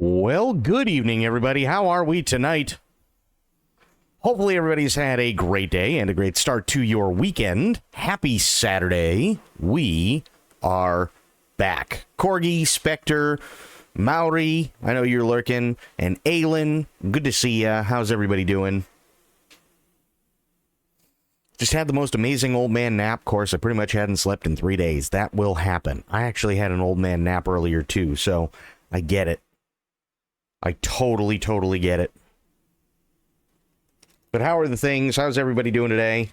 Well, good evening, everybody. How are we tonight? Hopefully everybody's had a great day and a great start to your weekend. Happy Saturday. We are back. Corgi, Spectre, Maori, I know you're lurking, and Aylin, good to see ya. How's everybody doing? Just had the most amazing old man nap. Of course, I pretty much hadn't slept in 3 days. That will happen. I actually had an old man nap earlier, too, so I get it. I totally get it. But how are the things? How's everybody doing today?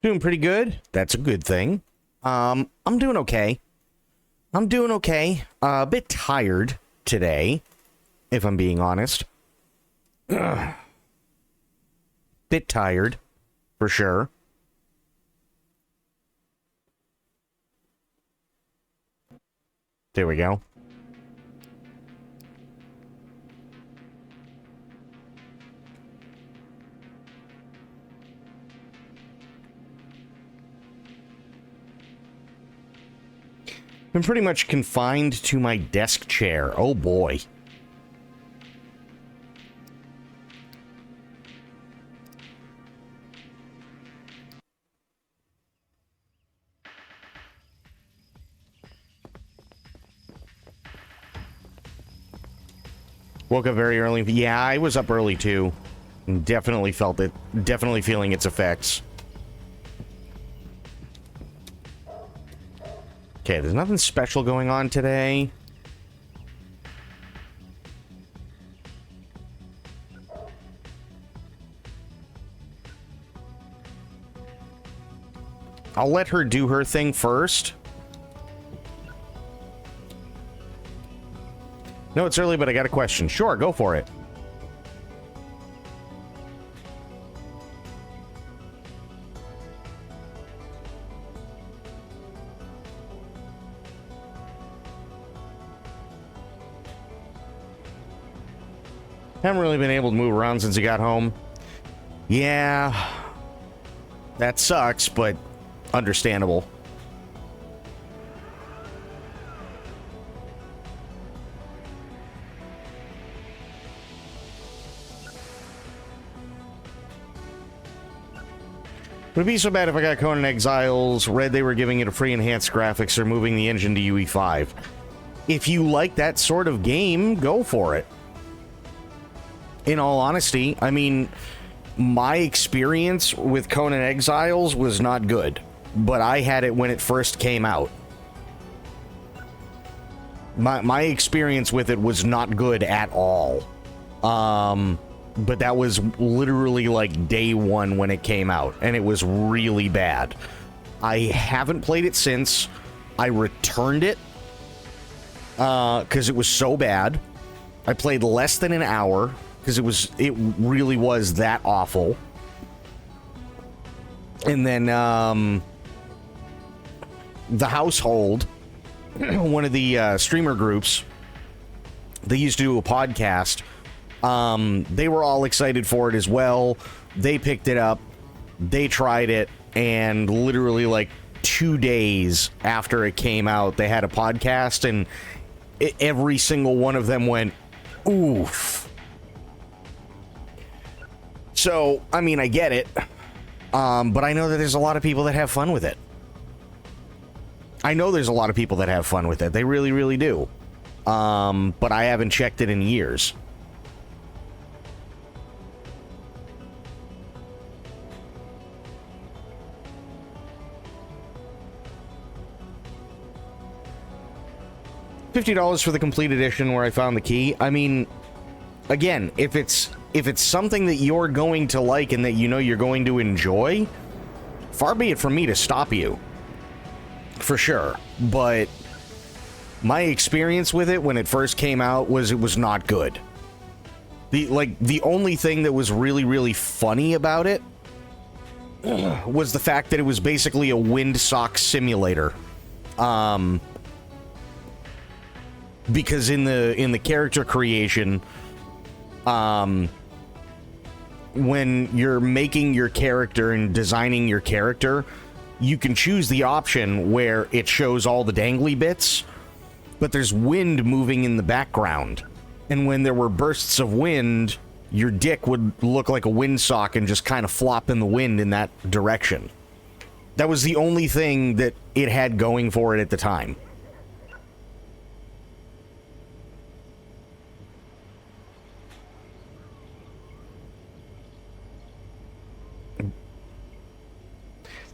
Doing pretty good. That's a good thing. I'm doing okay. A bit tired today, if I'm being honest. Bit tired, for sure. There we go. Been pretty much confined to my desk chair. Oh boy. Woke up very early. Yeah, I was up early too. Definitely felt it. Definitely feeling its effects. Okay, there's nothing special going on today. I'll let her do her thing first. No, it's early, but I got a question. Sure, go for it. Haven't really been able to move around since he got home. Yeah, that sucks, but understandable. Would it be so bad if I got Conan Exiles, read they were giving it a free enhanced graphics, or moving the engine to UE5? If you like that sort of game, go for it. In all honesty, I mean, my experience with Conan Exiles was not good, but I had it when it first came out. My experience with it was not good at all. But that was literally like day one when it came out, and it was really bad. I haven't played it since. I returned it because it was so bad. I played less than an hour because it really was that awful. And then the household, one of the streamer groups, they used to do a podcast. They were all excited for it as well. They picked it up, they tried it, and literally like 2 days after it came out, they had a podcast, and every single one of them went, oof. So, I mean, I get it, but I know that there's a lot of people that have fun with it. I know there's a lot of people that have fun with it. They really, really do. But I haven't checked it in years. $50 for the complete edition where I found the key. I mean, again, if it's something that you're going to like and that you know you're going to enjoy, far be it from me to stop you. For sure. But my experience with it when it first came out was it was not good. The only thing that was really, really funny about it was the fact that it was basically a windsock simulator. because in the character creation, when you're making your character and designing your character, you can choose the option where it shows all the dangly bits, but there's wind moving in the background. And when there were bursts of wind, your dick would look like a windsock and just kind of flop in the wind in that direction. That was the only thing that it had going for it at the time.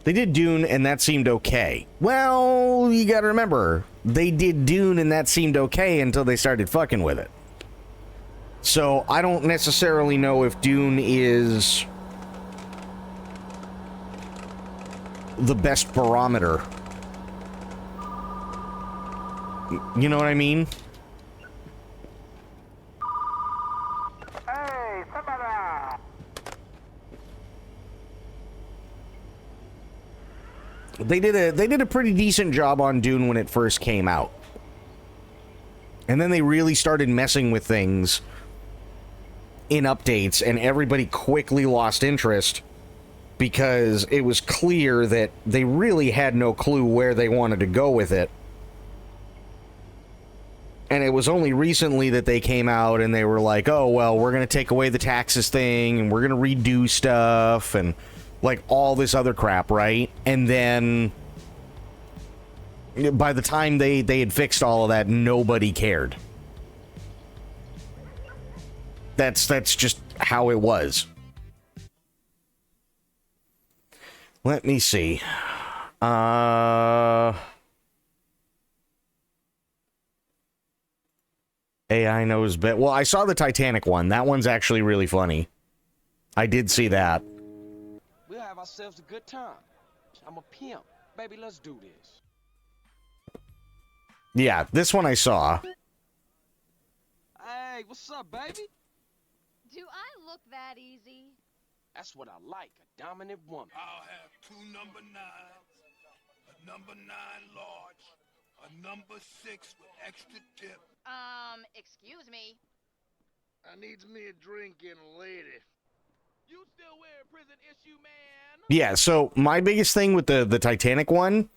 They did Dune, and that seemed okay. Well, you gotta remember, they did Dune, and that seemed okay until they started fucking with it. So, I don't necessarily know if Dune is the best barometer. You know what I mean? Hey, somebody! They did a pretty decent job on Dune when it first came out. And then they really started messing with things in updates, and everybody quickly lost interest because it was clear that they really had no clue where they wanted to go with it. And it was only recently that they came out and they were like, oh, well, we're going to take away the taxes thing, and we're going to redo stuff, and like all this other crap, right? And then by the time they had fixed all of that, nobody cared. That's just how it was. Let me see. AI knows best. Well, I saw the Titanic one. That one's actually really funny. I did see that. We'll have ourselves a good time. I'm a pimp. Baby, let's do this. Yeah, this one I saw. Hey, what's up, baby? Do I look that easy? That's what I like, a dominant woman. I'll have 2 number 9s, a number 9 large, a number 6 with extra dip. Excuse me. I needs me a drink and a lady. You still wearing prison issue, man? Yeah, so my biggest thing with the Titanic one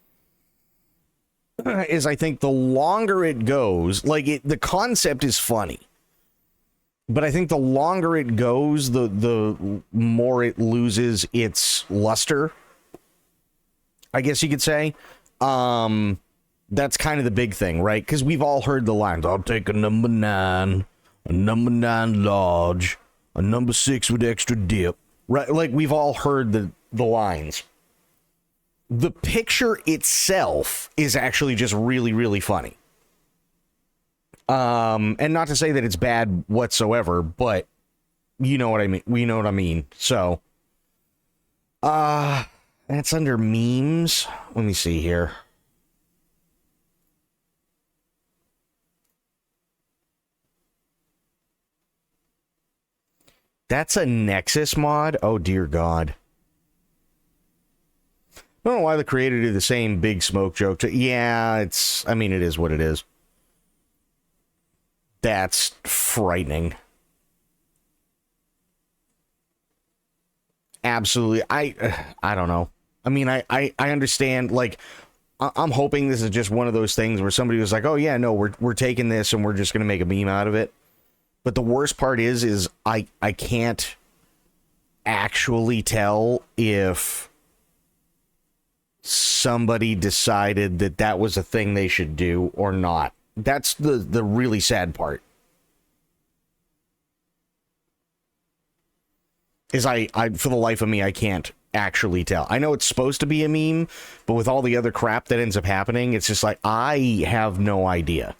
is I think the longer it goes, like the concept is funny. But I think the longer it goes, the more it loses its luster, I guess you could say. That's kind of the big thing, right? Because we've all heard the lines, I'll take a number 9, a number 9 large, a number 6 with extra dip. Right? Like, we've all heard the lines. The picture itself is actually just really, really funny. And not to say that it's bad whatsoever, but you know what I mean. We know what I mean. So, that's under memes. Let me see here. That's a Nexus mod? Oh, dear God. I don't know why the creator did the same big smoke joke. Yeah, I mean, it is what it is. That's frightening. Absolutely. I don't know. I mean, I understand, like, I'm hoping this is just one of those things where somebody was like, oh, yeah, no, we're taking this and we're just going to make a meme out of it. But the worst part is I can't actually tell if somebody decided that that was a thing they should do or not. That's the really sad part. Is I for the life of me, I can't actually tell. I know it's supposed to be a meme, but with all the other crap that ends up happening, it's just like, I have no idea.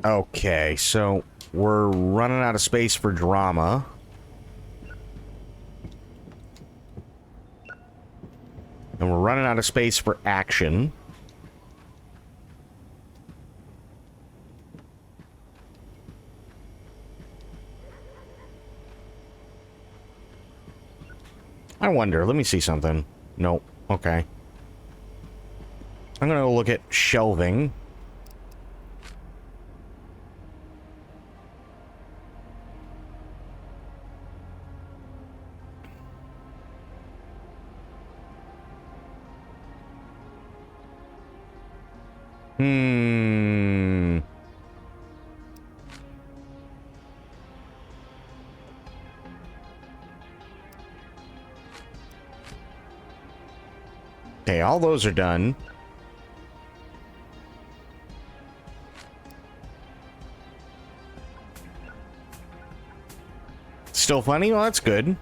Okay, so we're running out of space for drama. And we're running out of space for action. I wonder. Let me see something. Nope. Okay. I'm gonna look at shelving. Hmm. Okay, all those are done. Still funny? Well, that's good.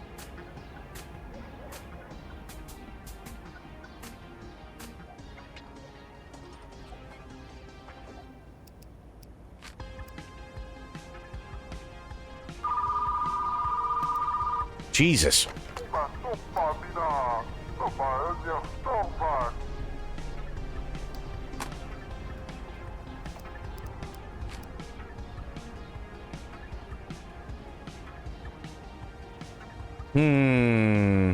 Jesus. Hmm.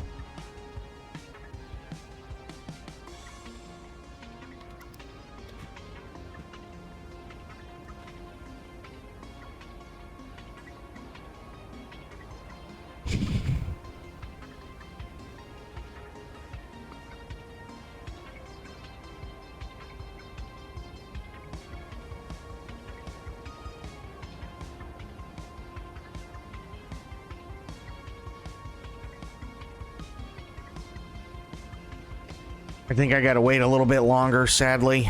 I think I gotta wait a little bit longer, sadly.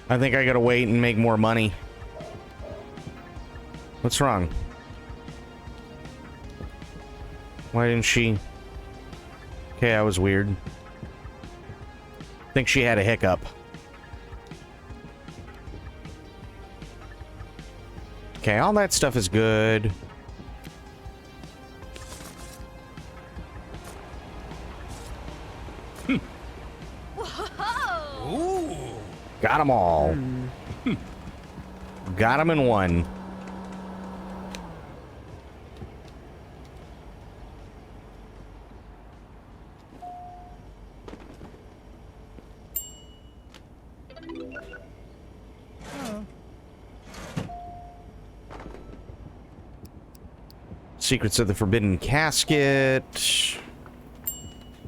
I think I gotta wait and make more money. What's wrong? Why didn't she... Okay, that was weird. I think she had a hiccup. Okay, all that stuff is good. Whoa! Got them all. Got them in one. Secrets of the Forbidden Casket.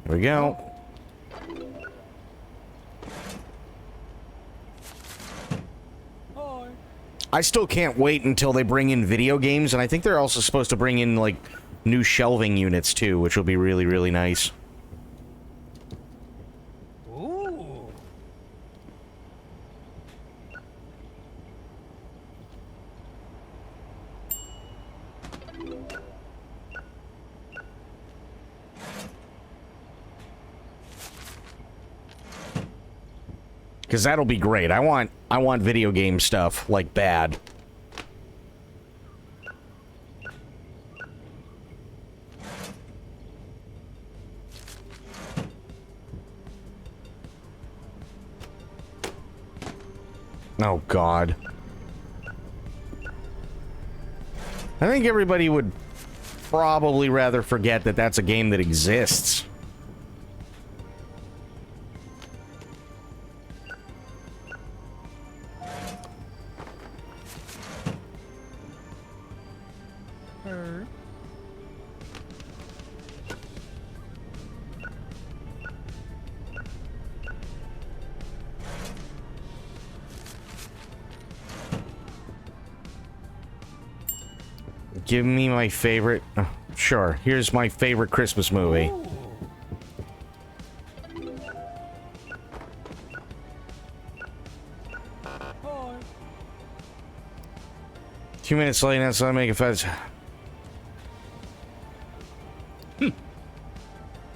There we go. I still can't wait until they bring in video games, and I think they're also supposed to bring in, like, new shelving units, too, which will be really, really nice. Ooh. Because that'll be great. I want video game stuff, like, bad. Oh, God. I think everybody would probably rather forget that that's a game that exists. Give me my favorite... sure, here's my favorite Christmas movie. Ooh. 2 minutes late, that's not make a fuss.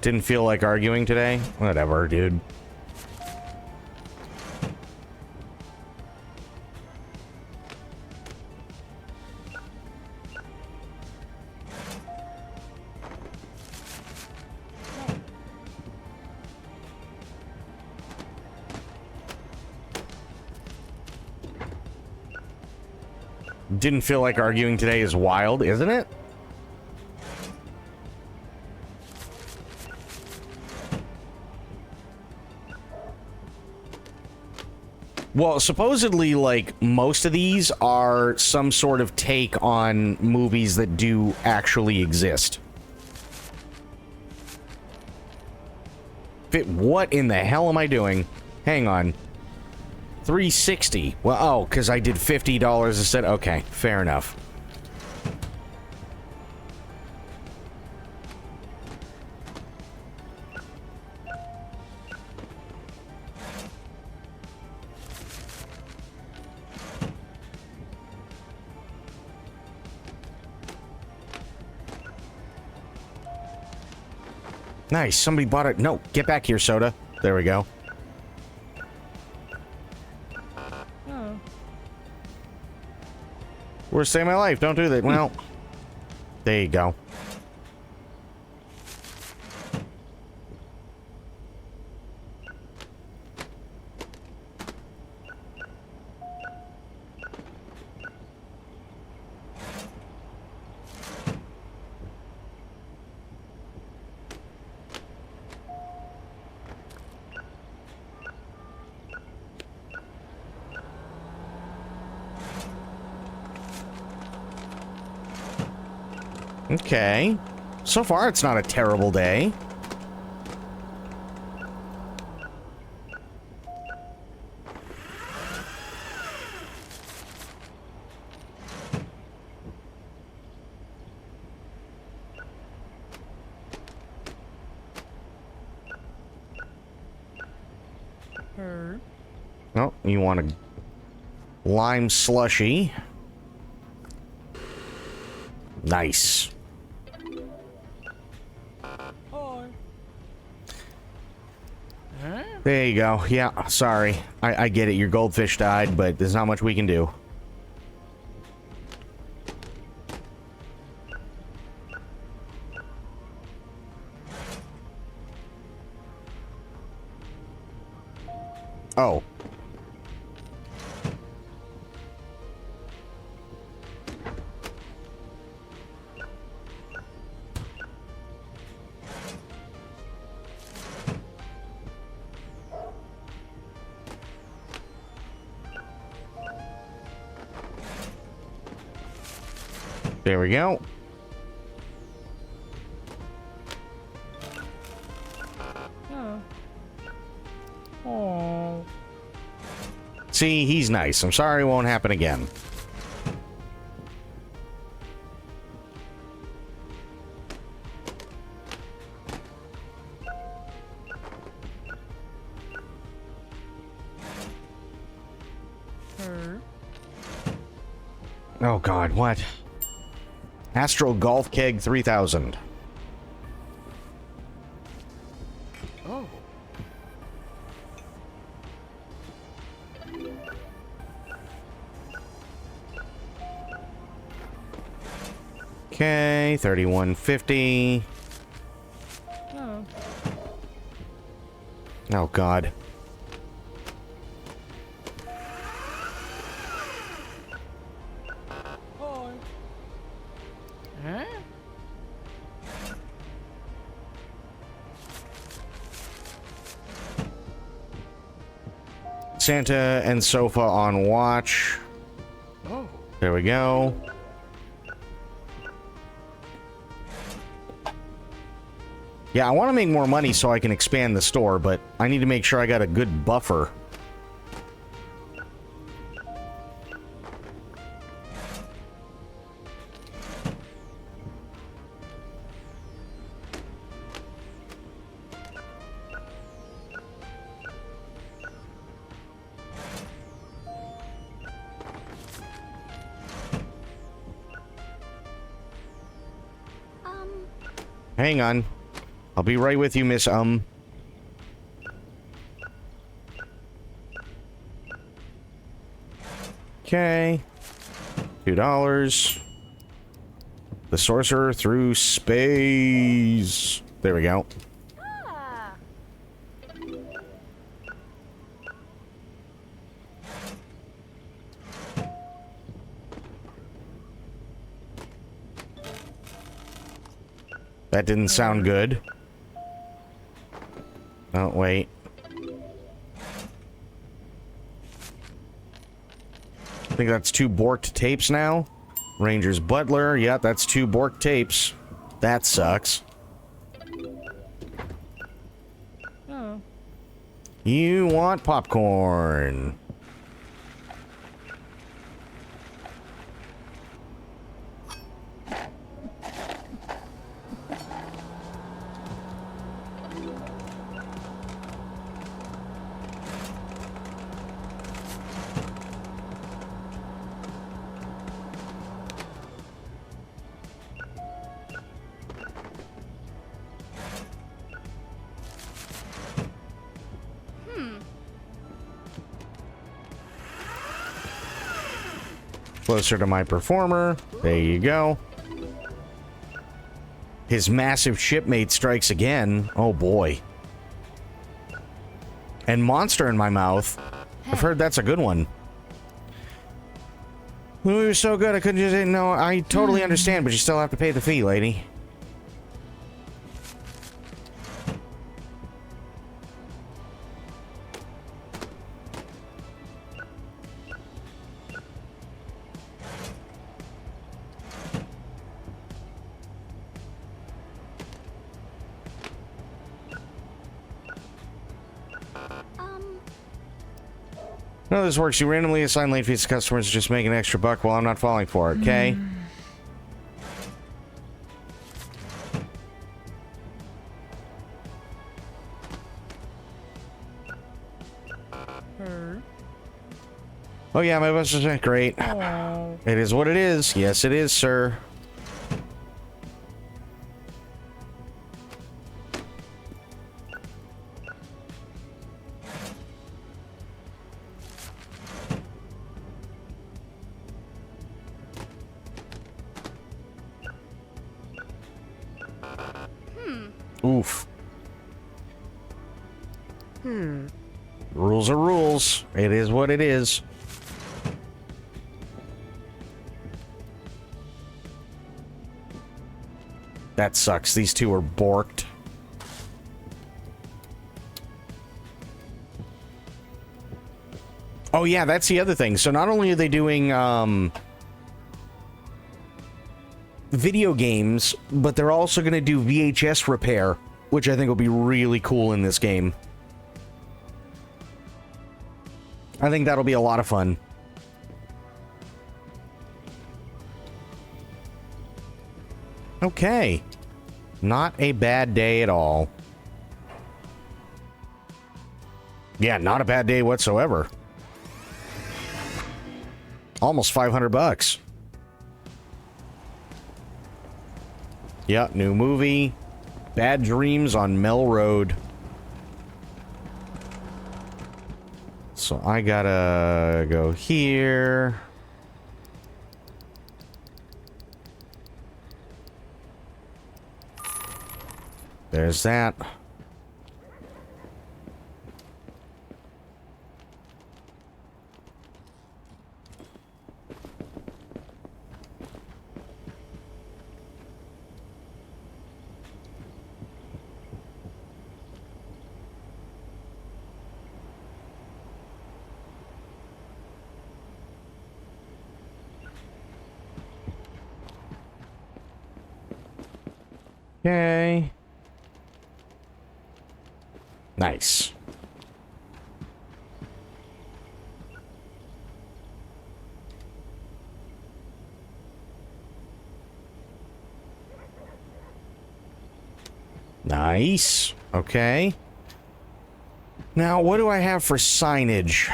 Didn't feel like arguing today? Whatever, dude. Didn't feel like arguing today is wild, isn't it? Well, supposedly, like, most of these are some sort of take on movies that do actually exist. What in the hell am I doing? Hang on. 360. Well, oh, because I did $50 instead. Okay, fair enough. Nice, somebody bought it. No, get back here, soda. There we go. Oh. Worst day of my life. Don't do that. Well, there you go. Okay. So far, it's not a terrible day. Oh, you want a lime slushy. Nice. There you go. Yeah, sorry. I get it. Your goldfish died, but there's not much we can do. Oh. There we go. Oh. Oh. See, he's nice. I'm sorry it won't happen again. Oh god, what? Astral Golf Keg 3000. Oh. Okay, 3150. Oh. Oh god. Huh? Santa and sofa on watch. Oh. There we go. Yeah, I want to make more money so I can expand the store, but I need to make sure I got a good buffer. Hang on. I'll be right with you, Miss Okay. $2. The sorcerer through space. There we go. Ah. That didn't sound good. Oh, wait. I think that's 2 borked tapes now. Ranger's Butler. Yep, that's 2 borked tapes. That sucks. Oh. You want popcorn. Closer to my performer. There you go. His massive shipmate strikes again. Oh boy. And monster in my mouth. I've heard that's a good one. The movie was so good I couldn't just say no. I totally understand, but you still have to pay the fee, lady. No, this works. You randomly assign late fees to customers to just make an extra buck while I'm not falling for it, okay? Oh yeah, my bus is great. Oh. It is what it is. Yes, it is, sir. Oof. Rules are rules. It is what it is. That sucks. These 2 are borked. Oh yeah, that's the other thing. So not only are they doing video games, but they're also going to do VHS repair, which I think will be really cool in this game. I think that'll be a lot of fun. Okay. Not a bad day at all. Yeah, not a bad day whatsoever. Almost 500 bucks. Yeah, new movie. Bad Dreams on Mel Road. So I gotta go here. There's that. Okay. Nice. Nice. Okay. Now, what do I have for signage?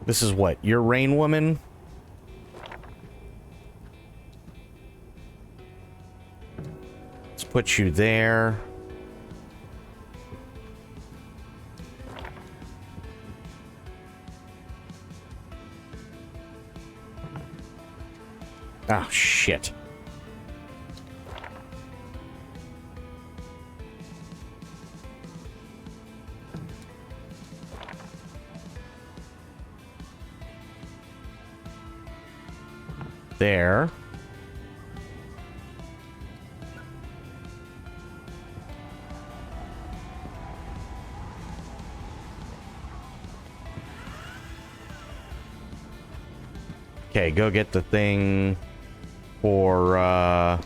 This is what? Your Rain Woman? Let's put you there. Oh, shit. there. Okay, go get the thing for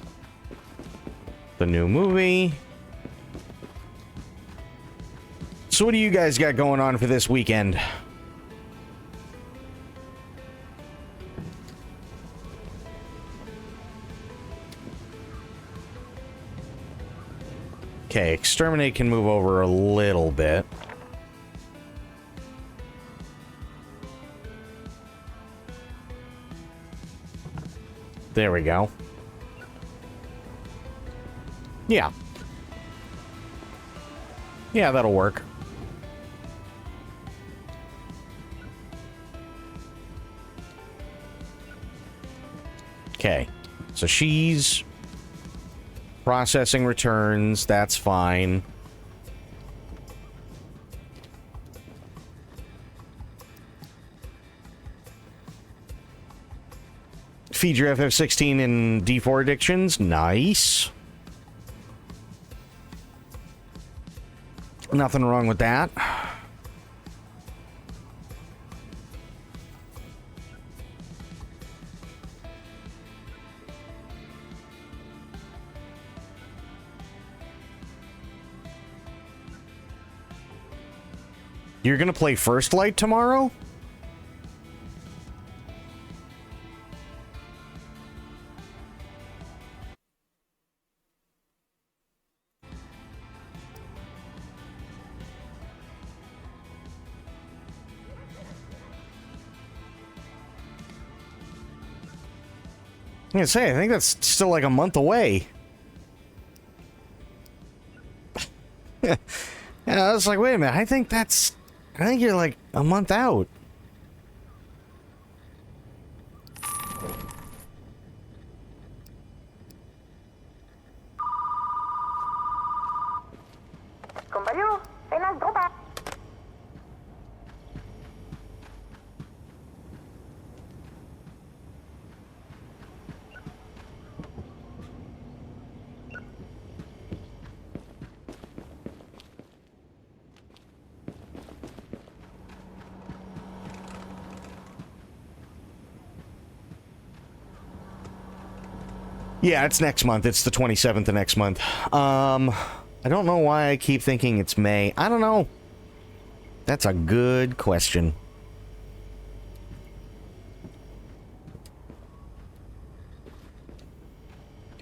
the new movie. So what do you guys got going on for this weekend? Okay, exterminate can move over a little bit. There we go. Yeah. Yeah, that'll work. Okay. So she's processing returns. That's fine. Feed your FF16 and D4 addictions. Nice. Nothing wrong with that. You're gonna play First Light tomorrow? I'm gonna say, I think that's still like a month away. Yeah, I was like, wait a minute, I think you're like a month out. Compañero, en las tropas. Yeah, it's next month. It's the 27th of next month. I don't know why I keep thinking it's May. I don't know. That's a good question.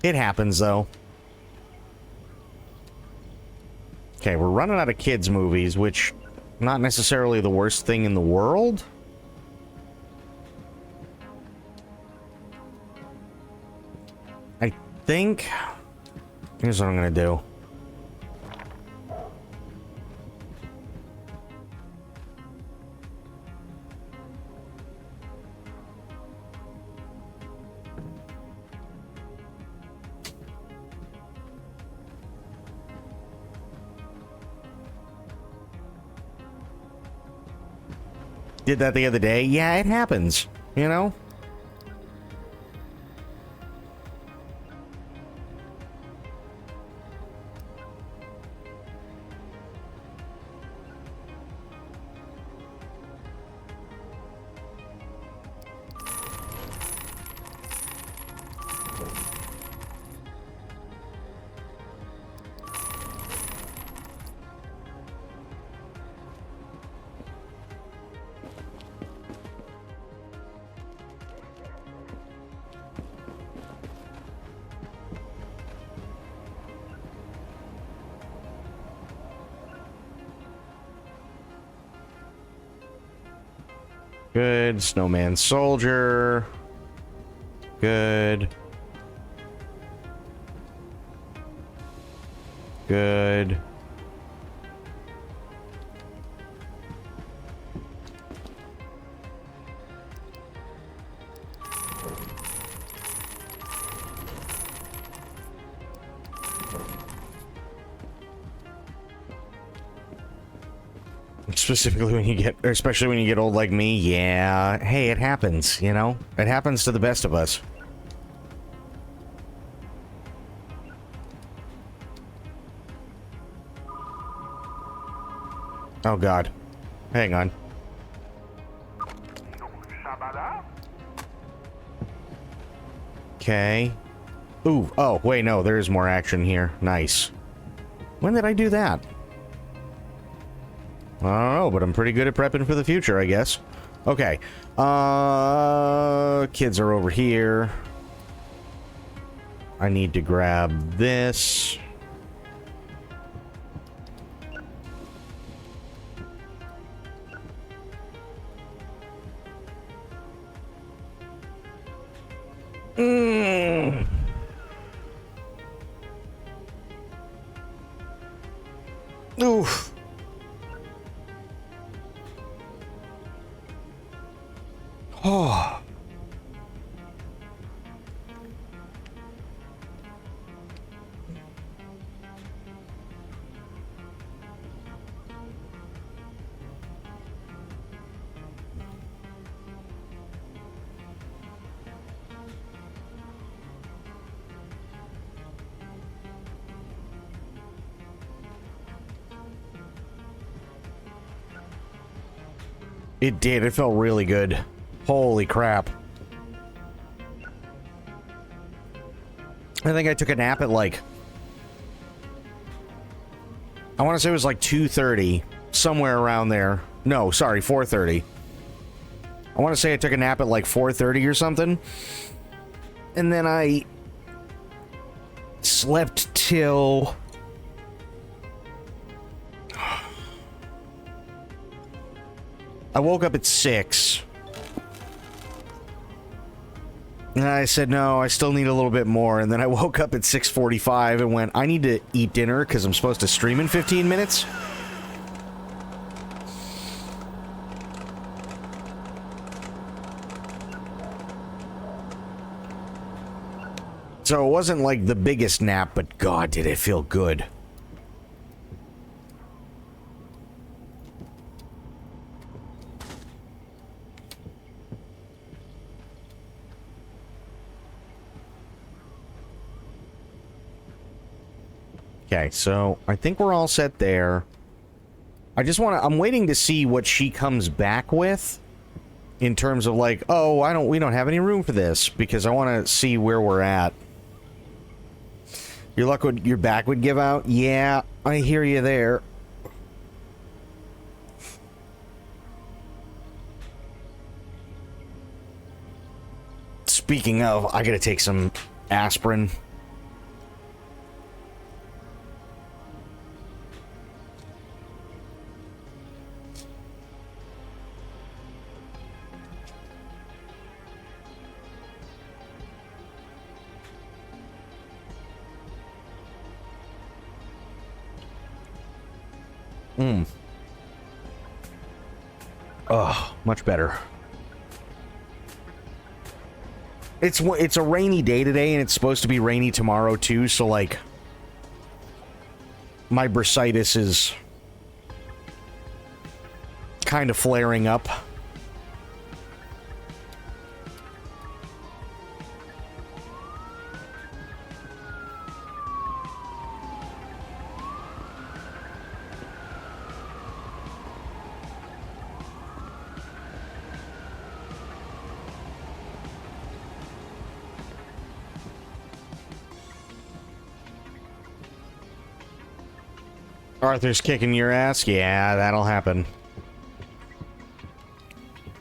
It happens, though. Okay, we're running out of kids' movies, which not necessarily the worst thing in the world. I think... Here's what I'm gonna do. Did that the other day. Yeah, it happens. You know? Good. Snowman Soldier. Good. Good. Specifically when you get, especially when you get old like me, yeah. Hey, it happens, you know? It happens to the best of us. Oh god. Hang on. Okay. Ooh, oh, wait, no, there is more action here. Nice. When did I do that? I don't know, but I'm pretty good at prepping for the future, I guess. Okay. Kids are over here. I need to grab this. Oof. Oh. It did. It felt really good. Holy crap. I think I took a nap at like... I want to say it was like 2:30. Somewhere around there. No, sorry, 4:30. I want to say I took a nap at like 4:30 or something. And then I... slept till... I woke up at 6. And I said, no, I still need a little bit more. And then I woke up at 6:45 and went, I need to eat dinner because I'm supposed to stream in 15 minutes. So it wasn't like the biggest nap, but God, did it feel good. Okay, so I think we're all set there. I'm waiting to see what she comes back with in terms of like, oh, we don't have any room for this because I want to see where we're at. Your back would give out? Yeah, I hear you there. Speaking of, I gotta take some aspirin. Oh, much better. It's a rainy day today, and it's supposed to be rainy tomorrow too. So like, my bursitis is kind of flaring up. Arthur's kicking your ass? Yeah, that'll happen.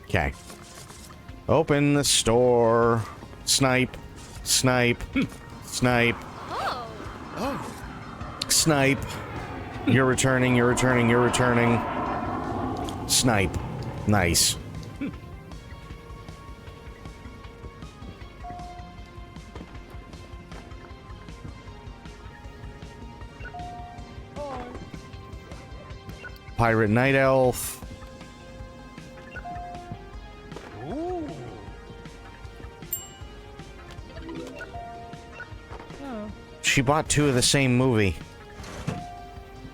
Okay. Open the store. Snipe. Snipe. Snipe. Oh. Snipe. You're returning, you're returning, you're returning. Snipe. Nice. Pirate Night Elf. Oh. She bought 2 of the same movie.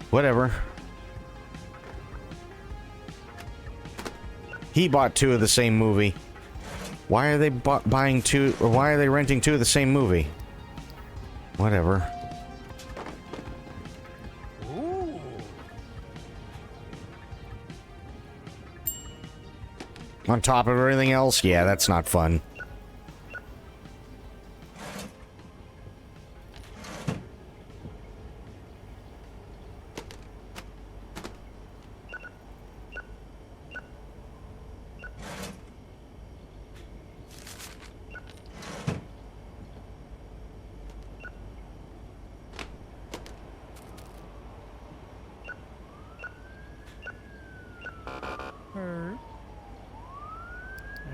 Whatever. He bought 2 of the same movie. Why are they buying 2, or why are they renting 2 of the same movie? Whatever. On top of everything else, yeah, that's not fun.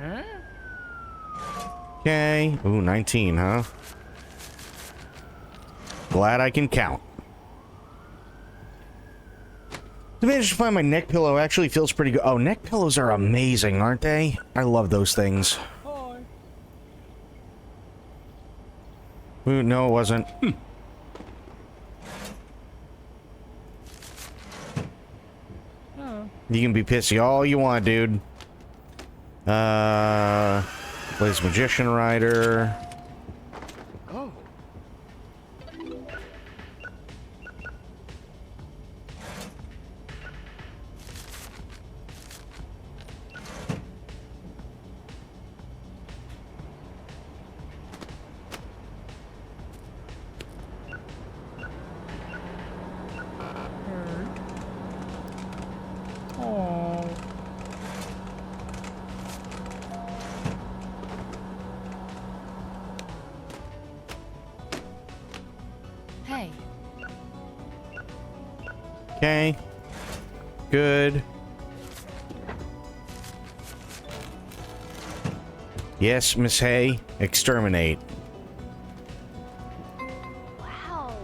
Huh? Okay. Ooh, 19, huh? Glad I can count. I managed to find my neck pillow. Actually feels pretty good. Oh, neck pillows are amazing, aren't they? I love those things. Ooh, no, it wasn't. Oh. You can be pissy all you want, dude. Plays Magician Rider. Oh. Oh. Hey. Okay. Good. Yes, Miss Hay. Exterminate. Wow.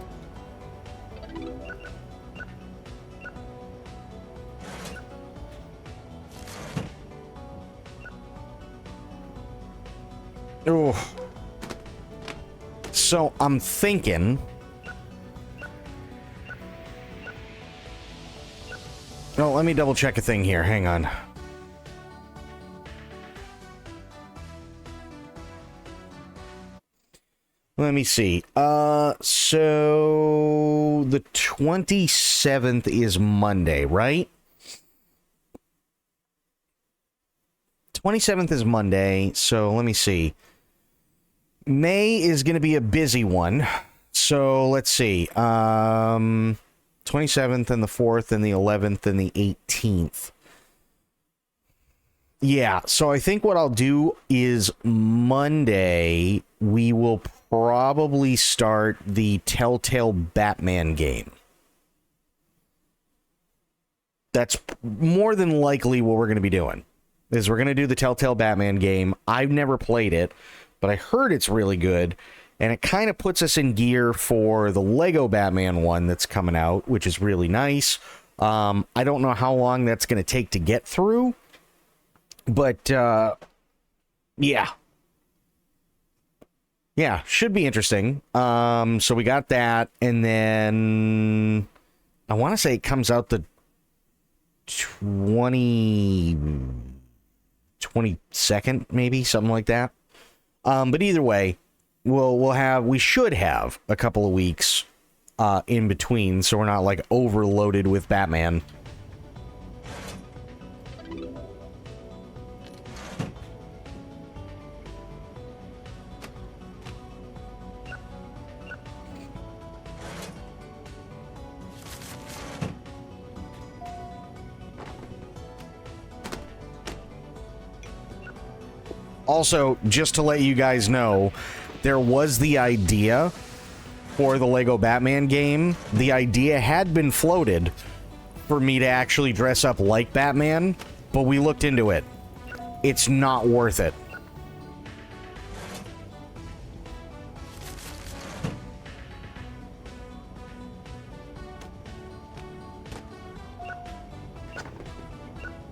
Ooh. So I'm thinking. Oh, let me double check a thing here. Hang on. Let me see. So the 27th is Monday, right? 27th is Monday, so let me see. May is going to be a busy one. So let's see. 27th and the 4th and the 11th and the 18th. Yeah, so I think what I'll do is Monday, we will probably start the Telltale Batman game. That's more than likely what we're going to be doing. Is we're going to do the Telltale Batman game. I've never played it, but I heard it's really good, and it kind of puts us in gear for the Lego Batman one that's coming out, which is really nice. I don't know how long that's going to take to get through, but yeah. Yeah, should be interesting. So we got that, and then I want to say it comes out the 22nd, maybe something like that. But either way, we should have a couple of weeks in between, so we're not like overloaded with Batman. Also, just to let you guys know, there was the idea for the Lego Batman game. The idea had been floated for me to actually dress up like Batman, but we looked into it. It's not worth it.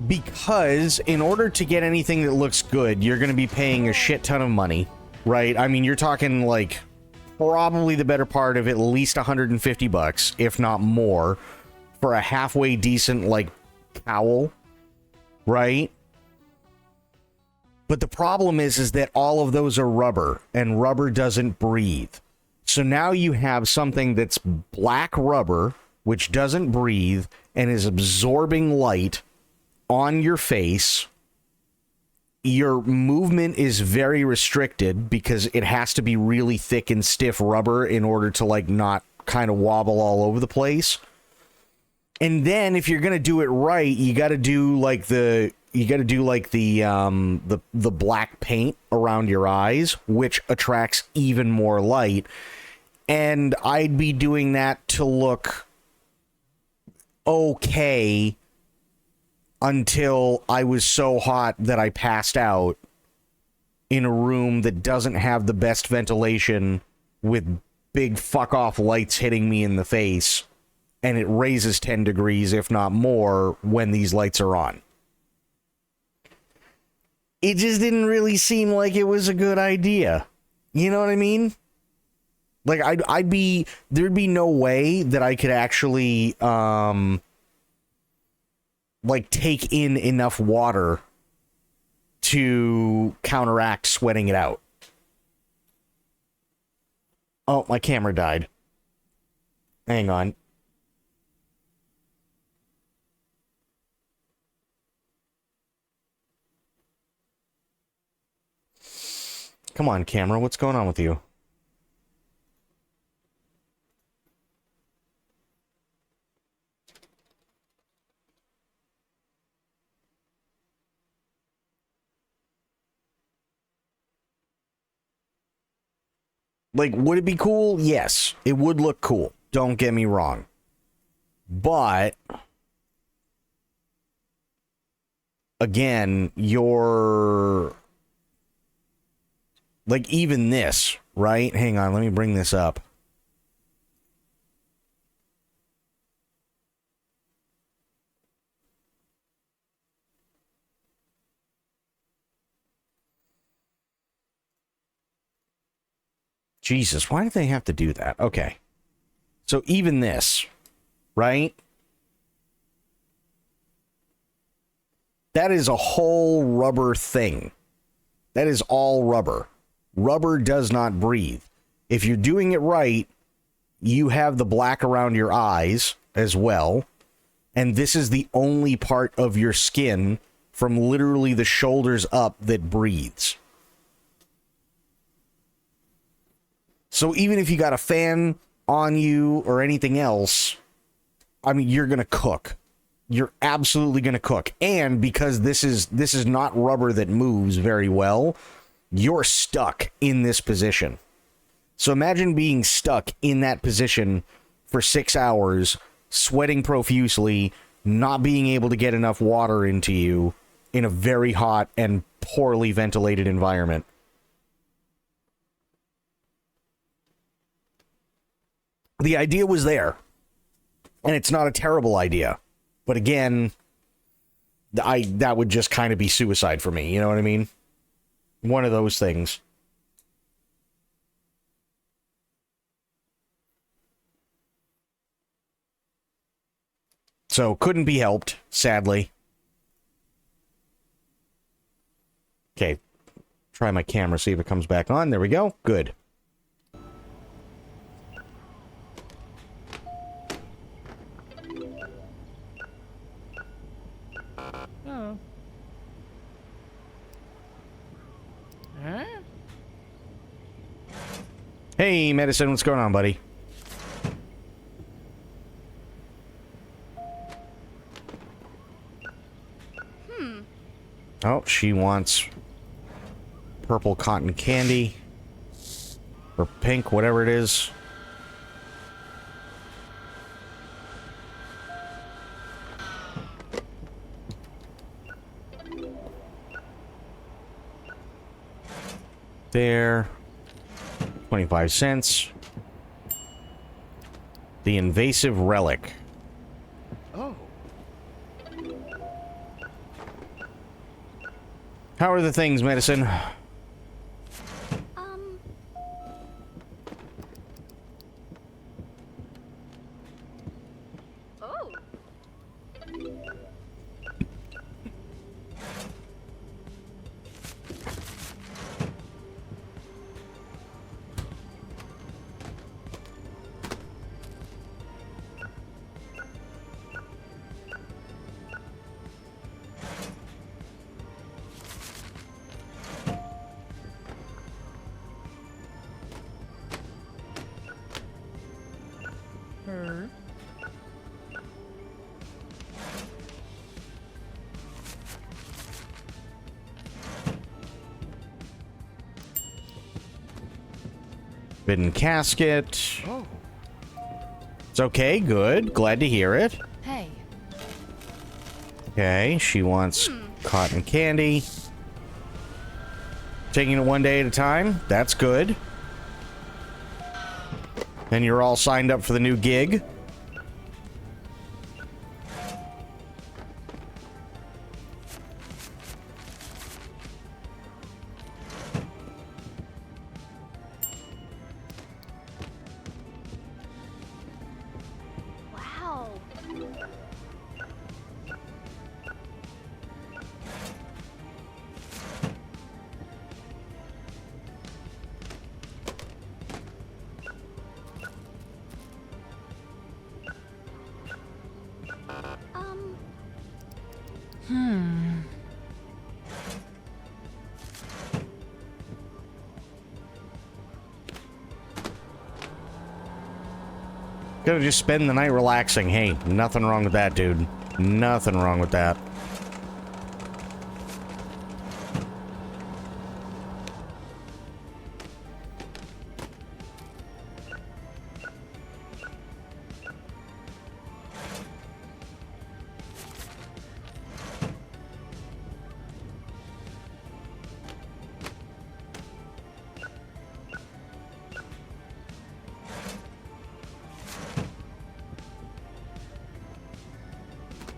Because in order to get anything that looks good, you're going to be paying a shit ton of money, right? I mean, you're talking like probably the better part of at least $150, if not more, for a halfway decent like cowl, right? But the problem is that all of those are rubber, and rubber doesn't breathe. So now you have something that's black rubber, which doesn't breathe and is absorbing light on your face your movement is very restricted because it has to be really thick and stiff rubber in order to like not kind of wobble all over the place. And then if you're gonna do it right, you got to do like the black paint around your eyes, which attracts even more light. And I'd be doing that to look okay until I was so hot that I passed out in a room that doesn't have the best ventilation with big fuck off lights hitting me in the face, and it raises 10 degrees, if not more, when these lights are on. It just didn't really seem like it was a good idea. You know what I mean? Like, there'd be no way that I could actually, like, take in enough water to counteract sweating it out. Oh, my camera died. Hang on. Come on, camera. What's going on with you? Like, would it be cool? Yes, it would look cool. Don't get me wrong. But, again, like, even this, right? Hang on, let me bring this up. Jesus, why do they have to do that? Okay. So even this, right? That is a whole rubber thing. That is all rubber. Rubber does not breathe. If you're doing it right, you have the black around your eyes as well. And this is the only part of your skin from literally the shoulders up that breathes. So even if you got a fan on you or anything else, I mean, you're going to cook. You're absolutely going to cook. And because this is not rubber that moves very well, you're stuck in this position. So imagine being stuck in that position for 6 hours, sweating profusely, not being able to get enough water into you in a very hot and poorly ventilated environment. The idea was there, and it's not a terrible idea. But again, that would just kind of be suicide for me, you know what I mean? One of those things. So, couldn't be helped, sadly. Okay, try my camera, see if it comes back on. There we go. Good. Oh. Huh? Hey, Medicine, what's going on, buddy? Oh, she wants purple cotton candy. Or pink, whatever it is. There. 25 cents. The invasive relic. Oh. How are the things, Medicine? Oh. Her. Forbidden casket. Oh. It's okay, good. Glad to hear it. Hey. Okay, she wants cotton candy. Taking it one day at a time. That's good. And you're all signed up for the new gig. Wow. Hmm. Gonna just spend the night relaxing. Hey, nothing wrong with that, dude. Nothing wrong with that.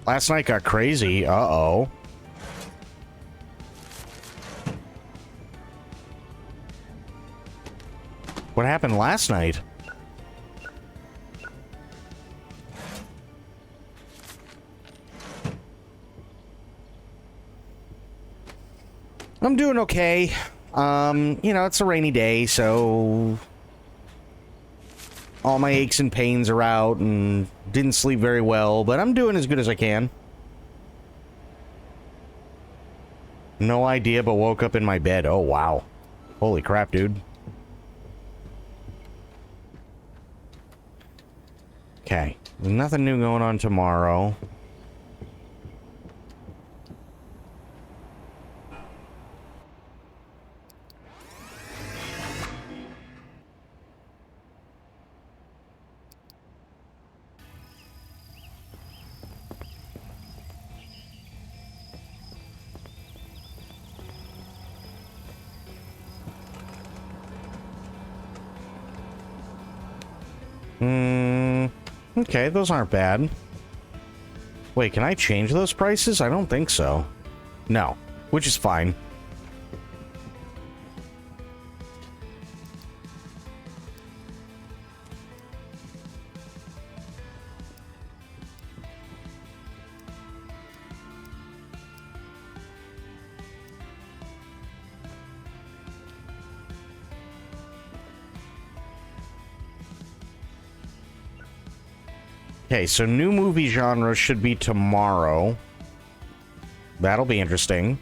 Last night got crazy. Uh-oh. What happened last night? I'm doing okay. You know, it's a rainy day, so all my aches and pains are out and didn't sleep very well, but I'm doing as good as I can. No idea, but woke up in my bed. Oh, wow. Holy crap, dude. Okay. Nothing new going on tomorrow. Okay, those aren't bad. Wait, can I change those prices? I don't think so. No, which is fine. Okay, so new movie genre should be tomorrow. That'll be interesting.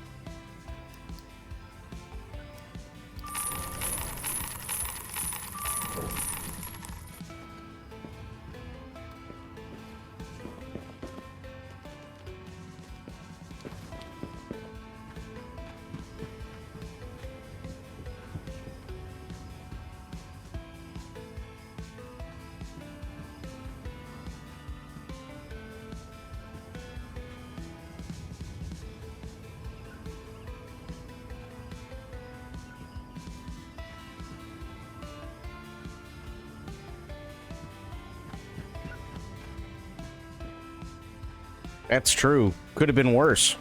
That's true. Could have been worse.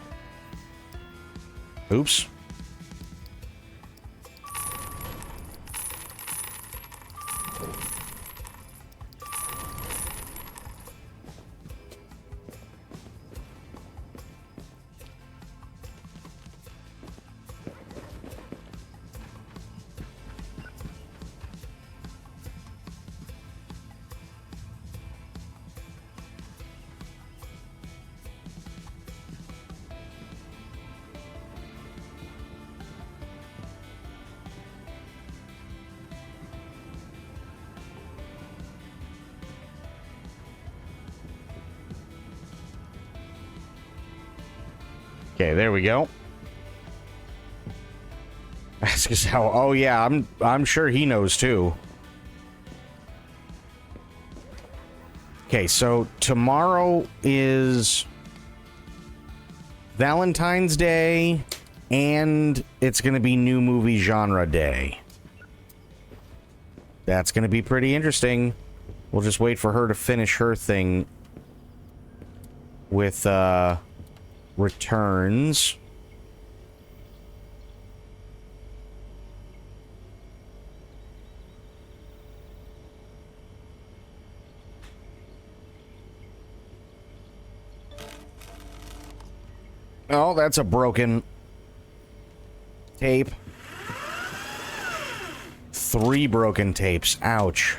Oops. Okay, there we go. Ask us how. Oh yeah, I'm sure he knows too. Okay, so tomorrow is Valentine's Day, and it's going to be New Movie Genre Day. That's going to be pretty interesting. We'll just wait for her to finish her thing with returns. Oh, that's a broken tape. 3 broken tapes. Ouch.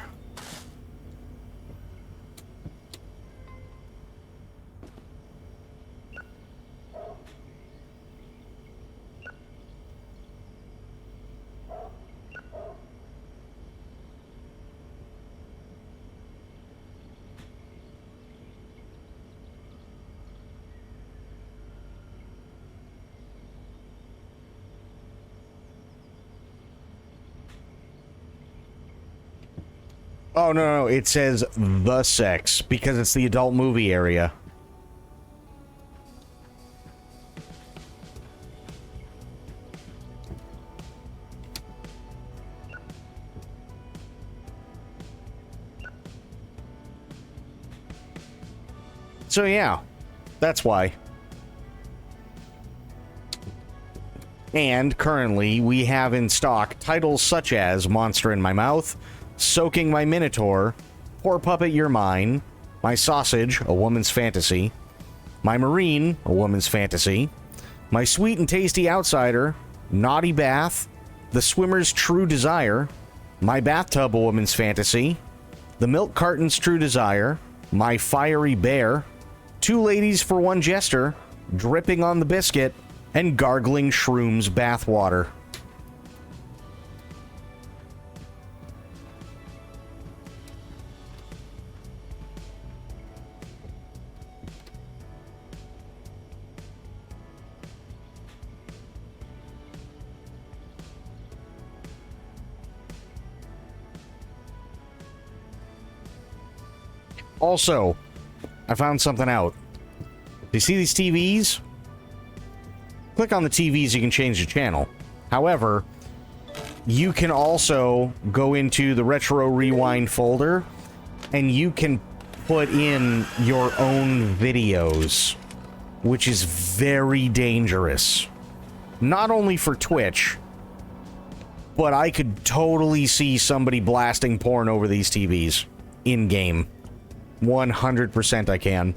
Oh, no, it says the sex because it's the adult movie area. So, yeah, that's why. And currently, we have in stock titles such as Monster in My Mouth, Soaking My Minotaur, Poor Puppet You're Mine, My Sausage, A Woman's Fantasy, My Marine, A Woman's Fantasy, My Sweet and Tasty Outsider, Naughty Bath, The Swimmer's True Desire, My Bathtub, A Woman's Fantasy, The Milk Carton's True Desire, My Fiery Bear, Two Ladies for One Jester, Dripping on the Biscuit, and Gargling Shrooms Bathwater. Also, I found something out. Do you see these TVs? Click on the TVs, you can change the channel. However, you can also go into the Retro Rewind folder, and you can put in your own videos, which is very dangerous. Not only for Twitch, but I could totally see somebody blasting porn over these TVs in-game. 100% I can.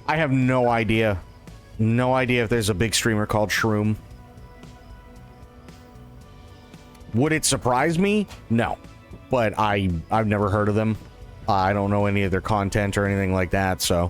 I have no idea. No idea if there's a big streamer called Shroom. Would it surprise me? No. But I've never heard of them. I don't know any of their content or anything like that, so...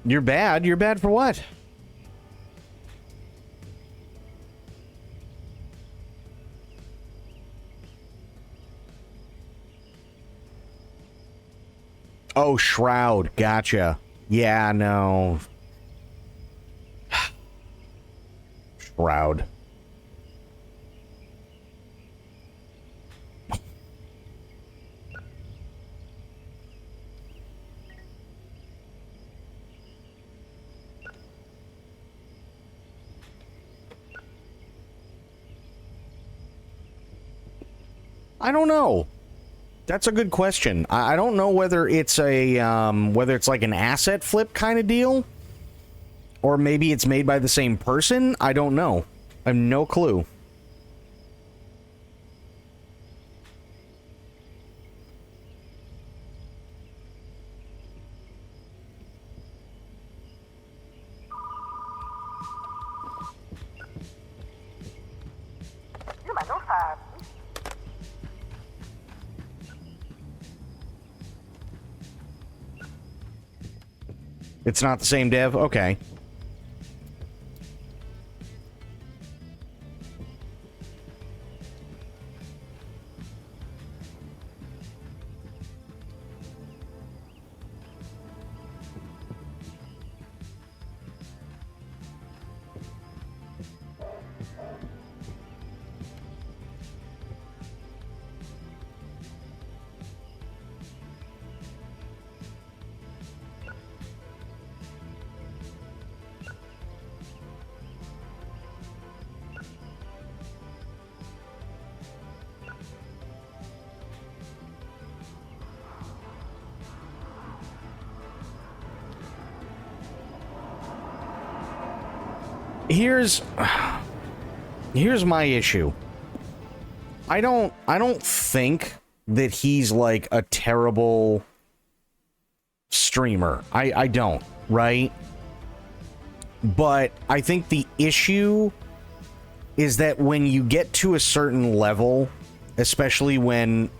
You're bad? You're bad for what? Oh, Shroud. Gotcha. Yeah, no. Shroud. I don't know. That's a good question. I don't know whether it's whether it's like an asset flip kind of deal, or maybe it's made by the same person. I don't know. I have no clue. Numéro 5. It's not the same dev? Okay. Here's my issue. I don't think that he's like a terrible streamer. I don't, right? But I think the issue is that when you get to a certain level, especially when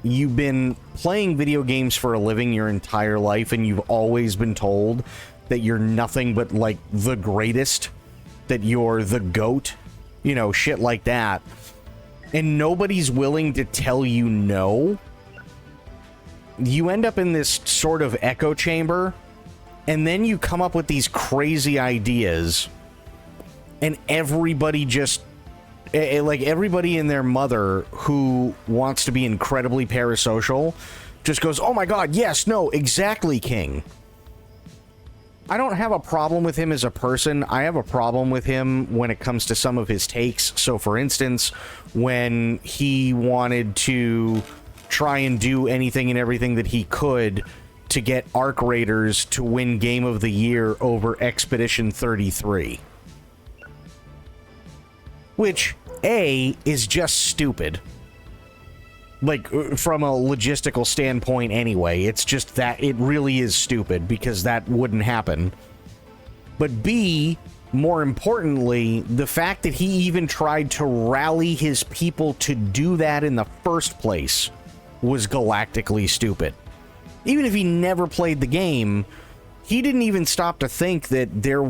you've been playing video games for a living your entire life and you've always been told that you're nothing but like the greatest, that you're the GOAT, you know, shit like that, and nobody's willing to tell you no, you end up in this sort of echo chamber, and then you come up with these crazy ideas, and everybody just, like everybody and their mother who wants to be incredibly parasocial just goes, oh my god, yes, no, exactly, King. I don't have a problem with him as a person. I have a problem with him when it comes to some of his takes. So, for instance, when he wanted to try and do anything and everything that he could to get Arc Raiders to win Game of the Year over Expedition 33. Which, A, is just stupid. Like, from a logistical standpoint anyway, it's just that it really is stupid, because that wouldn't happen. But B, more importantly, the fact that he even tried to rally his people to do that in the first place was galactically stupid. Even if he never played the game, he didn't even stop to think that there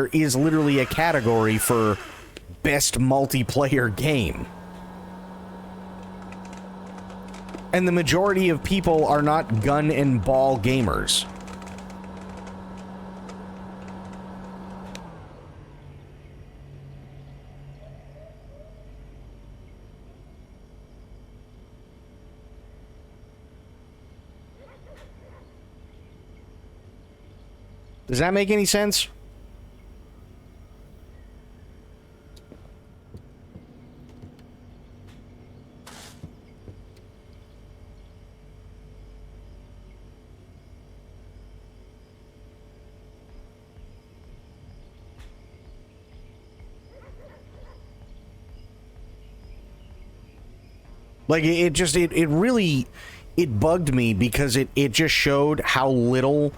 is literally a category for best multiplayer game. And the majority of people are not gun and ball gamers. Does that make any sense? Like, it really bugged me, because it just showed how little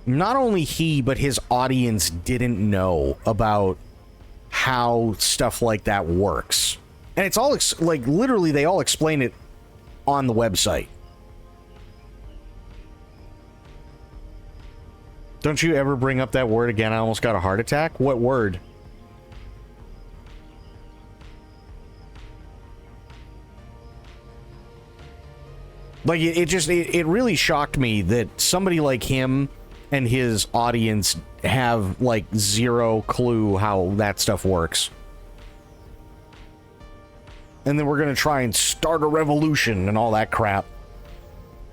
not only he but his audience didn't know about how stuff like that works. And it's all like literally they all explain it on the website. Don't you ever bring up that word again? I almost got a heart attack. What word? Like, it really shocked me that somebody like him and his audience have, like, zero clue how that stuff works. And then we're gonna try and start a revolution and all that crap.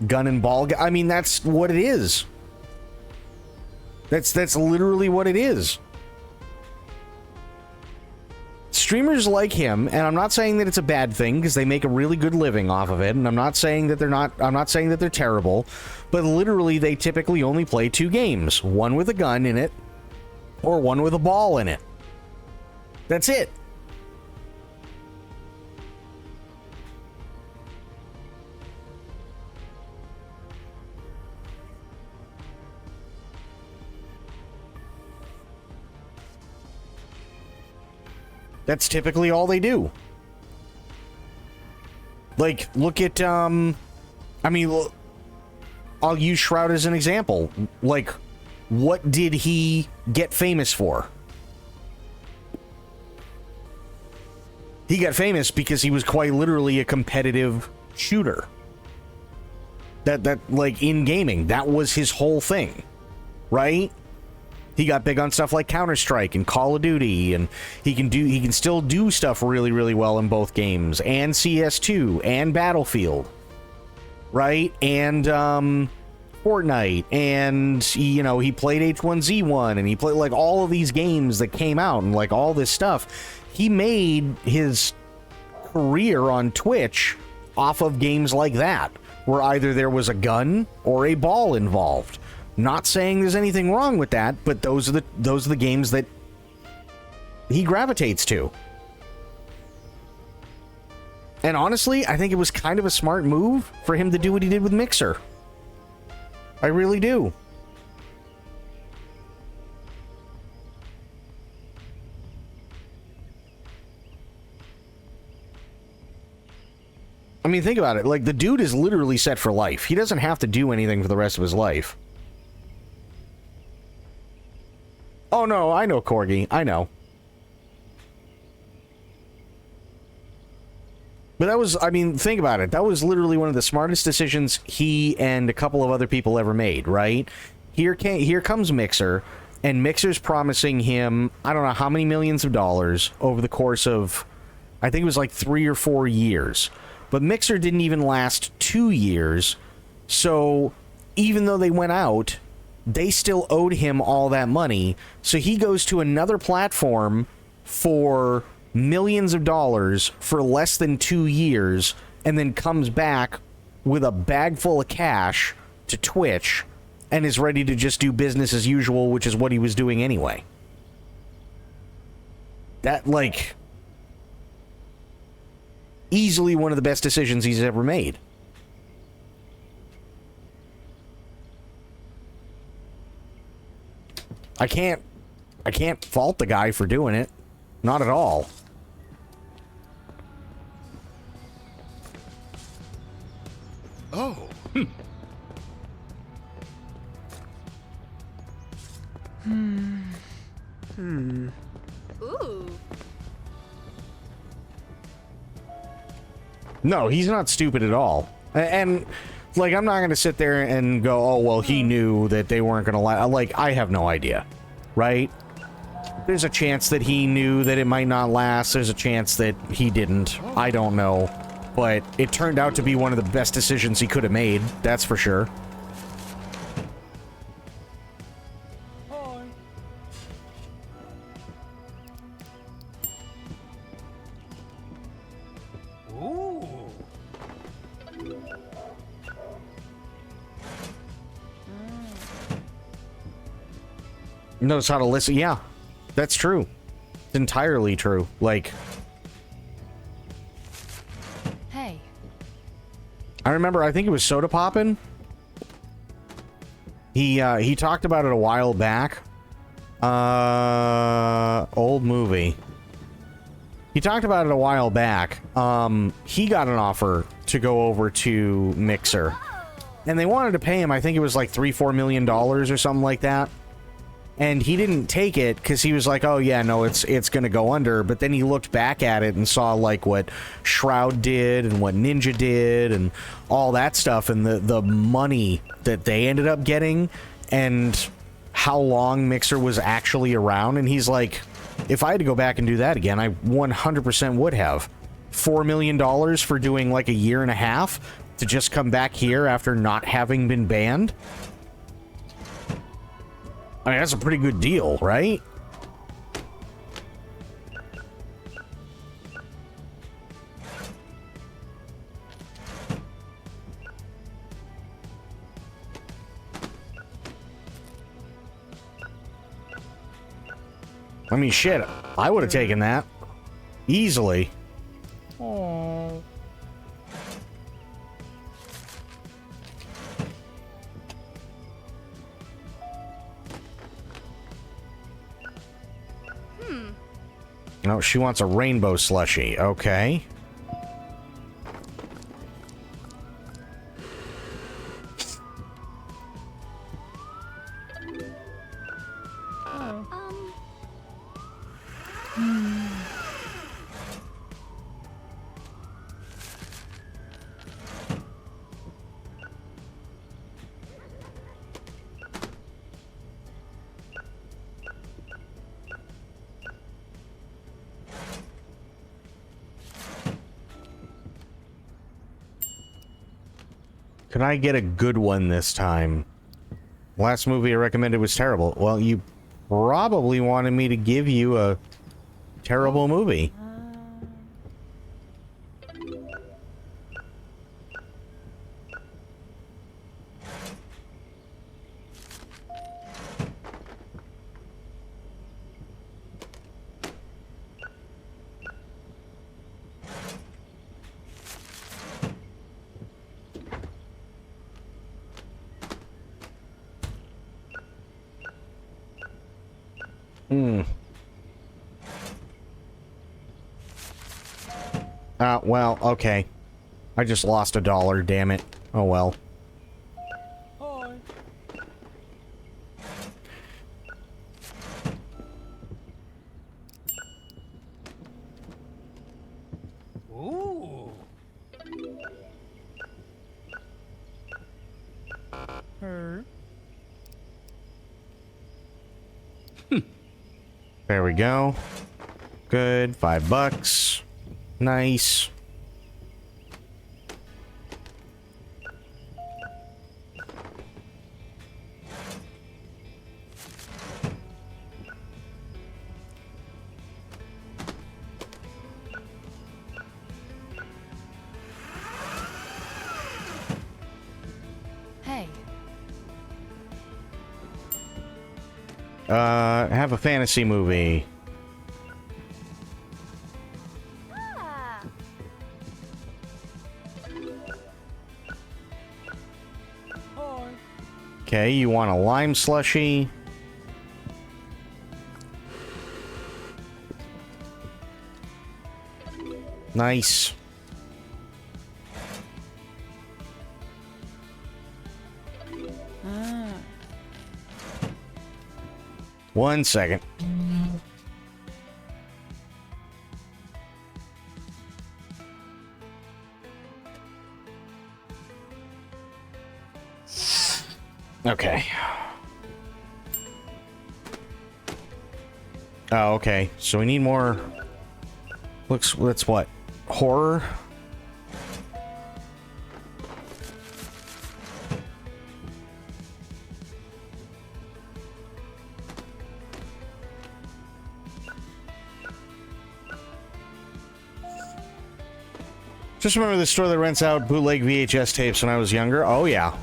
Gun and ball. I mean, that's what it is. That's literally what it is. It's streamers like him, and I'm not saying that it's a bad thing because they make a really good living off of it, and I'm not saying that they're terrible, but literally they typically only play 2 games, one with a gun in it or one with a ball in it. That's it. That's typically all they do. Like, look at, I mean, I'll use Shroud as an example. Like, what did he get famous for? He got famous because he was quite literally a competitive shooter. That like, in gaming, that was his whole thing, right? He got big on stuff like Counter-Strike and Call of Duty, and he can still do stuff really, really well in both games, and CS2, and Battlefield, right? And Fortnite, and you know, he played H1Z1, and he played like all of these games that came out, and like all this stuff. He made his career on Twitch off of games like that, where either there was a gun or a ball involved. Not saying there's anything wrong with that, but those are the games that he gravitates to. And honestly, I think it was kind of a smart move for him to do what he did with Mixer. I really do. I mean, think about it. Like, the dude is literally set for life. He doesn't have to do anything for the rest of his life. Oh, no, I know, Corgi. I know. But that was, I mean, think about it. That was literally one of the smartest decisions he and a couple of other people ever made, right? Here comes Mixer, and Mixer's promising him, I don't know how many millions of dollars over the course of, I think it was like 3 or 4 years. But Mixer didn't even last 2 years, so even though they went out, they still owed him all that money, so he goes to another platform for millions of dollars for less than 2 years, and then comes back with a bag full of cash to Twitch, and is ready to just do business as usual, which is what he was doing anyway. That, like, easily one of the best decisions he's ever made. I can't fault the guy for doing it. Not at all. Oh. Ooh. No, he's not stupid at all. And like, I'm not going to sit there and go, oh, well, he knew that they weren't going to like, I have no idea, right? There's a chance that he knew that it might not last. There's a chance that he didn't. I don't know. But it turned out to be one of the best decisions he could have made. That's for sure. Knows how to listen. Yeah, that's true. It's entirely true. Like, Hey. I remember, I think it was Soda Poppin'. He talked about it a while back. Old movie. He talked about it a while back. He got an offer to go over to Mixer, and they wanted to pay him, I think it was like $3-4 million or something like that. And he didn't take it because he was like, oh yeah, no, it's gonna go under. But then he looked back at it and saw like what Shroud did and what Ninja did and all that stuff, and the money that they ended up getting and how long Mixer was actually around. And he's like, if I had to go back and do that again, I 100% would have. $4 million for doing like a year and a half to just come back here after not having been banned. I mean, that's a pretty good deal, right? I mean, shit, I would have taken that. Easily. Oh. No, she wants a rainbow slushie. Okay. Can I get a good one this time? Last movie I recommended was terrible. Well, you probably wanted me to give you a terrible movie. Well, okay. I just lost $1, damn it. Oh well. Hi. Ooh. Her. There we go. Good. $5. Nice. Hey. Have a fantasy movie. Ah. Hi. Okay, you want a lime slushie? Nice. Ah. 1 second. Okay. Oh, okay. So we need more. Let's what? Horror? Just remember the store that rents out bootleg VHS tapes when I was younger? Oh, yeah.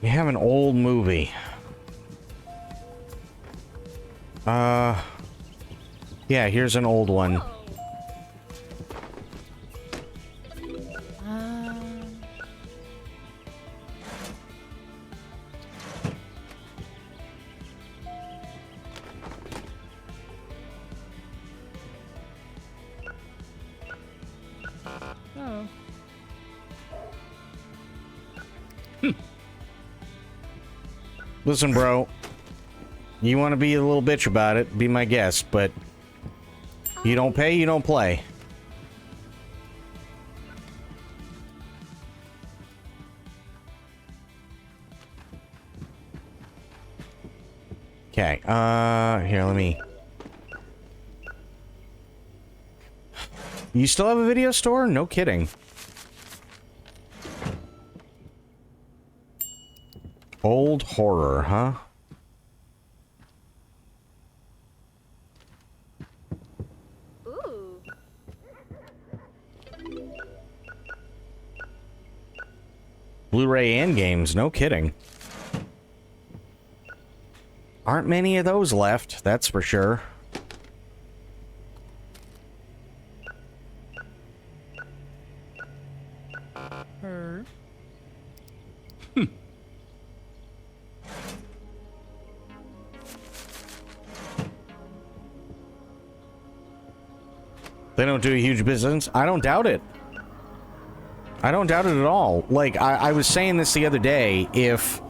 We have an old movie. Yeah, here's an old one. Oh. Listen, bro. You want to be a little bitch about it, be my guest, but you don't pay, you don't play. Okay, here, let me... You still have a video store? No kidding. Old horror, huh? Ooh. Blu-ray and games, no kidding. Aren't many of those left, that's for sure. Her. They don't do a huge business. I don't doubt it. I don't doubt it at all. Like, I was saying this the other day, if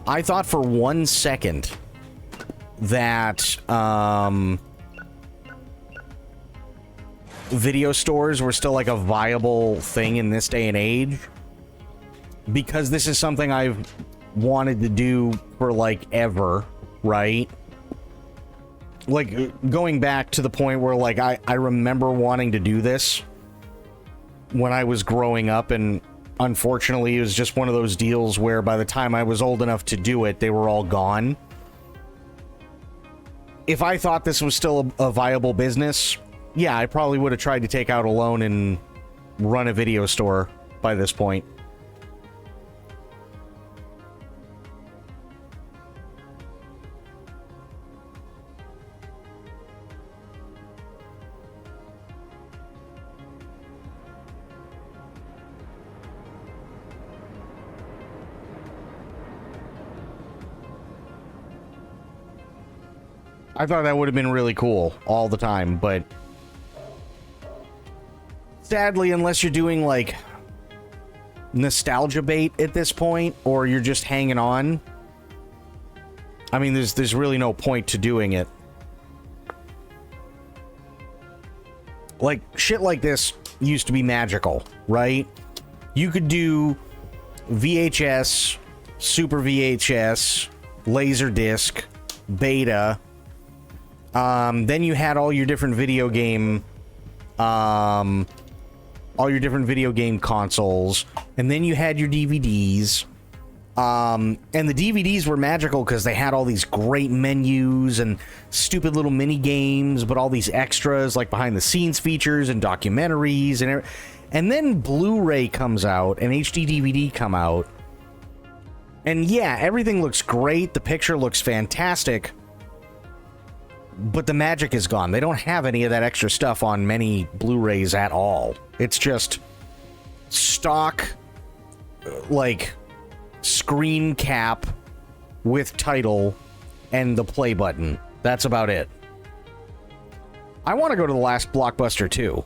I thought for 1 second that, video stores were still, like, a viable thing in this day and age, because this is something I've wanted to do for, like, ever, right? Like, going back to the point where, like, I remember wanting to do this when I was growing up, and unfortunately it was just one of those deals where by the time I was old enough to do it, they were all gone. If I thought this was still a viable business, yeah, I probably would have tried to take out a loan and run a video store by this point. I thought that would have been really cool all the time, but sadly, unless you're doing, like, nostalgia bait at this point, or you're just hanging on, I mean, there's really no point to doing it. Like, shit like this used to be magical, right? You could do VHS, Super VHS, Laserdisc, Beta. Then you had all your different video game, all your different video game consoles, and then you had your DVDs. And the DVDs were magical because they had all these great menus and stupid little mini games, but all these extras like behind the scenes features and documentaries and then Blu-ray comes out and HD DVD come out. And yeah, everything looks great. The picture looks fantastic. But the magic is gone. They don't have any of that extra stuff on many Blu-rays at all. It's just stock, like, screen cap with title and the play button. That's about it. I want to go to the last Blockbuster too.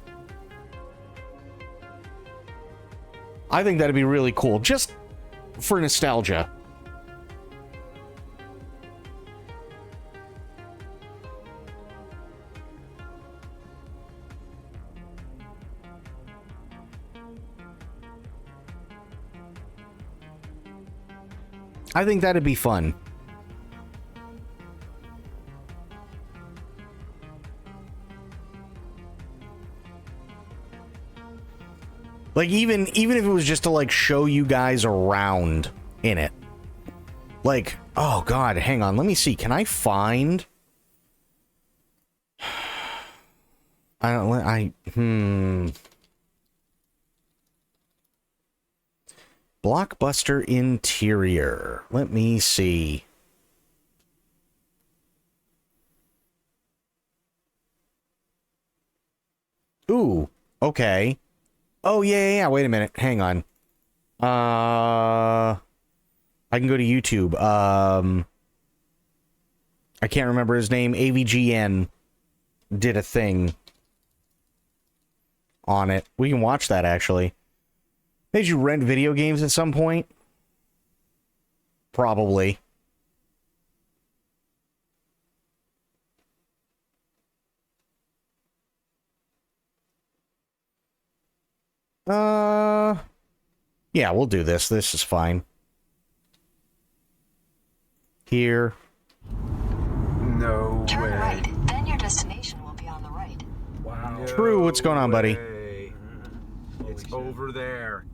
I think that'd be really cool, just for nostalgia. I think that'd be fun. Like, even if it was just to, like, show you guys around in it. Like, oh god, hang on, let me see. Can I find... Blockbuster interior. Let me see. Ooh, okay. Oh, yeah. Wait a minute. Hang on. I can go to YouTube. I can't remember his name. AVGN did a thing on it. We can watch that, actually. Did you rent video games at some point? Probably. Yeah, we'll do this. This is fine. Here. No Turn way. right, then your destination will be on the right. Wow. True, what's going on, buddy? It's over there.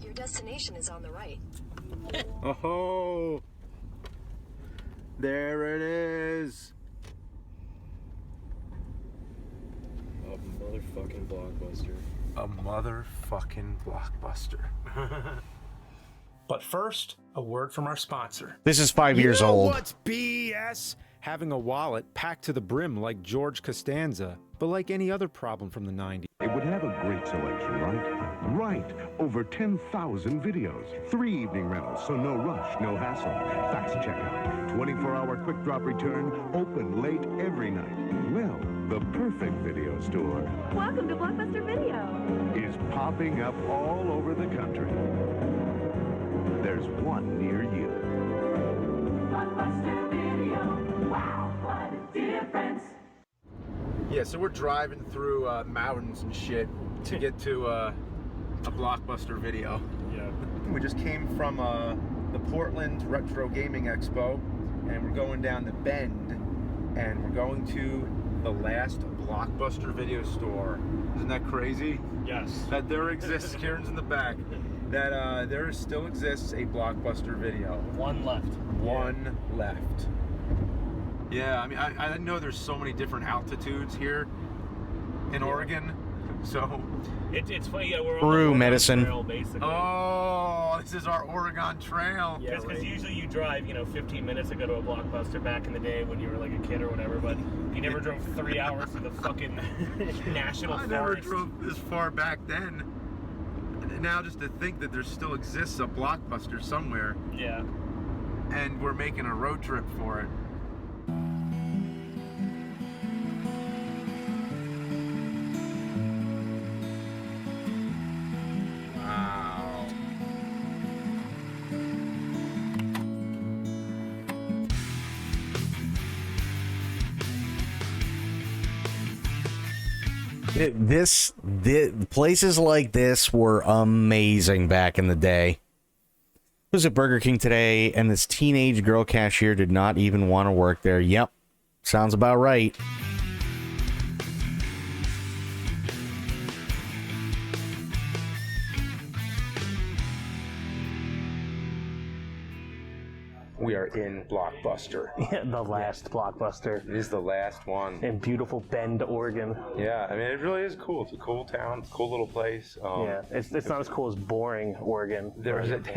Your destination is on the right. Oh, there it is. A motherfucking blockbuster. A motherfucking blockbuster. But first, a word from our sponsor. This is 5 years old. What's BS? Having a wallet packed to the brim like George Costanza, but like any other problem from the 90s. It would have a great selection, right? Right. Over 10,000 videos. 3 evening rentals, so no rush, no hassle. Fast checkout. 24-hour quick drop return. Open late every night. Well, the perfect video store Welcome to Blockbuster Video. is popping up all over the country. There's one near you. Blockbuster Video. Wow, what a difference. Yeah, so we're driving through mountains and shit to get to a Blockbuster Video. Yeah. We just came from the Portland Retro Gaming Expo, and we're going down the Bend, and we're going to the last Blockbuster Video store. Isn't that crazy? Yes. That there exists, Kieran's in the back, that there still exists a Blockbuster Video. One left. One left. Yeah, I mean, I know there's so many different altitudes here in Oregon, so... It's funny, yeah, we're on Brew the Oregon medicine. Trail, basically. Oh, this is our Oregon Trail. Yeah, because usually you drive, 15 minutes to go to a Blockbuster back in the day when you were like a kid or whatever, but you never drove 3 hours through the fucking national forest. I never drove this far back then. And now just to think that there still exists a Blockbuster somewhere. Yeah. And we're making a road trip for it. Wow. Places like this were amazing back in the day. I was at Burger King today, and this teenage girl cashier did not even want to work there. Yep, sounds about right. We are in Blockbuster. Yeah, the last Blockbuster. It is the last one. In beautiful Bend, Oregon. Yeah, I mean, it really is cool. It's a cool town, it's a cool little place. Yeah, it's not as cool as Boring, Oregon.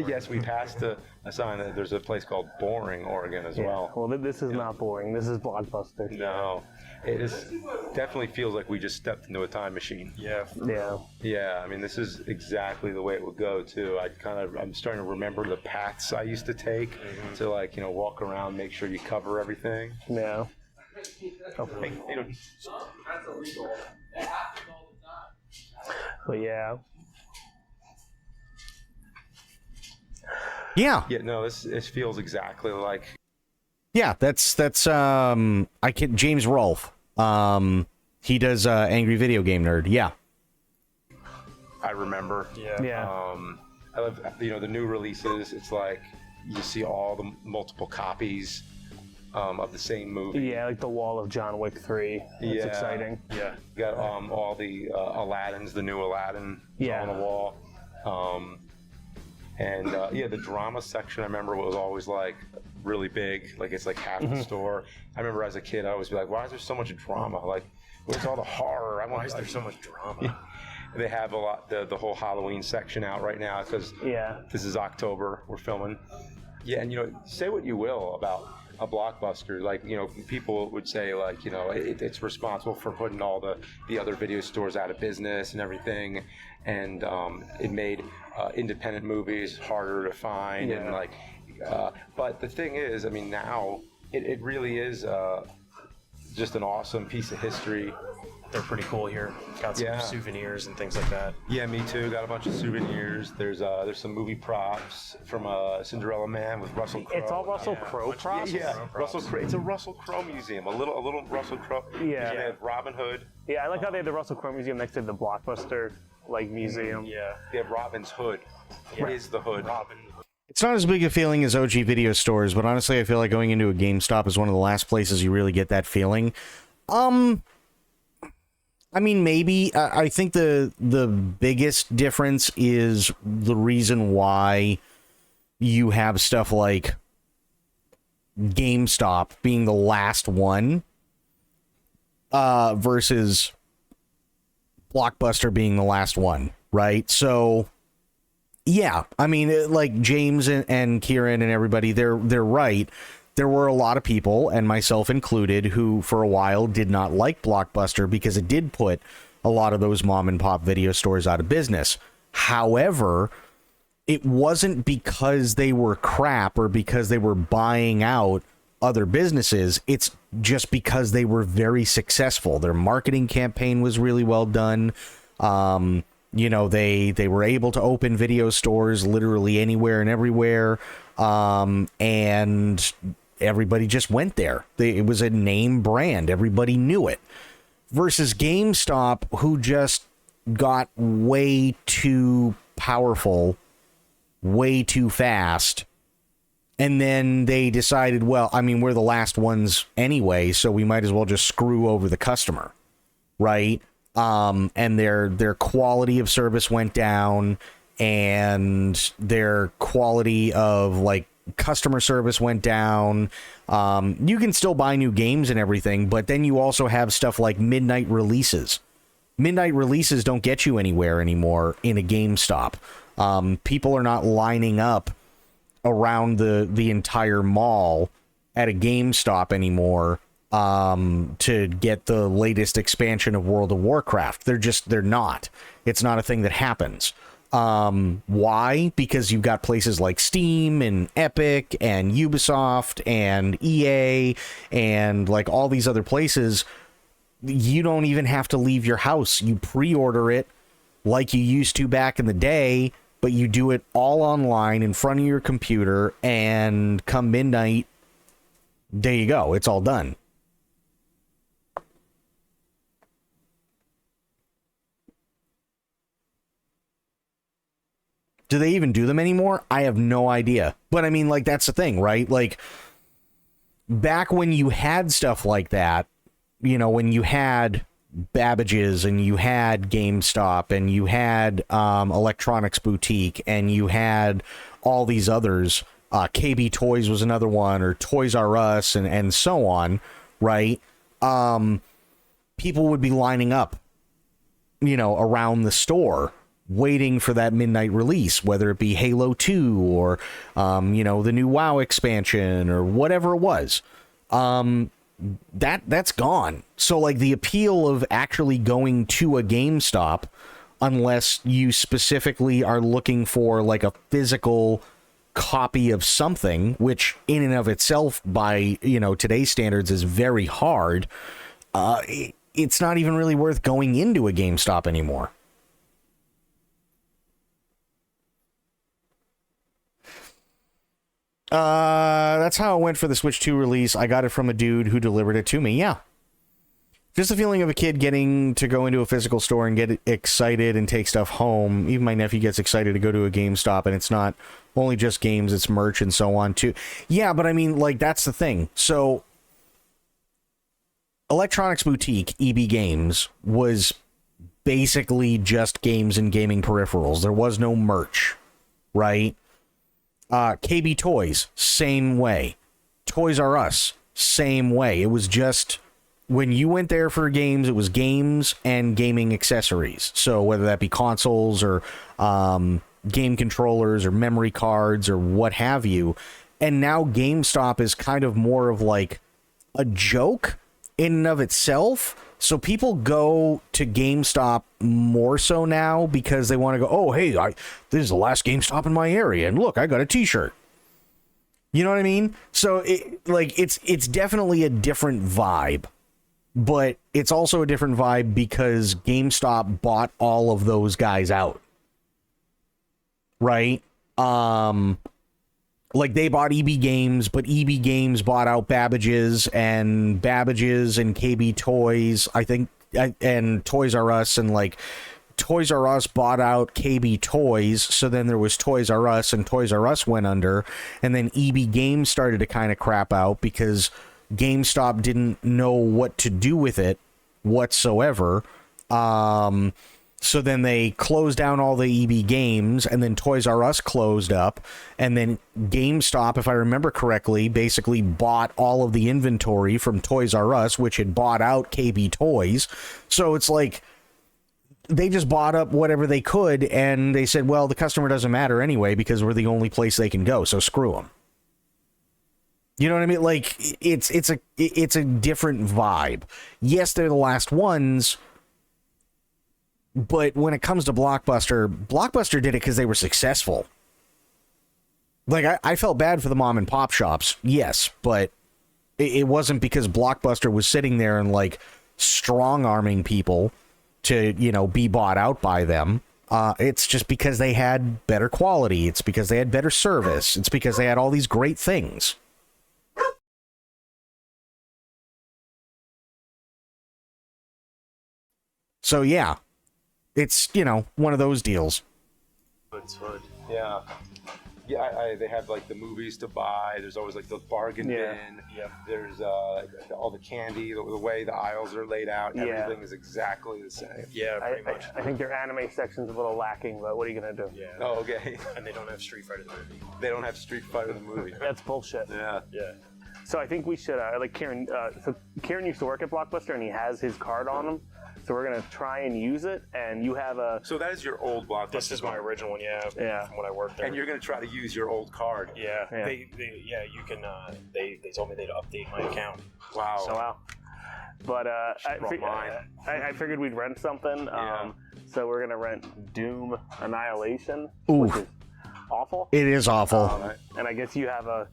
Yes, we passed a sign that there's a place called Boring, Oregon as well. Well, this is not Boring. This is Blockbuster. No, it is definitely feels like we just stepped into a time machine. Yeah. Yeah. Yeah, I mean, this is exactly the way it would go too. I'm starting to remember the paths I used to take to walk around, make sure you cover everything. Yeah. Okay. That's illegal. It happens all the time. But yeah. Yeah. Yeah, no, this feels exactly like. Yeah, that's James Rolfe. He does Angry Video Game Nerd. Yeah. I remember. Yeah. I love the new releases. It's like you see all the multiple copies of the same movie. Yeah, like the wall of John Wick 3. That's exciting. Yeah. You got all the Aladdins, the new Aladdin on the wall. The drama section I remember was always like really big. Like it's like half the store. I remember as a kid I always be like, why is there so much drama? Like, where's all the horror? Why is there so much drama? They have a lot, the whole Halloween section out right now because this is October. We're filming. Yeah, and say what you will about a Blockbuster. Like, people would say like, it's responsible for putting all the other video stores out of business and everything, and it made independent movies harder to find and like. But the thing is, I mean, now it really is just an awesome piece of history. They're pretty cool here. Got some souvenirs and things like that. Yeah, me too. Got a bunch of souvenirs. There's some movie props from Cinderella Man with Russell Crowe. It's all Russell Crowe props? Yeah, Russell Crowe. It's a Russell Crowe museum. A little Russell Crowe. Yeah. They have Robin Hood. Yeah, I like how they have the Russell Crowe museum next to the Blockbuster museum. Yeah. They have Robin's Hood. Yeah. Is the hood. Robin. It's not as big a feeling as OG video stores, but honestly, I feel like going into a GameStop is one of the last places you really get that feeling. I mean, maybe. I think the biggest difference is the reason why you have stuff like GameStop being the last one versus Blockbuster being the last one, right? So, yeah, I mean, like James and Kieran and everybody, they're right. There were a lot of people, and myself included, who for a while did not like Blockbuster because it did put a lot of those mom and pop video stores out of business. However, it wasn't because they were crap or because they were buying out other businesses. It's just because they were very successful. Their marketing campaign was really well done. You know, they were able to open video stores literally anywhere and everywhere. And everybody just went there. It was a name brand. Everybody knew it. Versus GameStop, who just got way too powerful, way too fast. And then they decided, well, I mean, we're the last ones anyway, so we might as well just screw over the customer, right? And their quality of service went down, and their quality of, like, customer service went down. You can still buy new games and everything, but then you also have stuff like midnight releases. Midnight releases don't get you anywhere anymore in a GameStop. People are not lining up around the entire mall at a GameStop anymore to get the latest expansion of World of Warcraft. They're not. It's not a thing that happens. Why? Because you've got places like Steam and Epic and Ubisoft and EA and like all these other places. You don't even have to leave your house. You pre-order it like you used to back in the day, but you do it all online in front of your computer, and come midnight, there you go. It's all done. Do they even do them anymore? I have no idea. But I mean, like, that's the thing, right? Like, back when you had stuff like that, you know, when you had Babbage's and you had GameStop and you had Electronics Boutique and you had all these others, KB Toys was another one, or Toys R Us and so on, right? People would be lining up, you know, around the store waiting for that midnight release, whether it be Halo 2 or, you know, the new WoW expansion or whatever it was. That's gone. So, like, the appeal of actually going to a GameStop, unless you specifically are looking for, like, a physical copy of something, which in and of itself, by, you know, today's standards, is very hard, it's not even really worth going into a GameStop anymore. That's how it went for the Switch 2 release. I got it from a dude who delivered it to me. Yeah. Just the feeling of a kid getting to go into a physical store and get excited and take stuff home. Even my nephew gets excited to go to a GameStop, and it's not only just games, it's merch and so on too. Yeah, but I mean, like, that's the thing. So, Electronics Boutique, EB Games, was basically just games and gaming peripherals. There was no merch, right? KB Toys, same way. Toys R Us, same way. It was just, when you went there for games, it was games and gaming accessories. So whether that be consoles or game controllers or memory cards or what have you. And now GameStop is kind of more of like a joke in and of itself. So people go to GameStop more so now because they want to go, oh, hey, this is the last GameStop in my area, and look, I got a t-shirt. You know what I mean? So it's definitely a different vibe, but it's also a different vibe because GameStop bought all of those guys out. Right? Like, they bought EB Games, but EB Games bought out Babbage's and KB Toys, I think, and Toys R Us, and, like, Toys R Us bought out KB Toys, so then there was Toys R Us, and Toys R Us went under, and then EB Games started to kind of crap out because GameStop didn't know what to do with it whatsoever. So then they closed down all the EB Games, and then Toys R Us closed up, and then GameStop, if I remember correctly, basically bought all of the inventory from Toys R Us, which had bought out KB Toys. So it's like they just bought up whatever they could, and they said, well, the customer doesn't matter anyway because we're the only place they can go, so screw them. You know what I mean? Like, it's a different vibe. Yes, they're the last ones. But when it comes to Blockbuster did it because they were successful. Like, I felt bad for the mom and pop shops, yes, but it wasn't because Blockbuster was sitting there and, like, strong-arming people to, you know, be bought out by them. It's just because they had better quality. It's because they had better service. It's because they had all these great things. So, yeah. It's, you know, one of those deals. It's fun. Yeah. Yeah, they have, like, the movies to buy. There's always, like, the bargain bin. Yeah. There's all the candy, the way the aisles are laid out. Everything is exactly the same. Yeah, pretty much. I think their anime section's a little lacking, but what are you going to do? Yeah. Oh, okay. And they don't have Street Fighter the movie. They don't have Street Fighter the movie. That's bullshit. Yeah. Yeah. So I think we should, like Kieran, so Kieran used to work at Blockbuster and he has his card on him. So we're going to try and use it, and you have a... So that is your old Blockbuster. This is my original one, yeah. From when I worked there. And you're going to try to use your old card. Yeah. You can, they told me they'd update my account. Wow. So, wow. But I figured we'd rent something. So we're going to rent Doom Annihilation, which is awful. It is awful. And I guess you have a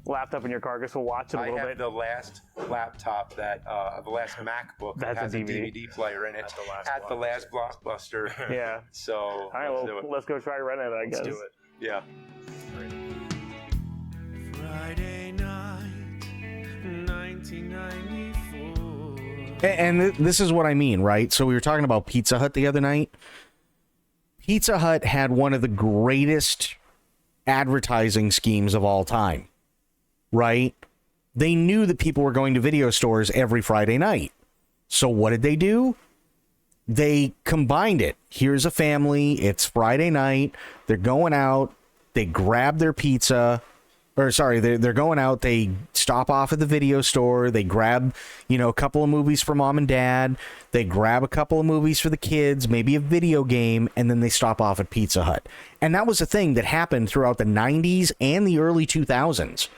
laptop in your car, I guess we'll watch it a little bit. I have the last laptop that, the last MacBook that has a DVD player in it at the last Blockbuster. Yeah. So, all right, well, let's go try renting it, I guess. Let's do it. Yeah. Friday night, 1994. And this is what I mean, right? So we were talking about Pizza Hut the other night. Pizza Hut had one of the greatest advertising schemes of all time. Right? They knew that people were going to video stores every Friday night. So what did they do? They combined it. Here's a family. It's Friday night. They're going out. They grab their pizza. Or sorry, they're going out. They stop off at the video store. They grab, you know, a couple of movies for mom and dad. They grab a couple of movies for the kids, maybe a video game, and then they stop off at Pizza Hut. And that was a thing that happened throughout the 90s and the early 2000s.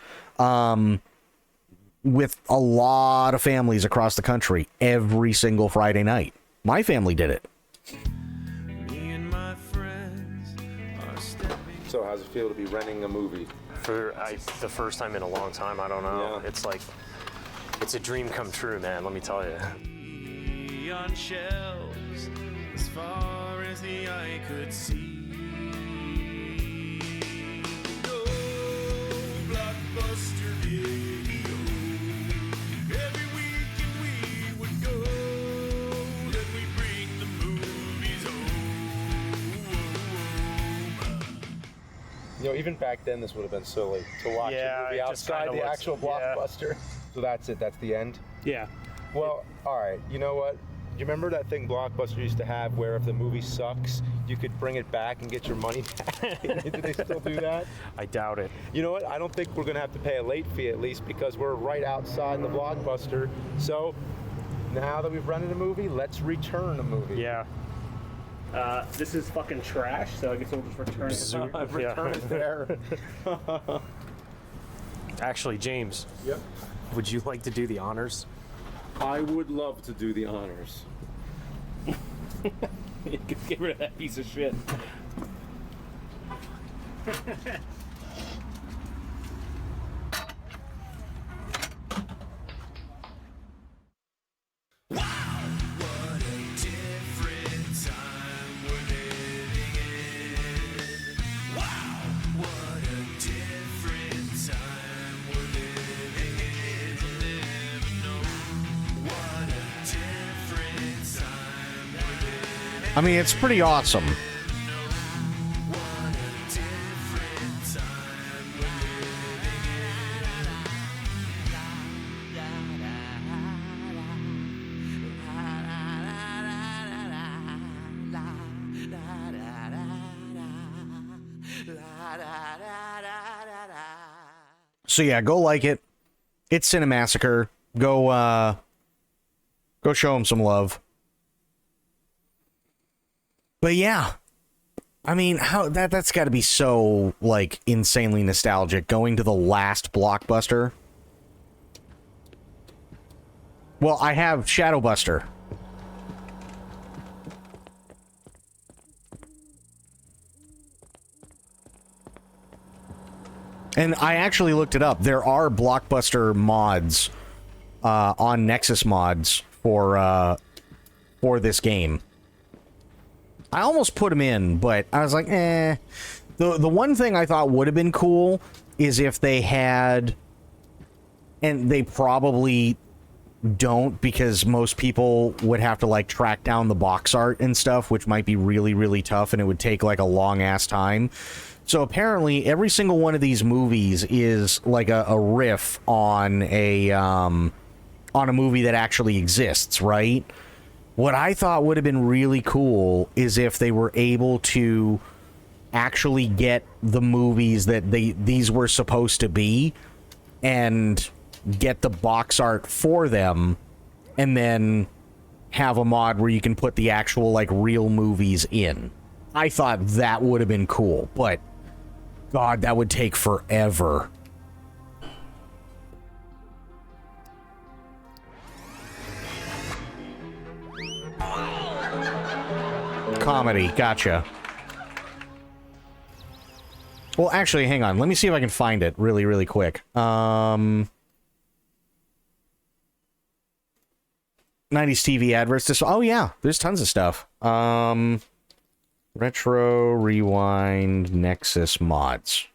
With a lot of families across the country every single Friday night. My family did it. So how's it feel to be renting a movie? The first time in a long time, I don't know. Yeah. It's like, it's a dream come true, man, let me tell you. On shelves, as far as the eye could see. No Blockbuster video. Every weekend we would go. Then we bring the movies home. You know, even back then, this would have been silly to watch a movie outside the actual Blockbuster. So that's it. That's the end. Yeah. Well, all right. You know what? Do you remember that thing Blockbuster used to have where if the movie sucks, you could bring it back and get your money back? Do they still do that? I doubt it. You know what? I don't think we're going to have to pay a late fee, at least, because we're right outside the Blockbuster. So now that we've rented a movie, let's return a movie. Yeah. This is fucking trash, so I guess we'll just return it. Return it there. Actually, James. Yep. Would you like to do the honors? I would love to do the honors. Get rid of that piece of shit. I mean, it's pretty awesome. So yeah, go like it. It's Cinemassacre. Go show him some love. But yeah, I mean, how that's got to be so like insanely nostalgic. Going to the last Blockbuster. Well, I have Shadowbuster. And I actually looked it up. There are Blockbuster mods on Nexus mods for this game. I almost put them in, but I was like, eh. The one thing I thought would have been cool is if they had, and they probably don't because most people would have to like track down the box art and stuff, which might be really, really tough, and it would take like a long ass time. So apparently every single one of these movies is like a riff on a movie that actually exists, right? What I thought would have been really cool is if they were able to actually get the movies that these were supposed to be and get the box art for them and then have a mod where you can put the actual like real movies in. I thought that would have been cool, but God, that would take forever. Comedy, gotcha. Well, actually, hang on. Let me see if I can find it really, really quick. 90s TV adverts. Oh, yeah. There's tons of stuff. Retro Rewind Nexus mods.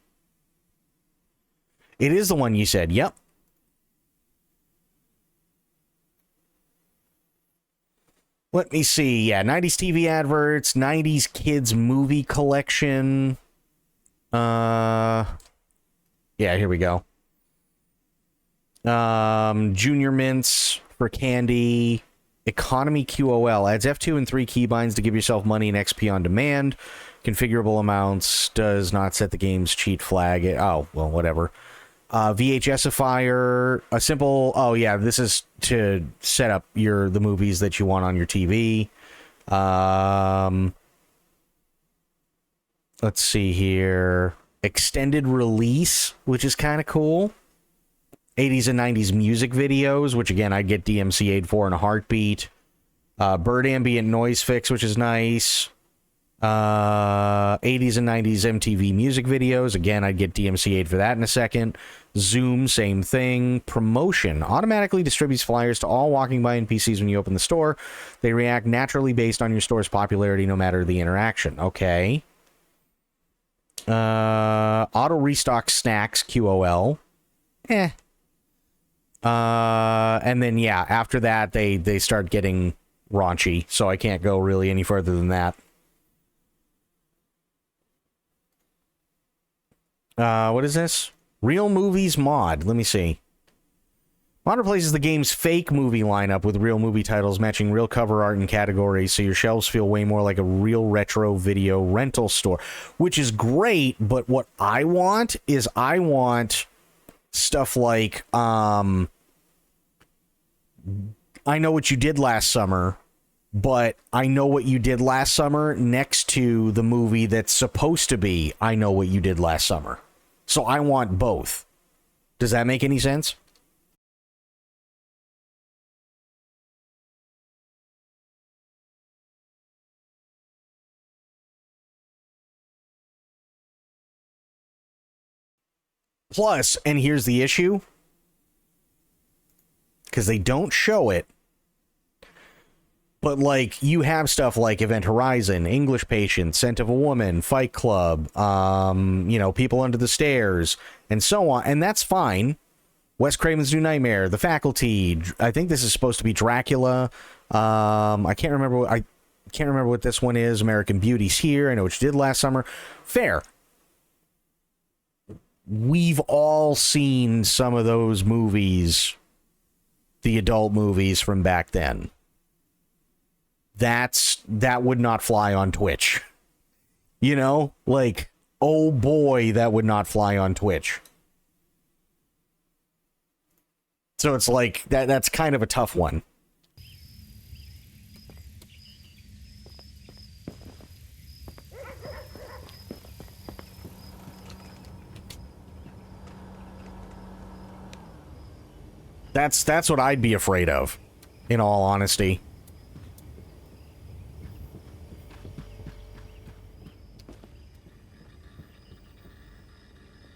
It is the one you said. Yep. Let me see. Yeah, 90s TV adverts, 90s kids movie collection. Yeah, here we go. Junior Mints for candy. Economy QOL adds F2 and 3 keybinds to give yourself money and XP on demand. Configurable amounts does not set the game's cheat flag. Oh, well, whatever. VHSifier, a simple. Oh yeah, this is to set up the movies that you want on your TV. Let's see here. Extended release, which is kind of cool. 80s and 90s music videos, which again I'd get DMCA'd for in a heartbeat. Bird ambient noise fix, which is nice. 80s and 90s MTV music videos, again I'd get DMCA'd for that in a second. Zoom, same thing. Promotion automatically distributes flyers to all walking by NPCs when you open the store. They react naturally based on your store's popularity, no matter the interaction. Okay. Auto restock snacks, QOL. And then yeah, after that they start getting raunchy, so I can't go really any further than that. What is this? Real Movies mod. Let me see. Mod replaces the game's fake movie lineup with real movie titles matching real cover art and categories, so your shelves feel way more like a real retro video rental store, which is great, but what I want is stuff like, I Know What You Did Last Summer, but I Know What You Did Last Summer next to the movie that's supposed to be I Know What You Did Last Summer. So I want both. Does that make any sense? Plus, and here's the issue, because they don't show it, but like you have stuff like Event Horizon, English Patient, Scent of a Woman, Fight Club, People Under the Stairs, and so on, and that's fine. Wes Craven's New Nightmare, The Faculty. I think this is supposed to be Dracula. I can't remember what this one is. American Beauty's here. I Know What You Did Last Summer. Fair. We've all seen some of those movies, the adult movies from back then. That would not fly on Twitch. Like, oh boy, that would not fly on Twitch. So it's like, that's kind of a tough one. That's what I'd be afraid of, in all honesty.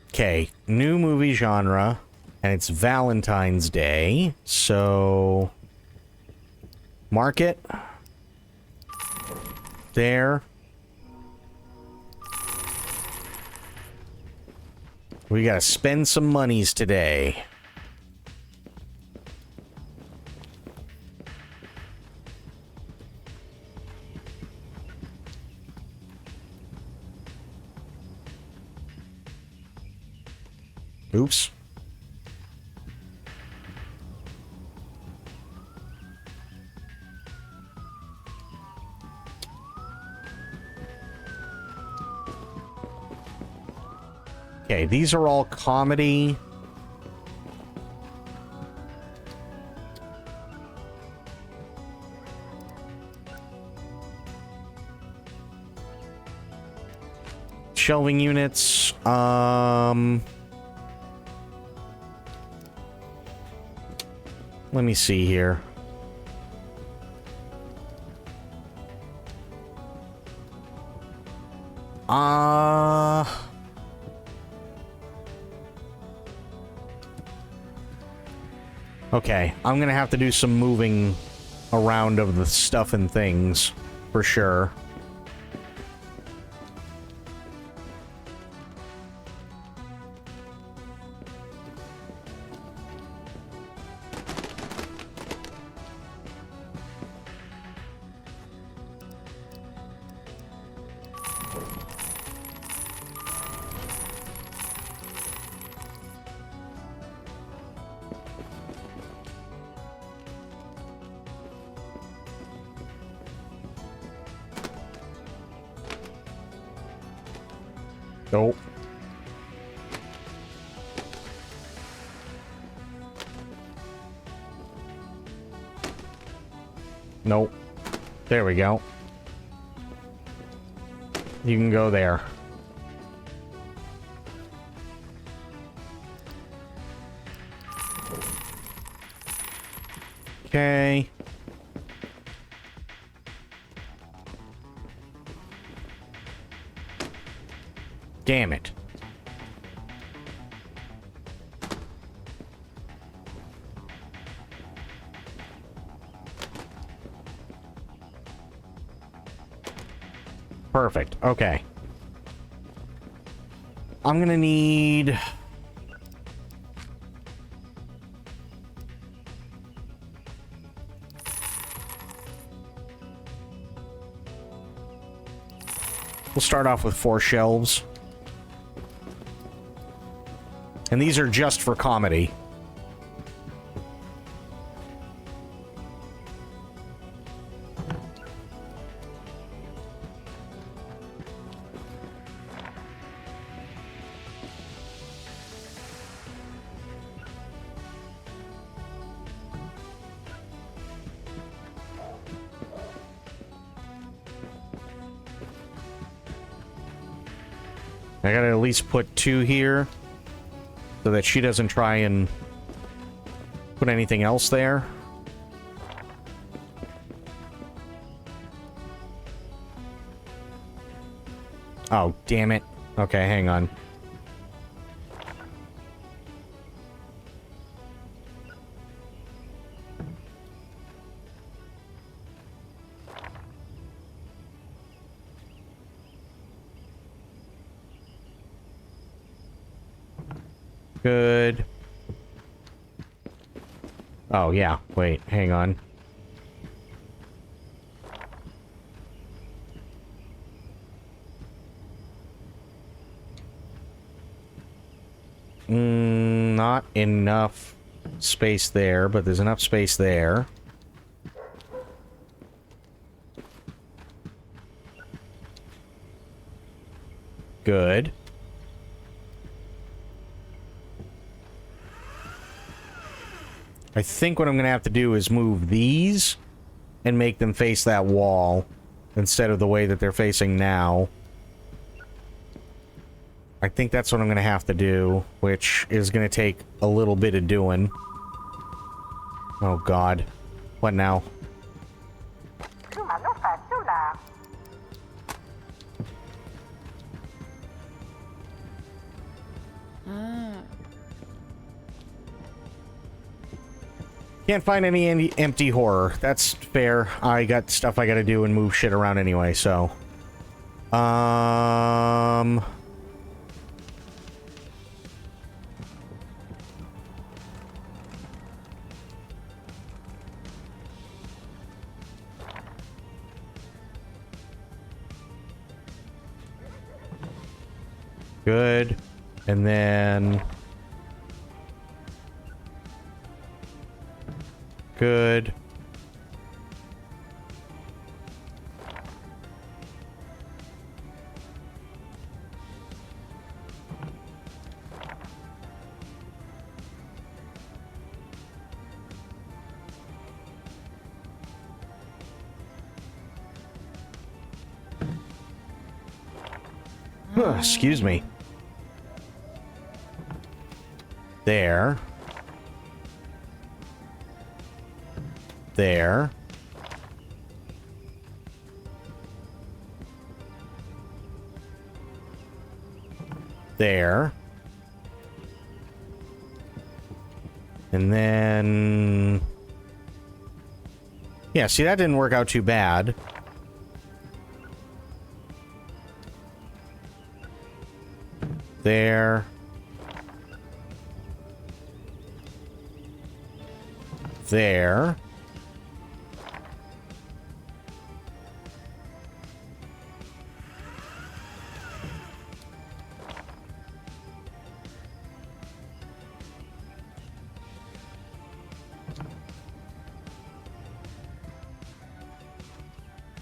Okay, new movie genre, and it's Valentine's Day, so... Market. There. We gotta spend some monies today. Oops. Okay, these are all comedy. Shelving units. Let me see here. Okay, I'm gonna have to do some moving around of the stuff and things, for sure. Nope. Nope. There we go. You can go there. Okay. Damn it. Perfect. Okay. I'm gonna need... We'll start off with 4 shelves. And these are just for comedy. I gotta at least put 2 here, so that she doesn't try and put anything else there. Oh, damn it. Okay, hang on. Good. Oh, yeah. Wait, hang on. Not enough space there, but there's enough space there. Good. I think what I'm going to have to do is move these and make them face that wall instead of the way that they're facing now. I think that's what I'm going to have to do, which is going to take a little bit of doing. Oh, God. What now? Can't find any empty horror. That's fair. I got stuff I gotta do and move shit around anyway, so... Good. And then... Good. Excuse me. There. There. There. And then... Yeah, see, that didn't work out too bad. There. There.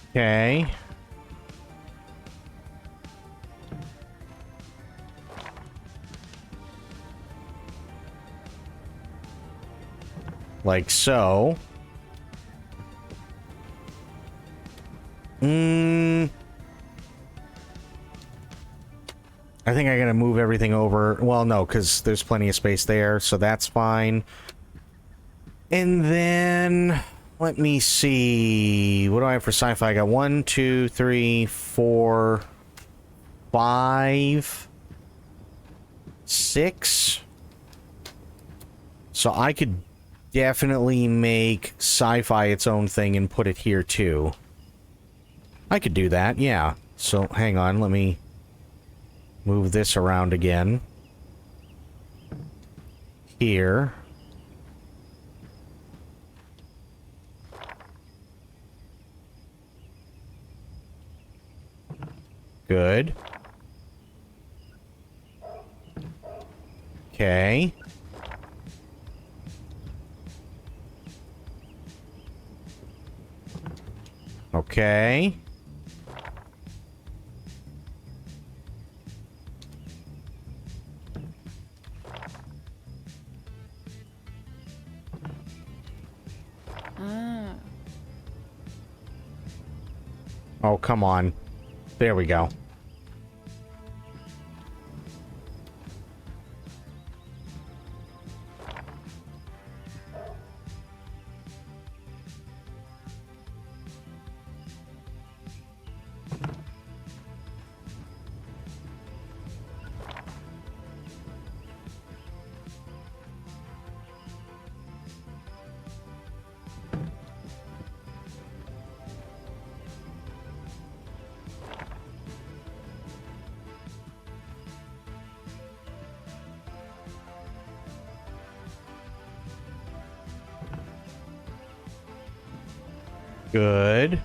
Okay. Like so. I think I gotta move everything over. Well, no, because there's plenty of space there, so that's fine. And then... Let me see. What do I have for sci-fi? I got 1, 2, 3, 4, 5, 6. So I could definitely make sci-fi its own thing and put it here too. I could do that, yeah. So hang on, let me move this around again. Here. Good. Okay. Okay. Oh, come on. There we go. Good.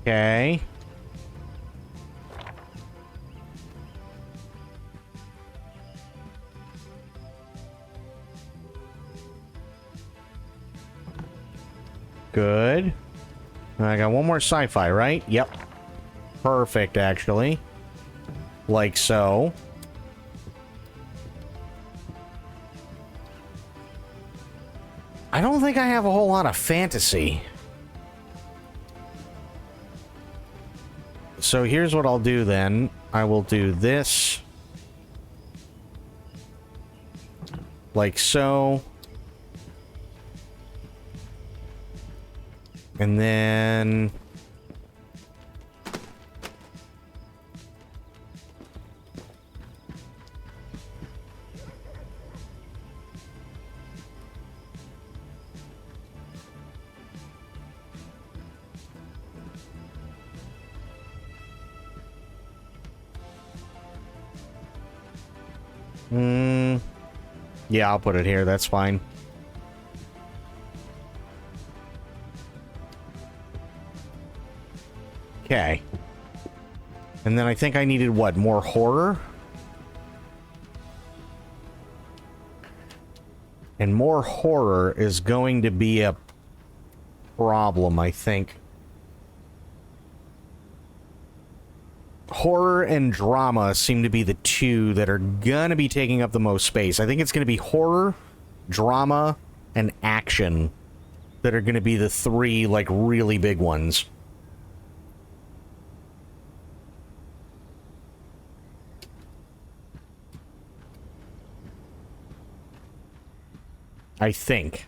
Okay. I got one more sci-fi, right? Yep. Perfect, actually. Like so. I don't think I have a whole lot of fantasy. So here's what I'll do then. I will do this. Like so. And then... yeah, I'll put it here. That's fine. Okay. And then I think I needed, what, more horror? And more horror is going to be a problem, I think. Horror and drama seem to be the two that are gonna be taking up the most space. I think it's gonna be horror, drama, and action that are gonna be the three, like, really big ones. I think.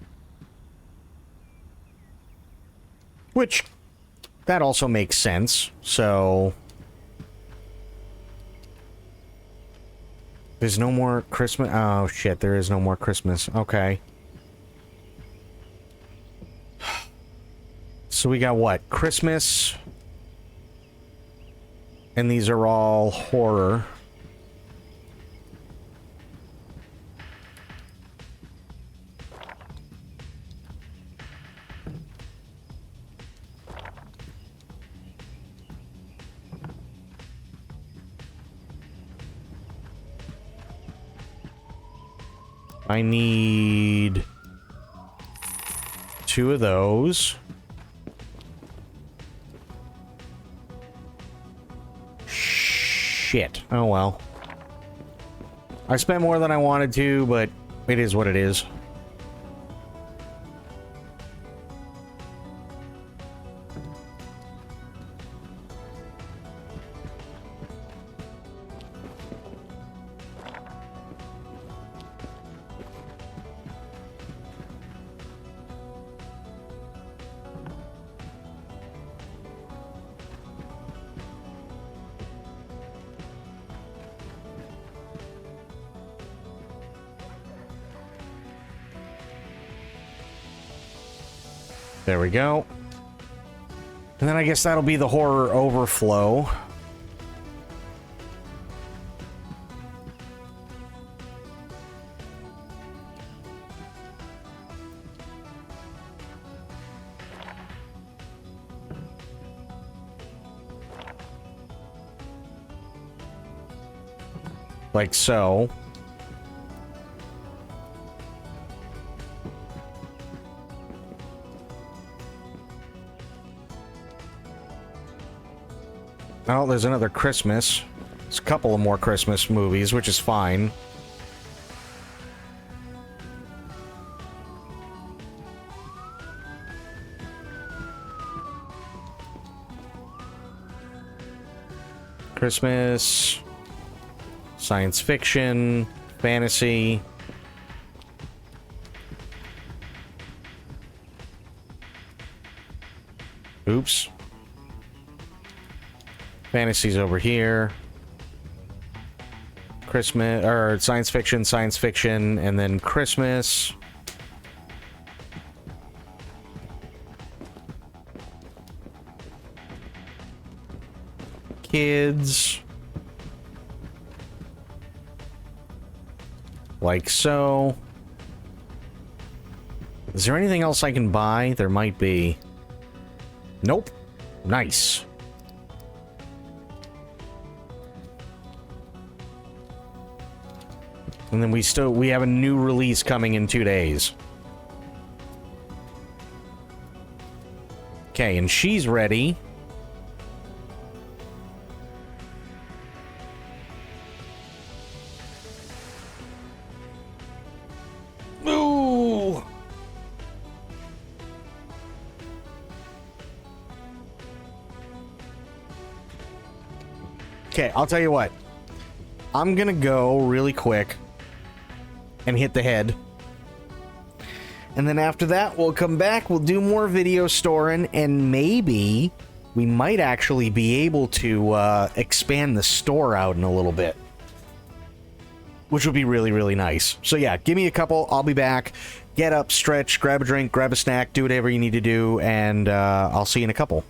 Which, that also makes sense, so... There's no more Christmas... Oh, shit, there is no more Christmas. Okay. So we got what? Christmas. And these are all horror. I need 2 of those. Shit. Oh well. I spent more than I wanted to, but it is what it is. There we go. And then I guess that'll be the horror overflow. Like so. Oh, there's another Christmas. There's a couple of more Christmas movies, which is fine. Christmas, science fiction, fantasy. Oops. Fantasy's over here. Christmas, or science fiction, and then Christmas. Kids. Like so. Is there anything else I can buy? There might be. Nope. Nice. And then we have a new release coming in 2 days. Okay, and she's ready. Ooh! Okay, I'll tell you what. I'm gonna go really quick and hit the head. And then after that, we'll come back, we'll do more video storing, and maybe we might actually be able to expand the store out in a little bit. Which would be really, really nice. So yeah, give me a couple, I'll be back. Get up, stretch, grab a drink, grab a snack, do whatever you need to do, and I'll see you in a couple.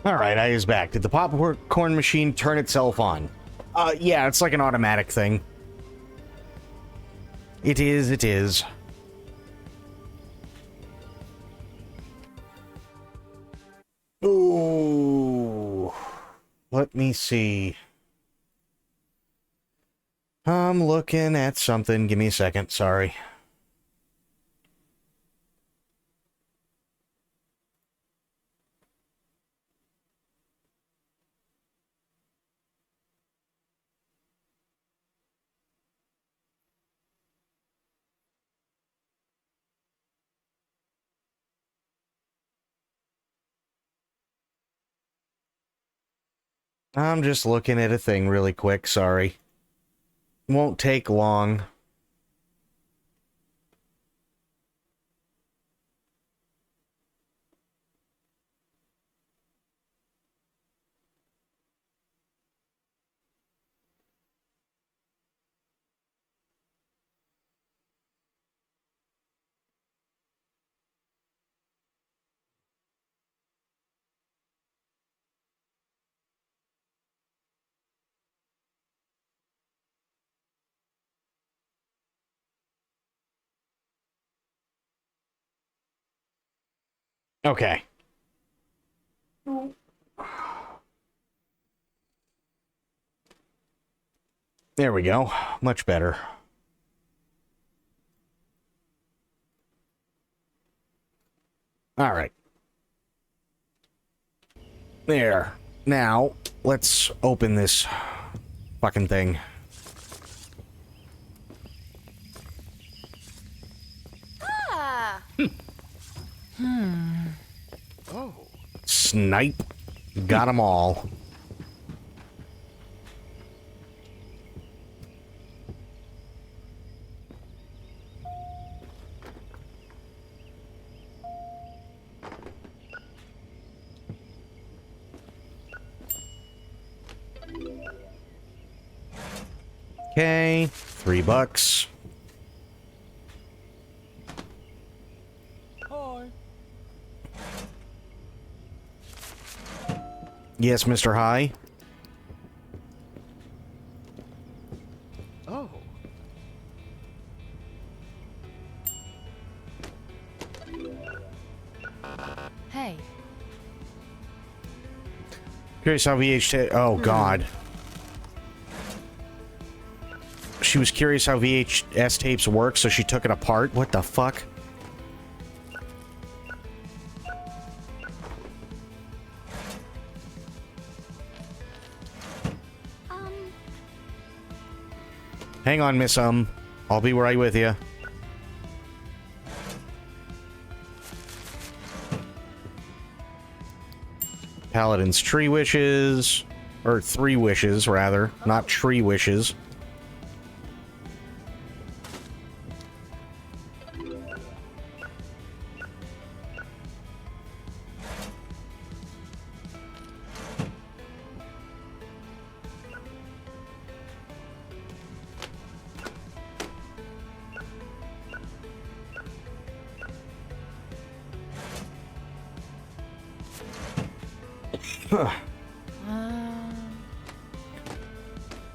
Alright, I is back. Did the popcorn machine turn itself on? Yeah, it's like an automatic thing. It is, it is. Ooh. Let me see. I'm looking at something. Give me a second, sorry. I'm just looking at a thing really quick, sorry. Won't take long. Okay. There we go. Much better. All right. There. Now, let's open this fucking thing. Ah. Oh. Snipe. Got them all. Okay, $3. Hi. Yes, Mr. High. Oh. Hey. Curious how VHS... Oh, God. She was curious how VHS tapes work, so she took it apart? What the fuck? Hang on, Miss I'll be right with you. Paladin's tree wishes. Or 3 wishes, rather. Not tree wishes.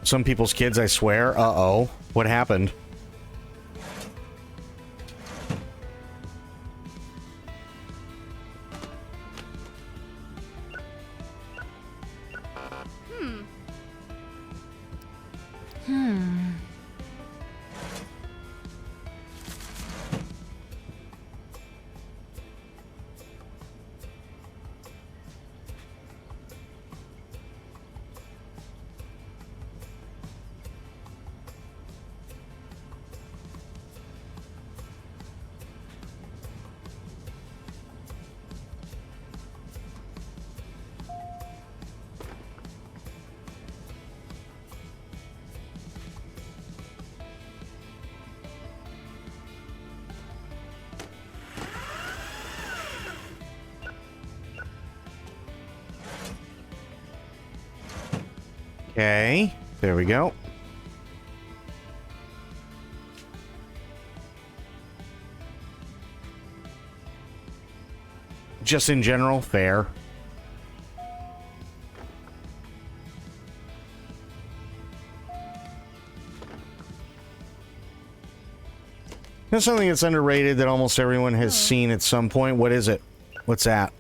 Some people's kids, I swear. Uh-oh. What happened? Okay, there we go. Just in general, fair. There's something that's underrated that almost everyone has seen at some point. What is it? What's that?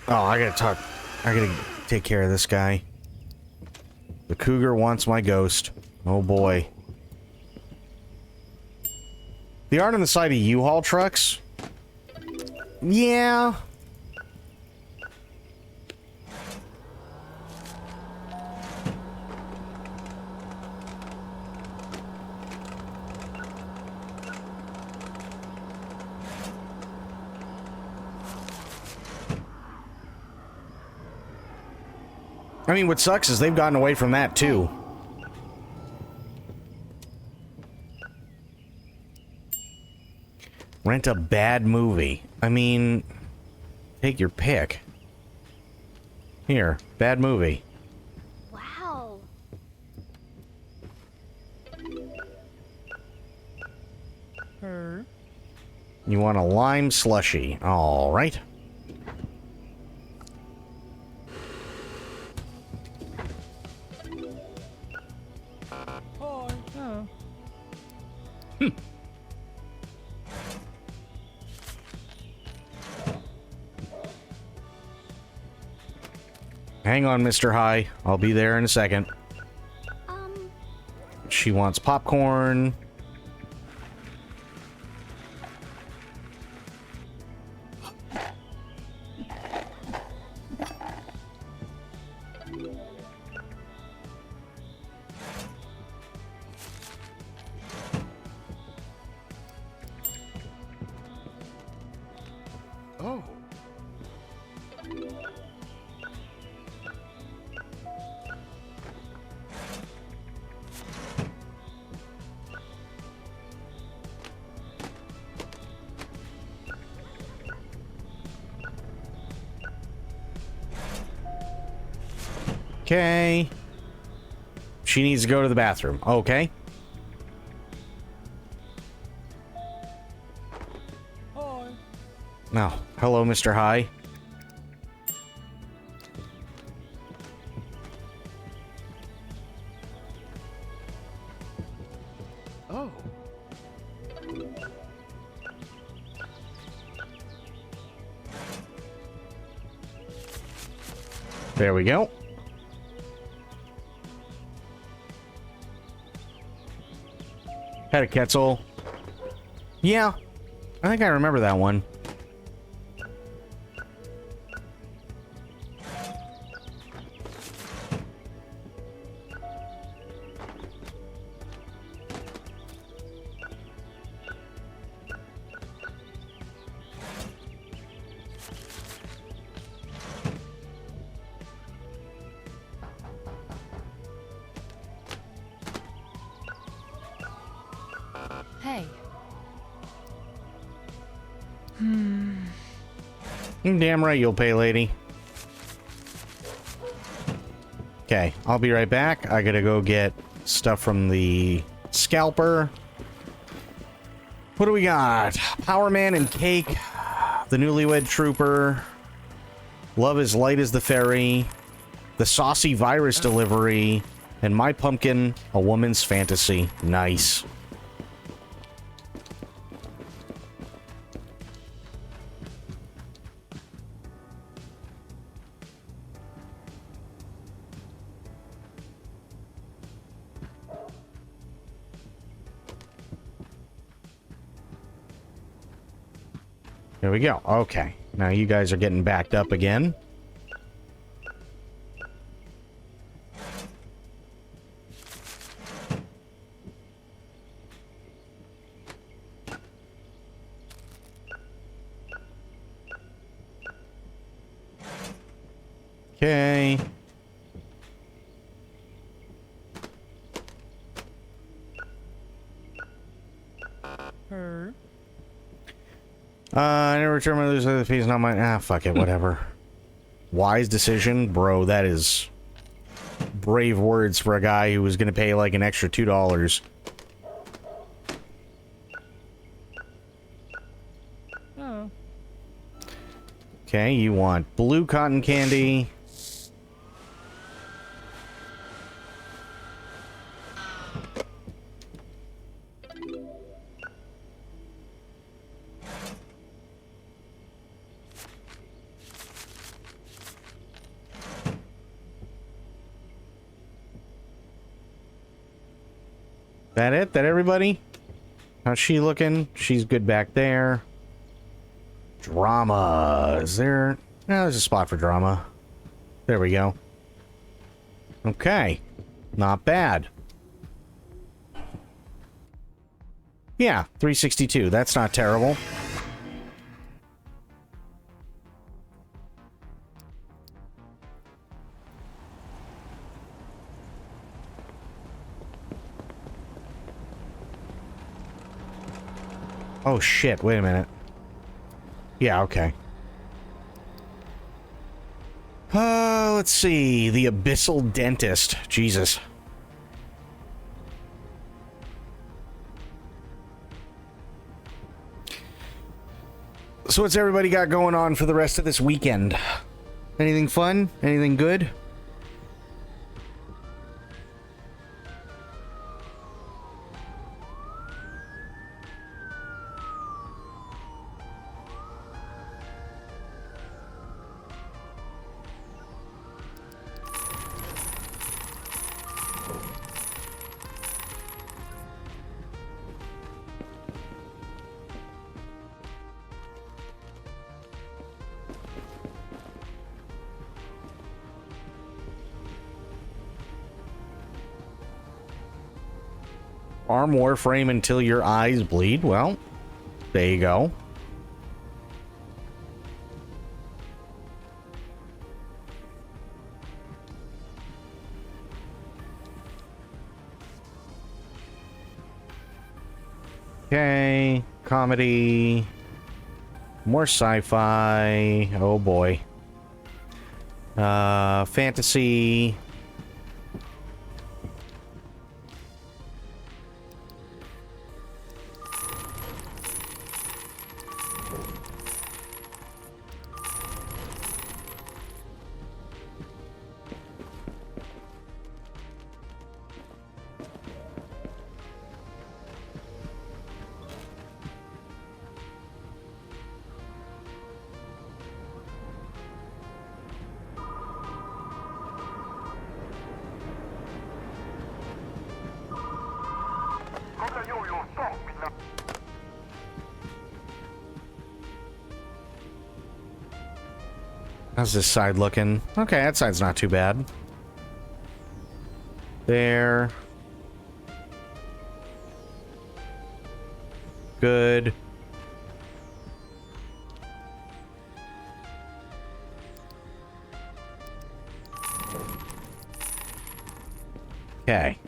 Oh, I gotta talk. I gotta take care of this guy. The cougar wants my ghost. Oh boy. The art on the side of U-Haul trucks? Yeah. I mean, what sucks is they've gotten away from that, too. Rent a bad movie. I mean, take your pick. Here, bad movie. Wow. You want a lime slushy. All right. Hang on, Mr. High. I'll be there in a second. She wants popcorn. Oh. Okay. She needs to go to the bathroom. Okay. Hi. Now, hello, Mr. High. Oh. There we go. Had a Quetzal. Yeah, I think I remember that one. Hey. You're damn right you'll pay, lady. Okay, I'll be right back. I gotta go get stuff from the scalper. What do we got? Power Man and Cake. The Newlywed Trooper. Love is Light as the Fairy. The Saucy Virus Delivery. And My Pumpkin, A Woman's Fantasy. Nice. There we go. Okay. Now you guys are getting backed up again. Okay. I never return my lose the fees, not mine. Ah, fuck it, whatever. Wise decision, bro. That is brave words for a guy who was going to pay like an extra $2. Oh. Okay, you want blue cotton candy. That it? That everybody? How's she looking? She's good back there. Drama. Is there... No, there's a spot for drama. There we go. Okay. Not bad. Yeah, 362. That's not terrible. Oh shit, wait a minute. Yeah, okay. Let's see. The Abyssal Dentist. Jesus. So what's everybody got going on for the rest of this weekend? Anything fun? Anything good? Arm Warframe until your eyes bleed. Well, there you go. Okay, comedy, more sci-fi. Oh boy. Fantasy. How's this side looking? Okay, that side's not too bad. There. Good. Okay.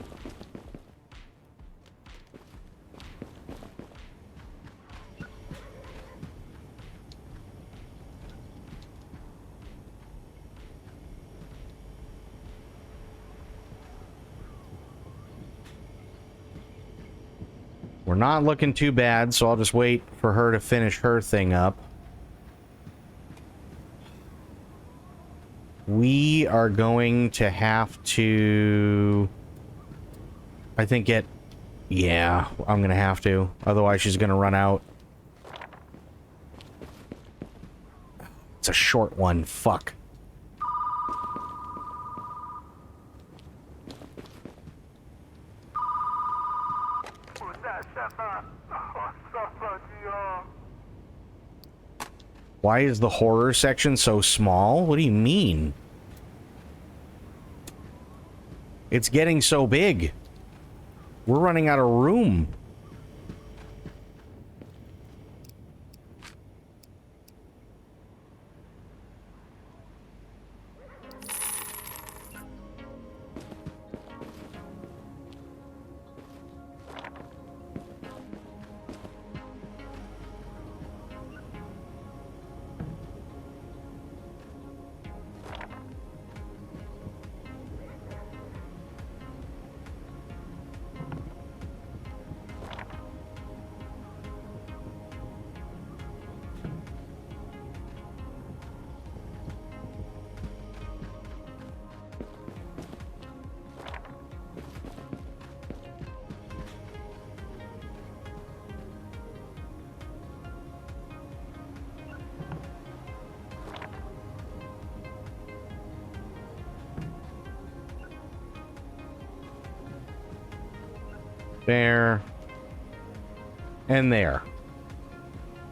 We're not looking too bad, so I'll just wait for her to finish her thing up. We are going to have to, I think, get... Yeah, I'm going to have to. Otherwise, she's going to run out. It's a short one. Fuck. Why is the horror section so small? What do you mean? It's getting so big. We're running out of room. There. And there.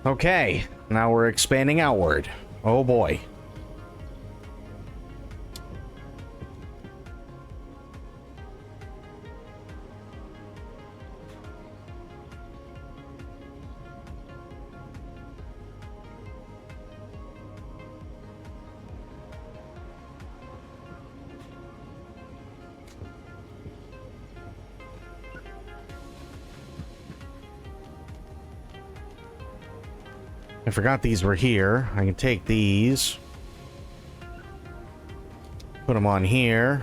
Okay. Now we're expanding outward. Oh boy. I forgot these were here. I can take these. Put them on here.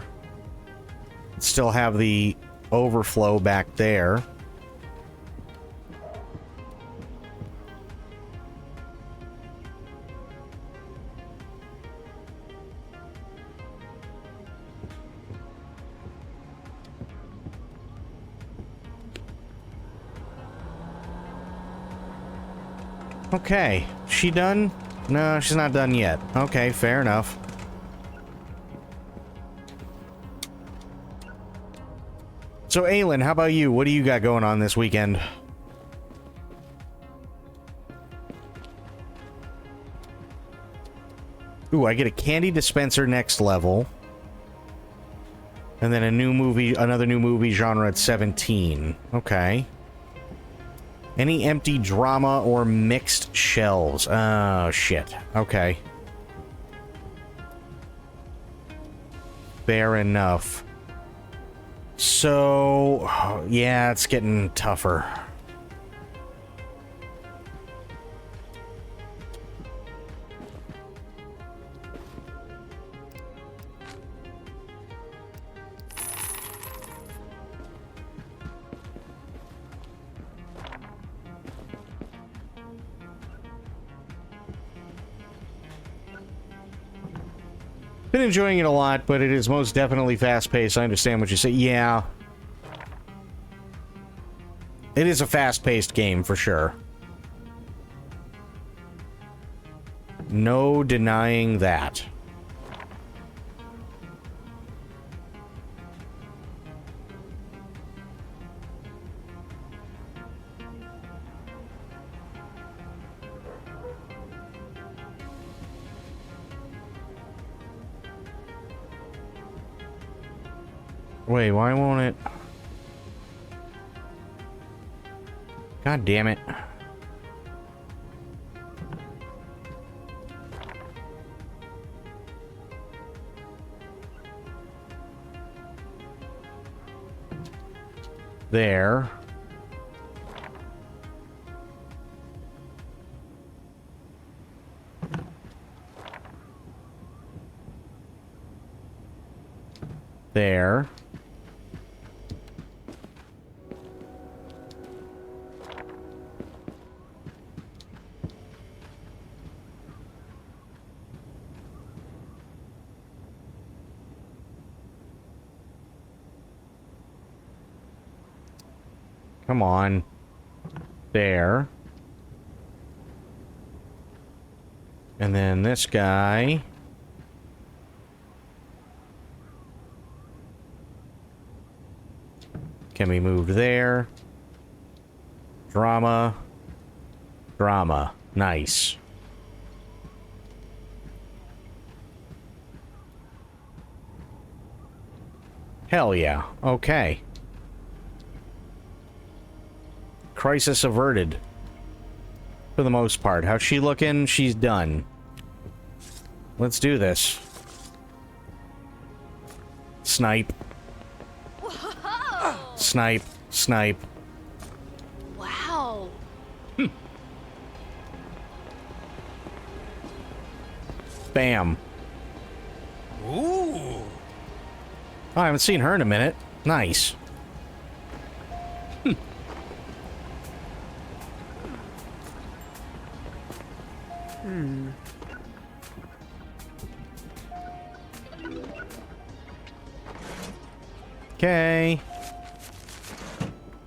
Still have the overflow back there. Okay, she done? No, she's not done yet. Okay, fair enough. So, Aylin, how about you? What do you got going on this weekend? Ooh, I get a candy dispenser next level. And then another new movie genre at 17. Okay. Any empty drama or mixed shelves? Oh, shit. Okay. Fair enough. So, yeah, it's getting tougher. Been enjoying it a lot, but it is most definitely fast-paced. I understand what you say. Yeah. It is a fast-paced game, for sure. No denying that. Wait, why won't it? God damn it. There. There. Come on. There. And then this guy. Can be moved there. Drama. Drama. Nice. Hell yeah. Okay. Crisis averted. For the most part. How's she looking? She's done. Let's do this. Snipe. Whoa. Snipe. Snipe. Wow. Bam. Ooh. Oh, I haven't seen her in a minute. Nice. Okay.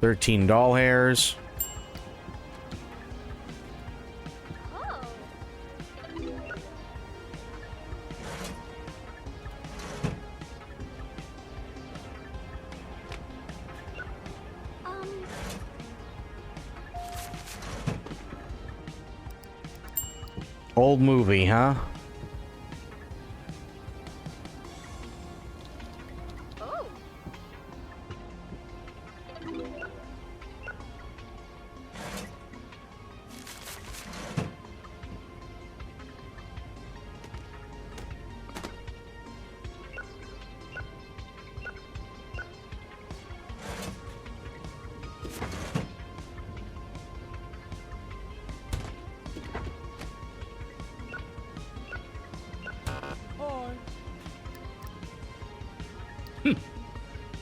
13 doll hairs. Old movie, huh? Oh.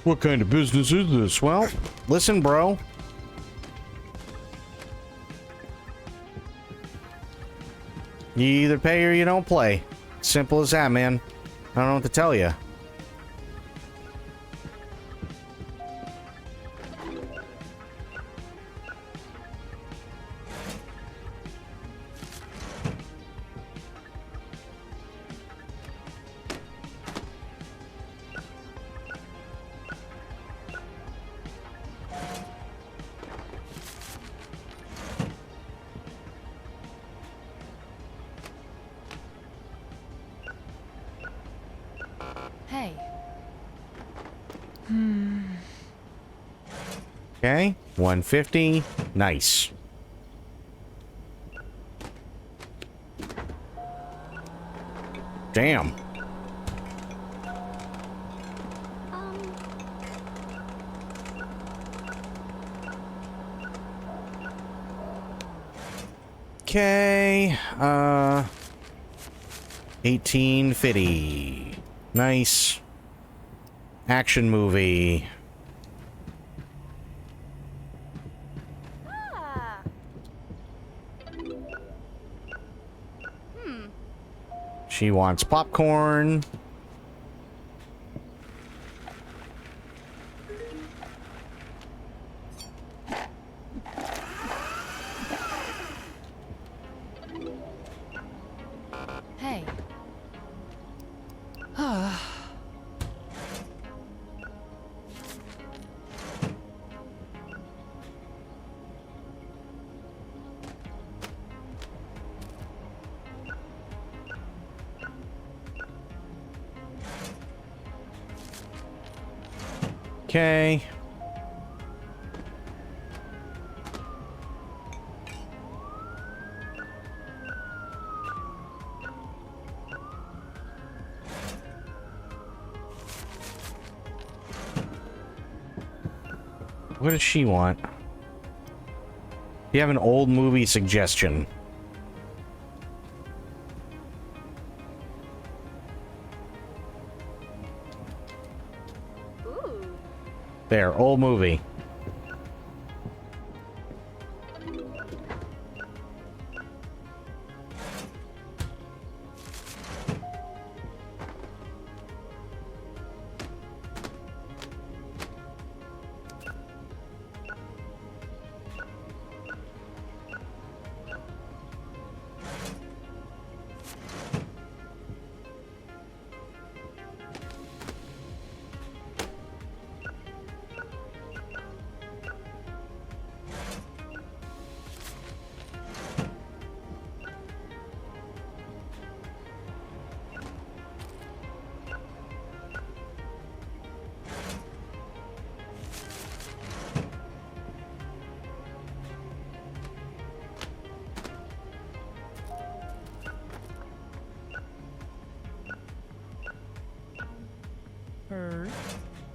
What kind of business is this? Well, listen, bro. You either pay or you don't play. Simple as that, man. I don't know what to tell you. Okay, 150. Nice. Damn. Okay, 1850. Nice. Action movie. She wants popcorn. Hey. Okay. What does she want? You have an old movie suggestion. There, old movie.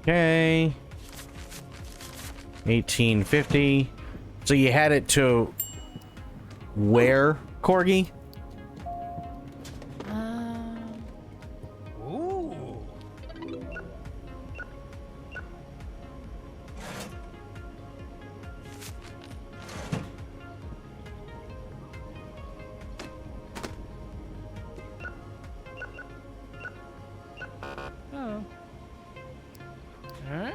Okay. 1850. So you had it to where, Corgi? Ooh. Oh. Huh?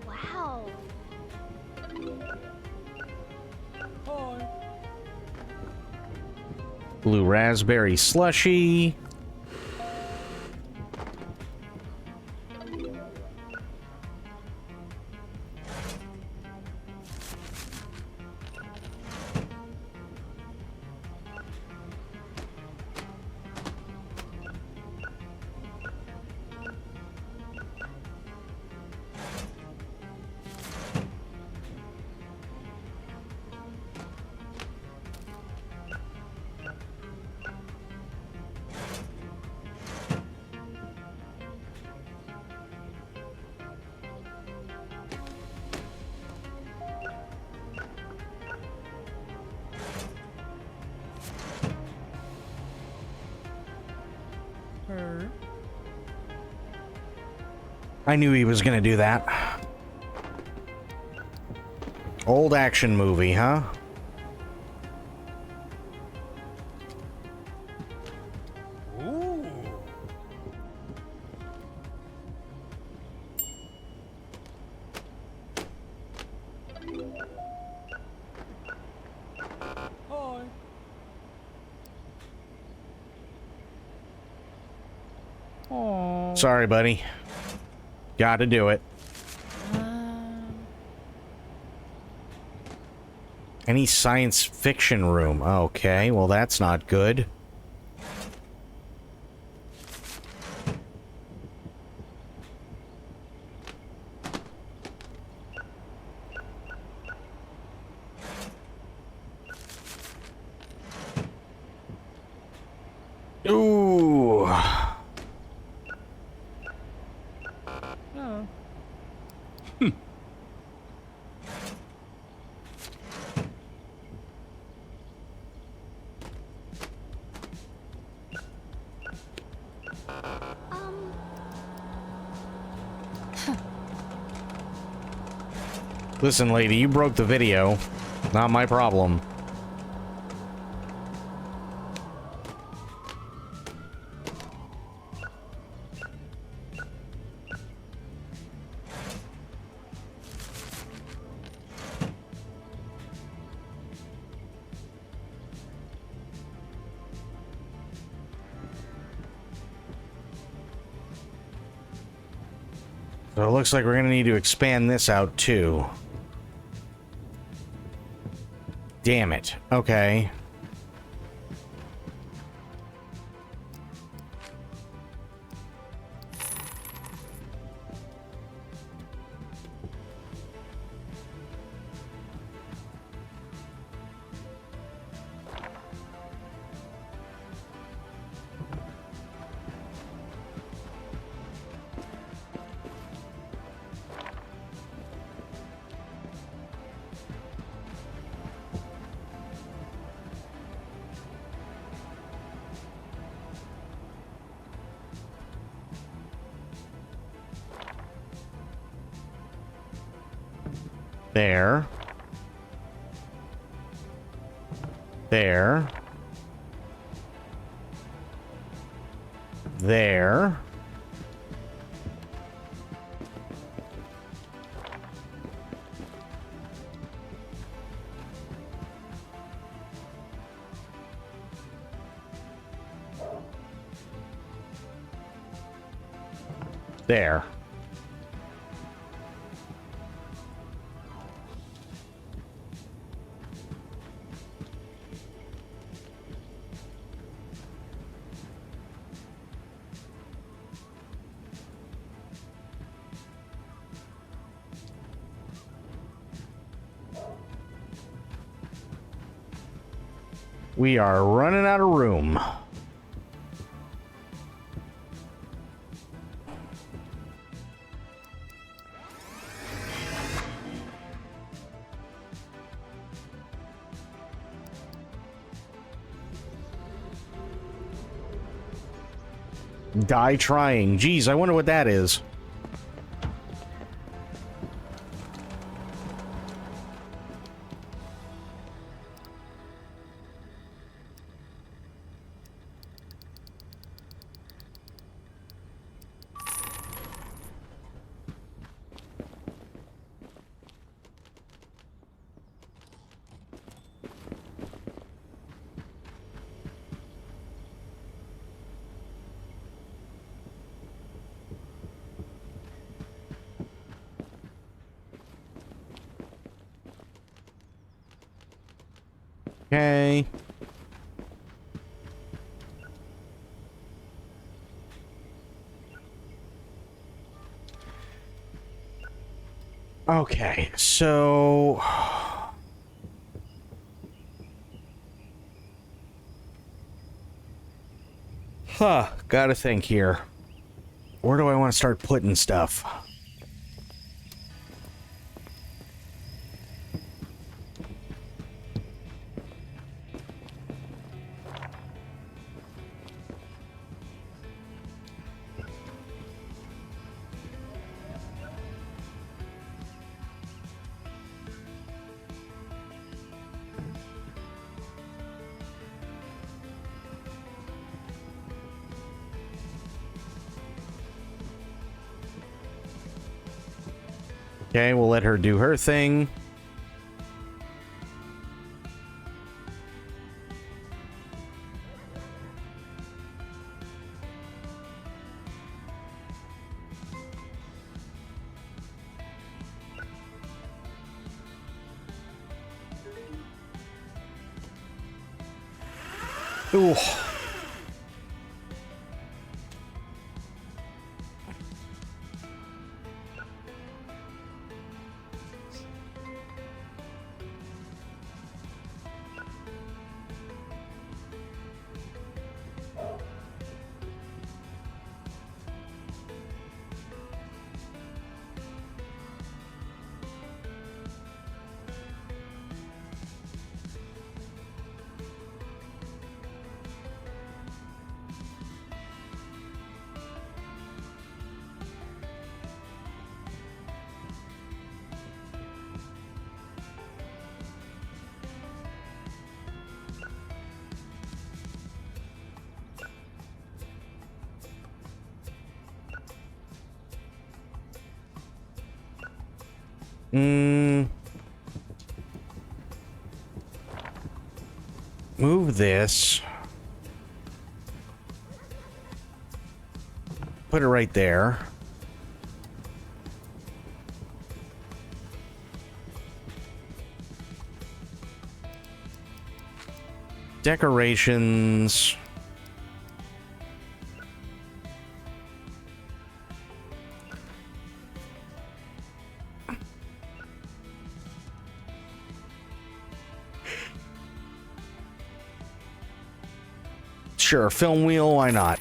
Wow. Blue raspberry slushy. I knew he was gonna do that. Old action movie, huh? Ooh. Hi. Sorry, buddy. Gotta do it. Any science fiction room. Okay, well that's not good. Ooh. Oh. Listen, lady, you broke the video. Not my problem. So it looks like we're gonna need to expand this out too. Damn it. Okay. There. There. There. There. We are running out of room. Die trying. Geez, I wonder what that is. Okay. Okay, so... Huh, gotta think here. Where do I want to start putting stuff? Okay, we'll let her do her thing. Ooh. Move this. Put it right there. Decorations. Sure, film wheel, why not?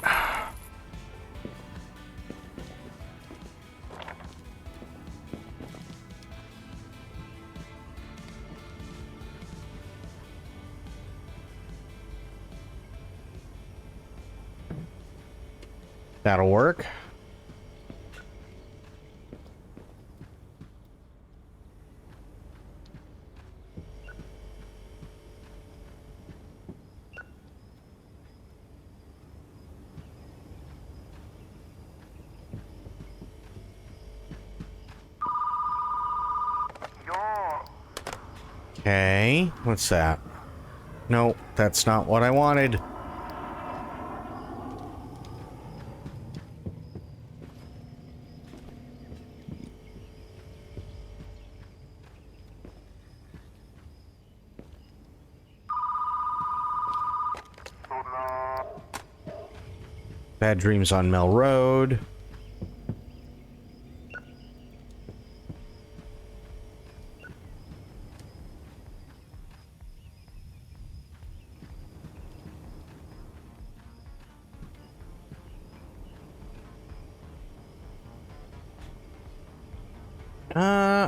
That'll work. Okay, what's that? No, that's not what I wanted. Bad Dreams on Mel Road.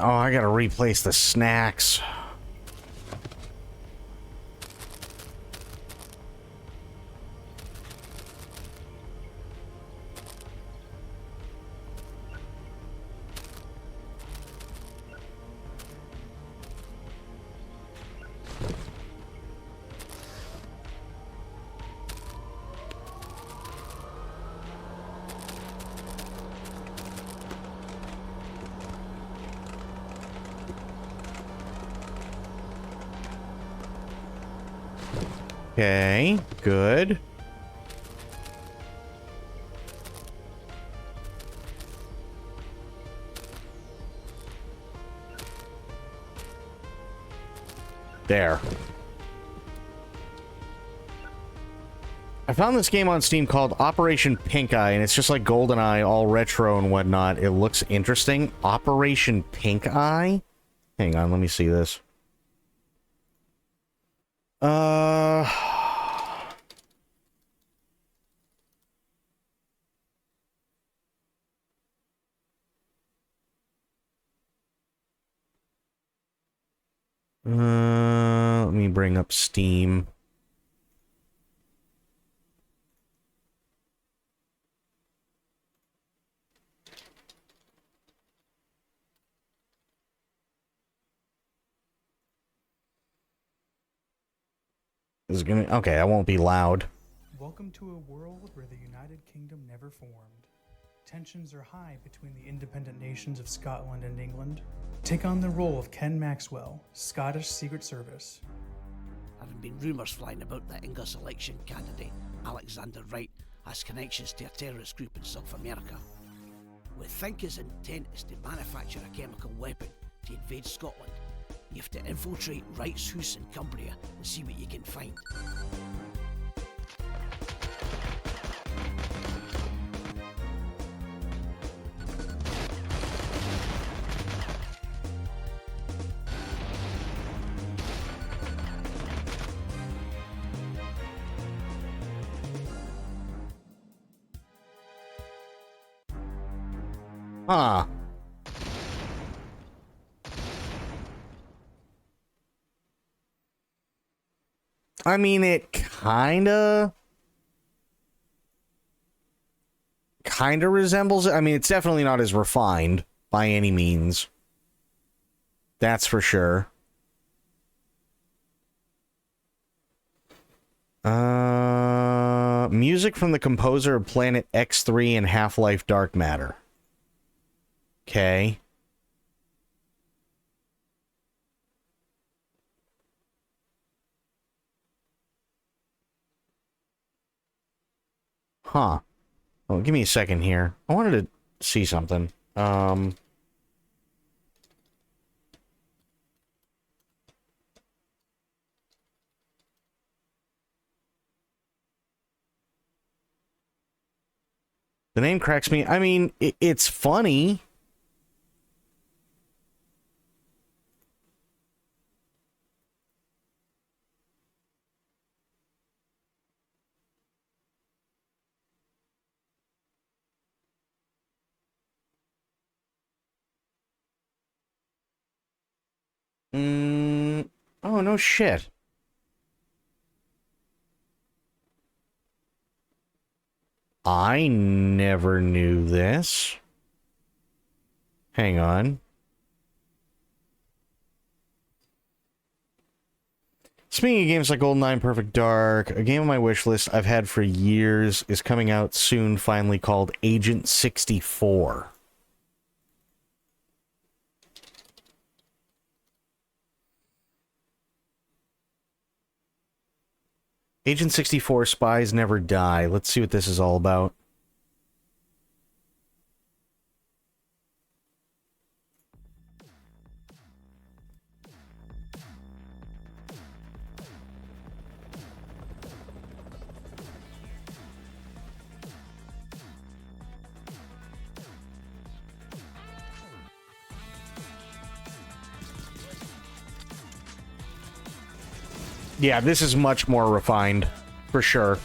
Oh, I gotta replace the snacks. Okay, good. There. I found this game on Steam called Operation Pink Eye, and it's just like GoldenEye, all retro and whatnot. It looks interesting. Operation Pink Eye? Hang on, let me see this. Let me bring up Steam. Is it gonna... Okay, I won't be loud. Welcome to a world where the United Kingdom never formed. Tensions are high between the independent nations of Scotland and England. Take on the role of Ken Maxwell, Scottish Secret Service. There have been rumours flying about that English election candidate, Alexander Wright, has connections to a terrorist group in South America. We think his intent is to manufacture a chemical weapon to invade Scotland. You have to infiltrate Wright's house in Cumbria and see what you can find. Huh. I mean, it kinda resembles it. I mean, it's definitely not as refined by any means. That's for sure. Music from the composer of Planet X3 and Half-Life Dark Matter. Okay. Huh. Oh, give me a second here. I wanted to see something. The name cracks me. I mean, it's funny. Oh, no shit. I never knew this. Hang on. Speaking of games like GoldenEye Perfect Dark, a game on my wish list I've had for years is coming out soon, finally, called Agent 64. Agent 64 Spies Never Die. Let's see what this is all about. Yeah, this is much more refined, for sure.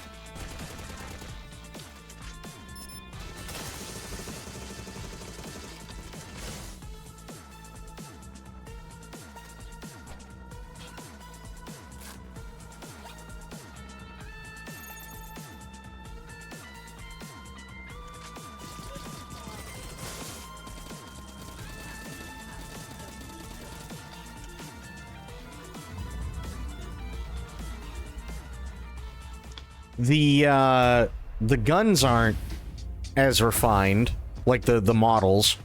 The guns aren't as refined, like the models.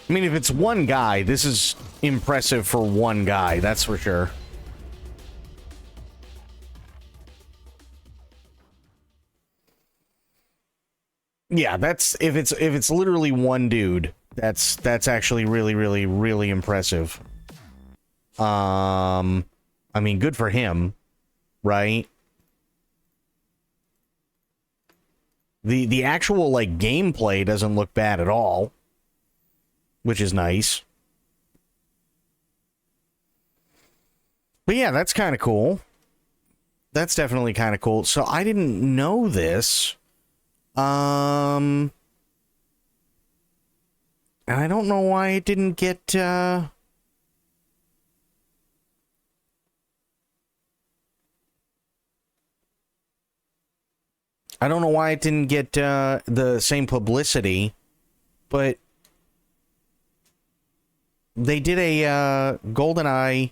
I mean, if it's one guy, this is impressive for one guy, that's for sure. Yeah, that's if it's literally one dude, that's actually really, really, really impressive. I mean, good for him, right? The actual like gameplay doesn't look bad at all, which is nice. But yeah, that's kind of cool. That's definitely kind of cool. So I didn't know this. And I don't know why it didn't get I don't know why it didn't get the same publicity, but they did a GoldenEye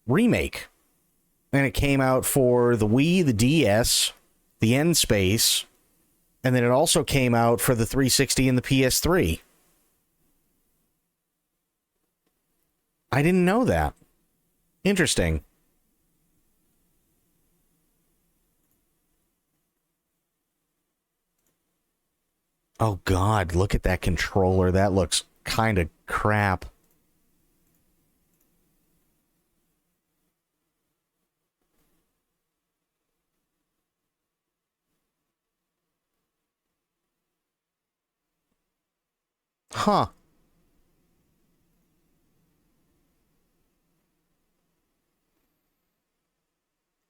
remake, and it came out for the Wii, the DS, the N-Space, and then it also came out for the 360 and the PS3. I didn't know that. Interesting. Oh God, look at that controller. That looks kind of crap. Huh.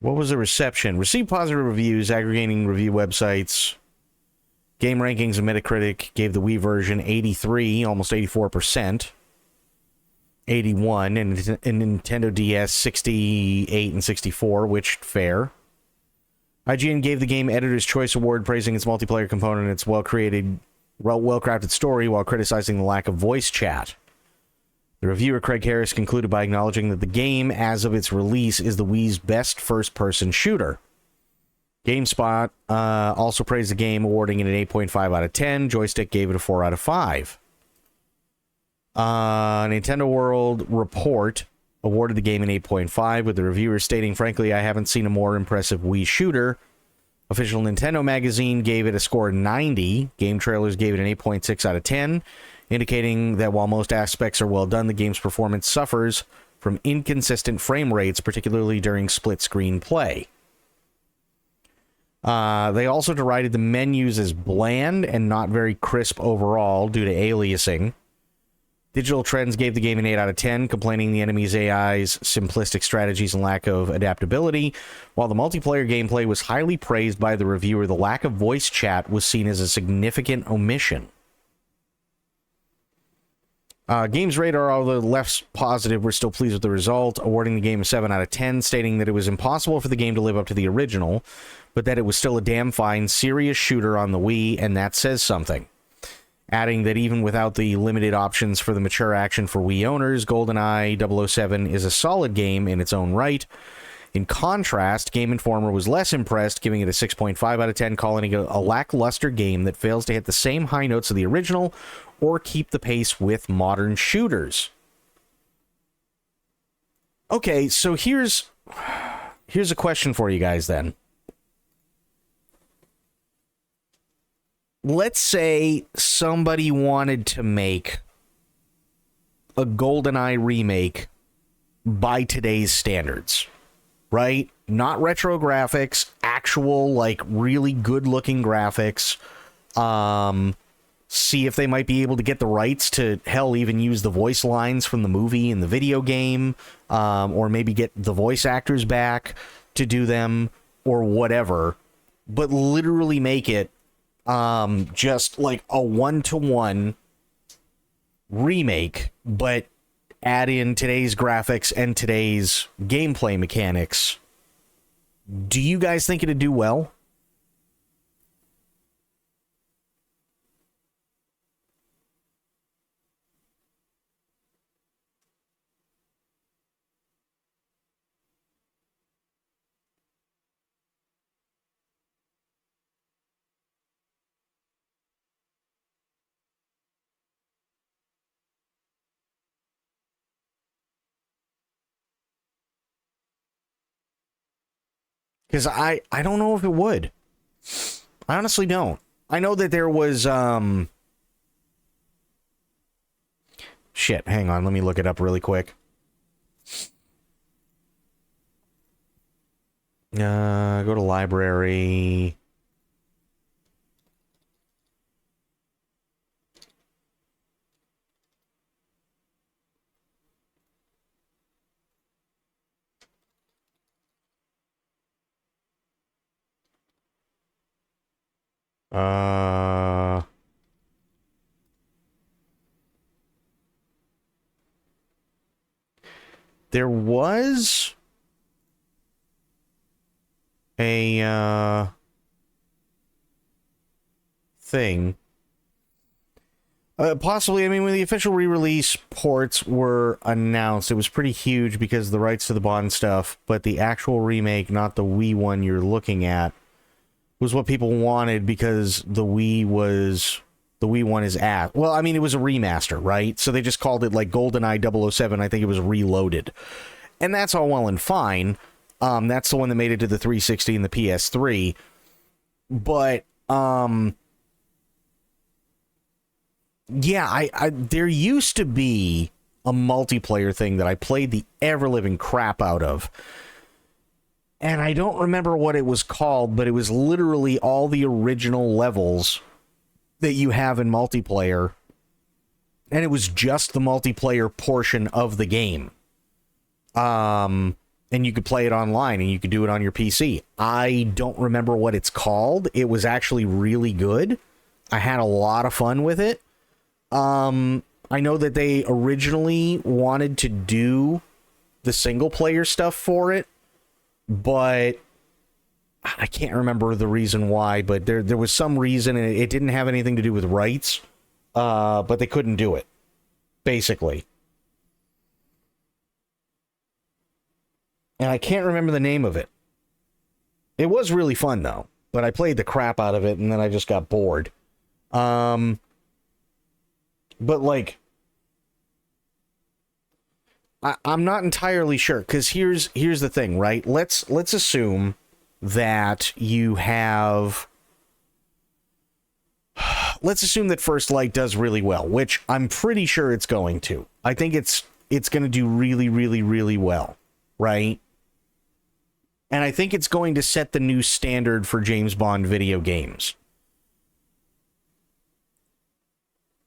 What was the reception? Received positive reviews, aggregating review websites. Game Rankings and Metacritic gave the Wii version 83, almost 84%. 81, and Nintendo DS 68 and 64, which fair. IGN gave the game Editor's Choice Award, praising its multiplayer component and its well-created, well-crafted story, while criticizing the lack of voice chat. The reviewer Craig Harris concluded by acknowledging that the game, as of its release, is the Wii's best first-person shooter. GameSpot also praised the game, awarding it an 8.5 out of 10. Joystick gave it a 4 out of 5. Nintendo World Report awarded the game an 8.5, with the reviewer stating, frankly, I haven't seen a more impressive Wii shooter. Official Nintendo Magazine gave it a score of 90. Game Trailers gave it an 8.6 out of 10, indicating that while most aspects are well done, the game's performance suffers from inconsistent frame rates, particularly during split-screen play. They also derided the menus as bland and not very crisp overall due to aliasing. Digital Trends gave the game an 8 out of 10, complaining the enemy's AI's simplistic strategies and lack of adaptability. While the multiplayer gameplay was highly praised by the reviewer, the lack of voice chat was seen as a significant omission. Games Radar, although less positive, were still pleased with the result, awarding the game a 7 out of 10, stating that it was impossible for the game to live up to the original, but that it was still a damn fine, serious shooter on the Wii, and that says something. Adding that even without the limited options for the mature action for Wii owners, GoldenEye 007 is a solid game in its own right. In contrast, Game Informer was less impressed, giving it a 6.5 out of 10, calling it a lackluster game that fails to hit the same high notes of the original or keep the pace with modern shooters. Okay, so here's a question for you guys then. Let's say somebody wanted to make a GoldenEye remake by today's standards, right? Not retro graphics, actual, like, really good-looking graphics. See if they might be able to get the rights to, hell, even use the voice lines from the movie and the video game, or maybe get the voice actors back to do them, or whatever. But literally make it just like a one-to-one remake, but add in today's graphics and today's gameplay mechanics. Do you guys think it'd do well? Because I don't know if it would. I honestly don't. I know that there was, shit, hang on, let me look it up really quick. Go to library. There was a thing. Possibly, I mean, when the official re-release ports were announced, it was pretty huge because of the rights to the Bond stuff, but the actual remake, not the Wii one you're looking at, was what people wanted because the Wii one is at. Well, I mean, it was a remaster, right? So they just called it like GoldenEye 007. I think it was Reloaded. And that's all well and fine. That's the one that made it to the 360 and the PS3. But, yeah, I there used to be a multiplayer thing that I played the ever-living crap out of. And I don't remember what it was called, but it was literally all the original levels that you have in multiplayer. And it was just the multiplayer portion of the game. And you could play it online, and you could do it on your PC. I don't remember what it's called. It was actually really good. I had a lot of fun with it. I know that they originally wanted to do the single player stuff for it, but I can't remember the reason why, but there was some reason, and it didn't have anything to do with rights, but they couldn't do it, basically. And I can't remember the name of it. It was really fun, though, but I played the crap out of it, and then I just got bored. But, like, I'm not entirely sure, because here's the thing, right? Let's assume that you have... Let's assume that First Light does really well, which I'm pretty sure it's going to. I think it's going to do really, really, really well, right? And I think it's going to set the new standard for James Bond video games.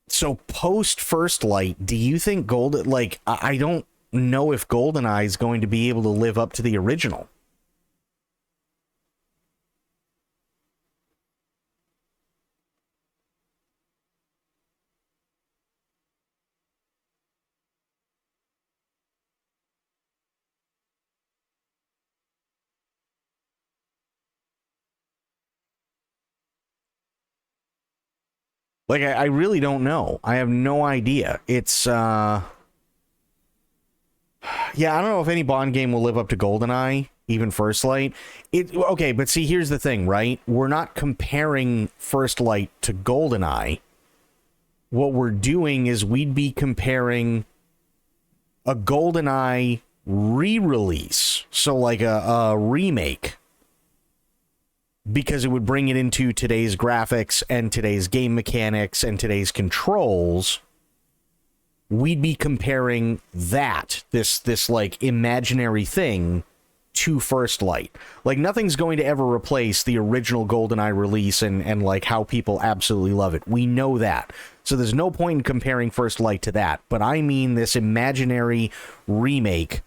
So post First Light, do you think I don't know if GoldenEye is going to be able to live up to the original. Like, I really don't know. I have no idea. It's, yeah, I don't know if any Bond game will live up to GoldenEye, even First Light. Okay, but see, here's the thing, right? We're not comparing First Light to GoldenEye. What we're doing is we'd be comparing a GoldenEye re-release. So, like a remake. Because it would bring it into today's graphics and today's game mechanics and today's controls. We'd be comparing this like imaginary thing to First Light. Like, nothing's going to ever replace the original GoldenEye release and like how people absolutely love it. We know that. So there's no point in comparing First Light to that. But I mean this imaginary remake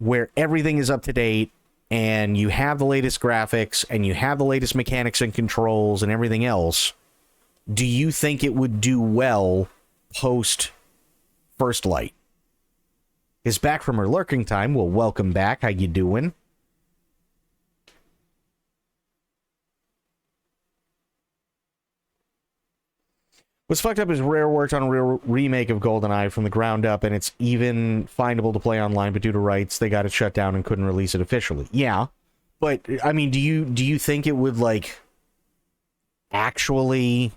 where everything is up to date and you have the latest graphics and you have the latest mechanics and controls and everything else. Do you think it would do well post First Light? Is back from her lurking time. Well, welcome back. How you doing? What's fucked up is Rare worked on a real remake of GoldenEye from the ground up, and it's even findable to play online, but due to rights, they got it shut down and couldn't release it officially. Yeah, but I mean, do you think it would like actually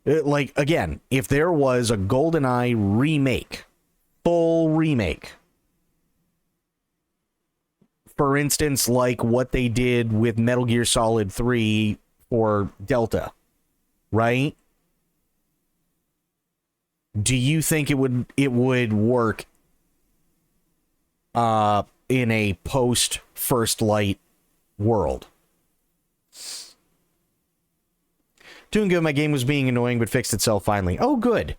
like, again, if there was a GoldenEye remake, full remake For instance, like what they did with Metal Gear Solid 3 for Delta, right? Do you think it would work in a post First Light world? Doing good. My game was being annoying, but fixed itself finally. Oh, good.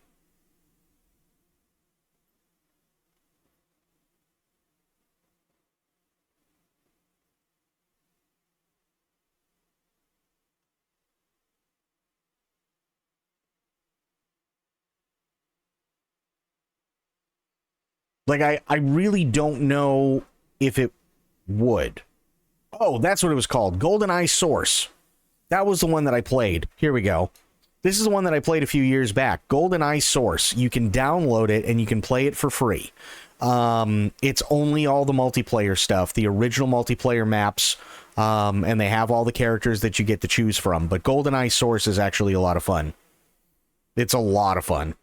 Like, I really don't know if it would. Oh, that's what it was called. GoldenEye Source. That was the one that I played. Here we go. This is the one that I played a few years back. GoldenEye Source. You can download it and you can play it for free. It's only all the multiplayer stuff, the original multiplayer maps, and they have all the characters that you get to choose from. But GoldenEye Source is actually a lot of fun. It's a lot of fun.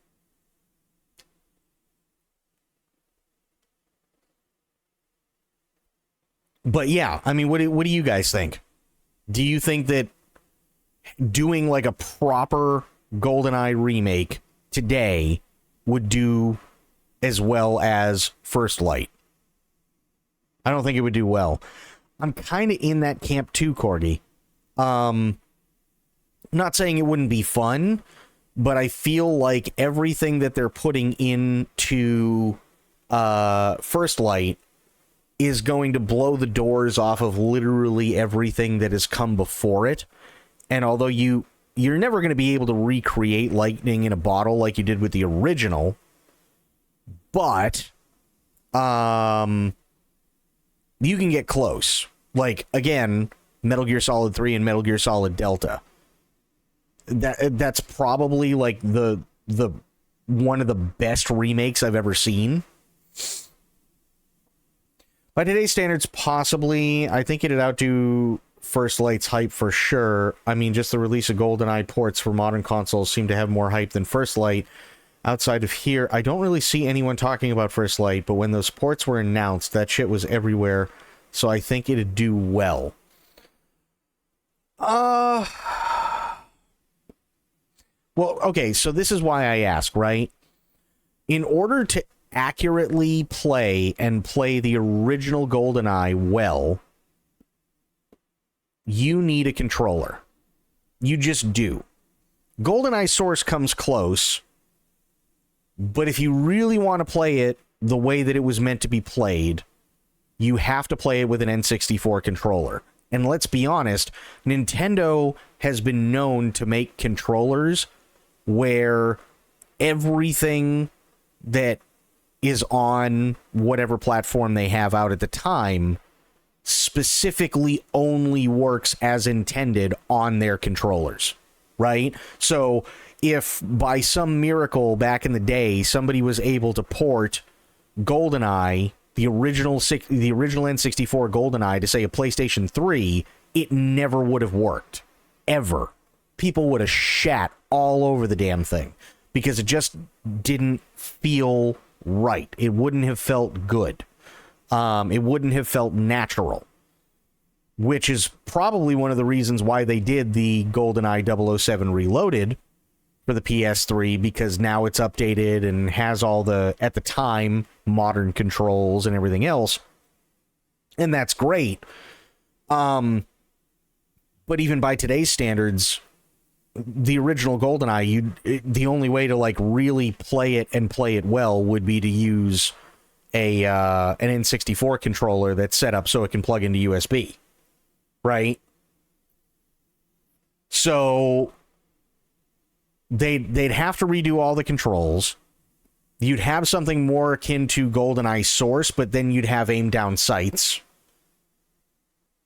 But yeah, I mean, what do you guys think? Do you think that doing like a proper GoldenEye remake today would do as well as First Light? I don't think it would do well. I'm kind of in that camp too, Corgi. Not saying it wouldn't be fun, but I feel like everything that they're putting into First Light is going to blow the doors off of literally everything that has come before it. And although you're never going to be able to recreate lightning in a bottle like you did with the original, but you can get close. Like, again, Metal Gear Solid 3 and Metal Gear Solid Delta. That's probably like the one of the best remakes I've ever seen. By today's standards, possibly. I think it'd outdo First Light's hype for sure. I mean, just the release of GoldenEye ports for modern consoles seem to have more hype than First Light. Outside of here, I don't really see anyone talking about First Light, but when those ports were announced, that shit was everywhere, so I think it'd do well. Well, okay, so this is why I ask, right? In order to accurately play the original GoldenEye well, you need a controller. You just do. GoldenEye Source comes close, but if you really want to play it the way that it was meant to be played, you have to play it with an N64 controller. And let's be honest, Nintendo has been known to make controllers where everything that is on whatever platform they have out at the time specifically only works as intended on their controllers, right? So if by some miracle back in the day somebody was able to port GoldenEye, the original N64 GoldenEye, to say a PlayStation 3, it never would have worked. Ever. People would have shat all over the damn thing because it just didn't feel right. It wouldn't have felt good. It wouldn't have felt natural, which is probably one of the reasons why they did the GoldenEye 007 Reloaded for the PS3, because now it's updated and has all the, at the time, modern controls and everything else. And that's great. But even by today's standards, the original GoldenEye, the only way to like really play it and play it well would be to use an N64 controller that's set up so it can plug into USB, right? So they'd have to redo all the controls. You'd have something more akin to GoldenEye Source, but then you'd have aim down sights.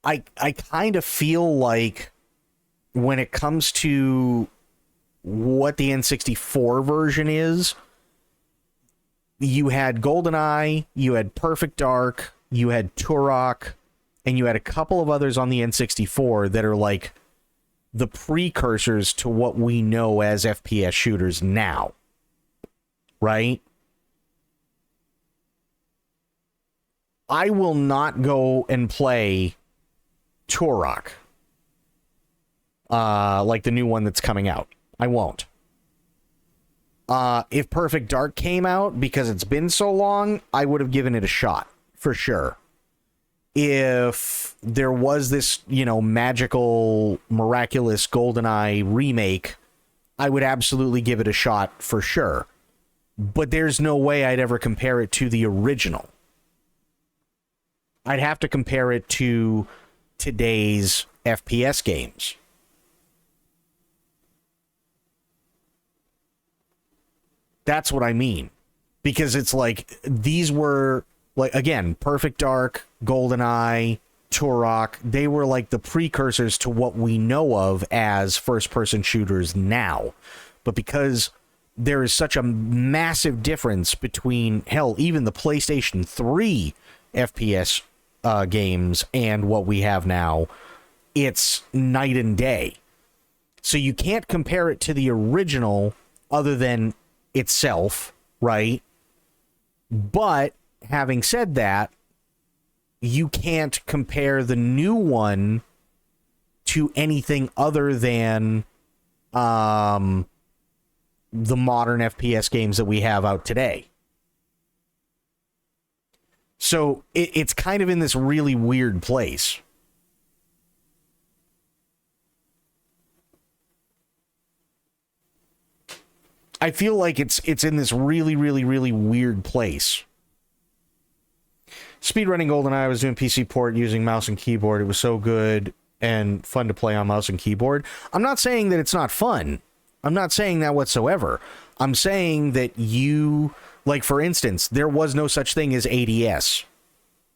I kind of feel like when it comes to what the N64 version is, you had GoldenEye, you had Perfect Dark, you had Turok, and you had a couple of others on the N64 that are like the precursors to what we know as FPS shooters now. Right? I will not go and play Turok. Like the new one that's coming out. I won't. If Perfect Dark came out, because it's been so long, I would have given it a shot, for sure. If there was this, magical, miraculous GoldenEye remake, I would absolutely give it a shot, for sure. But there's no way I'd ever compare it to the original. I'd have to compare it to today's FPS games. That's what I mean. Because it's like, these were, like, again, Perfect Dark, GoldenEye, Turok, they were like the precursors to what we know of as first-person shooters now. But because there is such a massive difference between, hell, even the PlayStation 3 FPS games and what we have now, it's night and day. So you can't compare it to the original other than itself, right? But having said that, you can't compare the new one to anything other than the modern FPS games that we have out today. So it's kind of in this really weird place. I feel like it's in this really, really, really weird place. Speedrunning GoldenEye, I was doing PC port using mouse and keyboard. It was so good and fun to play on mouse and keyboard. I'm not saying that it's not fun. I'm not saying that whatsoever. I'm saying that like, for instance, there was no such thing as ADS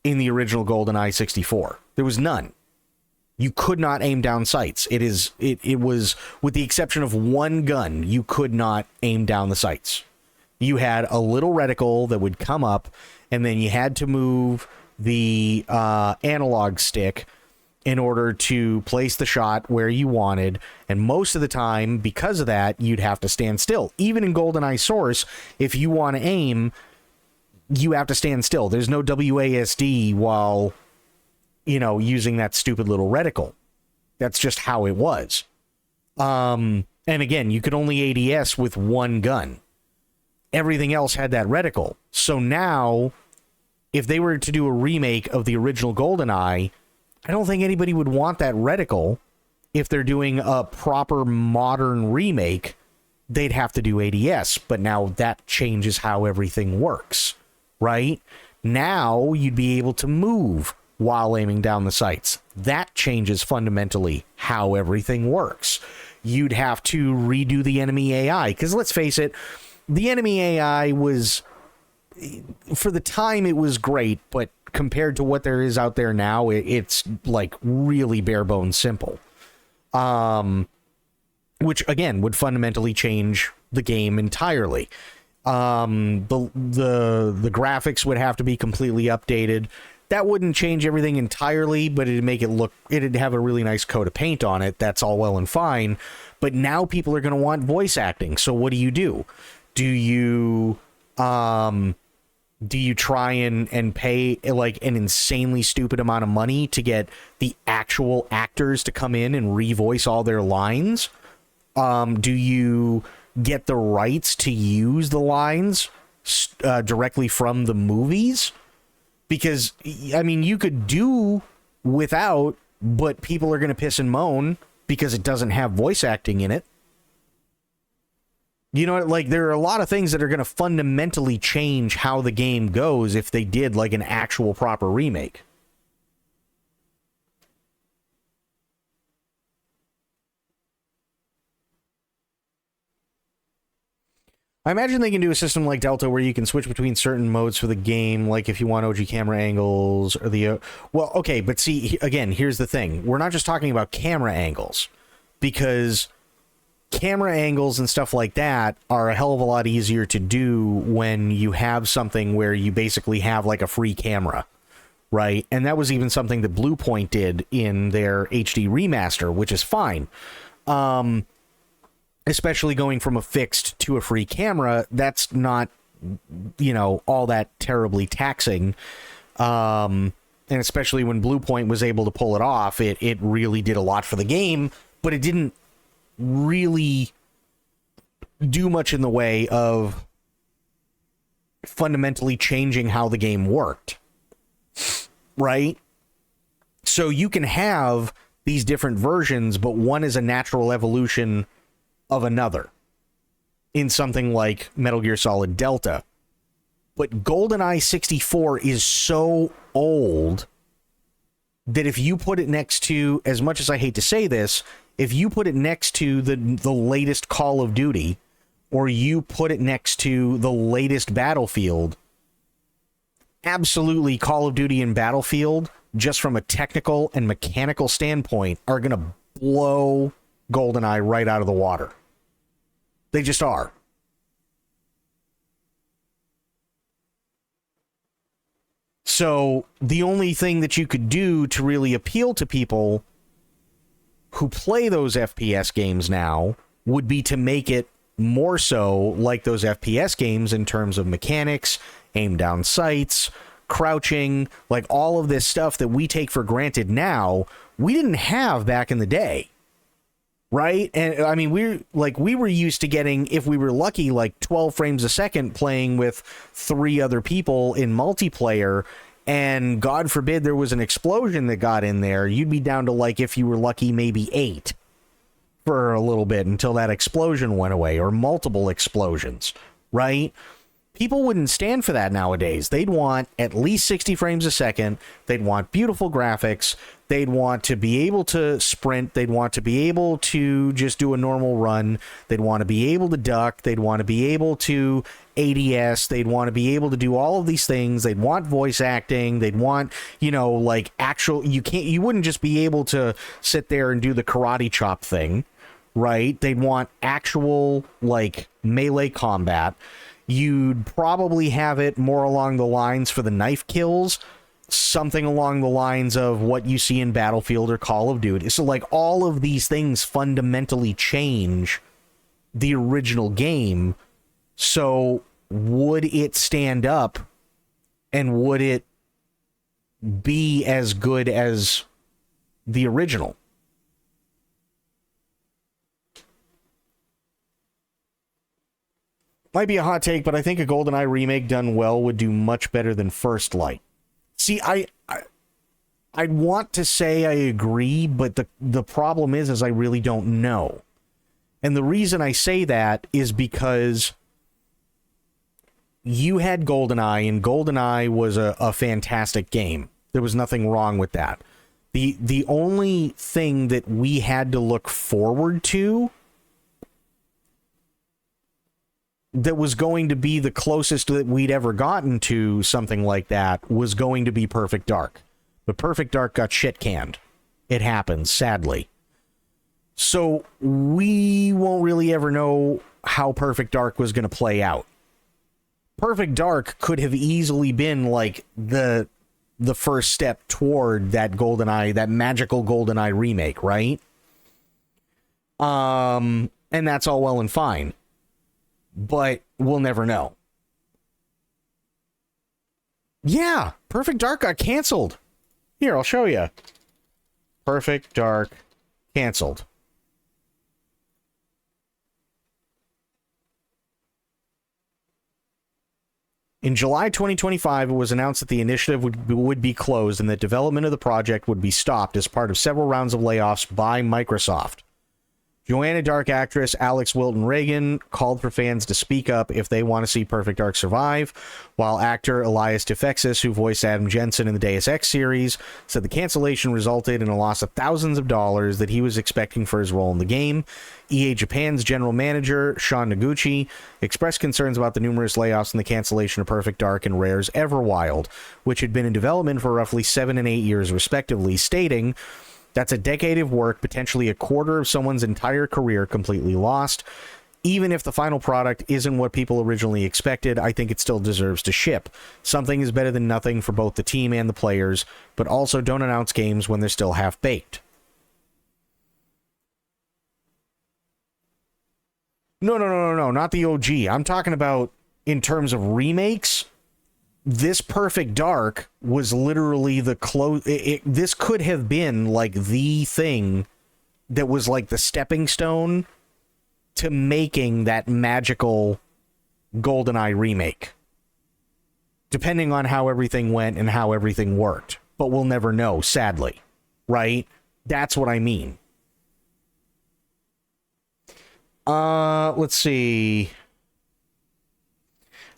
in the original GoldenEye 64. There was none. You could not aim down sights. It was, with the exception of one gun, you could not aim down the sights. You had a little reticle that would come up, and then you had to move the analog stick in order to place the shot where you wanted, and most of the time, because of that, you'd have to stand still. Even in GoldenEye Source, if you want to aim, you have to stand still. There's no WASD while, using that stupid little reticle. That's just how it was. And again, you could only ADS with one gun. Everything else had that reticle. So now, if they were to do a remake of the original GoldenEye, I don't think anybody would want that reticle. If they're doing a proper modern remake, they'd have to do ADS. But now that changes how everything works, right? Now you'd be able to move while aiming down the sights. That changes fundamentally how everything works. You'd have to redo the enemy AI, because let's face it, the enemy AI was, for the time, it was great, but compared to what there is out there now, it's like really bare bones simple. Which again would fundamentally change the game entirely. The graphics would have to be completely updated. That wouldn't change everything entirely, but it'd have a really nice coat of paint on it. That's all well and fine. But now people are going to want voice acting. So what do? Do you try and pay like an insanely stupid amount of money to get the actual actors to come in and revoice all their lines? Do you get the rights to use the lines directly from the movies? Because, I mean, you could do without, but people are going to piss and moan because it doesn't have voice acting in it. You know, like, there are a lot of things that are going to fundamentally change how the game goes if they did, like, an actual proper remake. I imagine they can do a system like Delta where you can switch between certain modes for the game, like if you want OG camera angles or the... Well, okay, but see, again, here's the thing. We're not just talking about camera angles, because camera angles and stuff like that are a hell of a lot easier to do when you have something where you basically have like a free camera, right? And that was even something that Bluepoint did in their HD remaster, which is fine. Especially going from a fixed to a free camera, that's not, you know, all that terribly taxing. And especially when Bluepoint was able to pull it off, it really did a lot for the game, but it didn't really do much in the way of fundamentally changing how the game worked. Right? So you can have these different versions, but one is a natural evolution of another in something like Metal Gear Solid Delta. But GoldenEye 64 is so old that if you put it next to, as much as I hate to say this, if you put it next to the latest Call of Duty, or you put it next to the latest Battlefield, absolutely Call of Duty and Battlefield, just from a technical and mechanical standpoint, are going to blow GoldenEye right out of the water. They just are. So the only thing that you could do to really appeal to people who play those FPS games now would be to make it more so like those FPS games in terms of mechanics, aim down sights, crouching, like all of this stuff that we take for granted now, we didn't have back in the day. Right? And I mean, we were used to getting, if we were lucky, like 12 frames a second playing with 3 other people in multiplayer, and God forbid there was an explosion that got in there, you'd be down to, like, if you were lucky, maybe 8 for a little bit until that explosion went away, or multiple explosions, right? People wouldn't stand for that nowadays. They'd want at least 60 frames a second. They'd want beautiful graphics. They'd want to be able to sprint. They'd want to be able to just do a normal run. They'd want to be able to duck. They'd want to be able to ADS. They'd want to be able to do all of these things. They'd want voice acting. They'd want, like actual, you wouldn't just be able to sit there and do the karate chop thing, right? They'd want actual, like, melee combat. You'd probably have it more along the lines for the knife kills, something along the lines of what you see in Battlefield or Call of Duty. So, like, all of these things fundamentally change the original game. So, would it stand up, and would it be as good as the original? Might be a hot take, but I think a GoldenEye remake done well would do much better than First Light. See, I'd want to say I agree, but the problem is I really don't know. And the reason I say that is because you had GoldenEye, and GoldenEye was a fantastic game. There was nothing wrong with that. The only thing that we had to look forward to that was going to be the closest that we'd ever gotten to something like that was going to be Perfect Dark. But Perfect Dark got shit canned. It happens, sadly. So we won't really ever know how Perfect Dark was going to play out. Perfect Dark could have easily been like the first step toward that GoldenEye, that magical GoldenEye remake, right? And that's all well and fine. But we'll never know. Yeah, Perfect Dark got canceled. Here, I'll show you. Perfect Dark canceled. In July 2025, it was announced that the initiative would be closed and that development of the project would be stopped as part of several rounds of layoffs by Microsoft. Joanna Dark actress Alex Wilton Reagan called for fans to speak up if they want to see Perfect Dark survive, while actor Elias Tufexis, who voiced Adam Jensen in the Deus Ex series, said the cancellation resulted in a loss of thousands of dollars that he was expecting for his role in the game. EA Japan's general manager, Sean Noguchi, expressed concerns about the numerous layoffs and the cancellation of Perfect Dark and Rare's Everwild, which had been in development for roughly 7 and 8 years respectively, stating, "That's a decade of work, potentially a quarter of someone's entire career completely lost. Even if the final product isn't what people originally expected, I think it still deserves to ship. Something is better than nothing for both the team and the players, but also don't announce games when they're still half-baked." No, not the OG. I'm talking about in terms of remakes. this Perfect Dark was literally the this could have been like the thing that was like the stepping stone to making that magical GoldenEye remake. Depending on how everything went and how everything worked. But we'll never know, sadly. Right? That's what I mean. Let's see.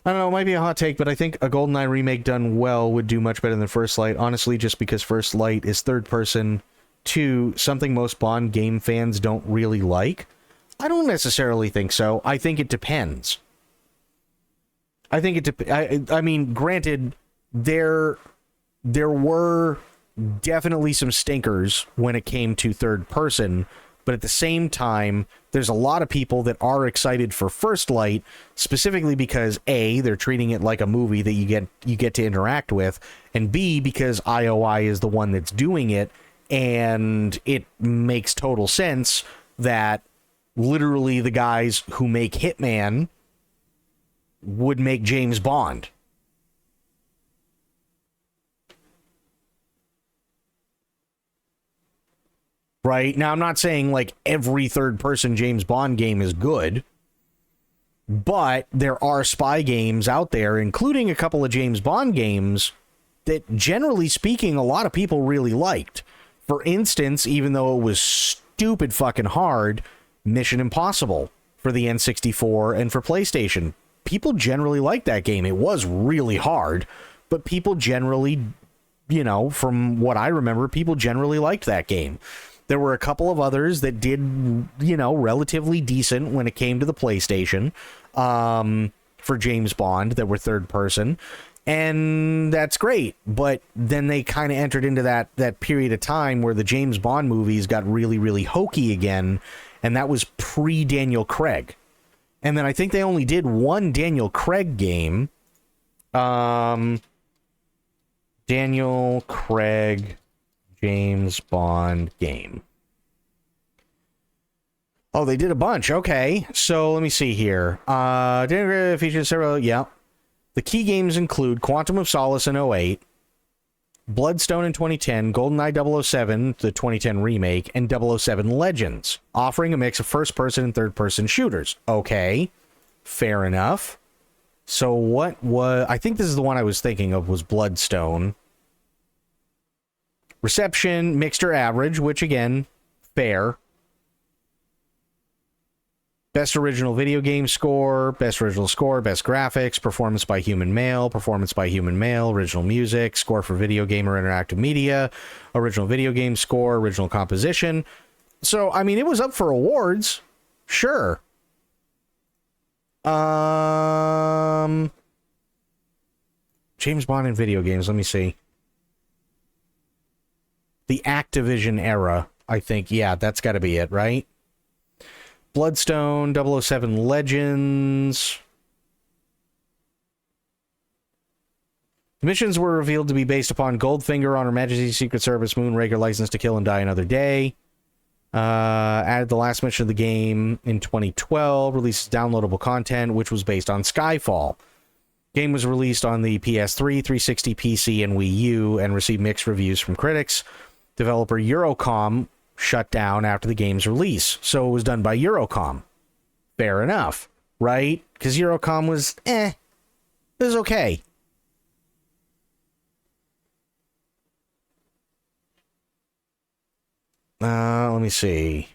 I don't know, it might be a hot take, but I think a GoldenEye remake done well would do much better than First Light. Honestly, just because First Light is third person. 2, something most Bond game fans don't really like. I don't necessarily think so. I think it depends. I mean, granted, there were definitely some stinkers when it came to third person, but at the same time, there's a lot of people that are excited for First Light, specifically because A, they're treating it like a movie that you get to interact with, and B, because IOI is the one that's doing it, and it makes total sense that literally the guys who make Hitman would make James Bond. Right? Now, I'm not saying like every third-person James Bond game is good, but there are spy games out there, including a couple of James Bond games, that generally speaking, a lot of people really liked. For instance, even though it was stupid fucking hard, Mission Impossible for the N64 and for PlayStation. People generally liked that game. It was really hard, but people generally, you know, from what I remember, people generally liked that game. There were a couple of others that did, you know, relatively decent when it came to the PlayStation for James Bond that were third person. And that's great. But then they kind of entered into that period of time where the James Bond movies got really, really hokey again. And that was pre-Daniel Craig. And then I think they only did one Daniel Craig game. Daniel Craig James Bond game. Oh, they did a bunch. Okay. So let me see here. Featured several. Yeah. The key games include Quantum of Solace in 2008, Bloodstone in 2010, GoldenEye 007, the 2010 remake, and 007 Legends, offering a mix of first-person and third-person shooters. Okay, fair enough. So what was... I think this is the one I was thinking of, was Bloodstone. Reception, mixed or average, which, again, fair. Best original video game score, best original score, best graphics, performance by human male, original music, score for video game or interactive media, original video game score, original composition. So, I mean, it was up for awards. Sure. James Bond in video games, let me see. The Activision era, I think. Yeah, that's got to be it, right? Bloodstone, 007 Legends. The missions were revealed to be based upon Goldfinger, On Her Majesty's Secret Service, Moonraker, License to Kill and Die Another Day. Added the last mission of the game in 2012. Releases downloadable content, which was based on Skyfall. Game was released on the PS3, 360, PC, and Wii U, and received mixed reviews from critics. Developer Eurocom shut down after the game's release, so it was done by Eurocom. Fair enough, right? Because Eurocom was, it was okay. Let me see.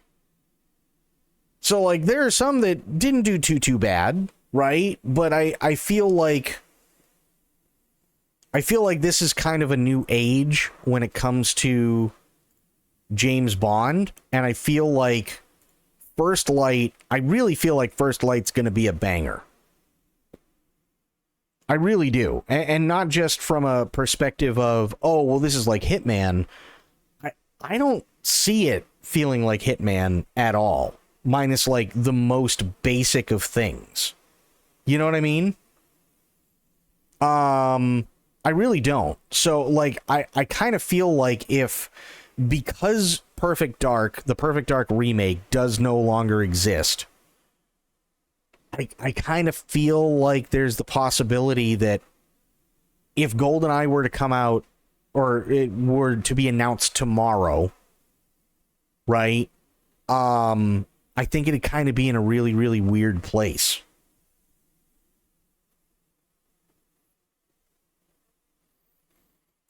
So, like, there are some that didn't do too bad, right? But I feel like this is kind of a new age when it comes to James Bond, and I feel like First Light, I really feel like First Light's going to be a banger. I really do. And not just from a perspective of, oh, well, this is like Hitman. I don't see it feeling like Hitman at all, minus like the most basic of things. You know what I mean? I really don't. So, like, I kind of feel like because the Perfect Dark remake does no longer exist, I kind of feel like there's the possibility that if GoldenEye were to come out, or it were to be announced tomorrow, right? I think it'd kind of be in a really, really weird place.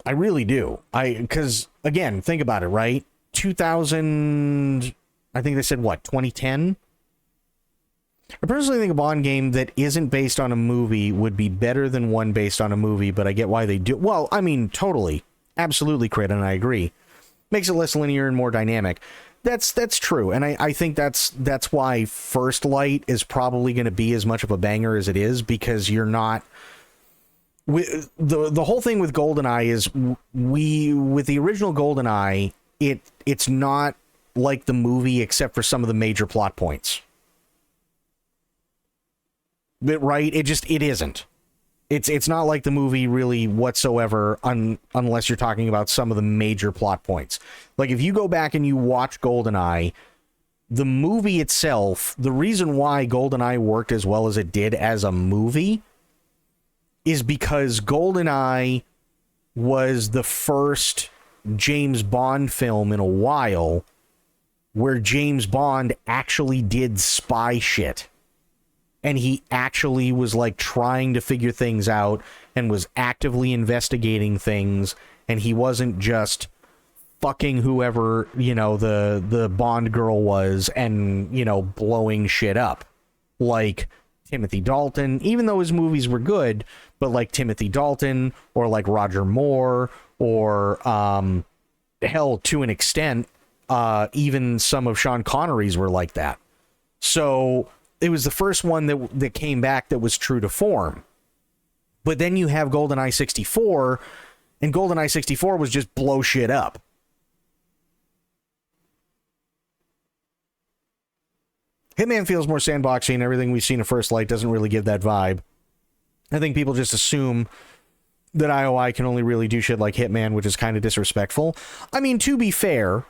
I really do. Because, again, think about it, right? 2000, I think they said, what, 2010? I personally think a Bond game that isn't based on a movie would be better than one based on a movie, but I get why they do. Well, I mean, totally. Absolutely, Crit, and I agree. Makes it less linear and more dynamic. That's true, and I think that's why First Light is probably going to be as much of a banger as it is, because you're not... The whole thing with GoldenEye is with the original GoldenEye, it's not like the movie except for some of the major plot points. Right? It isn't. It's not like the movie really whatsoever, unless you're talking about some of the major plot points. Like, if you go back and you watch GoldenEye, the movie itself, the reason why GoldenEye worked as well as it did as a movie is because GoldenEye was the first James Bond film in a while where James Bond actually did spy shit. And he actually was, like, trying to figure things out and was actively investigating things. And he wasn't just fucking whoever, the Bond girl was and, blowing shit up. Like Timothy Dalton, even though his movies were good, but like Timothy Dalton or like Roger Moore or, hell, to an extent, even some of Sean Connery's were like that. So... it was the first one that came back that was true to form. But then you have GoldenEye 64, and GoldenEye 64 was just blow shit up. Hitman feels more sandboxy, and everything we've seen in First Light doesn't really give that vibe. I think people just assume that IOI can only really do shit like Hitman, which is kind of disrespectful. I mean, to be fair...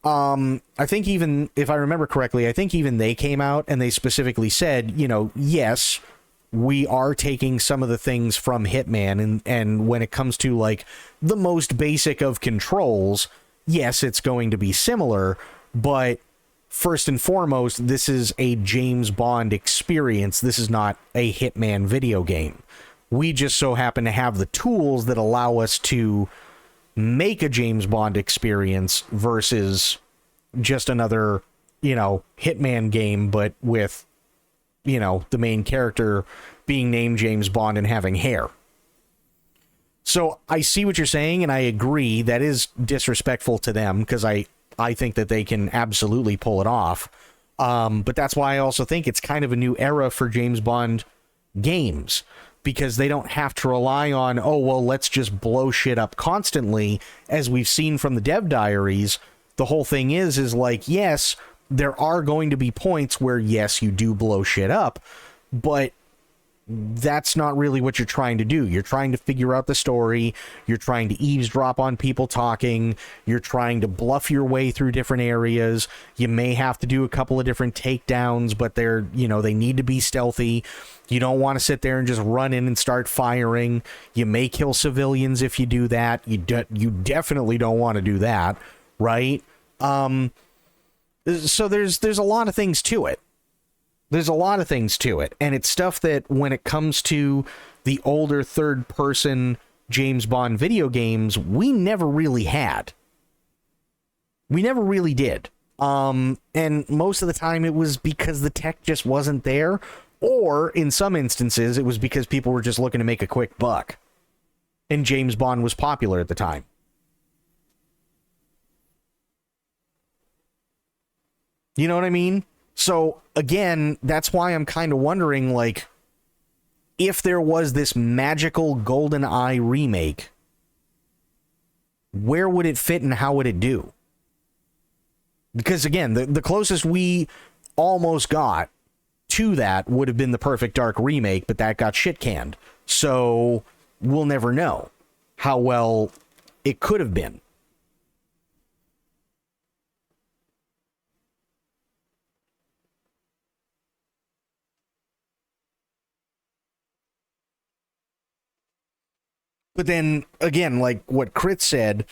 I think even, if I remember correctly, I think even they came out and they specifically said, yes, we are taking some of the things from Hitman, and when it comes to, like, the most basic of controls, yes, it's going to be similar, but first and foremost, this is a James Bond experience. This is not a Hitman video game. We just so happen to have the tools that allow us to make a James Bond experience versus just another, Hitman game, but with, the main character being named James Bond and having hair. So I see what you're saying, and I agree that is disrespectful to them, because I think that they can absolutely pull it off. But that's why I also think it's kind of a new era for James Bond games, because they don't have to rely on, let's just blow shit up constantly. As we've seen from the dev diaries, the whole thing is like, yes, there are going to be points where, yes, you do blow shit up, but that's not really what you're trying to do. You're trying to figure out the story. You're trying to eavesdrop on people talking. You're trying to bluff your way through different areas. You may have to do a couple of different takedowns, but they're, they need to be stealthy. You don't want to sit there and just run in and start firing. You may kill civilians if you do that. You definitely don't want to do that, right? So there's a lot of things to it. There's a lot of things to it, and it's stuff that when it comes to the older third-person James Bond video games, we never really had. We never really did. And most of the time it was because the tech just wasn't there, or in some instances it was because people were just looking to make a quick buck. And James Bond was popular at the time. You know what I mean? So, again, that's why I'm kind of wondering, like, if there was this magical GoldenEye remake, where would it fit and how would it do? Because, again, the closest we almost got to that would have been the Perfect Dark remake, but that got shit-canned. So, we'll never know how well it could have been. But then, again, like what Crit said,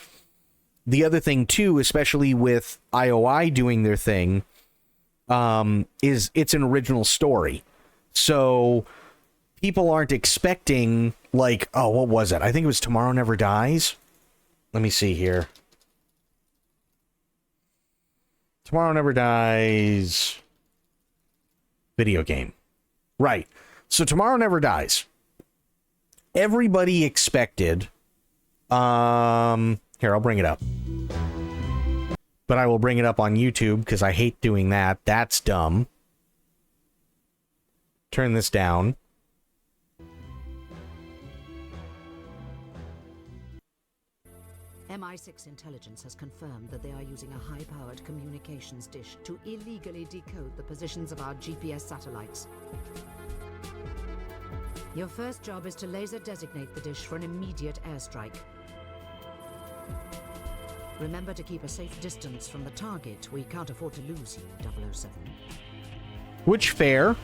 the other thing, too, especially with IOI doing their thing, is it's an original story. So people aren't expecting, like, oh, what was it? I think it was Tomorrow Never Dies. Let me see here. Tomorrow Never Dies video game. Right. So Tomorrow Never Dies. Everybody expected... Here, I'll bring it up. But I will bring it up on YouTube because I hate doing that. That's dumb. Turn this down. MI6 intelligence has confirmed that they are using a high-powered communications dish to illegally decode the positions of our GPS satellites. Your first job is to laser designate the dish for an immediate airstrike. Remember to keep a safe distance from the target. We can't afford to lose you, 007. Which, fair.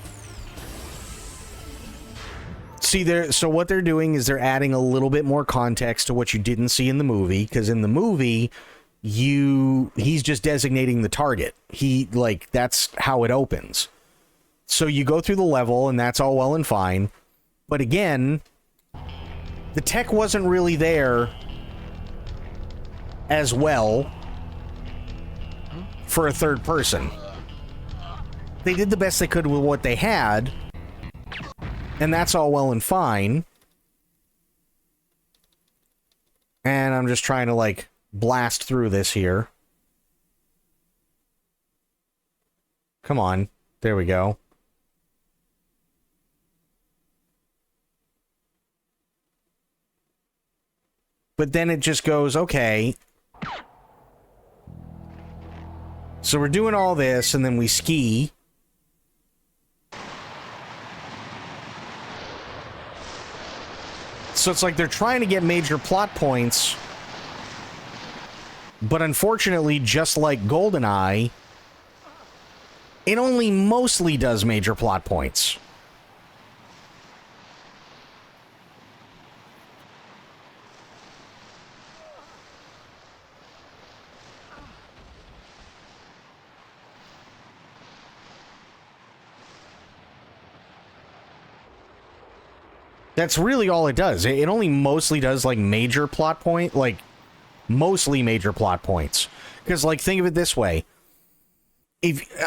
See, so what they're doing is they're adding a little bit more context to what you didn't see in the movie, because in the movie, he's just designating the target. That's how it opens. So you go through the level, and that's all well and fine. But again, the tech wasn't really there as well for a third person. They did the best they could with what they had, and that's all well and fine. And I'm just trying to, like, blast through this here. Come on. There we go. But then it just goes, okay. So we're doing all this, and then we ski. So it's like they're trying to get major plot points, but unfortunately, just like GoldenEye, it only mostly does major plot points. That's really all it does. It only mostly does, like, major plot point, like, mostly major plot points. Because, like, think of it this way.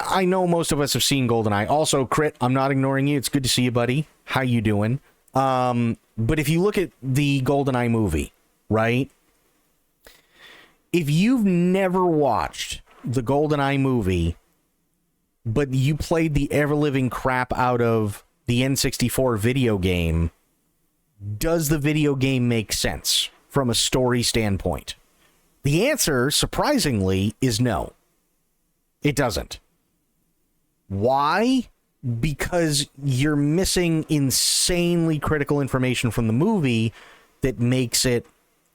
I know most of us have seen GoldenEye. Also, Crit, I'm not ignoring you. It's good to see you, buddy. How you doing? But if you look at the GoldenEye movie, right? If you've never watched the GoldenEye movie, but you played the ever-living crap out of the N64 video game, does the video game make sense from a story standpoint? The answer, surprisingly, is no. It doesn't. Why? Because you're missing insanely critical information from the movie that makes it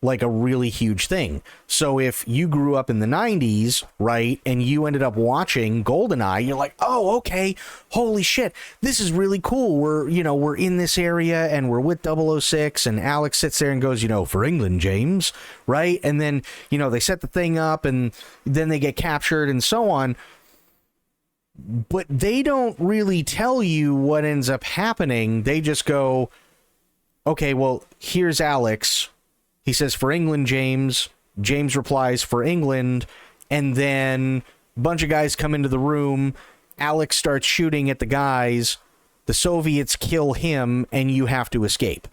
like a really huge thing. So if you grew up in the 90s, right, and you ended up watching GoldenEye, you're like, oh, okay, holy shit, this is really cool. We're in this area and we're with 006, and Alex sits there and goes, for England, James, right? And then, they set the thing up and then they get captured and so on. But they don't really tell you what ends up happening. They just go, okay, well, here's Alex. He says, for England, James. James replies, for England. And then a bunch of guys come into the room. Alex starts shooting at the guys. The Soviets kill him, and you have to escape.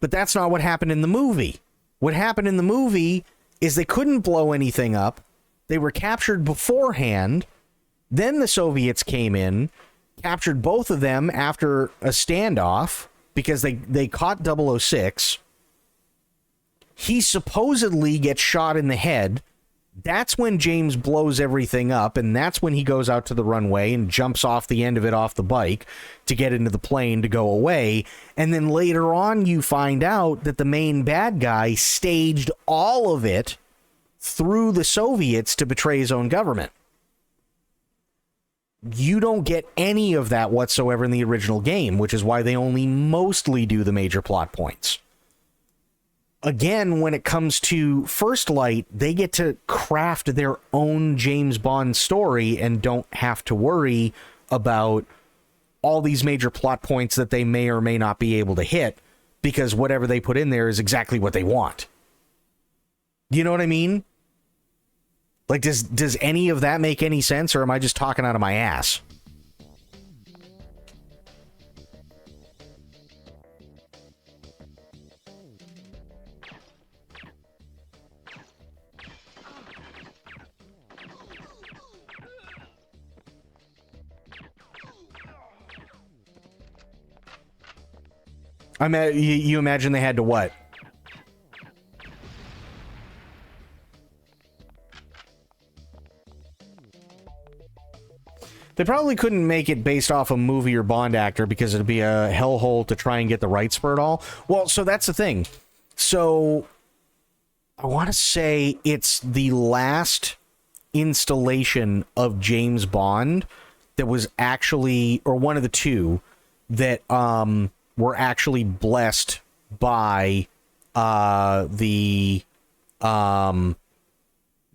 But that's not what happened in the movie. What happened in the movie is they couldn't blow anything up. They were captured beforehand. Then the Soviets came in, captured both of them after a standoff because they caught 006. He supposedly gets shot in the head. That's when James blows everything up, and that's when he goes out to the runway and jumps off the end of it off the bike to get into the plane to go away. And then later on, you find out that the main bad guy staged all of it through the Soviets to betray his own government. You don't get any of that whatsoever in the original game, which is why they only mostly do the major plot points. again, when it comes to First Light, they get to craft their own James Bond story and don't have to worry about all these major plot points that they may or may not be able to hit, because whatever they put in there is exactly what they want. Do you know what I mean? Like, does any of that make any sense, or am I just talking out of my ass? You imagine they had to what? They probably couldn't make it based off a movie or Bond actor because it'd be a hellhole to try and get the rights for it all. Well, so that's the thing. So I want to say it's the last installation of James Bond that was actually, or one of the two that were actually blessed by the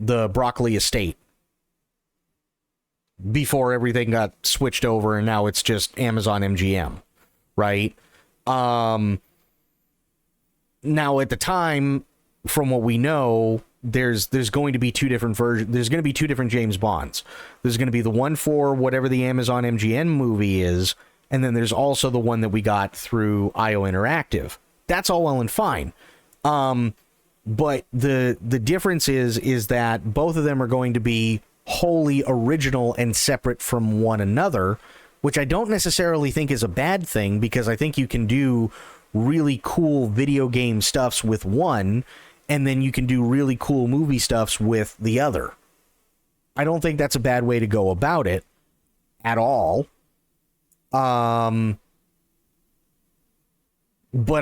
Broccoli estate before everything got switched over and now it's just Amazon MGM, right? Now at the time, from what we know, there's going to be two different versions. There's going to be two different James Bonds. There's going to be the one for whatever the Amazon MGM movie is, and then there's also the one that we got through IO Interactive. That's all well and fine. But the difference is that both of them are going to be wholly original and separate from one another, which I don't necessarily think is a bad thing, because I think you can do really cool video game stuffs with one, and then you can do really cool movie stuffs with the other. I don't think that's a bad way to go about it at all. But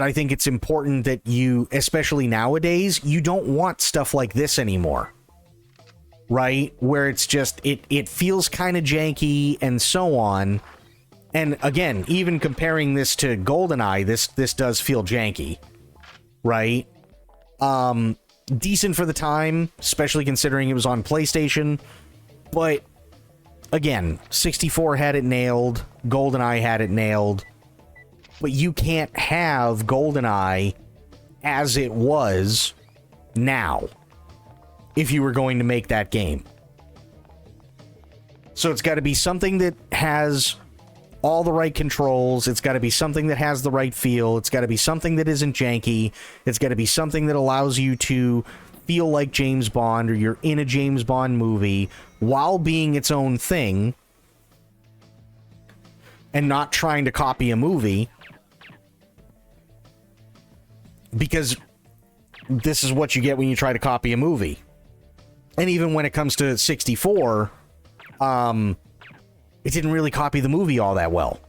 I think it's important that you, especially nowadays, you don't want stuff like this anymore. Right? Where it's just, it feels kind of janky and so on. And again, even comparing this to GoldenEye, this does feel janky. Right? Decent for the time, especially considering it was on PlayStation. But again, 64 had it nailed, GoldenEye had it nailed. But you can't have GoldenEye as it was now if you were going to make that game. So it's got to be something that has all the right controls. It's got to be something that has the right feel. It's got to be something that isn't janky. It's got to be something that allows you to feel like James Bond, or you're in a James Bond movie while being its own thing and not trying to copy a movie, because this is what you get when you try to copy a movie. And even when it comes to 64, it didn't really copy the movie all that well.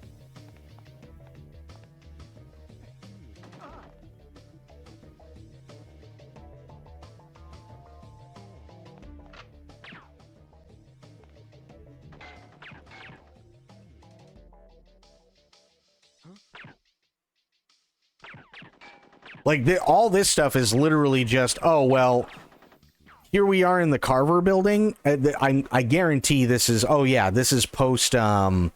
Like, all this stuff is literally just, oh, well, here we are in the Carver building. I guarantee this is, oh yeah, this is post, oh,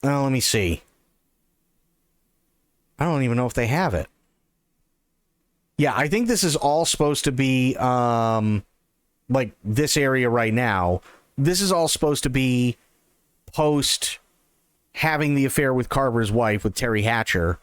let me see. I don't even know if they have it. Yeah, I think this is all supposed to be, like, this area right now. This is all supposed to be post having the affair with Carver's wife, with Terry Hatcher.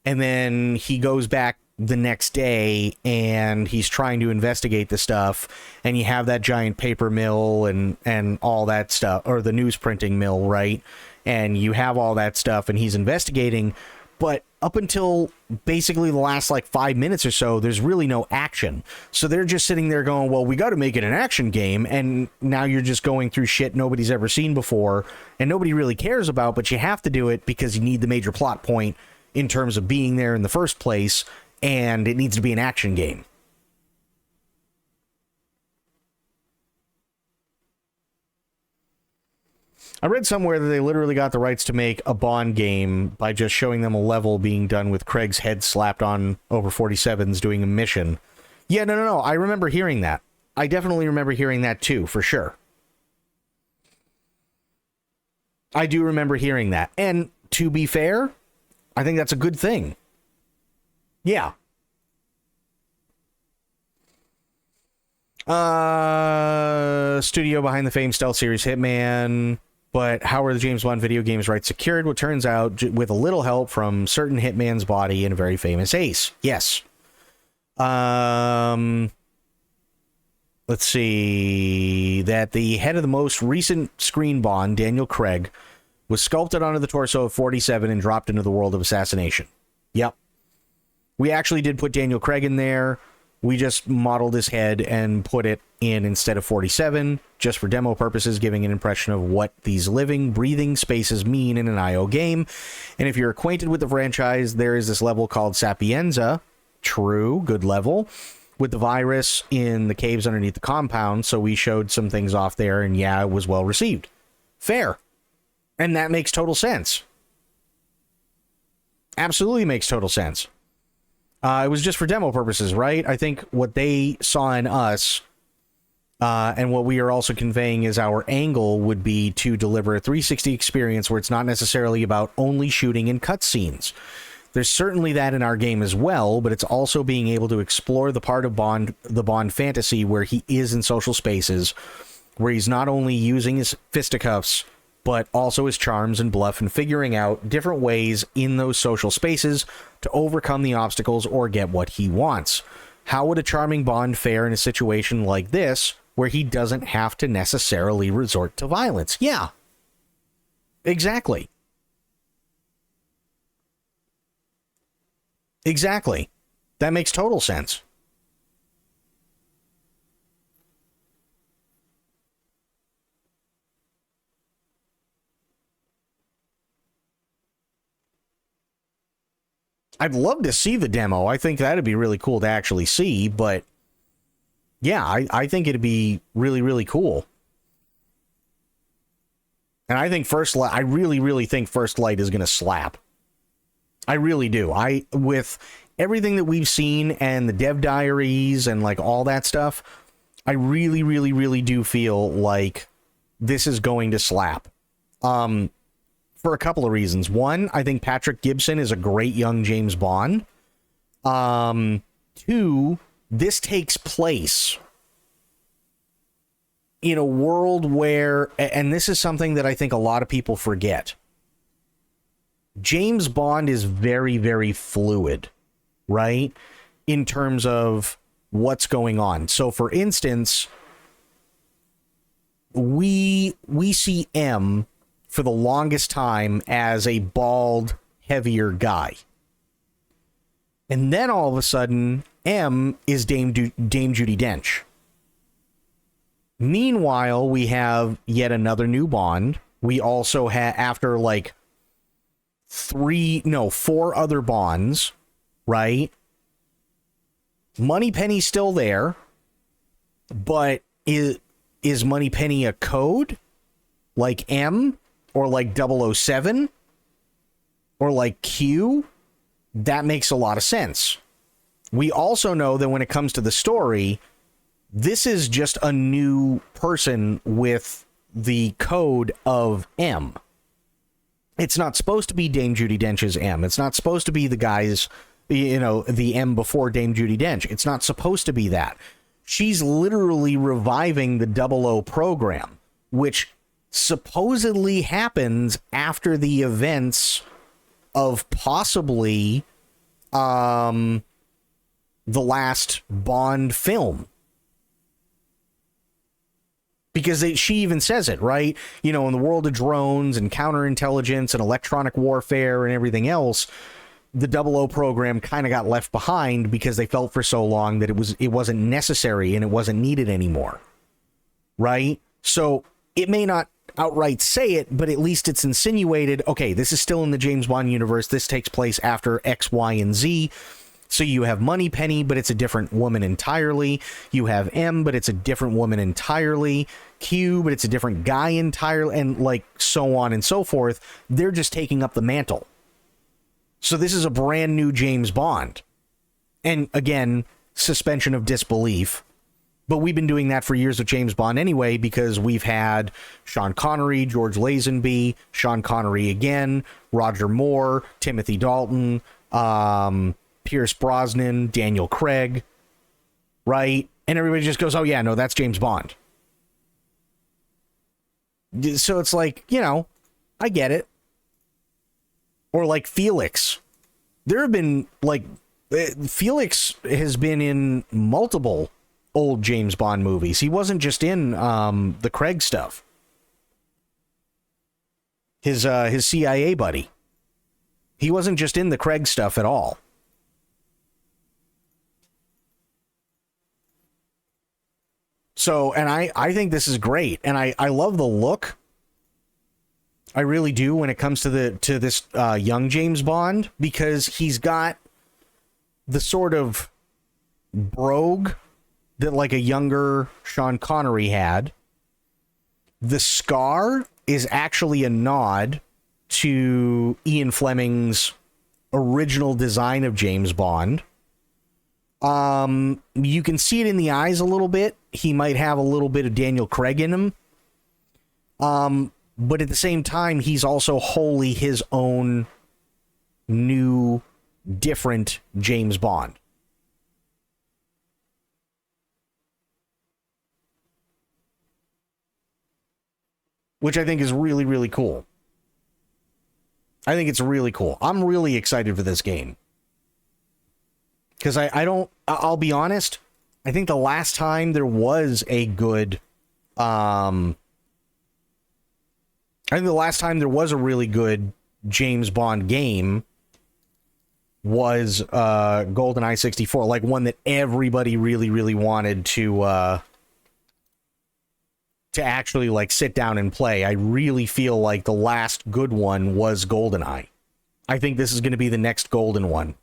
And then he goes back the next day and he's trying to investigate the stuff, and you have that giant paper mill and all that stuff, or the news printing mill, right? And you have all that stuff and he's investigating, but up until basically the last like 5 minutes or so, there's really no action. So they're just sitting there going, well, we got to make it an action game, and now you're just going through shit nobody's ever seen before and nobody really cares about, but you have to do it because you need the major plot point in terms of being there in the first place, and it needs to be an action game. I read somewhere that they literally got the rights to make a Bond game by just showing them a level being done with Craig's head slapped on over 47s doing a mission. Yeah, no. I remember hearing that. I definitely remember hearing that too, for sure. I do remember hearing that. And to be fair, I think that's a good thing. Yeah. Studio behind the famed stealth series Hitman. But how are the James Bond video games rights secured? Well, turns out with a little help from certain Hitman's body and a very famous ace. Yes. Let's see. That the head of the most recent screen Bond, Daniel Craig, was sculpted onto the torso of 47 and dropped into the world of assassination. Yep. We actually did put Daniel Craig in there. We just modeled his head and put it in instead of 47, just for demo purposes, giving an impression of what these living, breathing spaces mean in an IO game. And if you're acquainted with the franchise, there is this level called Sapienza. True, good level. With the virus in the caves underneath the compound, so we showed some things off there, and yeah, it was well received. Fair. And that makes total sense. Absolutely makes total sense. It was just for demo purposes, right? I think what they saw in us, and what we are also conveying is our angle would be to deliver a 360 experience where it's not necessarily about only shooting and cutscenes. There's certainly that in our game as well, but it's also being able to explore the part of Bond, the Bond fantasy where he is in social spaces, where he's not only using his fisticuffs, but also his charms and bluff, and figuring out different ways in those social spaces to overcome the obstacles or get what he wants. How would a charming Bond fare in a situation like this, where he doesn't have to necessarily resort to violence? Yeah. Exactly. Exactly. That makes total sense. I'd love to see the demo. I think that'd be really cool to actually see, but yeah, I think it'd be really, really cool. And I think I really think First Light is going to slap. I really do. With everything that we've seen and the dev diaries and like all that stuff, I really, really, really do feel like this is going to slap. For a couple of reasons. One, I think Patrick Gibson is a great young James Bond. Two, this takes place in a world where, and this is something that I think a lot of people forget, James Bond is very, very fluid, right? In terms of what's going on. So, for instance, we see M for the longest time as a bald, heavier guy. And then all of a sudden, M is Dame Judi Dench. Meanwhile, we have yet another new Bond. We also have, after like 4 other Bonds, right? Moneypenny's still there, but is Moneypenny a code? Like M? Or like 007? Or like Q? That makes a lot of sense. We also know that when it comes to the story, this is just a new person with the code of M. It's not supposed to be Dame Judi Dench's M. It's not supposed to be the guy's, the M before Dame Judi Dench. It's not supposed to be that. She's literally reviving the 00 program, which supposedly happens after the events of possibly the last Bond film. Because she even says it, right? In the world of drones and counterintelligence and electronic warfare and everything else, the 00 program kind of got left behind because they felt for so long that it wasn't necessary and it wasn't needed anymore. Right? So it may not outright say it, but at least it's insinuated, okay, this is still in the James Bond universe. This takes place after X, Y, and Z. So you have Moneypenny, but it's a different woman entirely. You have M, but it's a different woman entirely. Q, but it's a different guy entirely, and like so on and so forth. They're just taking up the mantle. So this is a brand new James Bond. And again, suspension of disbelief. But we've been doing that for years with James Bond anyway, because we've had Sean Connery, George Lazenby, Sean Connery again, Roger Moore, Timothy Dalton, Pierce Brosnan, Daniel Craig, right? And everybody just goes, oh yeah, no, that's James Bond. So it's like, you know, I get it. Or like Felix. There have been, like, Felix has been in multiple old James Bond movies. He wasn't just in the Craig stuff. His CIA buddy. He wasn't just in the Craig stuff at all. So, and I think this is great. And I love the look. I really do when it comes to this young James Bond, because he's got the sort of brogue that like a younger Sean Connery had. The scar is actually a nod to Ian Fleming's original design of James Bond. You can see it in the eyes a little bit. He might have a little bit of Daniel Craig in him. But at the same time, he's also wholly his own new, different James Bond. Which I think is really, really cool. I think it's really cool. I'm really excited for this game. Because I'll be honest, I think the last time there was a good, I think the last time there was a really good James Bond game was GoldenEye 64, like one that everybody really, really wanted to actually like sit down and play. I really feel like the last good one was GoldenEye. I think this is going to be the next golden one.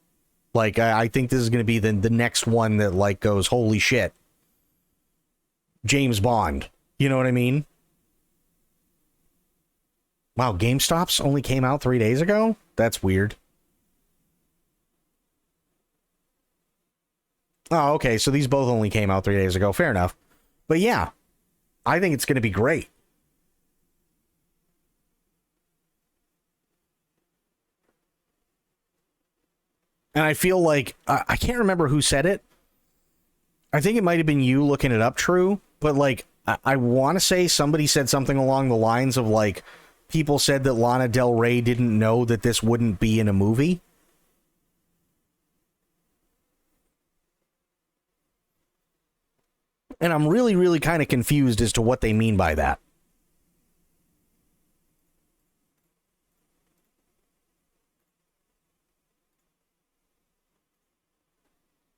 Like, I think this is going to be the next one that like goes, holy shit, James Bond. You know what I mean? Wow, GameStop's only came out 3 days ago? That's weird. Oh, okay, so these both only came out 3 days ago. Fair enough. But yeah, I think it's going to be great. And I feel like, I can't remember who said it. I think it might have been you looking it up, True. But like, I want to say somebody said something along the lines of like, people said that Lana Del Rey didn't know that this wouldn't be in a movie. And I'm really, really kind of confused as to what they mean by that.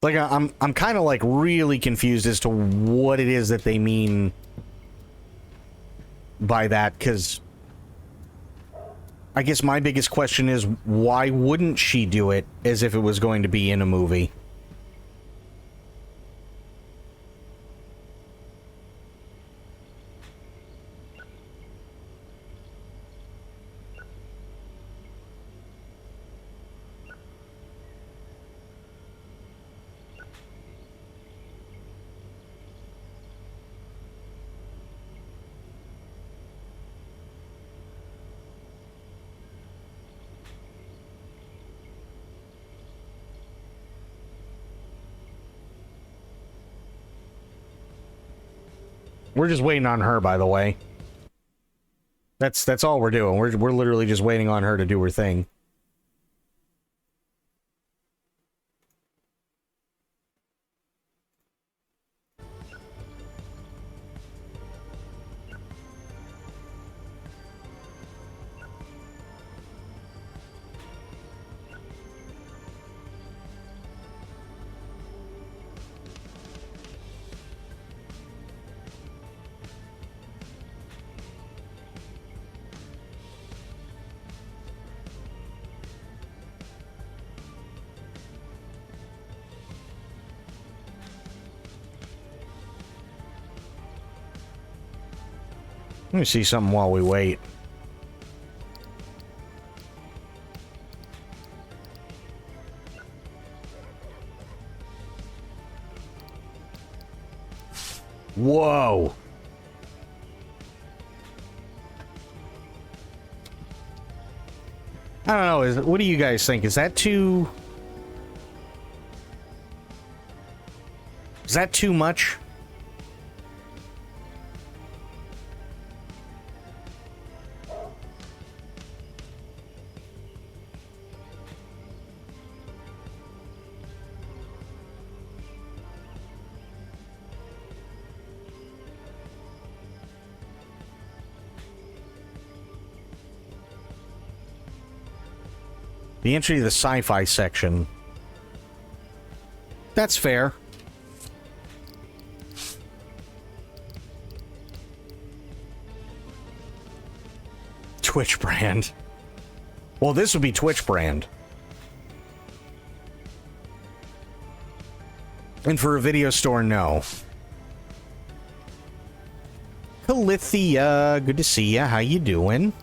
Like, I'm kind of like really confused as to what it is that they mean by that, because I guess my biggest question is, why wouldn't she do it as if it was going to be in a movie? We're just waiting on her, by the way. That's all we're doing. We're literally just waiting on her to do her thing. Let me see something while we wait. Whoa. I don't know. What do you guys think? Is that too... Is that too much? The entry to the sci-fi section. That's fair. Twitch brand. Well, this would be Twitch brand. And for a video store, no. Calithia, good to see ya. How you doing?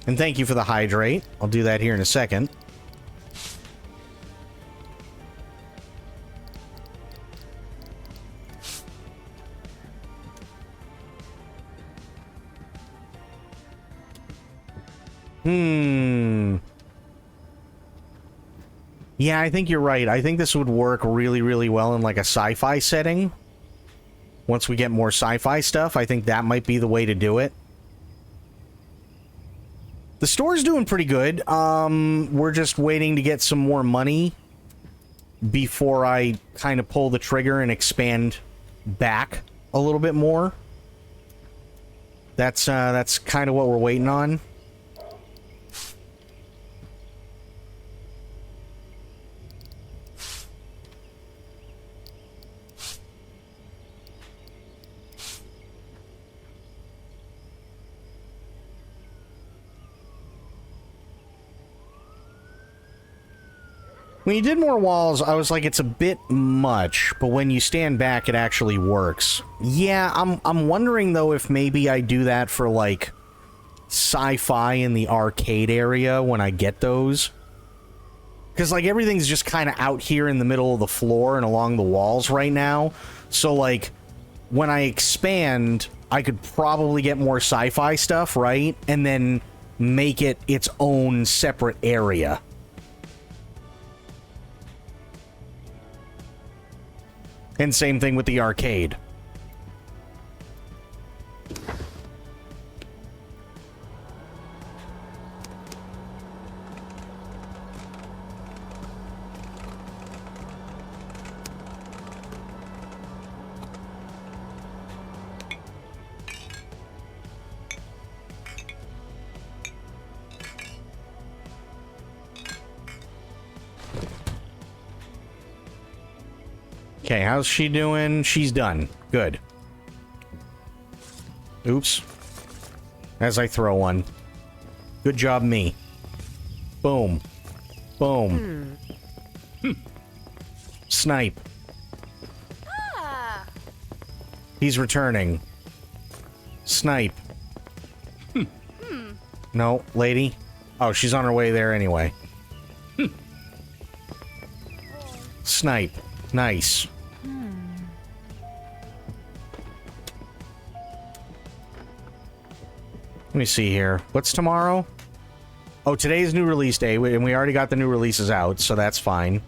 And thank you for the hydrate. I'll do that here in a second. Yeah, I think you're right. I think this would work really, really well in like a sci-fi setting. Once we get more sci-fi stuff, I think that might be the way to do it. The store's doing pretty good. We're just waiting to get some more money before I kind of pull the trigger and expand back a little bit more. That's kind of what we're waiting on. When you did more walls, I was like, it's a bit much, but when you stand back, it actually works. Yeah, I'm wondering, though, if maybe I do that for, like, sci-fi in the arcade area when I get those. Because, like, everything's just kind of out here in the middle of the floor and along the walls right now. So, like, when I expand, I could probably get more sci-fi stuff, right? And then make it its own separate area. And same thing with the arcade. Okay, how's she doing? She's done. Good. Oops. As I throw one. Good job, me. Boom. Boom. Snipe. He's returning. Snipe. No, lady. Oh, she's on her way there anyway. Snipe. Nice. Let me see here. What's tomorrow? Oh, today's new release day, and we already got the new releases out, so that's fine.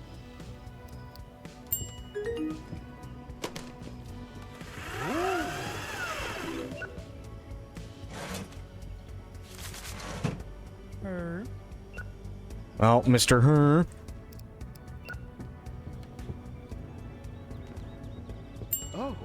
Well, Mr. Her. Oh.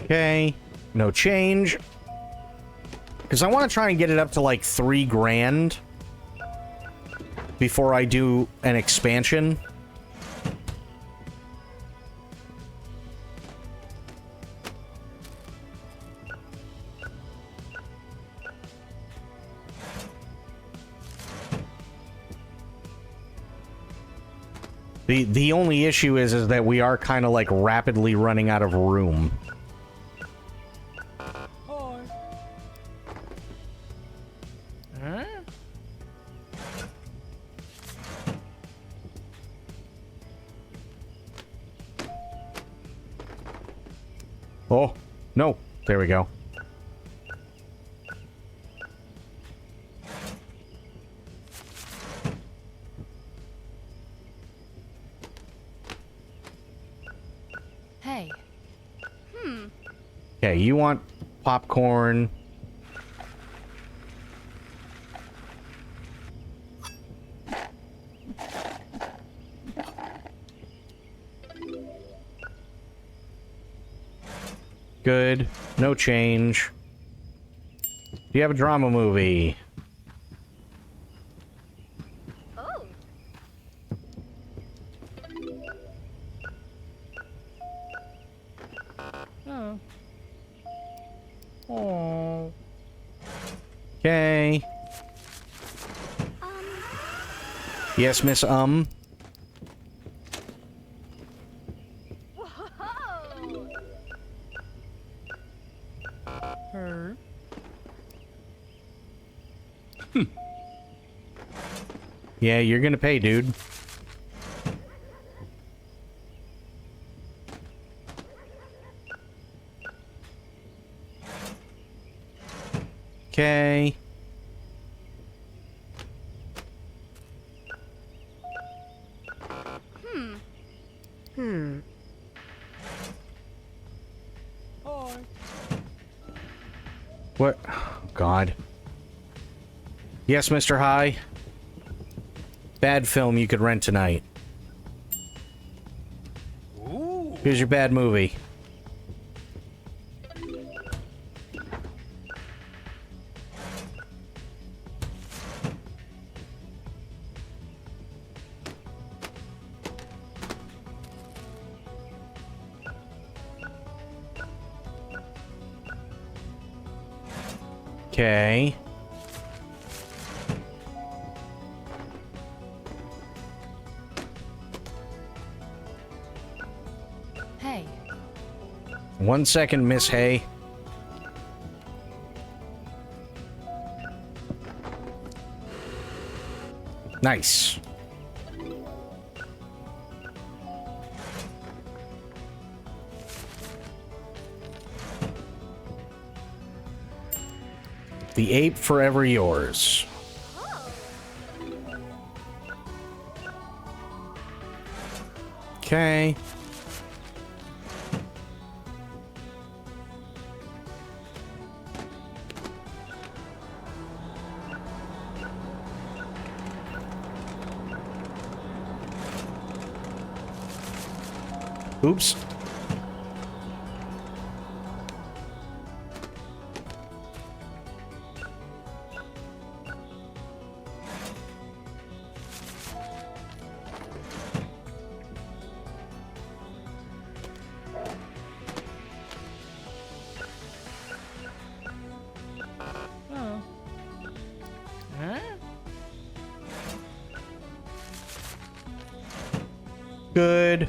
Okay, no change. Because I want to try and get it up to like 3 grand before I do an expansion. The only issue is that we are kind of like rapidly running out of room. Hi. Huh? Oh, no. There we go. Hey. Okay, you want popcorn. Good. No change. Do you have a drama movie? Oh. Oh. Oh. Okay. Yes, Miss Whoa. Her. Yeah, you're gonna pay, dude. Okay. Hi. What? Oh, God. Yes, Mr. High. Bad film you could rent tonight. Ooh. Here's your bad movie. Okay. Hey. 1 second, Miss Hay. Nice. The ape forever yours. Okay. Oops. Oh. Huh? Good.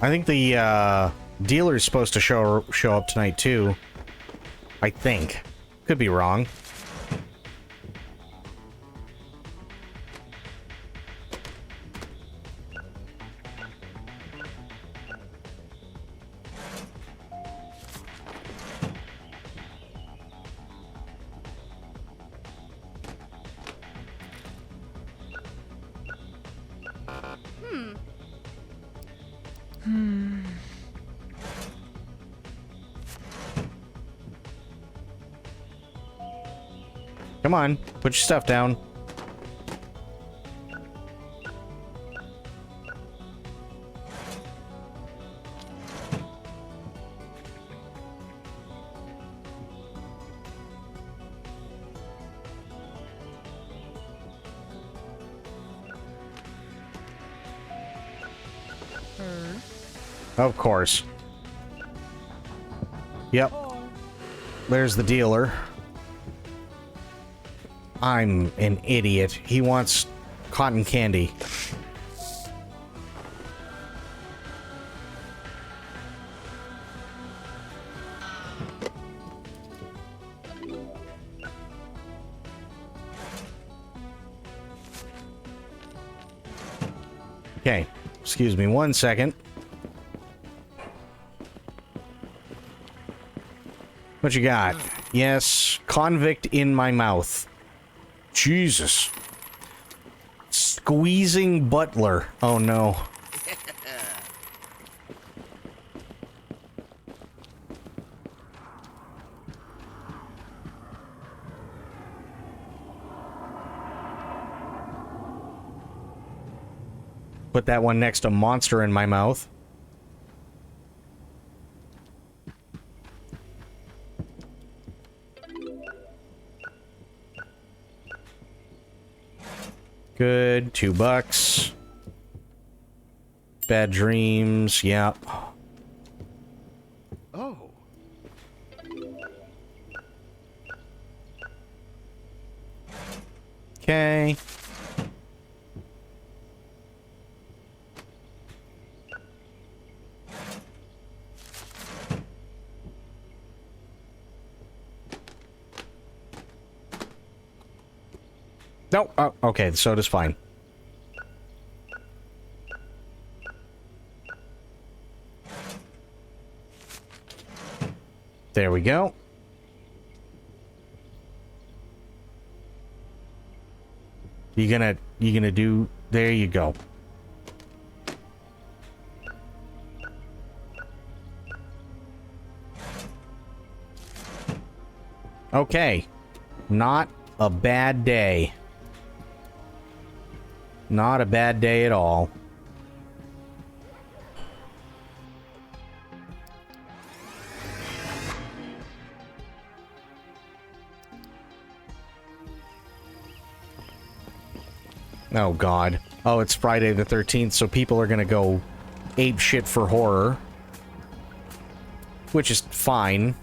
I think the dealer's supposed to show up tonight too. I think. Could be wrong. Come on, put your stuff down. Of course. Yep. There's the dealer. I'm an idiot. He wants cotton candy. Okay, excuse me 1 second. What you got? Yes, convict in my mouth. Jesus. Squeezing butler. Oh no. Put that one next to monster in my mouth. Good. $2. Bad dreams. Yep. Oh. Okay. No, oh, okay, the soda's fine. There we go. You gonna do, there you go. Okay. Not a bad day. Not a bad day at all. Oh god. Oh, it's Friday the 13th, so people are gonna go ape shit for horror. Which is fine.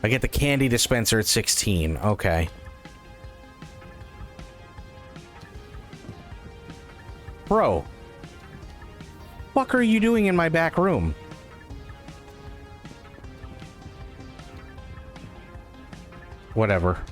I get the candy dispenser at 16. Okay. Bro. What are you doing in my back room? Whatever.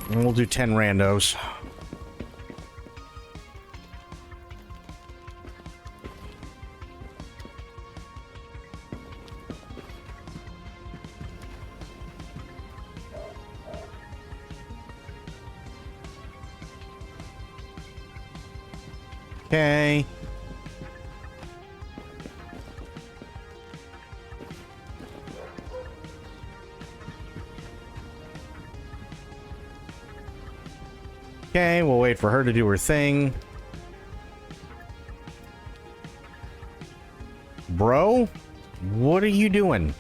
And we'll do 10 randos. Okay. Okay, we'll wait for her to do her thing. Bro, what are you doing?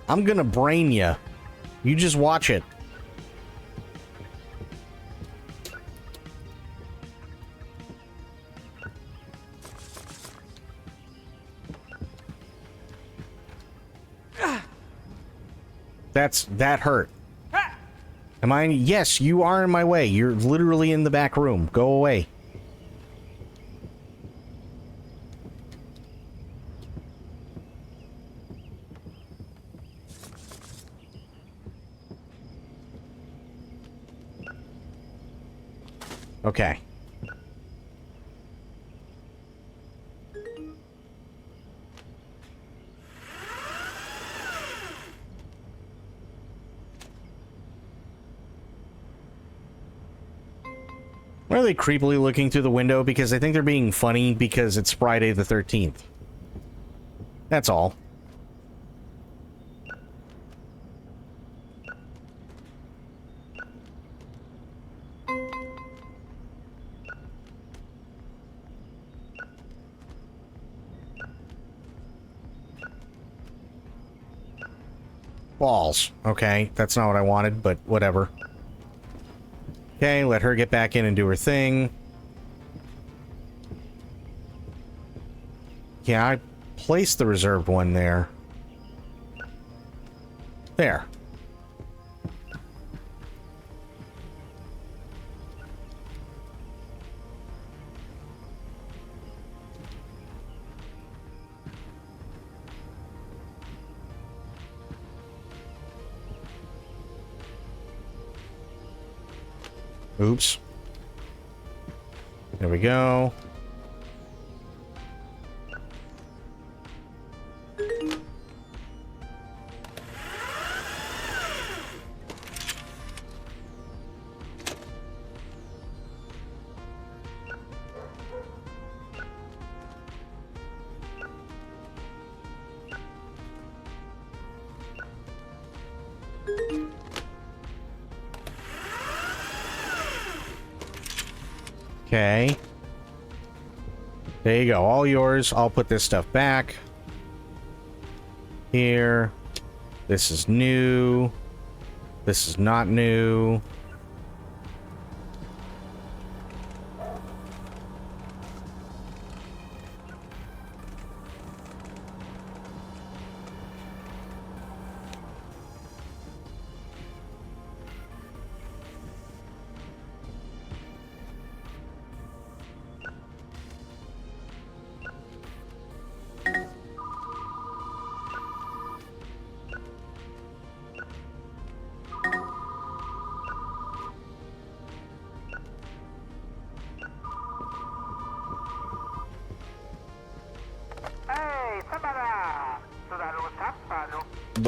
I'm gonna brain you. You just watch it. That hurt. Am I? Yes, you are in my way. You're literally in the back room. Go away. Okay. Why are they creepily looking through the window? Because I think they're being funny because it's Friday the 13th. That's all. Balls. Okay, that's not what I wanted, but whatever. Okay, let her get back in and do her thing. Yeah, I placed the reserved one there. There. Oops. There we go. Okay. There you go. All yours. I'll put this stuff back. Here. This is new. This is not new.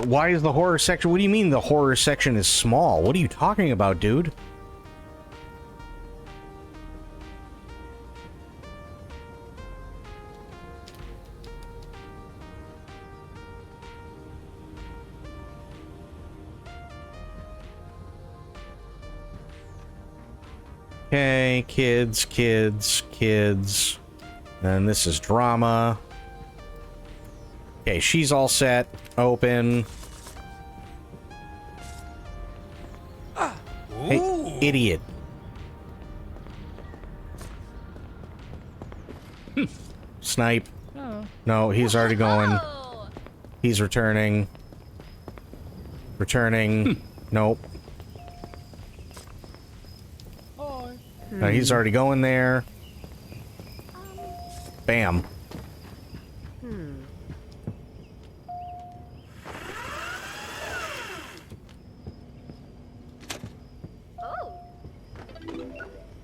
Why is the horror section? What do you mean the horror section is small? What are you talking about, dude? Okay, kids, kids, kids. And this is drama. Okay, she's all set. Open. Hey, idiot. Snipe. Oh. No, he's already going. He's returning. Returning. Nope. No, he's already going there. Bam.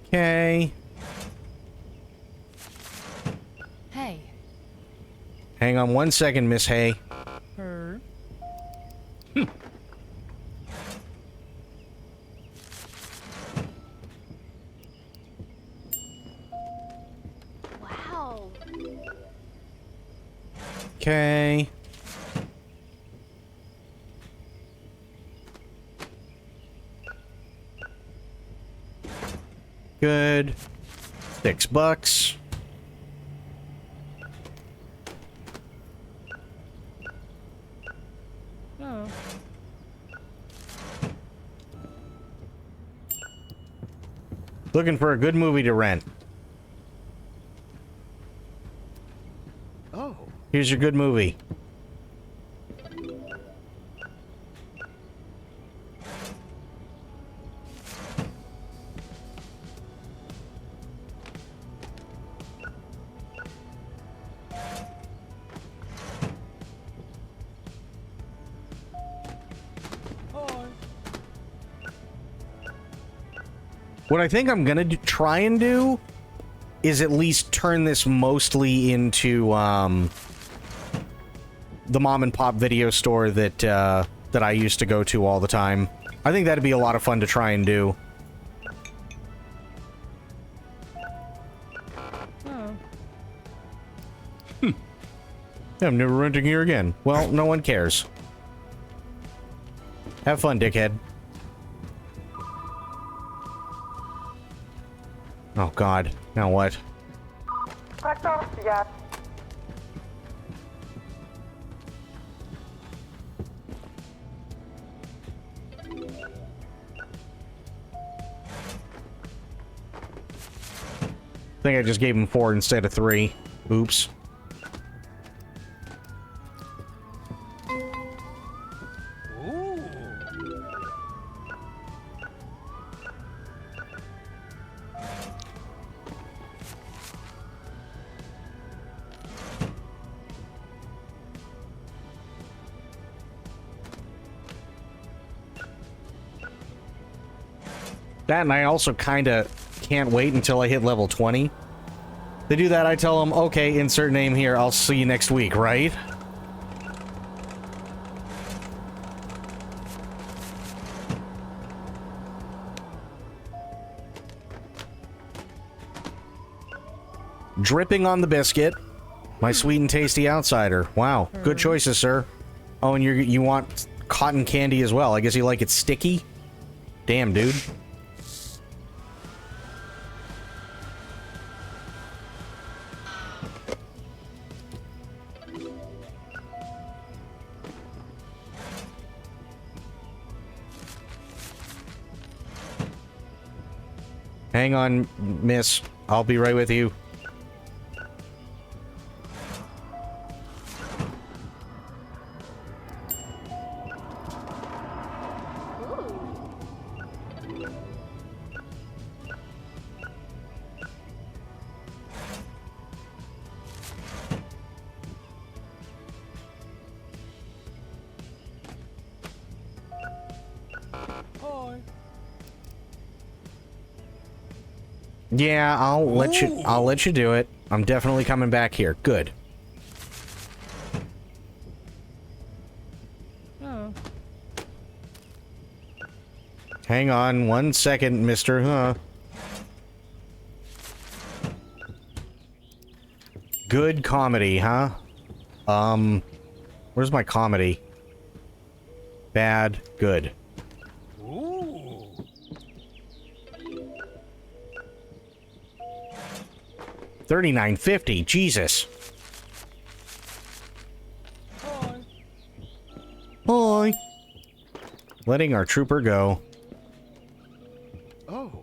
Okay. Hey. Hang on one second, Miss Hay. Her. Wow. Okay. Good. $6. Oh. Looking for a good movie to rent. Oh. Here's your good movie. What I think I'm gonna try and do is at least turn this mostly into the mom and pop video store that that I used to go to all the time. I think that'd be a lot of fun to try and do. Oh. I'm never renting here again. Well, no one cares. Have fun, dickhead. Oh god, now what? think I just gave him 4 instead of 3. Oops. That, and I also kind of can't wait until I hit level 20. They do that, I tell them, okay, insert name here, I'll see you next week, right? Dripping on the biscuit. My sweet and tasty outsider. Wow, good choices, sir. Oh, and you want cotton candy as well. I guess you like it sticky? Damn, dude. Hang on, miss. I'll be right with you. Yeah, I'll let you do it. I'm definitely coming back here. Good. Oh. Hang on 1 second, mister, huh? Good comedy, huh? Where's my comedy? Bad, good. 39.50, Jesus. Hi. Letting our trooper go. Oh.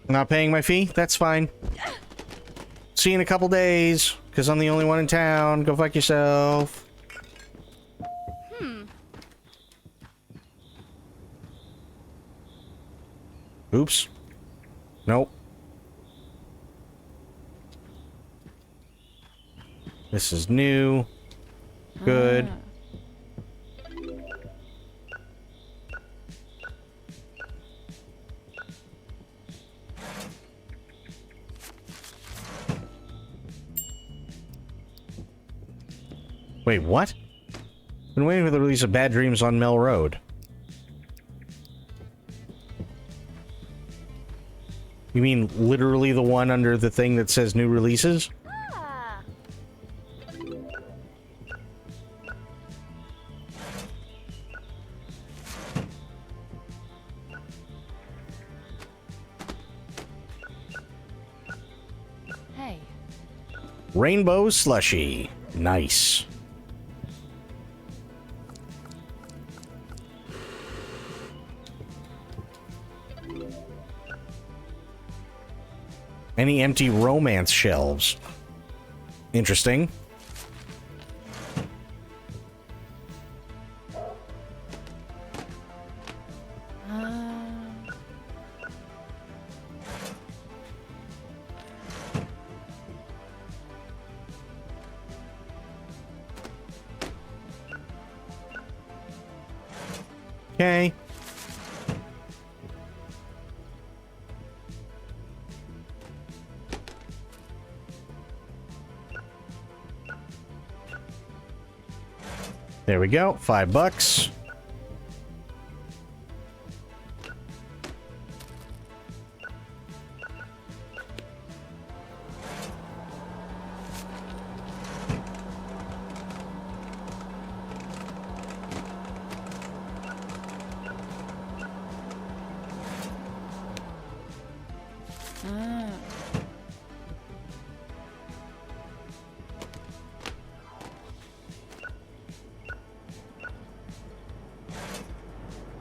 Not paying my fee? That's fine. See you in a couple days, because I'm the only one in town. Go fuck yourself. Oops. Nope. This is new. Good. Wait, what? Been waiting for the release of Bad Dreams on Mill Road. You mean literally the one under the thing that says new releases? Hey. Rainbow Slushy. Nice. Any empty romance shelves? Interesting. Okay. There we go. $5.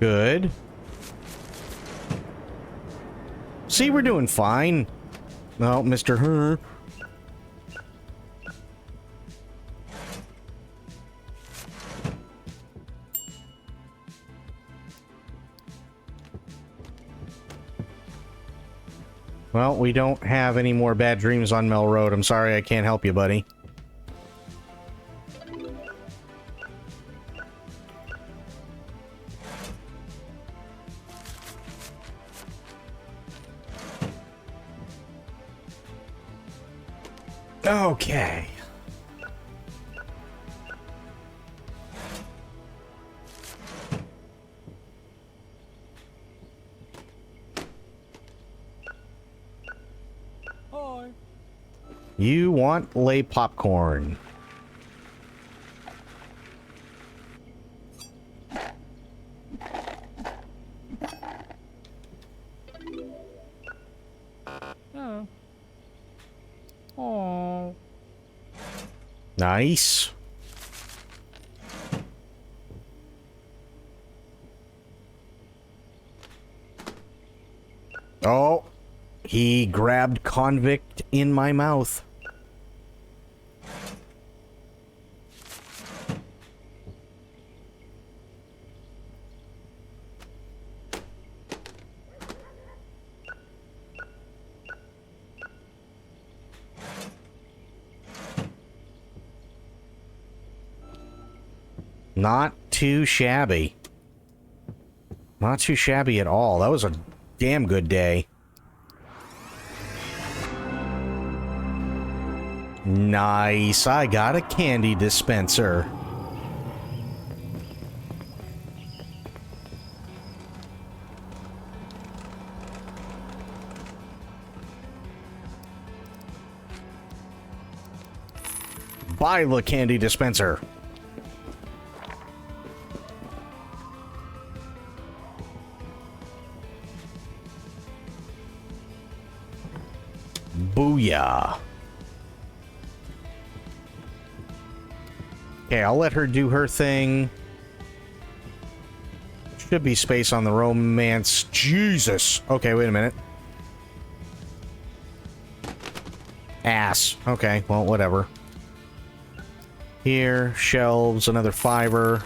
Good. See, we're doing fine. Well, Mr. Her. Well, we don't have any more bad dreams on Mel Road. I'm sorry I can't help you, buddy. Okay. Hi. You want lay popcorn. Oh. Oh. Nice. Oh, he grabbed convict in my mouth. Not too shabby. Not too shabby at all. That was a damn good day. Nice. I got a candy dispenser. Buy the candy dispenser. Booyah. Okay, I'll let her do her thing. Should be space on the romance. Jesus. Okay, wait a minute. Ass. Okay, well, whatever. Here, shelves, another fiver.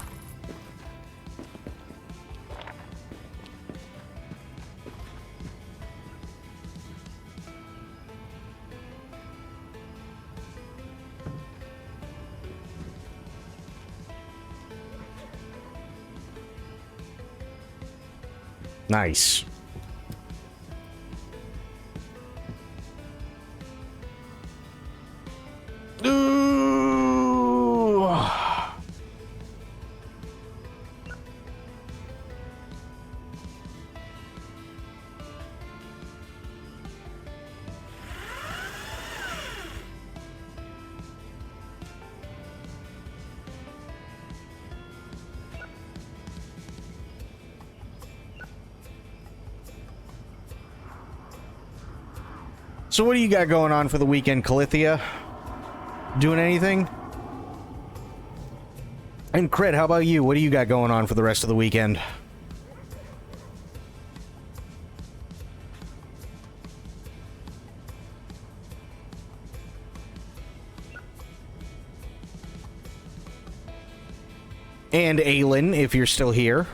Nice. Ooh. So what do you got going on for the weekend, Calithia? Doing anything? And Crit, how about you? What do you got going on for the rest of the weekend? And Aylin, if you're still here.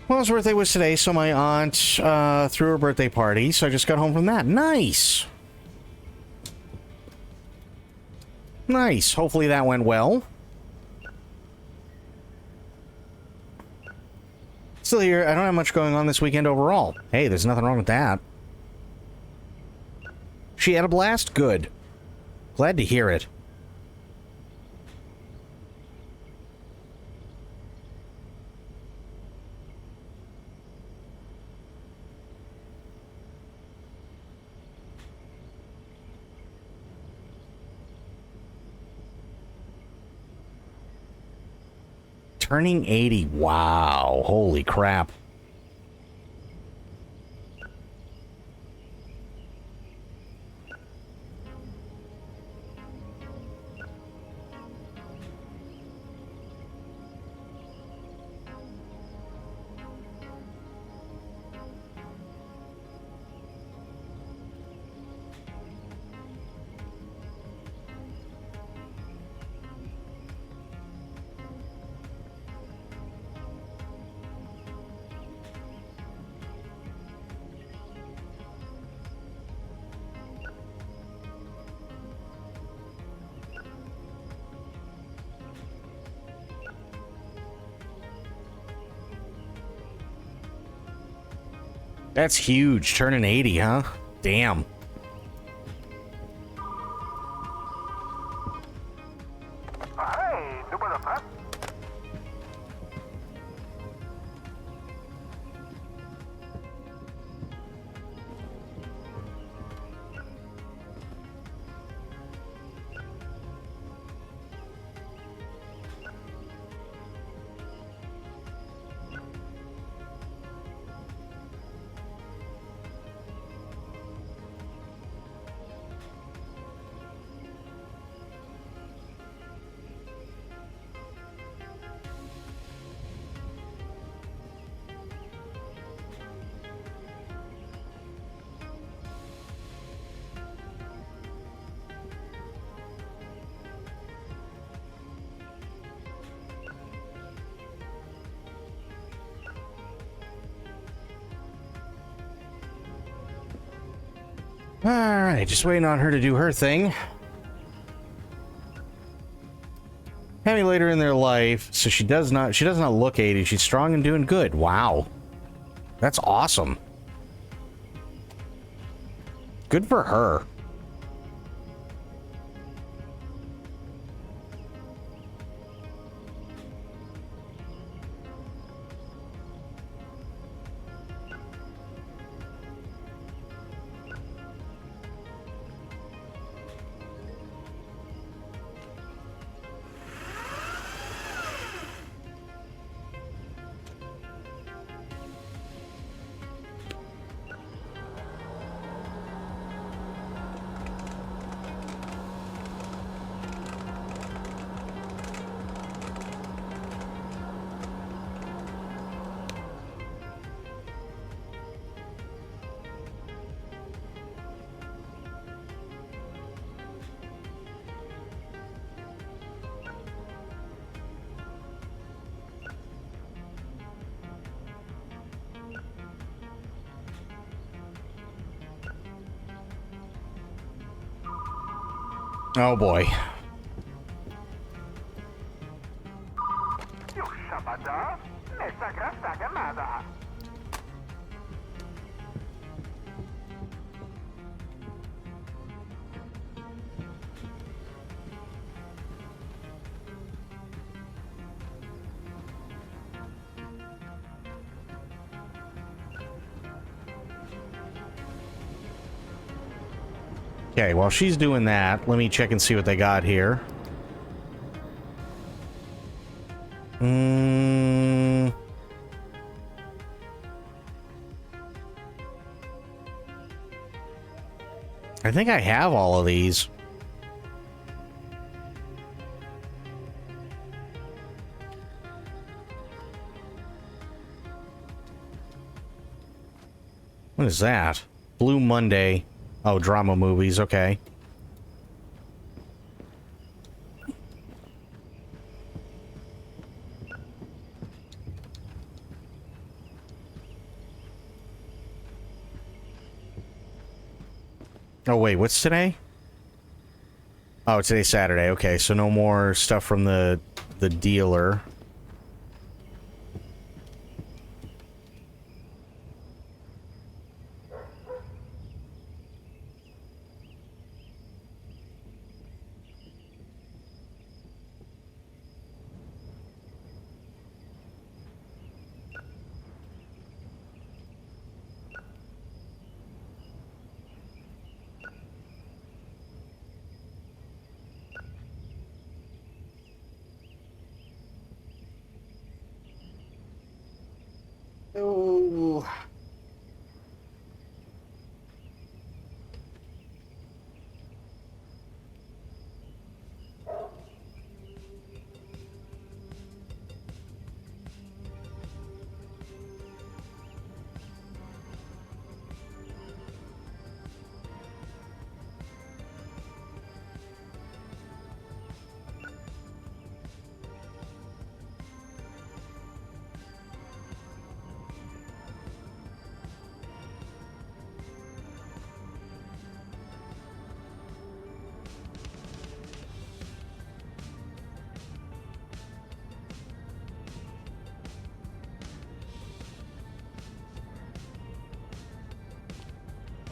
Well, his birthday was today, so my aunt threw her birthday party, so I just got home from that. Nice! Nice. Hopefully that went well. Still here, I don't have much going on this weekend overall. Hey, there's nothing wrong with that. She had a blast? Good. Glad to hear it. Turning 80. Wow. Holy crap. That's huge. Turning 80, huh? Damn. Alright, just waiting on her to do her thing. Maybe later in their life, so she does not look 80, she's strong and doing good. Wow. That's awesome. Good for her. Oh boy. Okay, while she's doing that, let me check and see what they got here. I think I have all of these. What is that? Blue Monday. Oh, drama movies, okay. Oh, wait, what's today? Oh, today's Saturday. Okay, so no more stuff from the dealer. Ooh.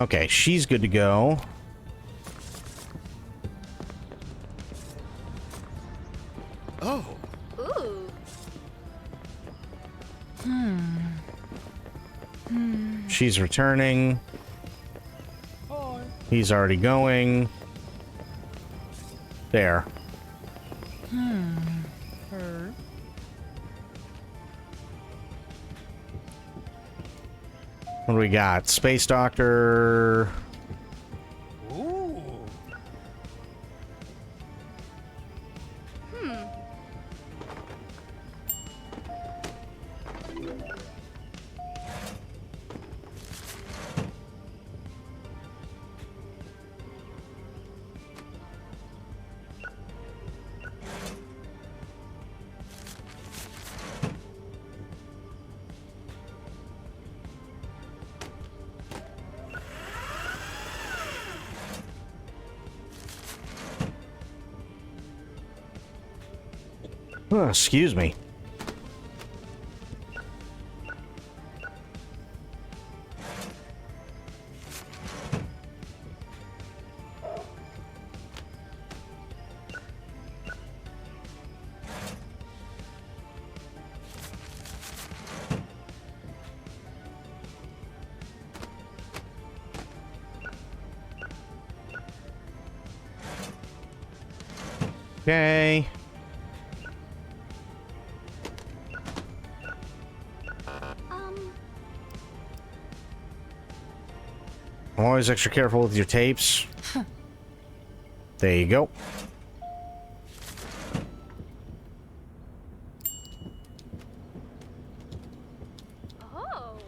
Okay, she's good to go. Oh. Ooh. She's returning. He's already going. There. Her. What do we got? Space Doctor. Ooh. Oh, excuse me. Okay. I'm always extra careful with your tapes. There you go. Oh.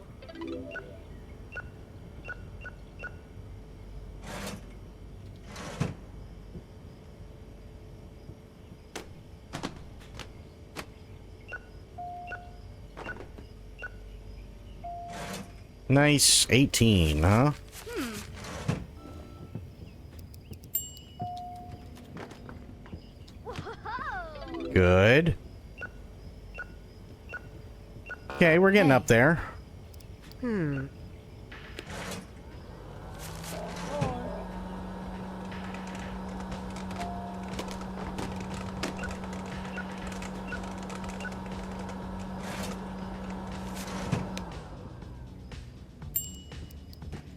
Nice. 18, huh? Good. Okay, we're getting up there.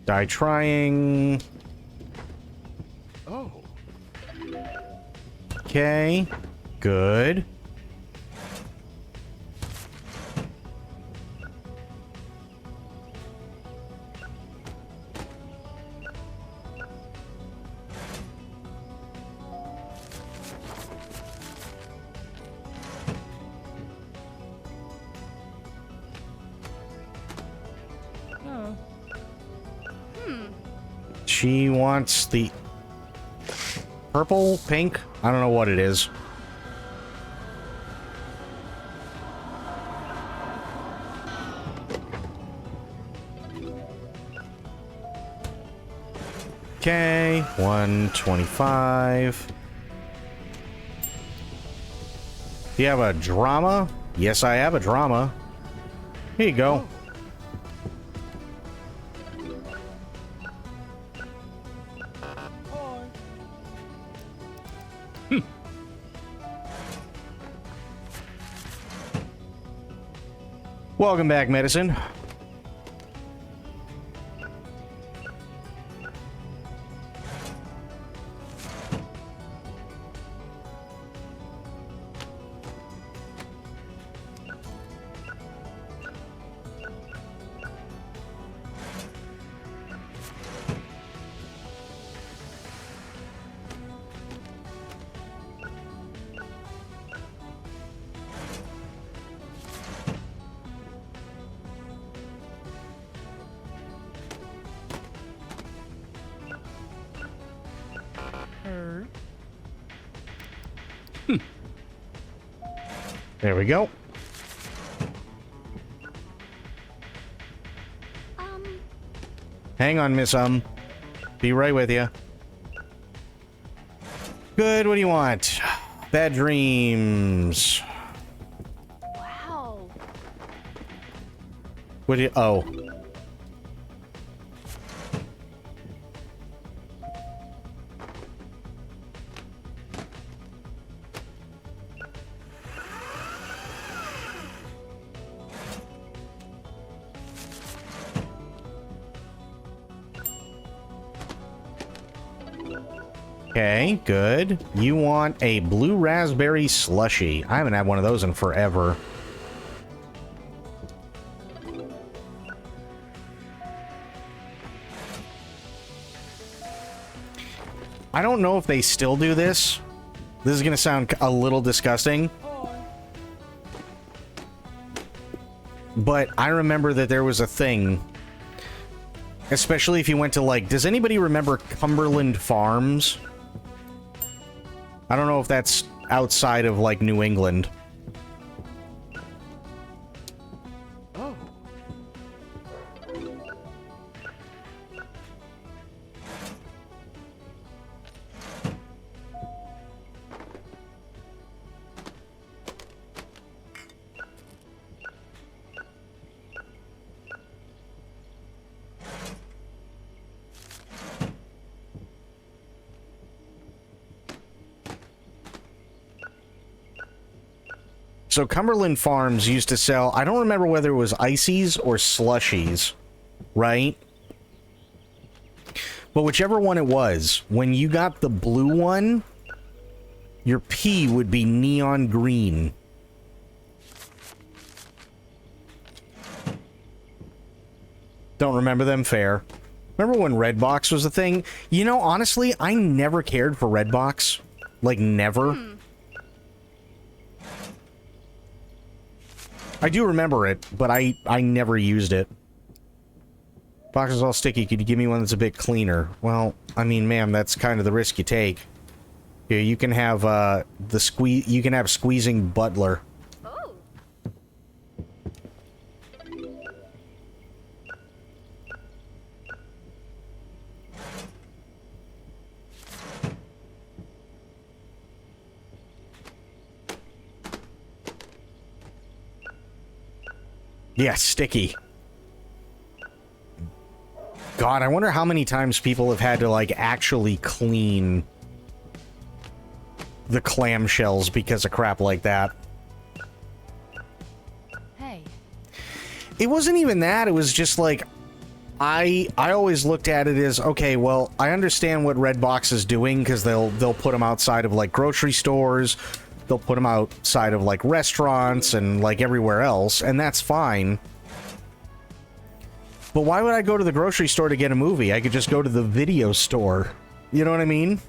Die trying. Oh. Okay. Good. Oh. She wants the purple, pink? I don't know what it is. Okay, 125. Do you have a drama? Yes, I have a drama. Here you go. Welcome back, Medicine. There we go. Hang on, Miss Be right with you. Good, what do you want? Bad dreams. Wow. What do you... Oh. Okay, good. You want a blue raspberry slushie. I haven't had one of those in forever. I don't know if they still do this. This is going to sound a little disgusting. But I remember that there was a thing, especially if you went to, like, does anybody remember Cumberland Farms? I don't know if that's outside of, like, New England. Oh. So Cumberland Farms used to sell, I don't remember whether it was ices or slushies, right? But whichever one it was, when you got the blue one, your pee would be neon green. Don't remember them, fair. Remember when Redbox was a thing? You know, honestly, I never cared for Redbox. Like, never. I do remember it, but I never used it. Box is all sticky. Could you give me one that's a bit cleaner? Well, I mean, ma'am, that's kind of the risk you take. Here, you can have the squeeze. You can have squeezing butler. Oh. Yeah, sticky. God, I wonder how many times people have had to, like, actually clean the clamshells because of crap like that. Hey. It wasn't even that. It was just like, I always looked at it as, okay, well, I understand what Redbox is doing because they'll put them outside of, like, grocery stores. They'll put them outside of, like, restaurants and, like, everywhere else, and that's fine. But why would I go to the grocery store to get a movie? I could just go to the video store. You know what I mean?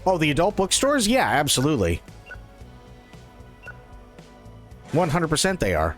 Oh, the adult bookstores? Yeah, absolutely. 100% they are.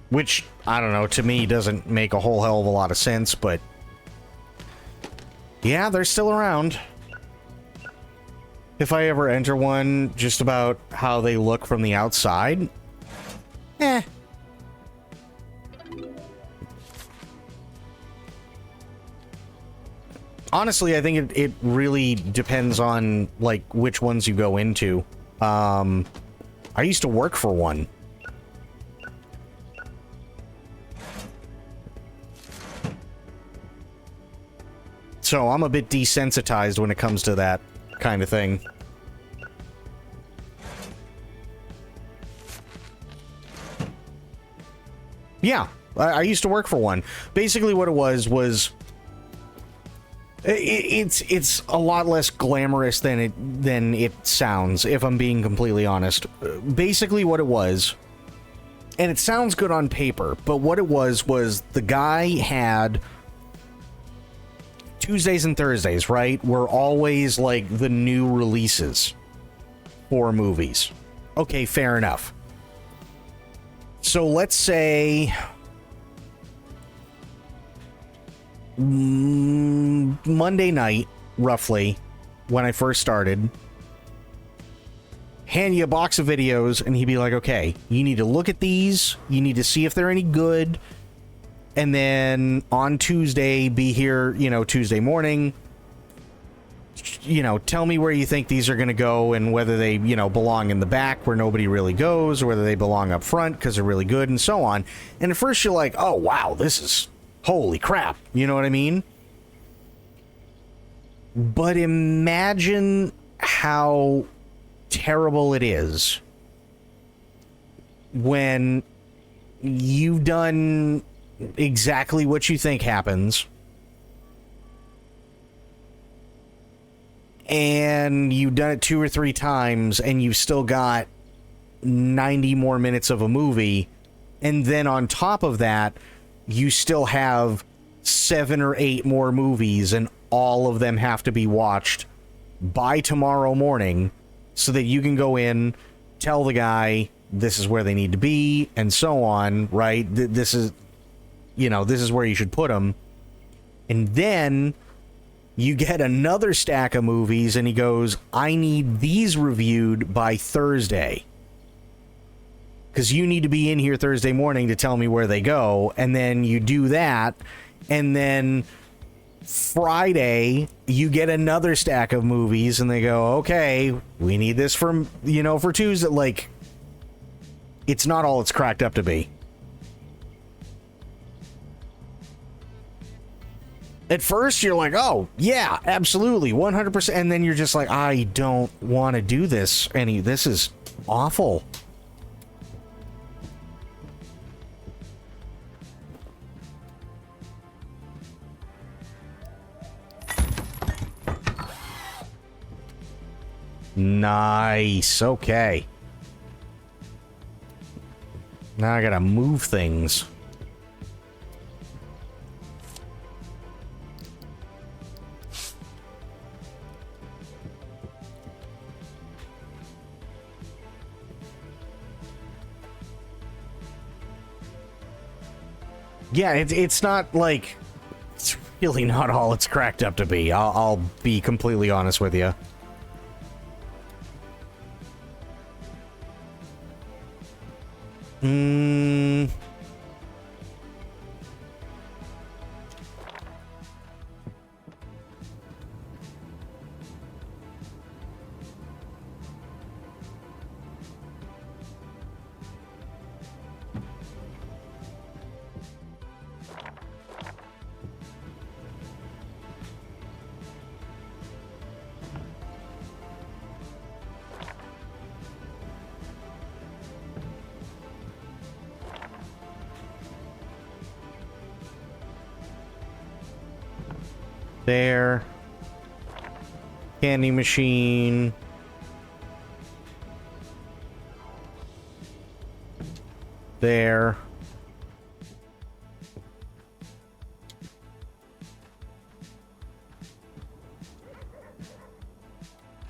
Which, I don't know, to me doesn't make a whole hell of a lot of sense, but... yeah, they're still around. If I ever enter one, just about how they look from the outside... eh. Honestly, I think it really depends on, like, which ones you go into. I used to work for one. So I'm a bit desensitized when it comes to that kind of thing. Yeah, I used to work for one. Basically what it was It's a lot less glamorous than it sounds, if I'm being completely honest. Basically what it was, and it sounds good on paper, but what it was the guy had Tuesdays and Thursdays, right, were always like the new releases for movies. Okay, fair enough. So let's say Monday night, roughly, when I first started, hand you a box of videos, and he'd be like, okay, you need to look at these, you need to see if they're any good, and then on Tuesday, be here, Tuesday morning, tell me where you think these are going to go and whether they, belong in the back where nobody really goes, or whether they belong up front because they're really good, and so on. And at first you're like, oh, wow, this is holy crap. You know what I mean? But imagine how terrible it is when you've done exactly what you think happens, and you've done it 2 or 3 times, and you've still got 90 more minutes of a movie, and then on top of that, you still have 7 or 8 more movies, and all of them have to be watched by tomorrow morning so that you can go in, tell the guy this is where they need to be, and so on, right? This is where you should put them. And then you get another stack of movies, and he goes, I need these reviewed by Thursday, because you need to be in here Thursday morning to tell me where they go. And then you do that, and then Friday you get another stack of movies, and they go, okay, we need this for Tuesday. Like, it's not all it's cracked up to be. At first you're like, oh yeah, absolutely, 100%, and then you're just like, I don't want to do this this is awful. Nice. Okay. Now I gotta move things. Yeah, it's not like, it's really not all it's cracked up to be. I'll be completely honest with you. There. Candy machine. There.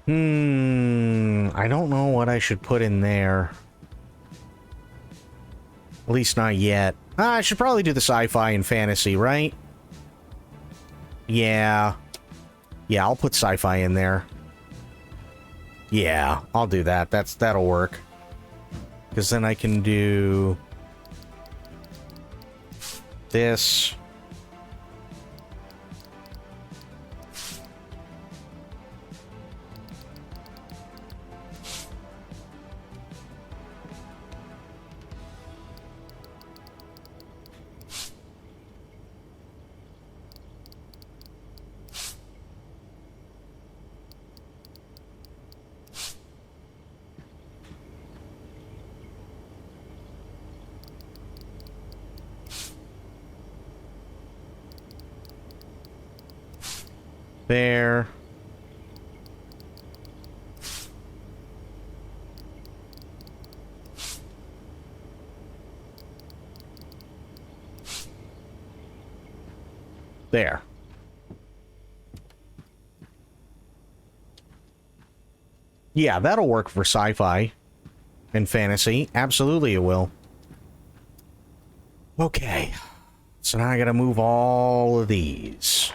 I don't know what I should put in there. At least not yet. I should probably do the sci-fi and fantasy, right? Yeah. Yeah, I'll put sci-fi in there. Yeah, I'll do that. That'll work. Because then I can do this. There. There. Yeah, that'll work for sci-fi and fantasy. Absolutely it will. Okay. So now I gotta move all of these.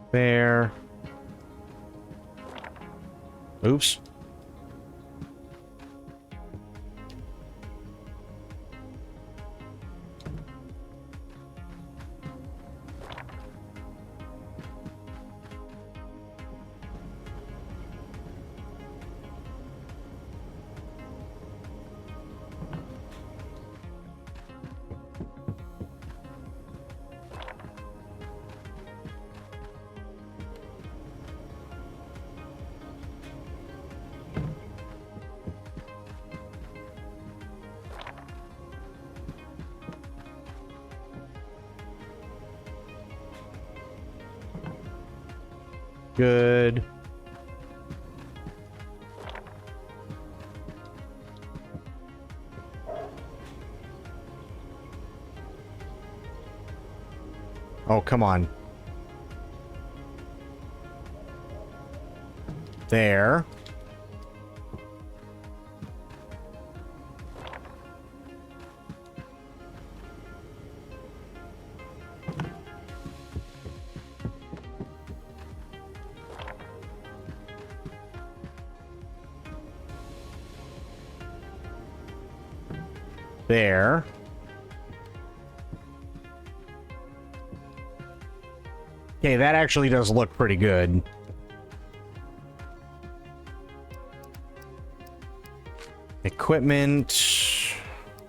There. Oops. Good. Oh, come on. There. There. Okay, that actually does look pretty good. Equipment.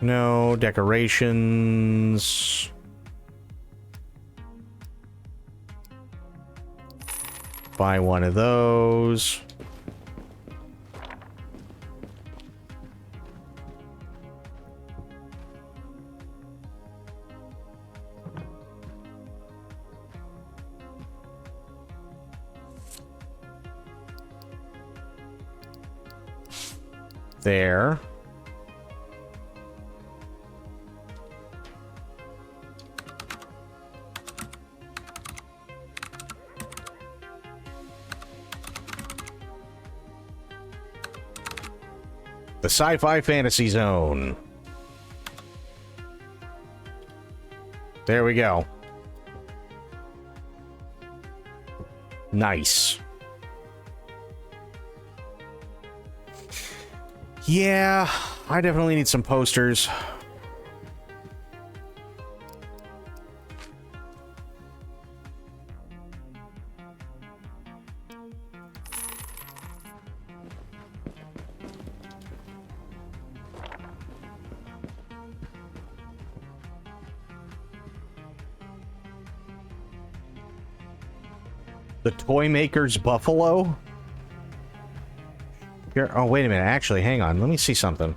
No. Decorations. Buy one of those. There. The Sci-Fi Fantasy Zone. There we go. Nice. Yeah, I definitely need some posters. The Toy Maker's Buffalo? Here, oh, wait a minute. Actually, hang on. Let me see something.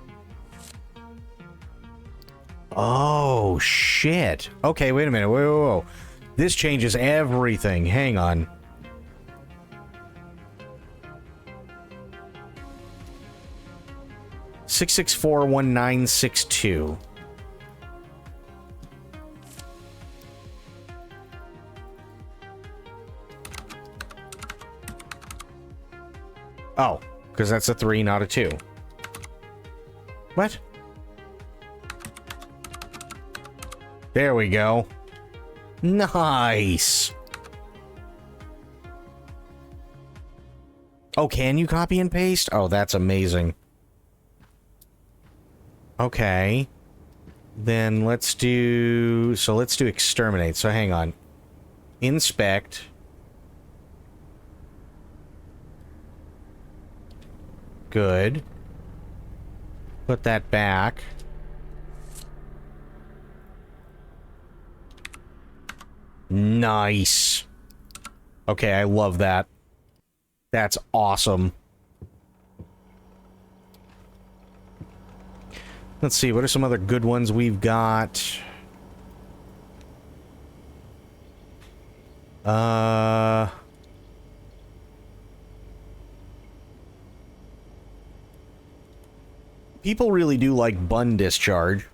Oh, shit. Okay, wait a minute. Whoa, whoa, whoa. This changes everything. Hang on. $6641962. Oh, because that's a 3, not a 2. What? There we go. Nice. Oh, can you copy and paste? Oh, that's amazing. Okay. Then let's do... So let's do exterminate. So hang on. Inspect. Good. Put that back. Nice. Okay, I love that. That's awesome. Let's see, what are some other good ones we've got? People really do like bun discharge.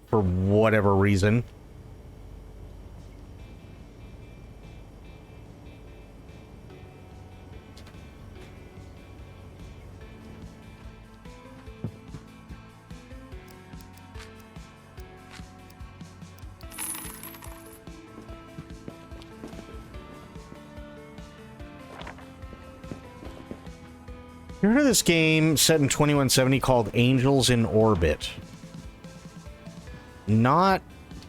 For whatever reason. You heard of this game set in 2170 called Angels in Orbit? Not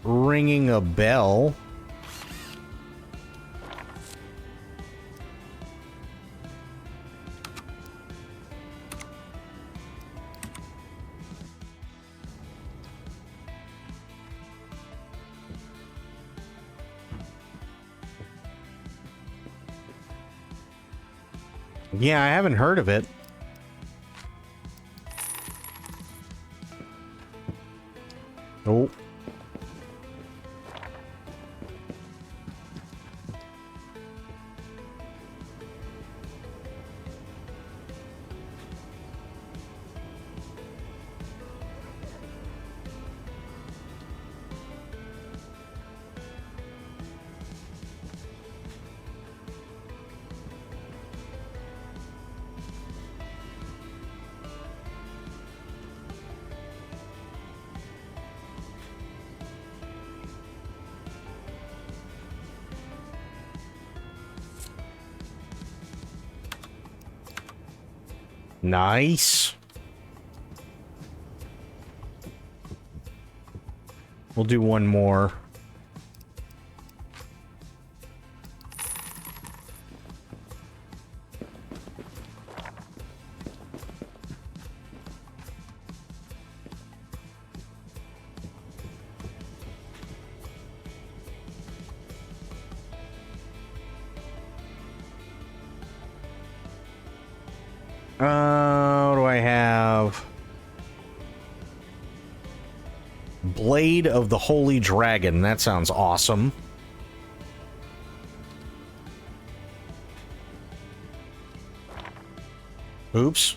ringing a bell. Yeah, I haven't heard of it. Oh. Nice. We'll do one more. What do I have? Blade of the Holy Dragon. That sounds awesome. Oops.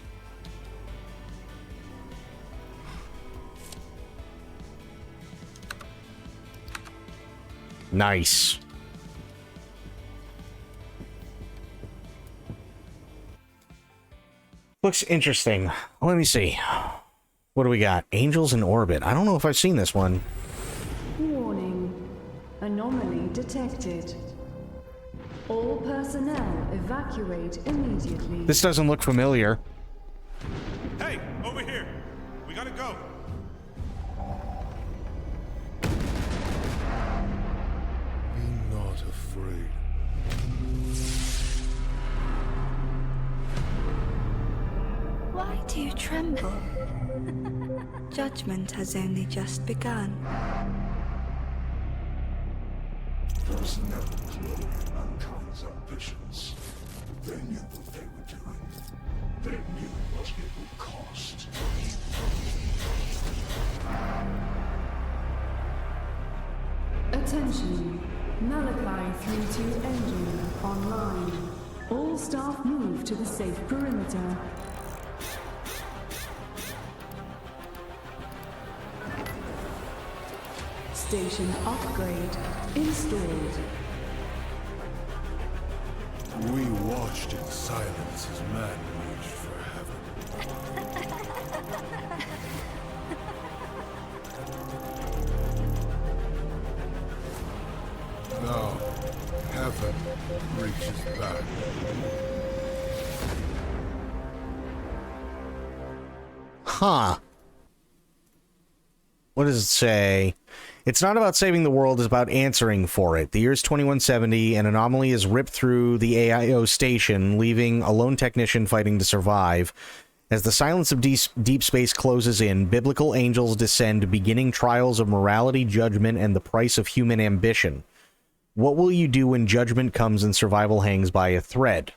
Nice. Looks interesting. Let me see. What do we got? Angels in Orbit. I don't know if I've seen this one. Warning. Anomaly detected. All personnel evacuate immediately. This doesn't look familiar. Hey, over here. We gotta go. Be not afraid. Why do you tremble? Judgment has only just begun. Those never clearly mankind's ambitions. They knew what they were doing. They knew what it would cost. Attention. Malachi 3-2 engine online. All staff move to the safe perimeter. Station upgrade installed. We watched in silence as man reached for heaven. Now, heaven reaches back. Huh. What does it say? It's not about saving the world, it's about answering for it. The year's 2170, an anomaly is ripped through the AIO station, leaving a lone technician fighting to survive. As the silence of deep space closes in, biblical angels descend, beginning trials of morality, judgment, and the price of human ambition. What will you do when judgment comes and survival hangs by a thread?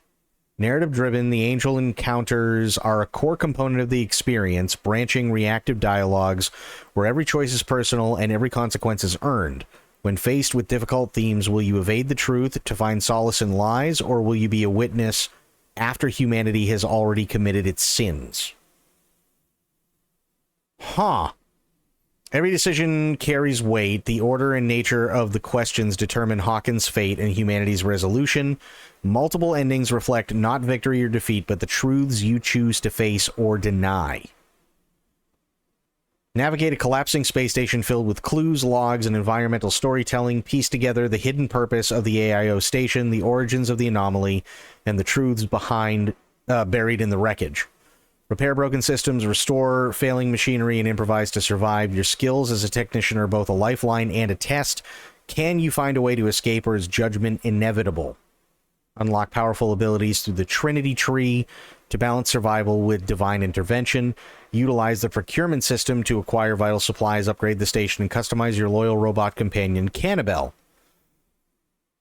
Narrative-driven, the angel encounters are a core component of the experience, branching reactive dialogues where every choice is personal and every consequence is earned. When faced with difficult themes, will you evade the truth to find solace in lies, or will you be a witness after humanity has already committed its sins? Huh. Every decision carries weight. The order and nature of the questions determine Hawkins' fate and humanity's resolution. Multiple endings reflect not victory or defeat, but the truths you choose to face or deny. Navigate a collapsing space station filled with clues, logs, and environmental storytelling. Piece together the hidden purpose of the AIO station, the origins of the anomaly, and the truths buried in the wreckage. Repair broken systems, restore failing machinery, and improvise to survive. Your skills as a technician are both a lifeline and a test. Can you find a way to escape, or is judgment inevitable? Unlock powerful abilities through the Trinity Tree to balance survival with divine intervention. Utilize the procurement system to acquire vital supplies, upgrade the station, and customize your loyal robot companion, Cannibal.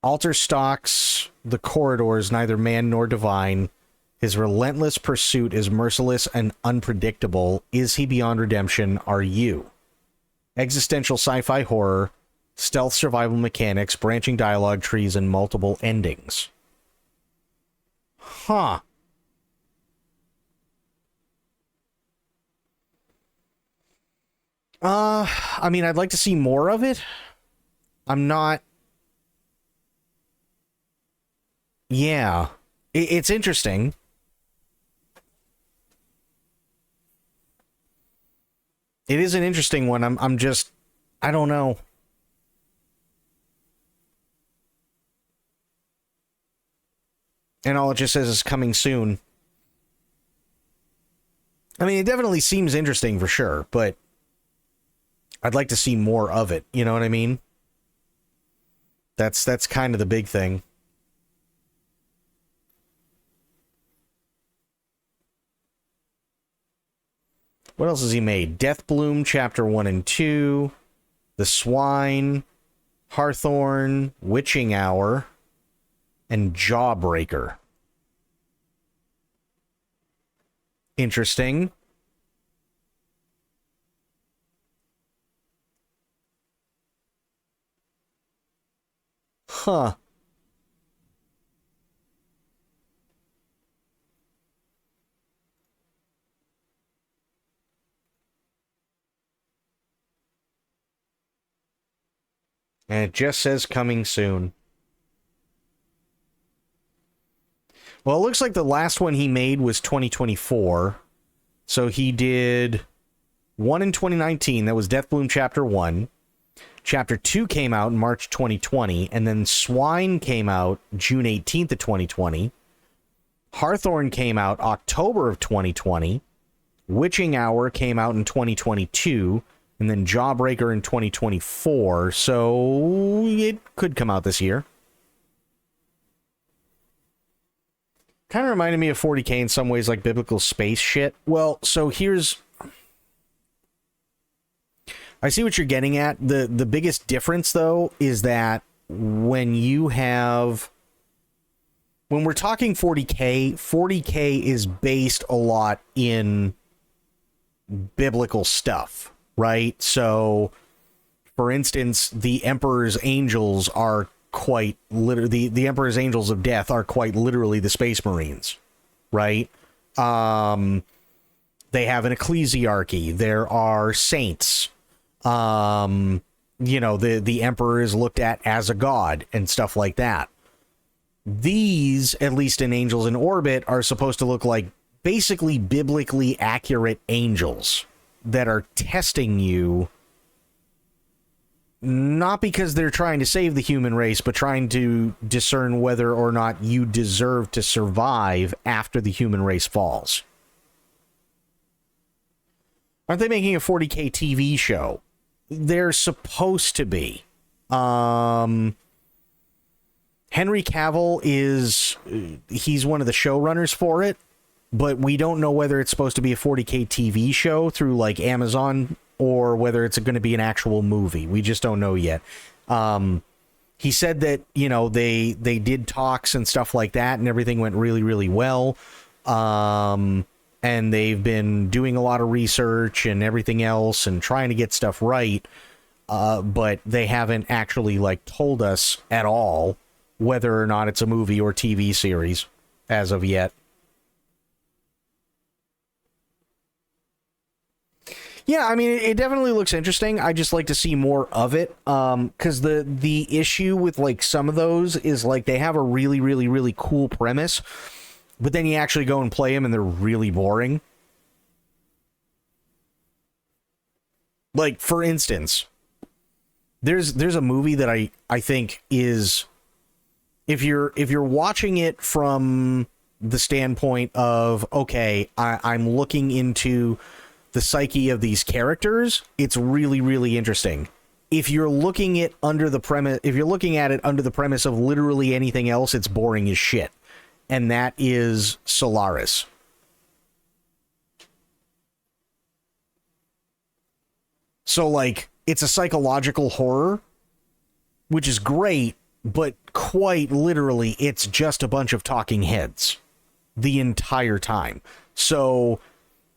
Alter stalks the corridors, neither man nor divine. His relentless pursuit is merciless and unpredictable. Is he beyond redemption? Are you? Existential sci-fi horror, stealth survival mechanics, branching dialogue trees, and multiple endings. Huh. I mean, I'd like to see more of it. I'm not... Yeah. It's interesting. It is an interesting one. I'm just... I don't know. And all it just says is coming soon. I mean, it definitely seems interesting for sure, but I'd like to see more of it. You know what I mean? That's kind of the big thing. What else has he made? Deathbloom, Chapter 1 and 2. The Swine. Hawthorne. Witching Hour. And Jawbreaker. Interesting. Huh. And it just says coming soon. Well, it looks like the last one he made was 2024. So he did one in 2019. That was Deathbloom Chapter 1. Chapter 2 came out in March 2020. And then Swine came out June 18th of 2020. Hawthorne came out October of 2020. Witching Hour came out in 2022. And then Jawbreaker in 2024. So it could come out this year. Kind of reminded me of 40K in some ways, like biblical space shit. Well, so here's... I see what you're getting at. The biggest difference, though, is that when you have... When we're talking 40K, 40K is based a lot in biblical stuff, right? So, for instance, the Emperor's Angels are quite literally the Emperor's Angels of Death are quite literally the Space Marines, right? They have an ecclesiarchy. There are saints. You know, the Emperor is looked at as a god and stuff like that. These, at least in Angels in Orbit, are supposed to look like basically biblically accurate angels that are testing you, not because they're trying to save the human race, but trying to discern whether or not you deserve to survive after the human race falls. Aren't they making a 40K TV show? they're supposed to be. Henry Cavill he's one of the showrunners for it, but we don't know whether it's supposed to be a 40K TV show through like Amazon or whether it's going to be an actual movie. We just don't know yet. He said that, you know, they did talks and stuff like that and everything went really, really well. And they've been doing a lot of research and everything else and trying to get stuff right. But they haven't actually like told us at all whether or not it's a movie or TV series as of yet. Yeah, I mean, it definitely looks interesting. I just like to see more of it. Because the issue with like some of those is like they have a really, really, really cool premise, but then you actually go and play them and they're really boring. Like, for instance, there's a movie that I think is, if you're watching it from the standpoint of, okay, I'm looking into the psyche of these characters, it's really, really interesting. If you're looking at under the premise, if you're looking at it under the premise of literally anything else, it's boring as shit. And that is Solaris. So like, it's a psychological horror, which is great, but quite literally, it's just a bunch of talking heads the entire time. So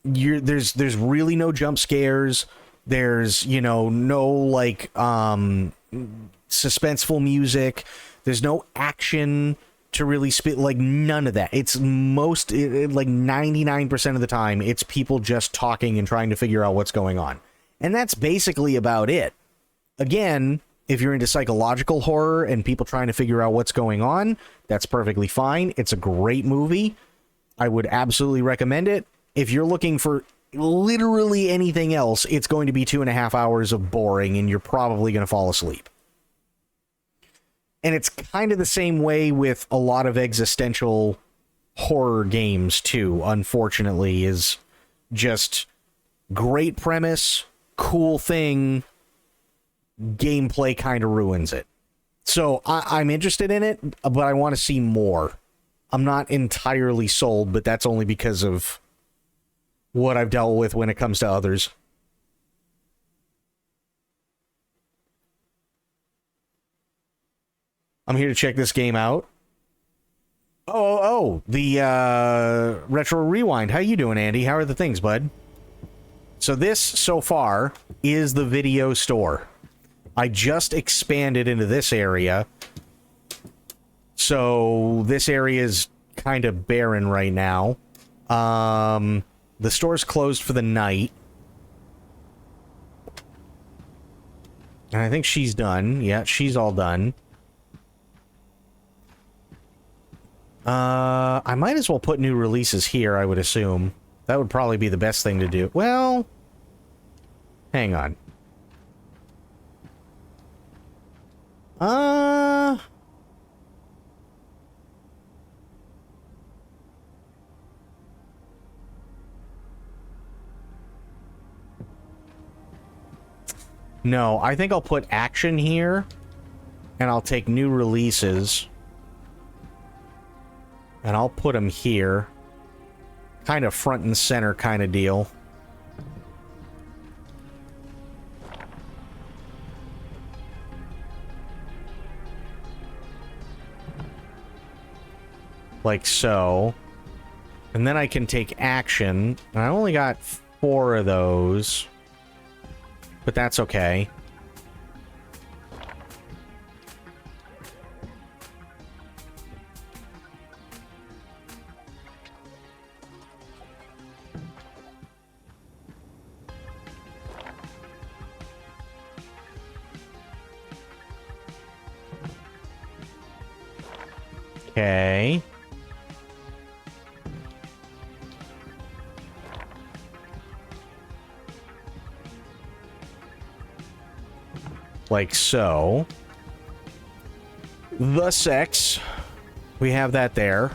there's really no jump scares. There's, you know, no like suspenseful music. There's no action to really like none of that. It's like 99% of the time, it's people just talking and trying to figure out what's going on. And that's basically about it. Again, if you're into psychological horror and people trying to figure out what's going on, that's perfectly fine. It's a great movie. I would absolutely recommend it. If you're looking for literally anything else, it's going to be 2.5 hours of boring and you're probably going to fall asleep. And it's kind of the same way with a lot of existential horror games too, unfortunately, is just great premise, cool thing, gameplay kind of ruins it. So I'm interested in it, but I want to see more. I'm not entirely sold, but that's only because of what I've dealt with when it comes to others. I'm here to check this game out. The Retro Rewind. How you doing, Andy? How are the things, bud? So this, so far, is the video store. I just expanded into this area. So this area is kind of barren right now. The store's closed for the night. And I think she's done. Yeah, she's all done. I might as well put new releases here, I would assume. That would probably be the best thing to do. Well, hang on. No, I think I'll put action here, and I'll take new releases, and I'll put them here. Kind of front and center kind of deal. Like so. And then I can take action. And I only got 4 of those. But that's okay. Okay. Like so. The sex. We have that there.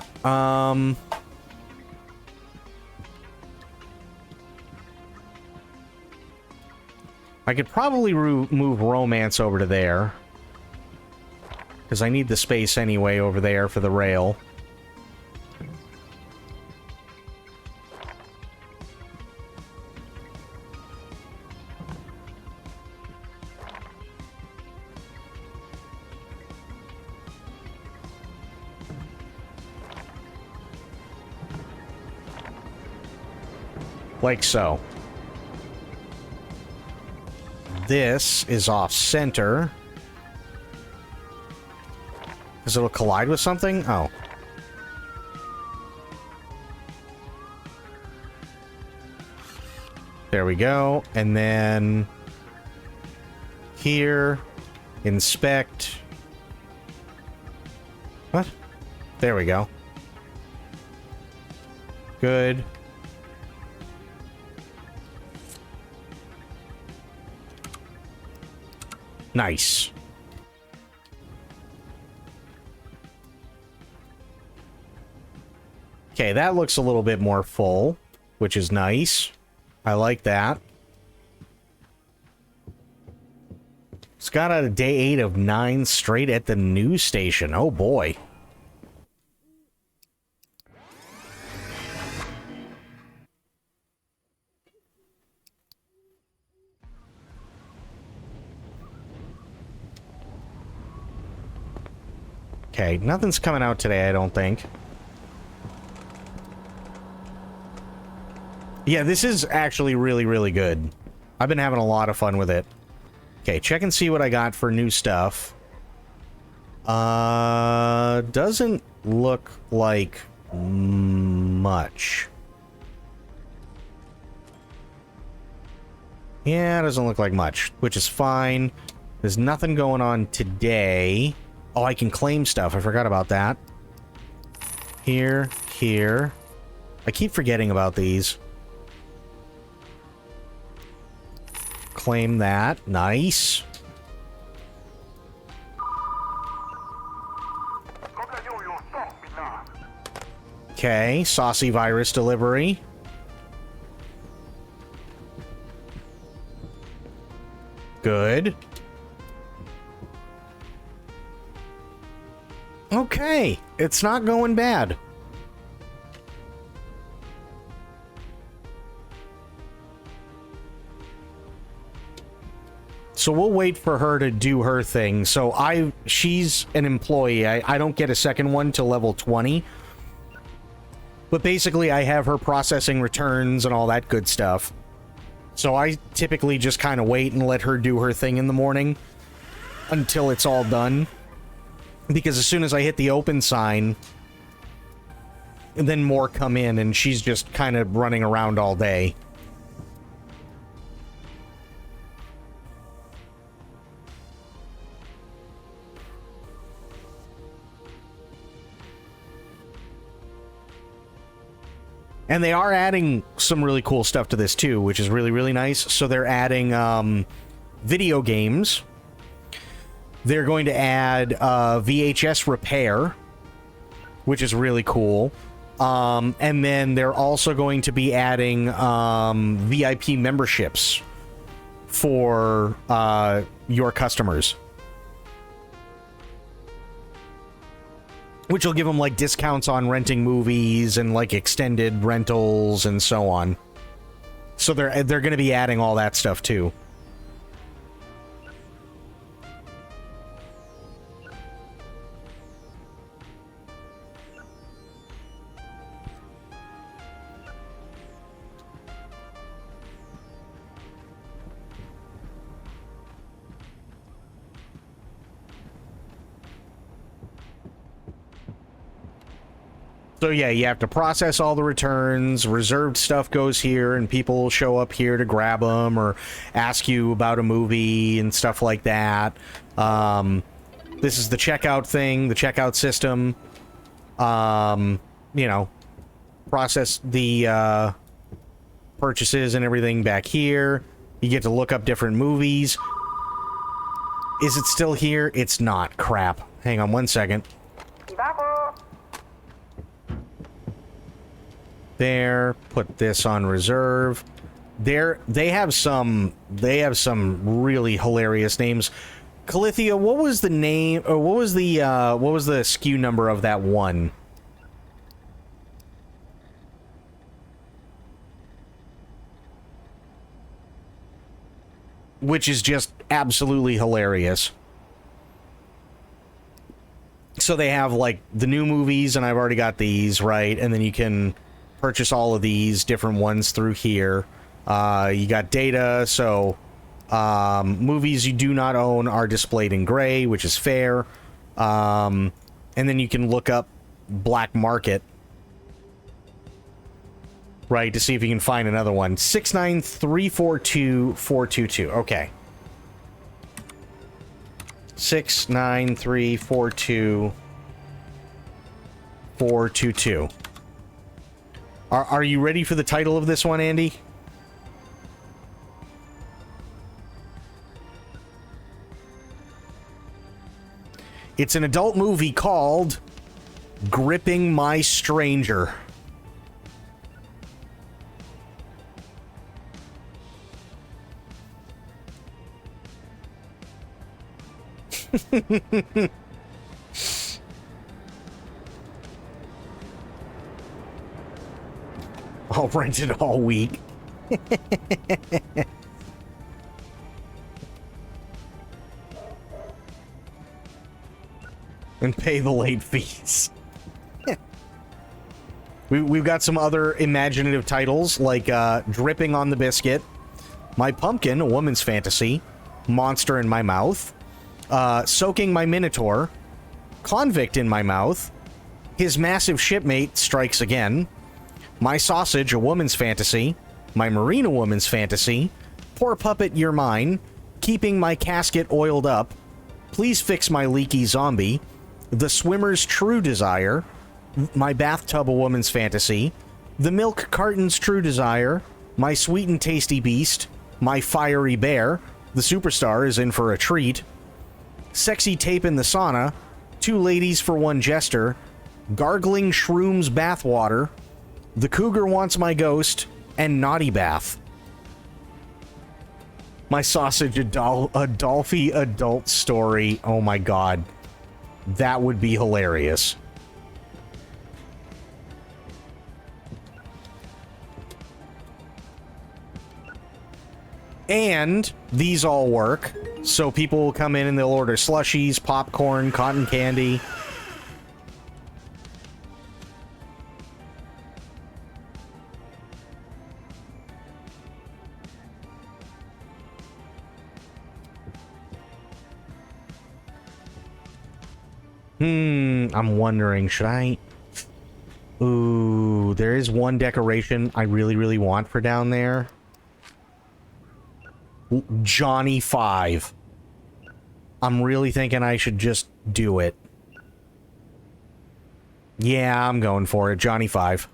I could probably move romance over to there. Because I need the space anyway over there for the rail. Like so. This is off center. Because it'll collide with something? Oh. There we go. And then here, inspect. What? There we go. Good. Nice. Okay, that looks a little bit more full, which is nice. I like that. It's got a day 8 of 9 straight at the news station. Oh boy. Okay, nothing's coming out today, I don't think. Yeah, this is actually really, really good. I've been having a lot of fun with it. Okay, check and see what I got for new stuff. Doesn't look like much. Yeah, doesn't look like much, which is fine. There's nothing going on today. Oh, I can claim stuff. I forgot about that. Here, here. I keep forgetting about these. Claim that. Nice. Okay, saucy virus delivery. Good. Okay, it's not going bad. So we'll wait for her to do her thing. So she's an employee. I don't get a second one till level 20. But basically I have her processing returns and all that good stuff. So I typically just kind of wait and let her do her thing in the morning until it's all done. Because as soon as I hit the open sign, then more come in and she's just kind of running around all day. And they are adding some really cool stuff to this too, which is really, really nice. So they're adding video games. They're going to add VHS repair, which is really cool. And then they're also going to be adding VIP memberships for your customers. Which will give them, like, discounts on renting movies and, like, extended rentals and so on. So they're going to be adding all that stuff, too. So yeah, you have to process all the returns, reserved stuff goes here, and people will show up here to grab them or ask you about a movie and stuff like that. This is the checkout thing, the checkout system. You know, process the purchases and everything back here. You get to look up different movies. Is it still here? It's not. Crap. Hang on one second. There, put this on reserve. They have some really hilarious names. Calithia, what was the name, or what was the SKU number of that one? Which is just absolutely hilarious. So they have, like, the new movies, and I've already got these, right? And then you can purchase all of these different ones through here. You got data, so movies you do not own are displayed in gray, which is fair. And then you can look up black market, right, to see if you can find another one. 69342 okay. 69342 Are you ready for the title of this one, Andy? It's an adult movie called Gripping My Stranger. I'll rent it all week. And pay the late fees. We've got some other imaginative titles, like Dripping on the Biscuit, My Pumpkin, a Woman's Fantasy, Monster in My Mouth, Soaking My Minotaur, Convict in My Mouth, His Massive Shipmate Strikes Again, My Sausage, a Woman's Fantasy, My Marine, a Woman's Fantasy, Poor Puppet, You're Mine, Keeping My Casket Oiled Up, Please Fix My Leaky Zombie, The Swimmer's True Desire, My Bathtub, a Woman's Fantasy, The Milk Carton's True Desire, My Sweet and Tasty Beast, My Fiery Bear, The Superstar is in for a treat, Sexy Tape in the Sauna, Two Ladies for One Jester, Gargling Shrooms Bathwater, The Cougar Wants My Ghost, and Naughty Bath. My Sausage Adolphy Adult Story. Oh my god. That would be hilarious. And these all work. So people will come in and they'll order slushies, popcorn, cotton candy. I'm wondering, should I... Ooh, there is one decoration I really, really want for down there. Johnny 5. I'm really thinking I should just do it. Yeah, I'm going for it. Johnny 5.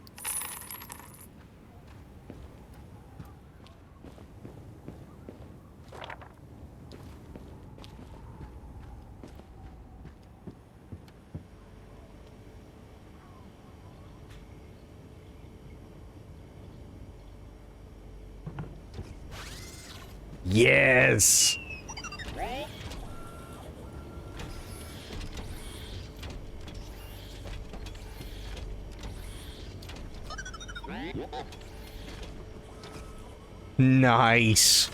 Yes! Nice.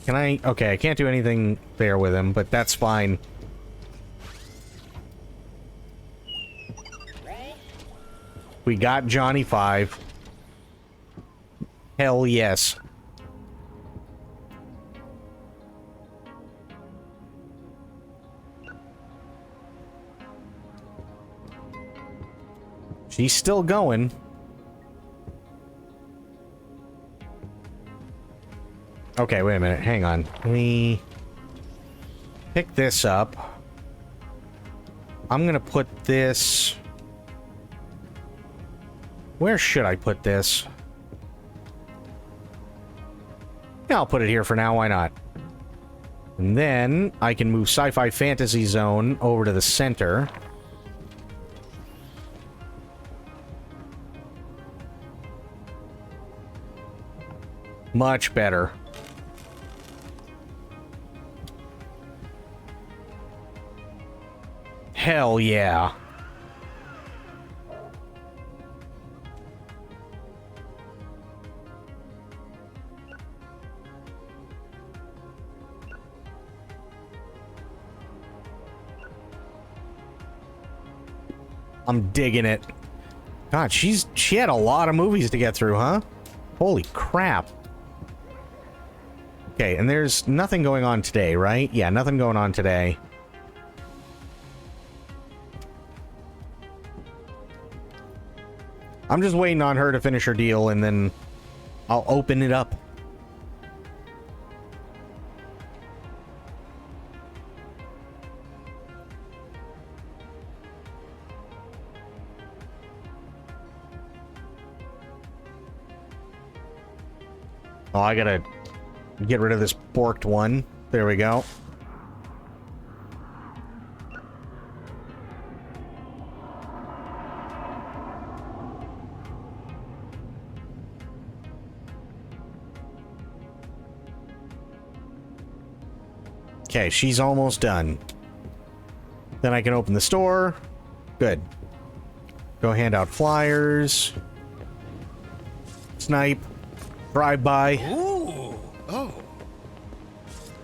Can I... Okay, I can't do anything there with him, but that's fine. We got Johnny 5. Hell yes. She's still going. Okay, wait a minute. Hang on. Let me pick this up. I'm gonna put this... Where should I put this? Yeah, I'll put it here for now. Why not? And then I can move Sci-Fi Fantasy Zone over to the center. Much better. Hell yeah. I'm digging it. God, she had a lot of movies to get through, huh? Holy crap. Okay, and there's nothing going on today, right? Yeah, nothing going on today. I'm just waiting on her to finish her deal, and then I'll open it up. Oh, I gotta get rid of this borked one. There we go. Okay, she's almost done. Then I can open the store. Good. Go hand out flyers. Snipe. Drive-by. Ooh. Oh.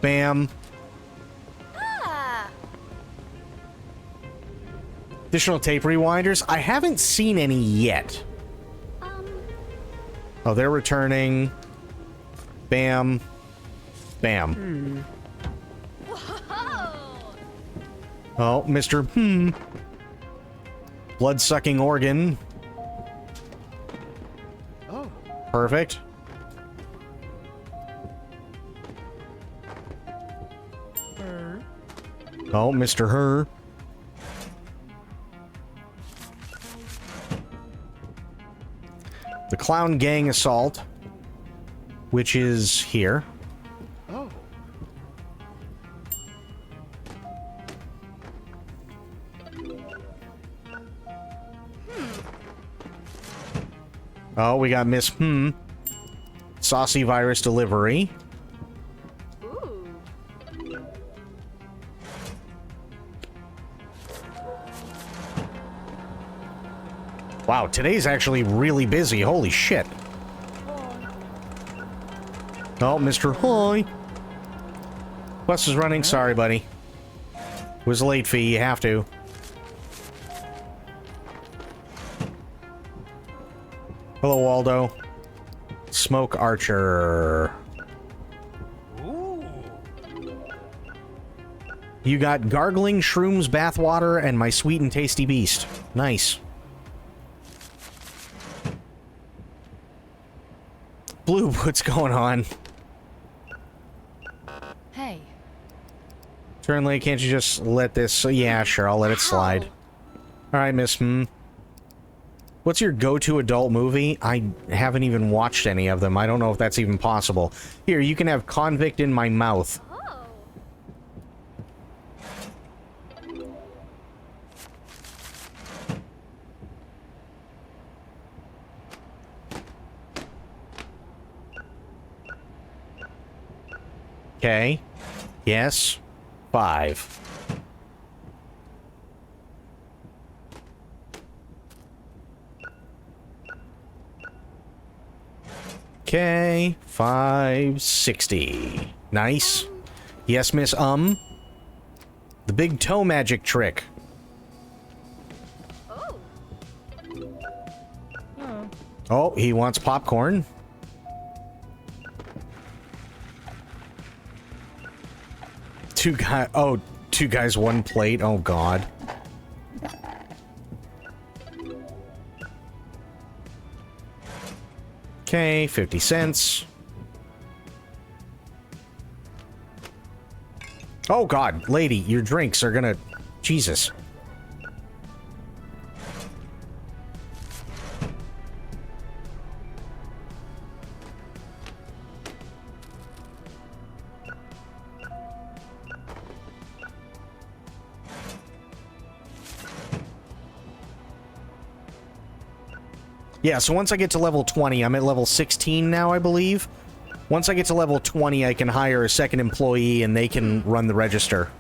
Bam. Ah. Additional tape rewinders. I haven't seen any yet. Oh, they're returning. Bam. Bam. Oh, Mr. Blood-sucking organ. Oh. Perfect. Oh, Mr. Her. The Clown Gang Assault, which is here. Oh. Oh, we got Miss Saucy Virus Delivery. Wow, today's actually really busy. Holy shit. Oh, Mr. Hoy. Bus is running. Sorry, buddy. Was a late fee. You have to. Hello, Waldo. Smoke Archer. Ooh. You got Gargling, Shrooms, Bathwater, and my Sweet and Tasty Beast. Nice. Blue, what's going on? Hey. Certainly, can't you just let this... yeah, sure, I'll let it slide. Alright, Miss What's your go-to adult movie? I haven't even watched any of them. I don't know if that's even possible. Here, you can have Convict in My Mouth. Okay. Yes. 5. Okay. 560. Nice. Yes, Miss The big toe magic trick. Oh, he wants popcorn. Two guys, one plate. Oh, God. Okay, 50 cents. Oh, God. Lady, your drinks are gonna... Jesus. Yeah, so once I get to level 20, I'm at level 16 now, I believe. Once I get to level 20, I can hire a second employee and they can run the register,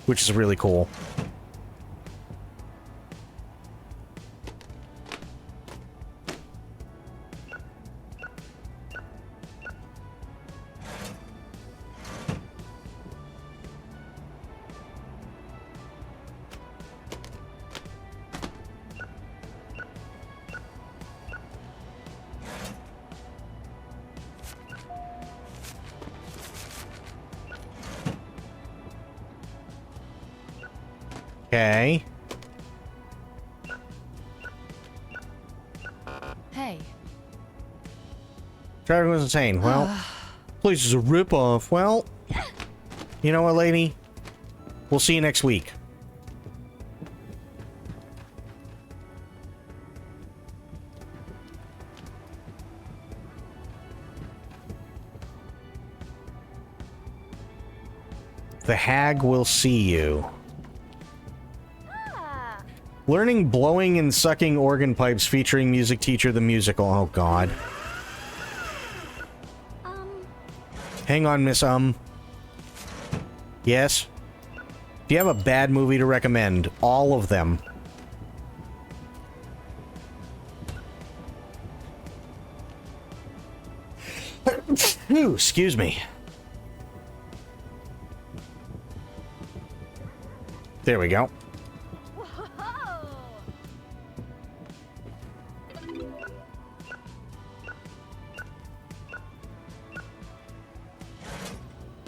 which is really cool. Okay. Hey. Traffic was insane. Well, place is a ripoff. Well, you know what, lady? We'll see you next week. The hag will see you. Learning blowing and sucking organ pipes featuring Music Teacher the Musical. Oh, God. Hang on, Miss Yes? Do you have a bad movie to recommend? All of them. Ooh, excuse me. There we go.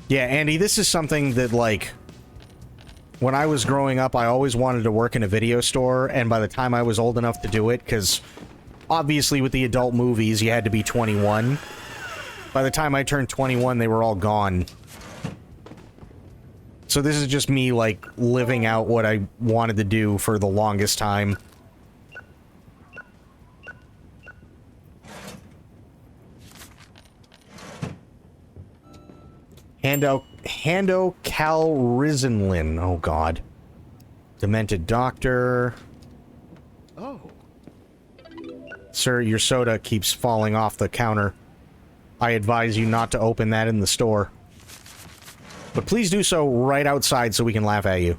Yeah, Andy, this is something that, like, when I was growing up, I always wanted to work in a video store, and by the time I was old enough to do it, because obviously with the adult movies, you had to be 21. By the time I turned 21, they were all gone. So this is just me, like, living out what I wanted to do for the longest time. Hando Calrissianlin. Oh, God. Demented Doctor. Oh. Sir, your soda keeps falling off the counter. I advise you not to open that in the store. But please do so right outside so we can laugh at you.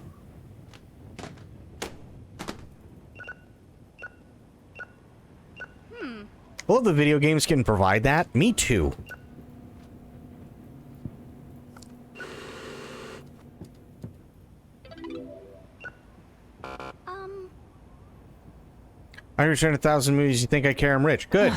Well, the video games can provide that. Me too. I understand 1,000 movies. You think I care? I'm rich. Good.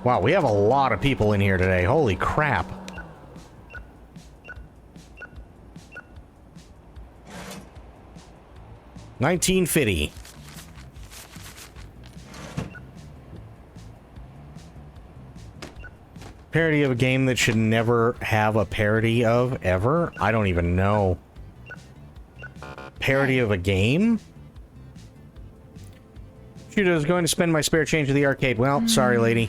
Wow, we have a lot of people in here today. Holy crap. $19.50. Parody of a game that should never have a parody of, ever? I don't even know. Parody of a game? Shoot, I was going to spend my spare change at the arcade. Well, sorry, lady.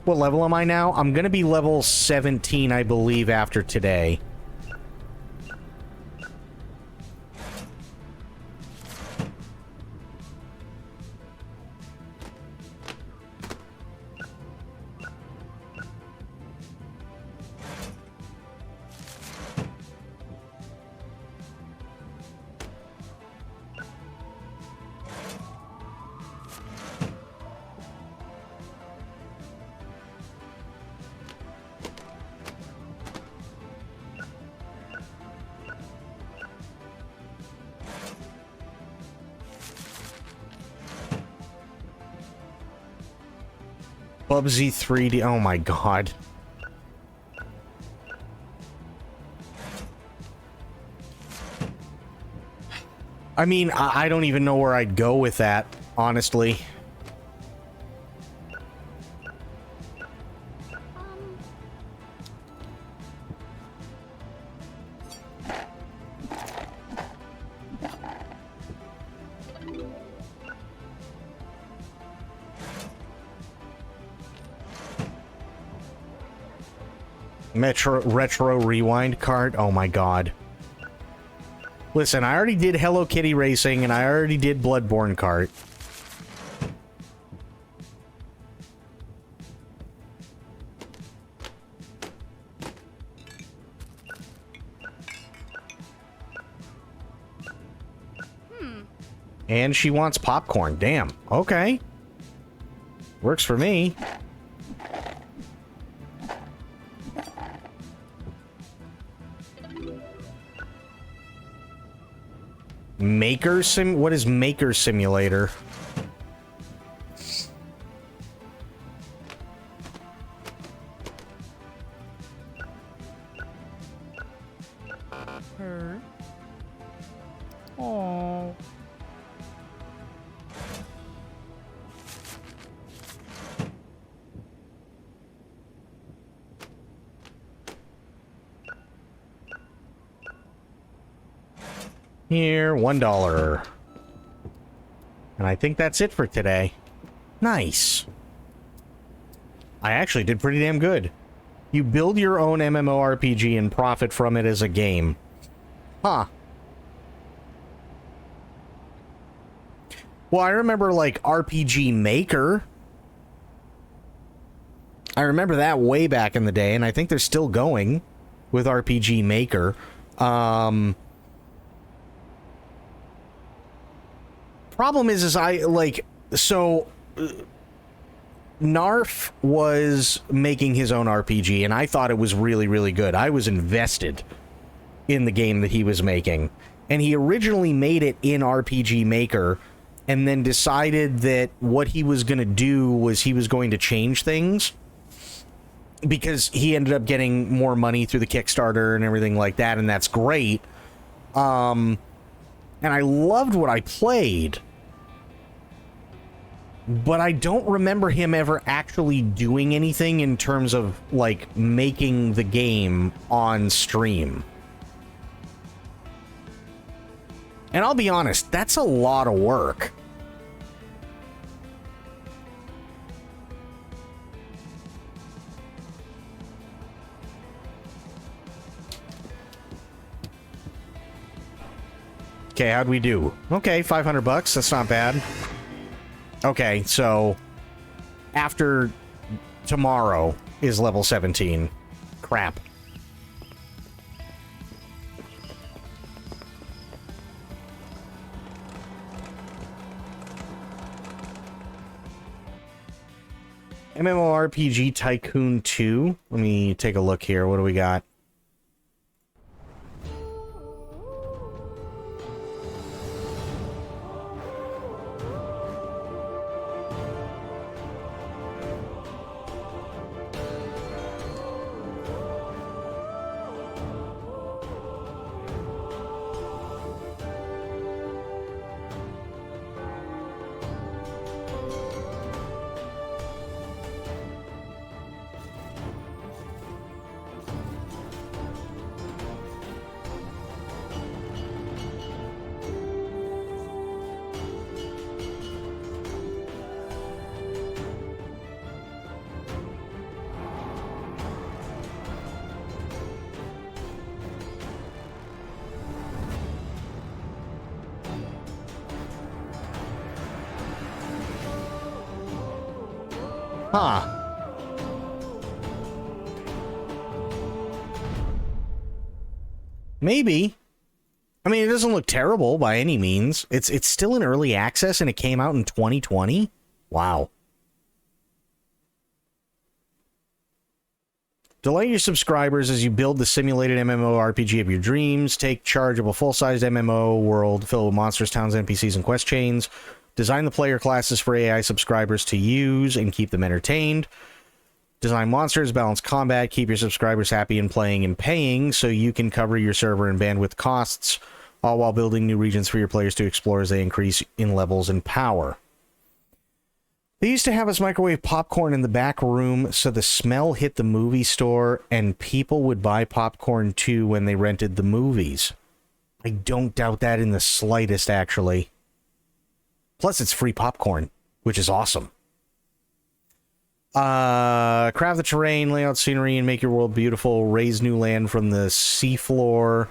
What level am I now? I'm gonna be level 17, I believe, after today. Bubsy 3D. Oh my god. I mean, I don't even know where I'd go with that, honestly. Retro Rewind cart. Oh my god. Listen, I already did Hello Kitty Racing, and I already did Bloodborne cart. And she wants popcorn. Damn. Okay. Works for me. What is Maker Simulator? Her. Oh. Here, $1. And I think that's it for today. Nice. I actually did pretty damn good. You build your own MMORPG and profit from it as a game. Huh. Well, I remember, like, RPG Maker. I remember that way back in the day, and I think they're still going with RPG Maker. Problem is I, like, so... Narf was making his own RPG, and I thought it was really, really good. I was invested in the game that he was making. And he originally made it in RPG Maker, and then decided that what he was going to do was he was going to change things, because he ended up getting more money through the Kickstarter and everything like that, and that's great. And I loved what I played, but I don't remember him ever actually doing anything in terms of, like, making the game on stream. And I'll be honest, that's a lot of work. Okay, how'd we do? Okay, $500. That's not bad. Okay, so after tomorrow is level 17. Crap. MMORPG Tycoon 2. Let me take a look here. What do we got? Huh. Maybe. I mean, it doesn't look terrible by any means. It's still in early access and it came out in 2020? Wow. Delight your subscribers as you build the simulated MMORPG of your dreams. Take charge of a full-sized MMO world filled with monsters, towns, NPCs, and quest chains. Design the player classes for AI subscribers to use and keep them entertained. Design monsters, balance combat, keep your subscribers happy and playing and paying so you can cover your server and bandwidth costs, all while building new regions for your players to explore as they increase in levels and power. They used to have us microwave popcorn in the back room so the smell hit the movie store and people would buy popcorn too when they rented the movies. I don't doubt that in the slightest, actually. Plus, it's free popcorn, which is awesome. Craft the terrain, lay out scenery, and make your world beautiful. Raise new land from the seafloor.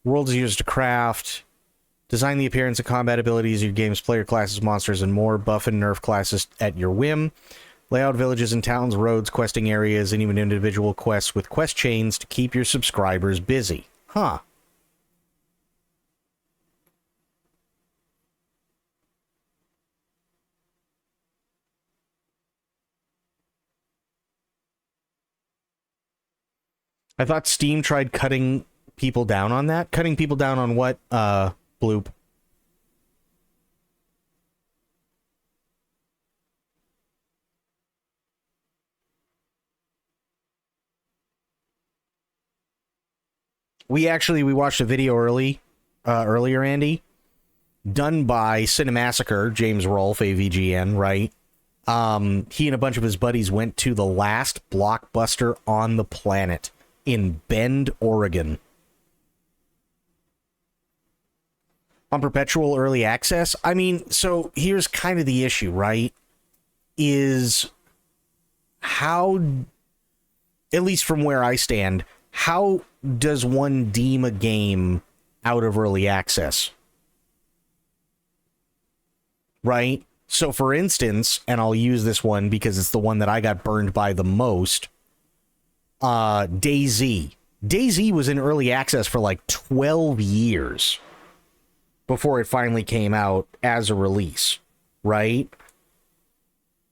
Worlds used to craft. Design the appearance and combat abilities of your game's player classes, monsters, and more. Buff and nerf classes at your whim. Lay out villages and towns, roads, questing areas, and even individual quests with quest chains to keep your subscribers busy. Huh. I thought Steam tried cutting people down on that. Cutting people down on what, Bloop? We watched a video earlier, Andy, done by Cinemassacre, James Rolfe, AVGN, right? He and a bunch of his buddies went to the last Blockbuster on the planet in Bend, Oregon. On perpetual early access? I mean, so here's kind of the issue, right? Is how, at least from where I stand, how does one deem a game out of early access? Right? So, for instance, and I'll use this one because it's the one that I got burned by the most, DayZ. DayZ was in early access for like 12 years before it finally came out as a release, right?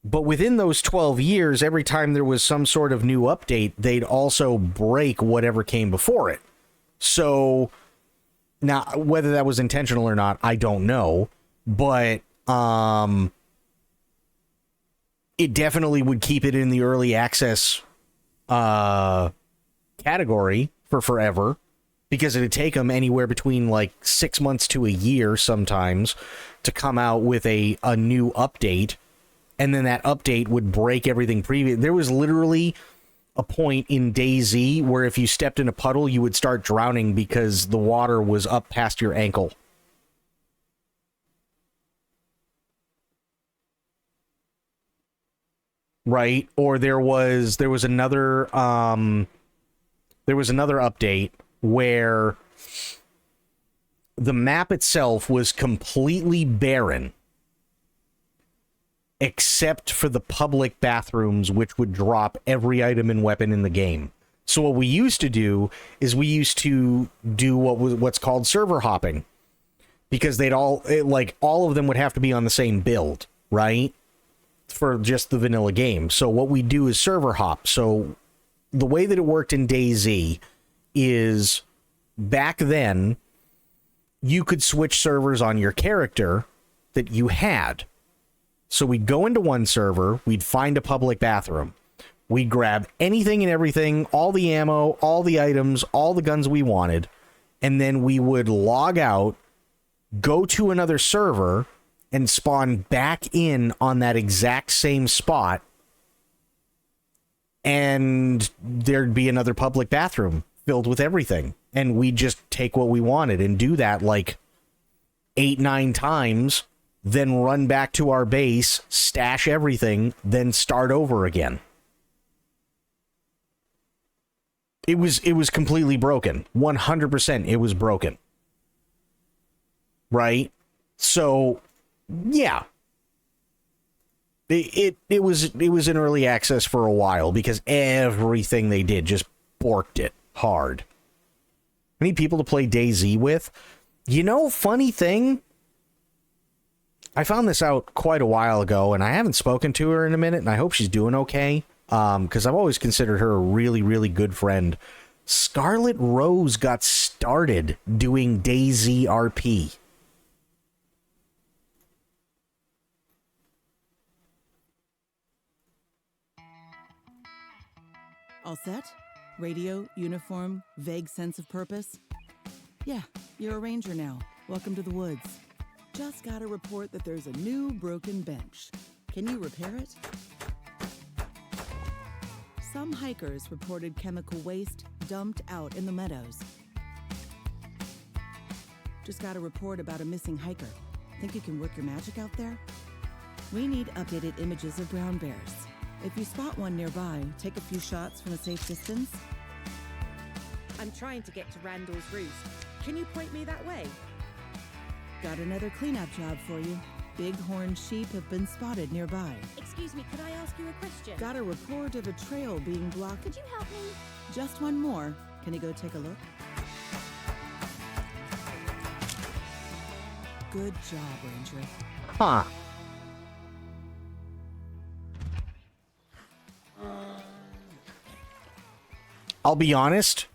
But within those 12 years, every time there was some sort of new update, they'd also break whatever came before it. So, now, whether that was intentional or not, I don't know. But, it definitely would keep it in the early access category for forever, because it'd take them anywhere between like 6 months to a year sometimes to come out with a new update, and then that update would break everything previous. There was literally a point in DayZ where if you stepped in a puddle, you would start drowning because the water was up past your ankle. Right? Or there was another update where the map itself was completely barren except for the public bathrooms, which would drop every item and weapon in the game. So what we used to do is we used to do what's called server hopping, because all of them would have to be on the same build, right? For just the vanilla game. So what we do is server hop. So the way that it worked in DayZ is, back then you could switch servers on your character that you had. So we'd go into one server, we'd find a public bathroom, we'd grab anything and everything, all the ammo, all the items, all the guns we wanted, and then we would log out, go to another server, and spawn back in on that exact same spot, and there'd be another public bathroom filled with everything. And we'd just take what we wanted and do that like 8-9 times, then run back to our base, stash everything, then start over again. It was completely broken. 100% it was broken. Right? So, yeah. It was in early access for a while because everything they did just borked it hard. I need people to play DayZ with. You know, funny thing, I found this out quite a while ago, and I haven't spoken to her in a minute, and I hope she's doing okay, because I've always considered her a really, really good friend. Scarlet Rose got started doing DayZ RP. All set? Radio, uniform, vague sense of purpose? Yeah, you're a ranger now. Welcome to the woods. Just got a report that there's a new broken bench. Can you repair it? Some hikers reported chemical waste dumped out in the meadows. Just got a report about a missing hiker. Think you can work your magic out there? We need updated images of brown bears. If you spot one nearby, take a few shots from a safe distance. I'm trying to get to Randall's Roost. Can you point me that way? Got another cleanup job for you. Bighorn sheep have been spotted nearby. Excuse me, could I ask you a question? Got a report of a trail being blocked. Could you help me? Just one more. Can you go take a look? Good job, Ranger. Huh. I'll be honest,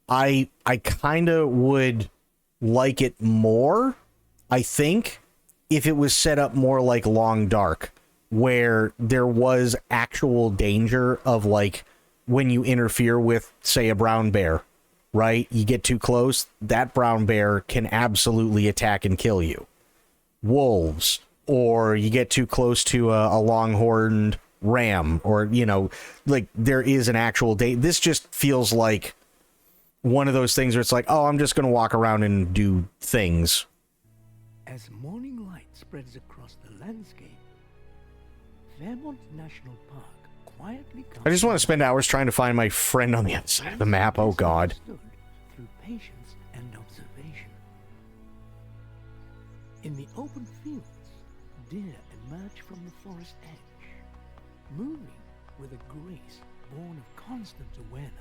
I kind of would like it more, I think, if it was set up more like Long Dark, where there was actual danger of, like, when you interfere with, say, a brown bear, right? You get too close, that brown bear can absolutely attack and kill you. Wolves, or you get too close to a longhorned ram, or, you know, like, there is an actual this just feels like one of those things where it's like, oh, I'm just gonna walk around and do things. As morning light spreads across the landscape, Fairmont National Park quietly comes I just want to spend hours trying to find my friend on the other side of the map. Oh god. through patience and observation. In the open fields, deer emerge from the forest edge, moving with a grace born of constant awareness.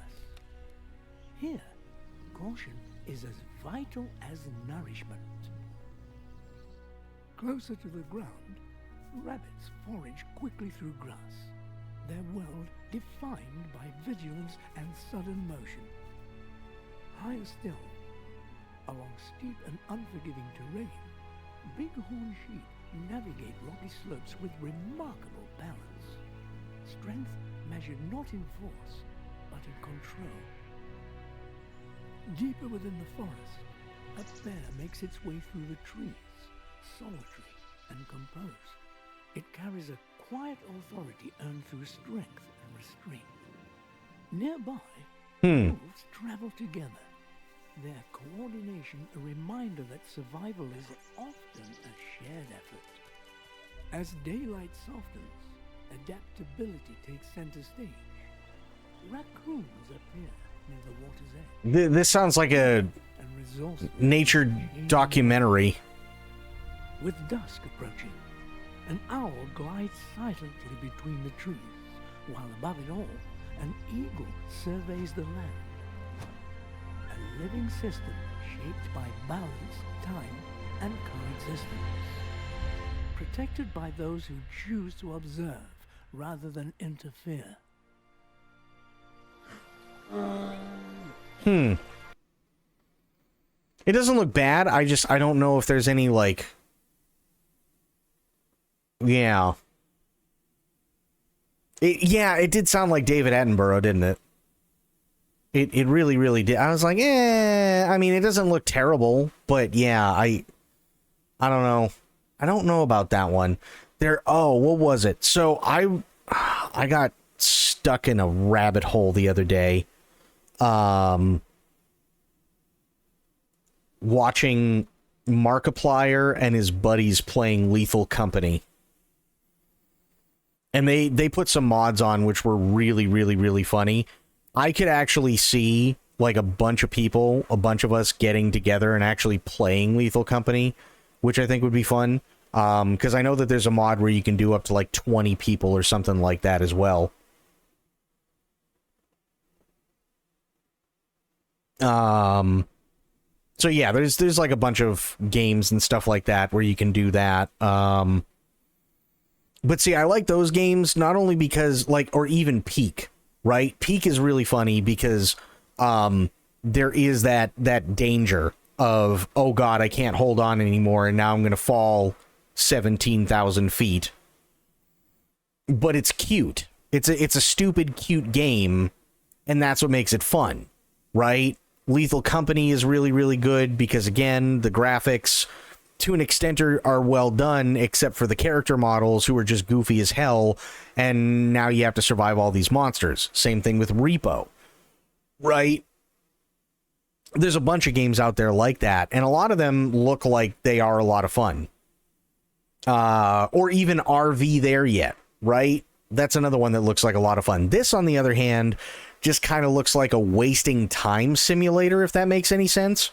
Here, caution is as vital as nourishment. Closer to the ground, rabbits forage quickly through grass, their world defined by vigilance and sudden motion. Higher still, along steep and unforgiving terrain, bighorn sheep navigate rocky slopes with remarkable balance. Strength measured not in force, but in control. Deeper within the forest, a bear makes its way through the trees, solitary and composed. It carries a quiet authority earned through strength and restraint. Nearby, wolves travel together, their coordination a reminder that survival is often a shared effort. As daylight softens, adaptability takes center stage. Raccoons appear near the water's edge. This sounds like a nature documentary. With dusk approaching, an owl glides silently between the trees, while above it all, an eagle surveys the land. A living system shaped by balance, time, and coexistence. Protected by those who choose to observe rather than interfere. It doesn't look bad. I don't know if there's any, like... Yeah. It did sound like David Attenborough, didn't it? It really, really did. I was like, I mean, it doesn't look terrible, but yeah, I don't know. I don't know about that one. What was it? So I got stuck in a rabbit hole the other day. Watching Markiplier and his buddies playing Lethal Company. And they put some mods on which were really, really, really funny. I could actually see, like, a bunch of people, a bunch of us getting together and actually playing Lethal Company, which I think would be fun. Because I know that there's a mod where you can do up to, like, 20 people or something like that as well. So yeah, there's like a bunch of games and stuff like that where you can do that. But see, I like those games not only because, like, or even Peak, right? Peak is really funny because there is that danger of, oh god, I can't hold on anymore and now I'm gonna fall 17,000 feet. But it's cute. It's a stupid, cute game, and that's what makes it fun, right? Lethal Company is really, really good because, again, the graphics, to an extent, are well done, except for the character models who are just goofy as hell, and now you have to survive all these monsters. Same thing with Repo, right? There's a bunch of games out there like that, and a lot of them look like they are a lot of fun. Or even RV There Yet, right? That's another one that looks like a lot of fun. This, on the other hand, just kind of looks like a wasting time simulator, if that makes any sense.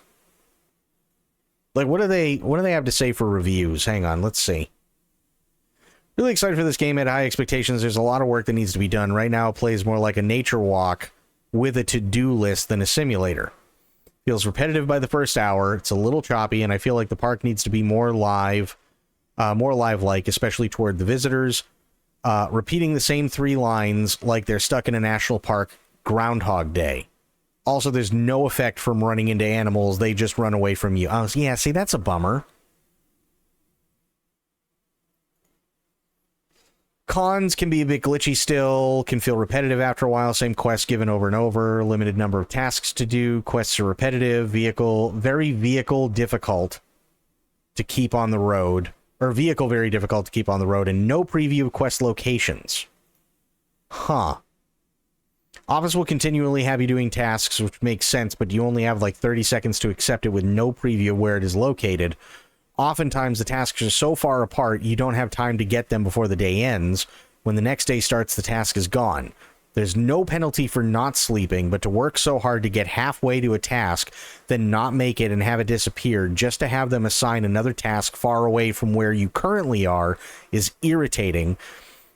Like, what do they have to say for reviews? Hang on, let's see. Really excited for this game. Had high expectations. There's a lot of work that needs to be done. Right now, it plays more like a nature walk with a to-do list than a simulator. Feels repetitive by the first hour. It's a little choppy, and I feel like the park needs to be more live-like, especially toward the visitors. Repeating the same 3 lines like they're stuck in a national park Groundhog Day. Also, there's no effect from running into animals. They just run away from you. Yeah, see, that's a bummer. Cons can be a bit glitchy still, can feel repetitive after a while, same quest given over and over, limited number of tasks to do, quests are repetitive, very vehicle difficult to keep on the road, very difficult to keep on the road, and no preview of quest locations. Huh. Office will continually have you doing tasks, which makes sense, but you only have like 30 seconds to accept it with no preview of where it is located. Oftentimes, the tasks are so far apart, you don't have time to get them before the day ends. When the next day starts, the task is gone. There's no penalty for not sleeping, but to work so hard to get halfway to a task, then not make it and have it disappear just to have them assign another task far away from where you currently are is irritating,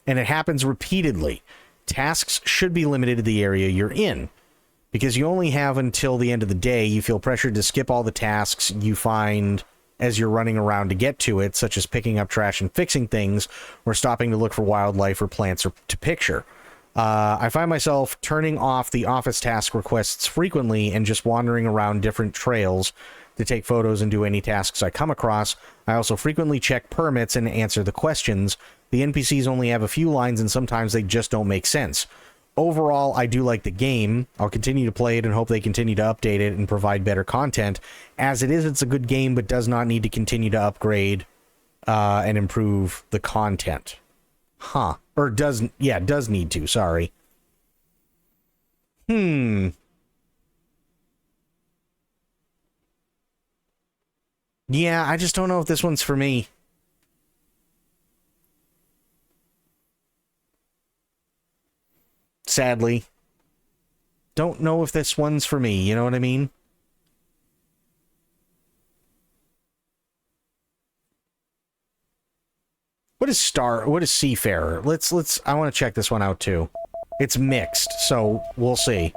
and it happens repeatedly. Tasks should be limited to the area you're in. Because you only have until the end of the day, you feel pressured to skip all the tasks you find as you're running around to get to it, such as picking up trash and fixing things, or stopping to look for wildlife or plants or to picture. I find myself turning off the office task requests frequently and just wandering around different trails to take photos and do any tasks I come across. I also frequently check permits and answer the questions. The NPCs only have a few lines and sometimes they just don't make sense. Overall, I do like the game. I'll continue to play it and hope they continue to update it and provide better content. As it is, it's a good game, but does not need to continue to upgrade and improve the content. Huh. Or does need to, sorry. Yeah, I just don't know if this one's for me. Sadly. Don't know if this one's for me, you know what I mean? What is Seafarer? I want to check this one out too. It's mixed, so we'll see.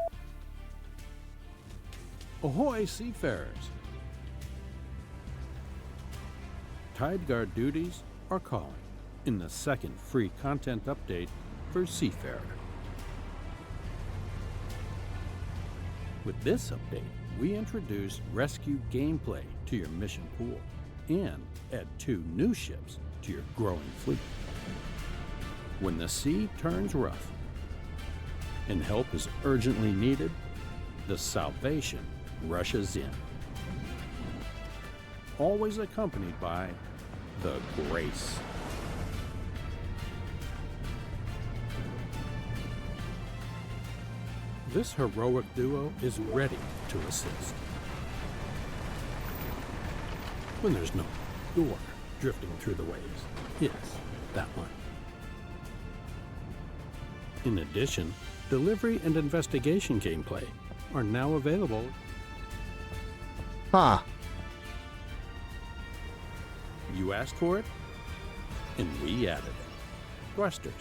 Ahoy, seafarers! Tide Guard duties are calling in the second free content update for Seafarer. With this update, we introduce rescue gameplay to your mission pool and add 2 new ships to your growing fleet. When the sea turns rough and help is urgently needed, the Salvation rushes in. Always accompanied by the Grace. This heroic duo is ready to assist. When there's no door drifting through the waves. Yes, that one. In addition, delivery and investigation gameplay are now available. Huh. You asked for it, and we added it. Thrusters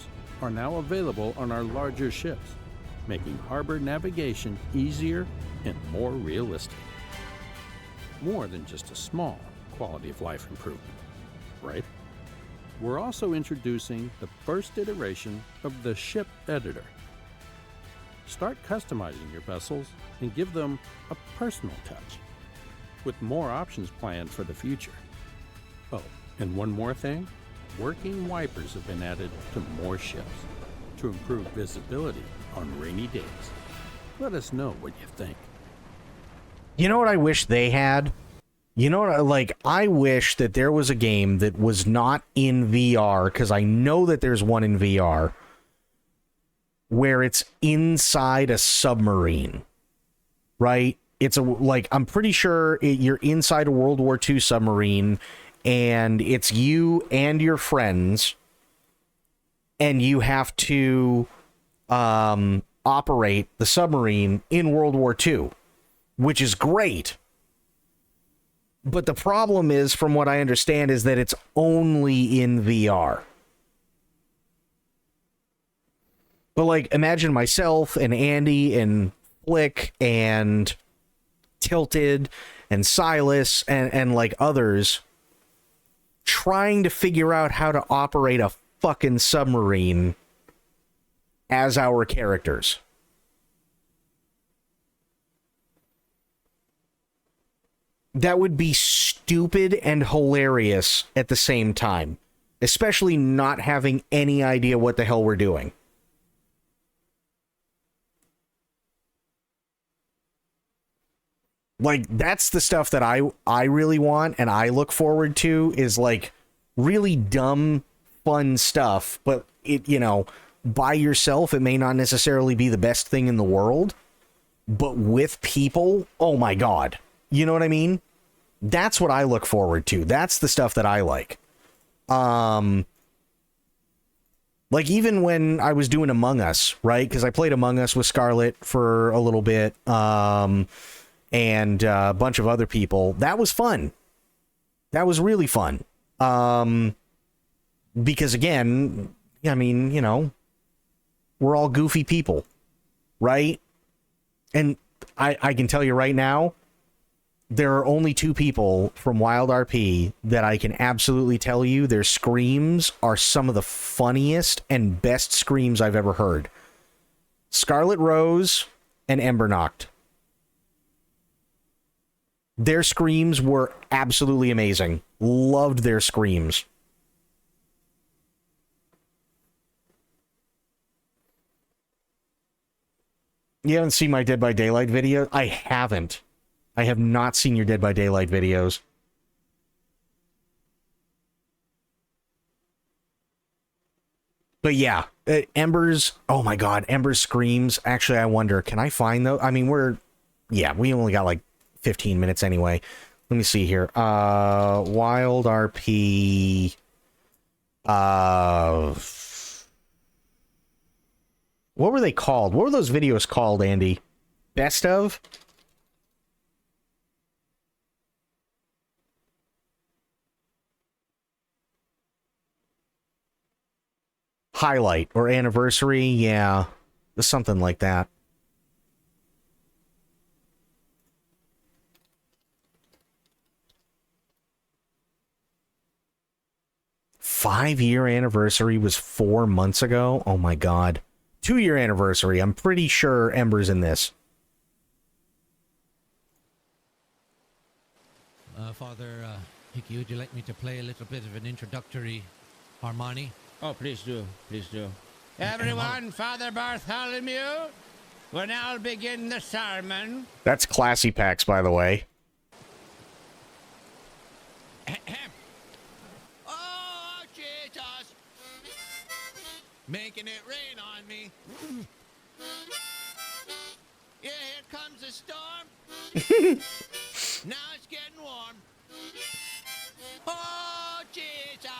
are now available on our larger ships, making harbor navigation easier and more realistic. More than just a small quality of life improvement, right? We're also introducing the first iteration of the Ship Editor. Start customizing your vessels and give them a personal touch, with more options planned for the future. Oh, and one more thing, working wipers have been added to more ships to improve visibility on rainy days. Let us know what you think. You know what I wish they had? You know what, I wish that there was a game that was not in VR, because I know that there's one in VR, where it's inside a submarine, right? It's I'm pretty sure you're inside a World War II submarine, and it's you and your friends, and you have to operate the submarine in World War II, which is great. But the problem is, from what I understand, is that it's only in VR. But, like, imagine myself and Andy and Flick and Tilted and Silas and like others trying to figure out how to operate a fucking submarine as our characters. That would be stupid and hilarious at the same time, especially not having any idea what the hell we're doing. Like, that's the stuff that I really want and I look forward to, is like really dumb, fun stuff, but it, you know, by yourself, it may not necessarily be the best thing in the world, but with people, oh my God. You know what I mean? That's what I look forward to. That's the stuff that I like. Like, even when I was doing Among Us, right? Because I played Among Us with Scarlett for a little bit, and a bunch of other people. That was fun. That was really fun. Because, again, I mean, you know, we're all goofy people, right? And I can tell you right now, there are only two people from Wild RP that I can absolutely tell you their screams are some of the funniest and best screams I've ever heard. Scarlet Rose and Embernoct. Their screams were absolutely amazing. Loved their screams. You haven't seen my Dead by Daylight video? I haven't. I have not seen your Dead by Daylight videos. But yeah, Ember's, oh my God, Ember's screams. Actually, I wonder, can I find those? I mean, we only got like 15 minutes anyway. Let me see here. Wild RP. What were they called? What were those videos called, Andy? Best of? Highlight or anniversary, yeah, something like that. Five-year anniversary was 4 months ago. Oh my God. 2-year anniversary. I'm pretty sure Ember's in this. Father Hickey, would you like me to play a little bit of an introductory harmony? Oh, please do. Please do. Everyone, Father Bartholomew will now begin the sermon. That's Classy Packs, by the way. Oh, Jesus! Making it rain on me. Yeah, here comes the storm. Now it's getting warm. Oh, Jesus!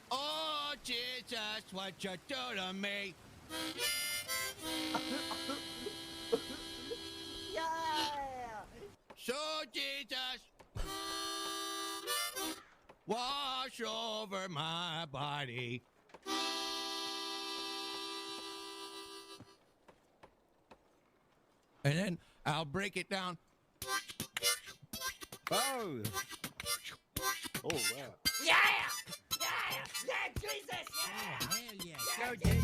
Oh, Jesus, what you do to me? Yeah! So, Jesus, wash over my body. And then I'll break it down. Oh! Oh, wow. Yeah! Yeah! Yeah, Jesus! Yeah! Hell yeah.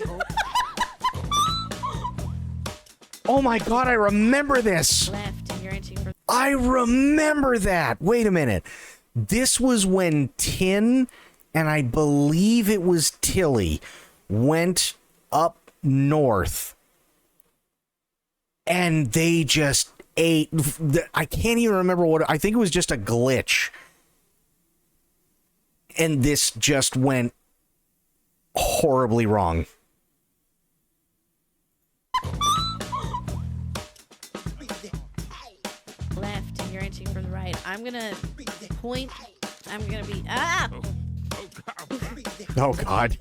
Go, Oh my God, I remember this. Left, and you're inching for. I remember that. Wait a minute. This was when Tin, and I believe it was Tilly, went up north. And they just ate. I can't even remember what. I think it was just a glitch. And this just went horribly wrong. Left, and you're inching for the right. I'm gonna point. I'm gonna be. Ah! Oh, God.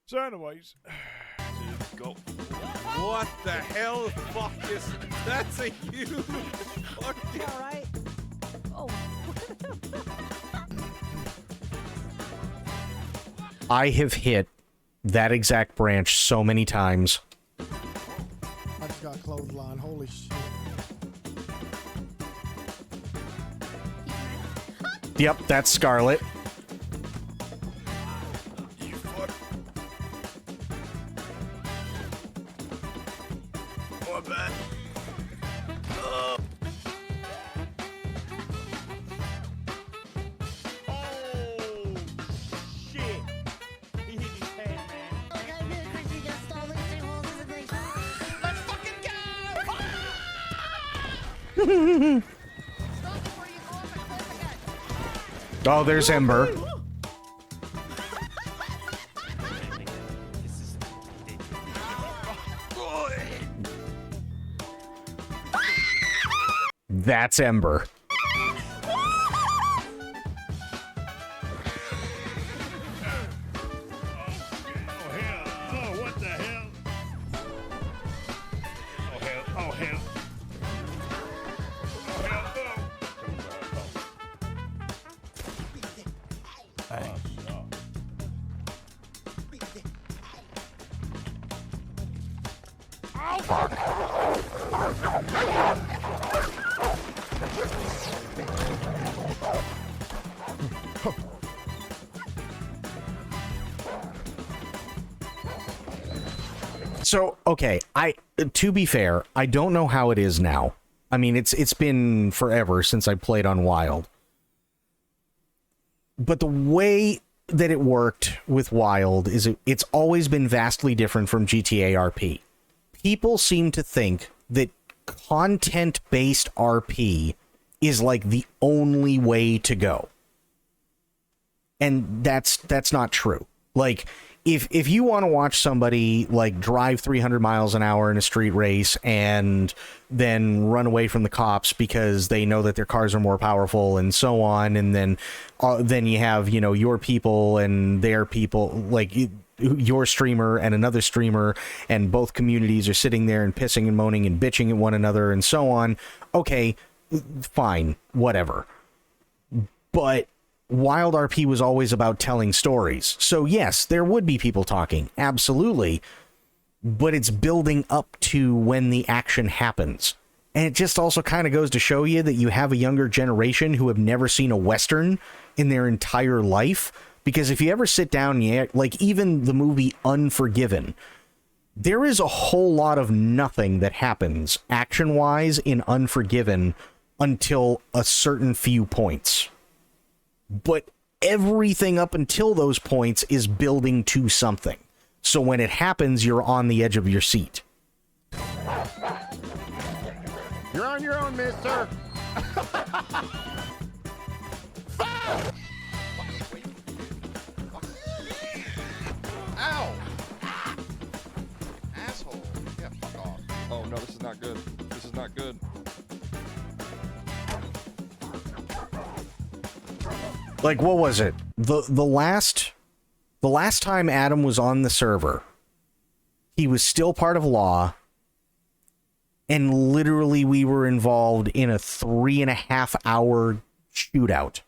So anyways, go. What the hell? Fuck is... That's a huge fucking... All right. Oh. I have hit that exact branch so many times. I just got clothesline. Holy shit. Yep, that's Scarlet. Oh, bad. Shit. He hit his head, man. Let's fucking go! Oh, there's Ember. That's Ember. Oh, what the hell? Oh, hell. Oh, hell. Oh, hell. Hey. Oh, fuck. So, okay, to be fair, I don't know how it is now. I mean, it's been forever since I played on Wild. But the way that it worked with Wild is it's always been vastly different from GTA RP. People seem to think that content-based RP is like the only way to go. And that's not true. Like, if you want to watch somebody like drive 300 miles an hour in a street race and then run away from the cops because they know that their cars are more powerful and so on, and then you have, you know, your people and their people, like your streamer and another streamer, and both communities are sitting there and pissing and moaning and bitching at one another and so on. Okay, fine, whatever. But Wild RP was always about telling stories. So yes, there would be people talking, absolutely, but it's building up to when the action happens. And it just also kind of goes to show you that you have a younger generation who have never seen a Western in their entire life. Because if you ever sit down, like even the movie Unforgiven, there is a whole lot of nothing that happens action-wise in Unforgiven until a certain few points. But everything up until those points is building to something. So when it happens, you're on the edge of your seat. You're on your own, mister. Ow! Asshole. Yeah, fuck off. Oh no, this is not good. This is not good. Like, what was it? The last time Adam was on the server, he was still part of Law, and literally we were involved in a 3.5 hour shootout.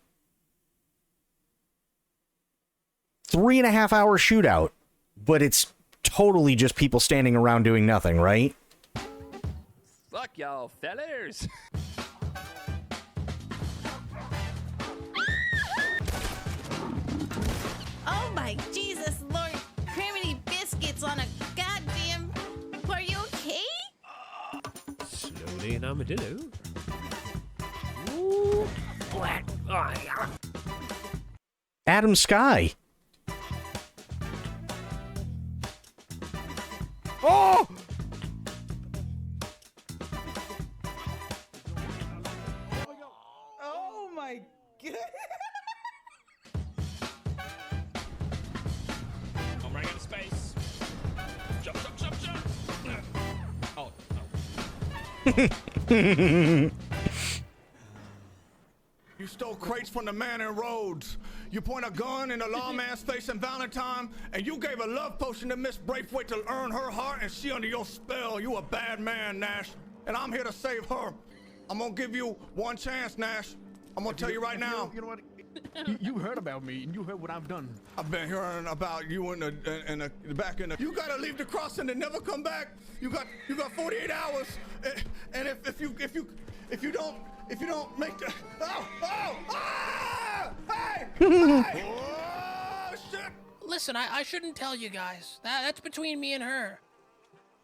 3.5 hour shootout, but it's totally just people standing around doing nothing, right? Fuck y'all, fellers. Oh my Jesus, Lord, criminy biscuits on a goddamn... Are you okay? Slowly an armadillo. Ooh, black. Oh, yeah. Adam Sky. Oh! Oh my god! I'm running out of space. Jump, jump, jump, jump. Oh, thanks from the man in Rhodes. You point a gun in the lawman's face in Valentine, and you gave a love potion to Miss Braithwaite to earn her heart, and she under your spell. You a bad man, Nash, and I'm here to save her. I'm gonna give you one chance, Nash. I'm gonna tell you right now. You know what? You heard about me, and you heard what I've done. I've been hearing about you in the back in the. You gotta leave the crossing and never come back. You got 48 hours, and if you don't make the hey! Oh shit! Listen, I shouldn't tell you guys. That's between me and her.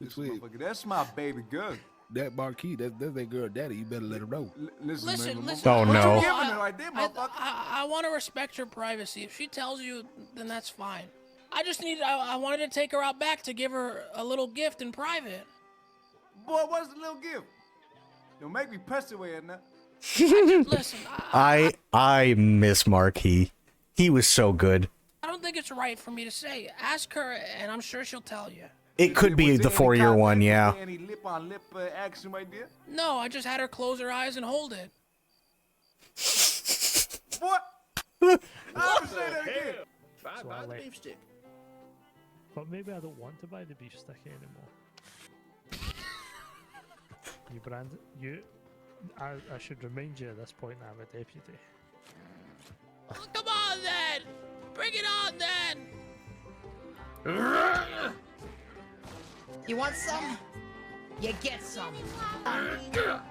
That's my baby girl. That Marquis, that's that girl daddy. You better let her know. Listen. Oh, no. I want to respect her privacy. If she tells you, then that's fine. I wanted to take her out back to give her a little gift in private. Boy, what's the little gift? Don't make me press away at that. Listen, I miss Marquis. He was so good. I don't think it's right for me to say. Ask her, and I'm sure she'll tell you. It could be the 4-year one, yeah. Any lip-on-lip action right there? No, I just had her close her eyes and hold it. What? I'll say that again. Buy the beef stick. But maybe I don't want to buy the beef stick anymore. I should remind you at this point I'm a deputy. Oh, come on then! Bring it on then! You want some? You get some. Yeah,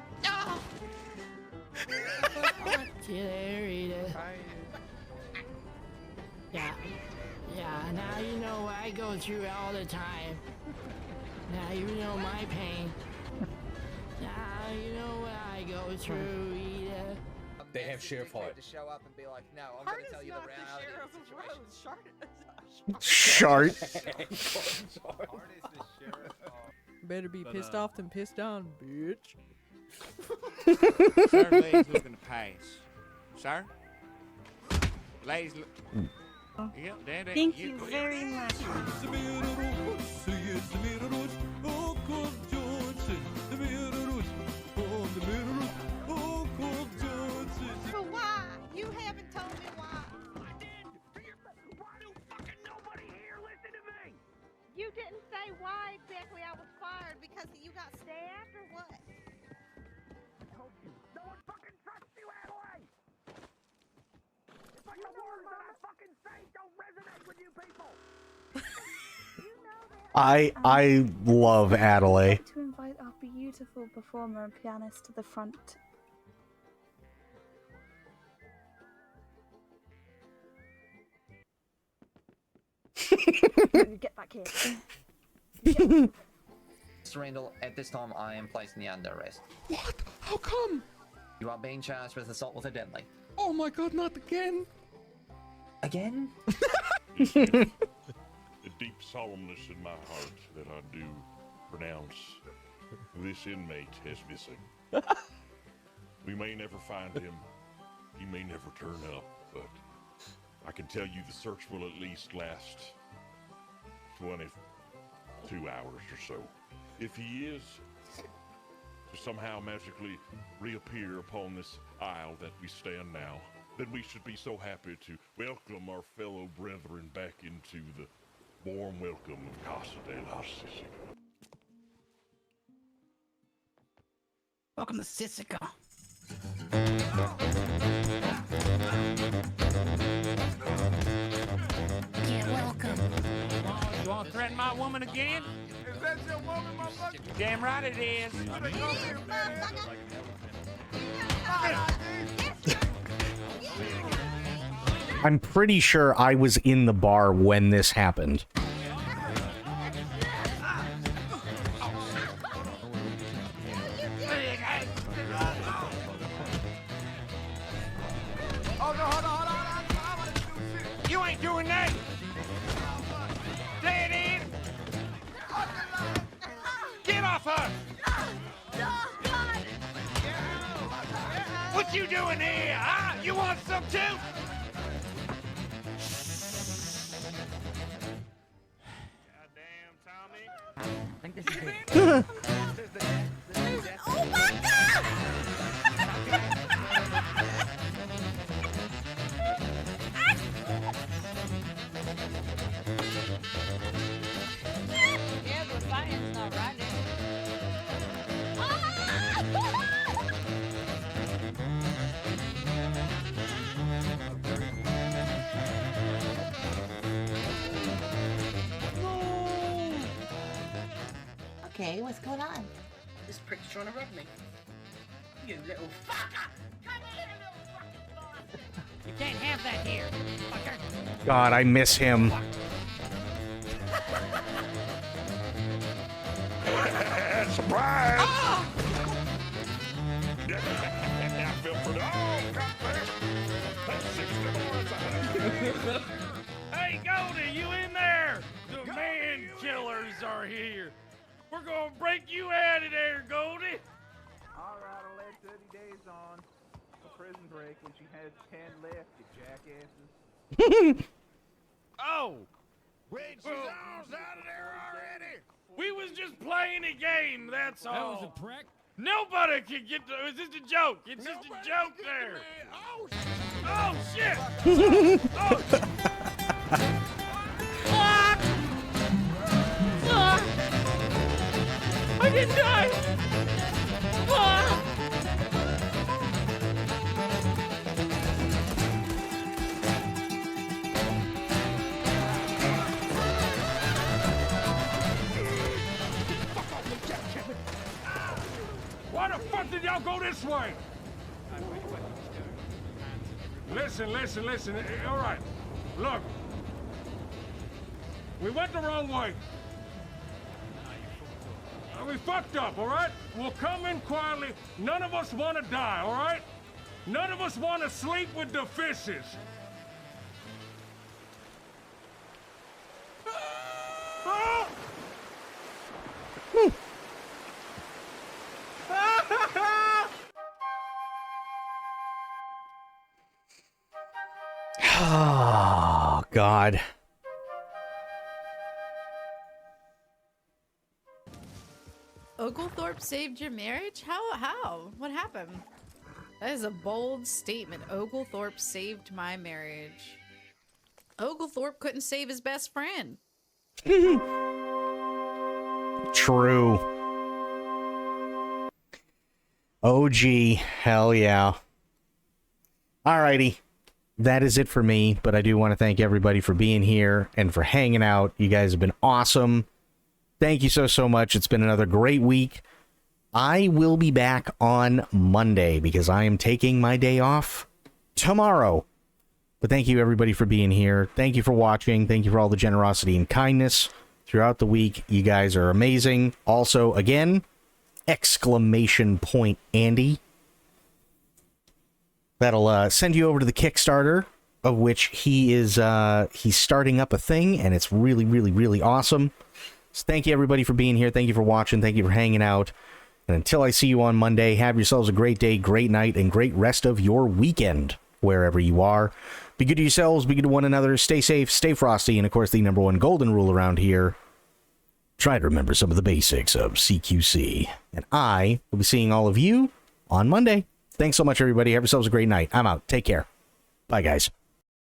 now you know what I go through all the time. Now you know my pain. Now you know what I go through, Ida. They have sheriff Hart. To show up and be like, no, I'm going to tell you the reality of the situation. Shart. Better be pissed off than pissed on, bitch. Sir, ladies looking to pass. Sir? Ladies look. Yeah, Thank you very much. But why? You haven't told me why. You didn't say why exactly I was fired because you got stabbed or what? I told you, no one fucking trusts you, Adelaide! It's like the words that I fucking say don't resonate with you people! I love Adelaide. To invite our beautiful performer and pianist to the front. Get back here. Mr. Randall, at this time I am placing you under arrest. What? How come? You are being charged with assault with a deadly. Oh my god, not again. Again? The deep solemnness in my heart that I do pronounce this inmate as missing. We may never find him. He may never turn up, but I can tell you the search will at least last 22 hours or so. If he is to somehow magically reappear upon this isle that we stand now, then we should be so happy to welcome our fellow brethren back into the warm welcome of Casa de la Sisica. Welcome to Sisica. Yeah, welcome. You want to threaten my woman again? Is that your woman, motherfucker? Damn right it is. I'm pretty sure I was in the bar when this happened. You ain't doing that. Stay it in. Get off her. What you doing here, huh? You want some too? I think this is it. Oh my god! Okay, what's going on? This prick's trying to rub me. You little fucker! Come here, little fucking bastard! You can't have that here, fucker. God, I miss him. Surprise! Ah! I feel pretty. Oh, that's 60 more. Hey, Goldie, you in there? The man killers are here. We're gonna break you out of there, Goldie. All right, I'll add 30 days on a prison break when she has 10 left, you jackasses. Oh, wait, she's out of there already. We was just playing a game, that's all. That was a prick. Nobody can get to. It's just a joke. It's just a joke there. Oh shit! Oh. I didn't die. Why the fuck did y'all go this way? Listen. All right, look. We went the wrong way. We fucked up, all right? We'll come in quietly. None of us want to die, all right? None of us want to sleep with the fishes. Ah! Oh, God. Oglethorpe saved your marriage? How? What happened? That is a bold statement. Oglethorpe saved my marriage. Oglethorpe couldn't save his best friend. True. OG. Hell yeah. Alrighty. That is it for me, but I do want to thank everybody for being here and for hanging out. You guys have been awesome. Thank you so much. It's been another great week. I will be back on Monday because I am taking my day off tomorrow. But thank you, everybody, for being here. Thank you for watching. Thank you for all the generosity and kindness throughout the week. You guys are amazing. Also, again, exclamation point Andy. That'll send you over to the Kickstarter, of which he's starting up a thing, and it's really awesome. So thank you, everybody, for being here. Thank you for watching. Thank you for hanging out. And until I see you on Monday, have yourselves a great day, great night, and great rest of your weekend, wherever you are. Be good to yourselves, be good to one another, stay safe, stay frosty, and of course, the number one golden rule around here, try to remember some of the basics of CQC. And I will be seeing all of you on Monday. Thanks so much, everybody. Have yourselves a great night. I'm out. Take care. Bye, guys.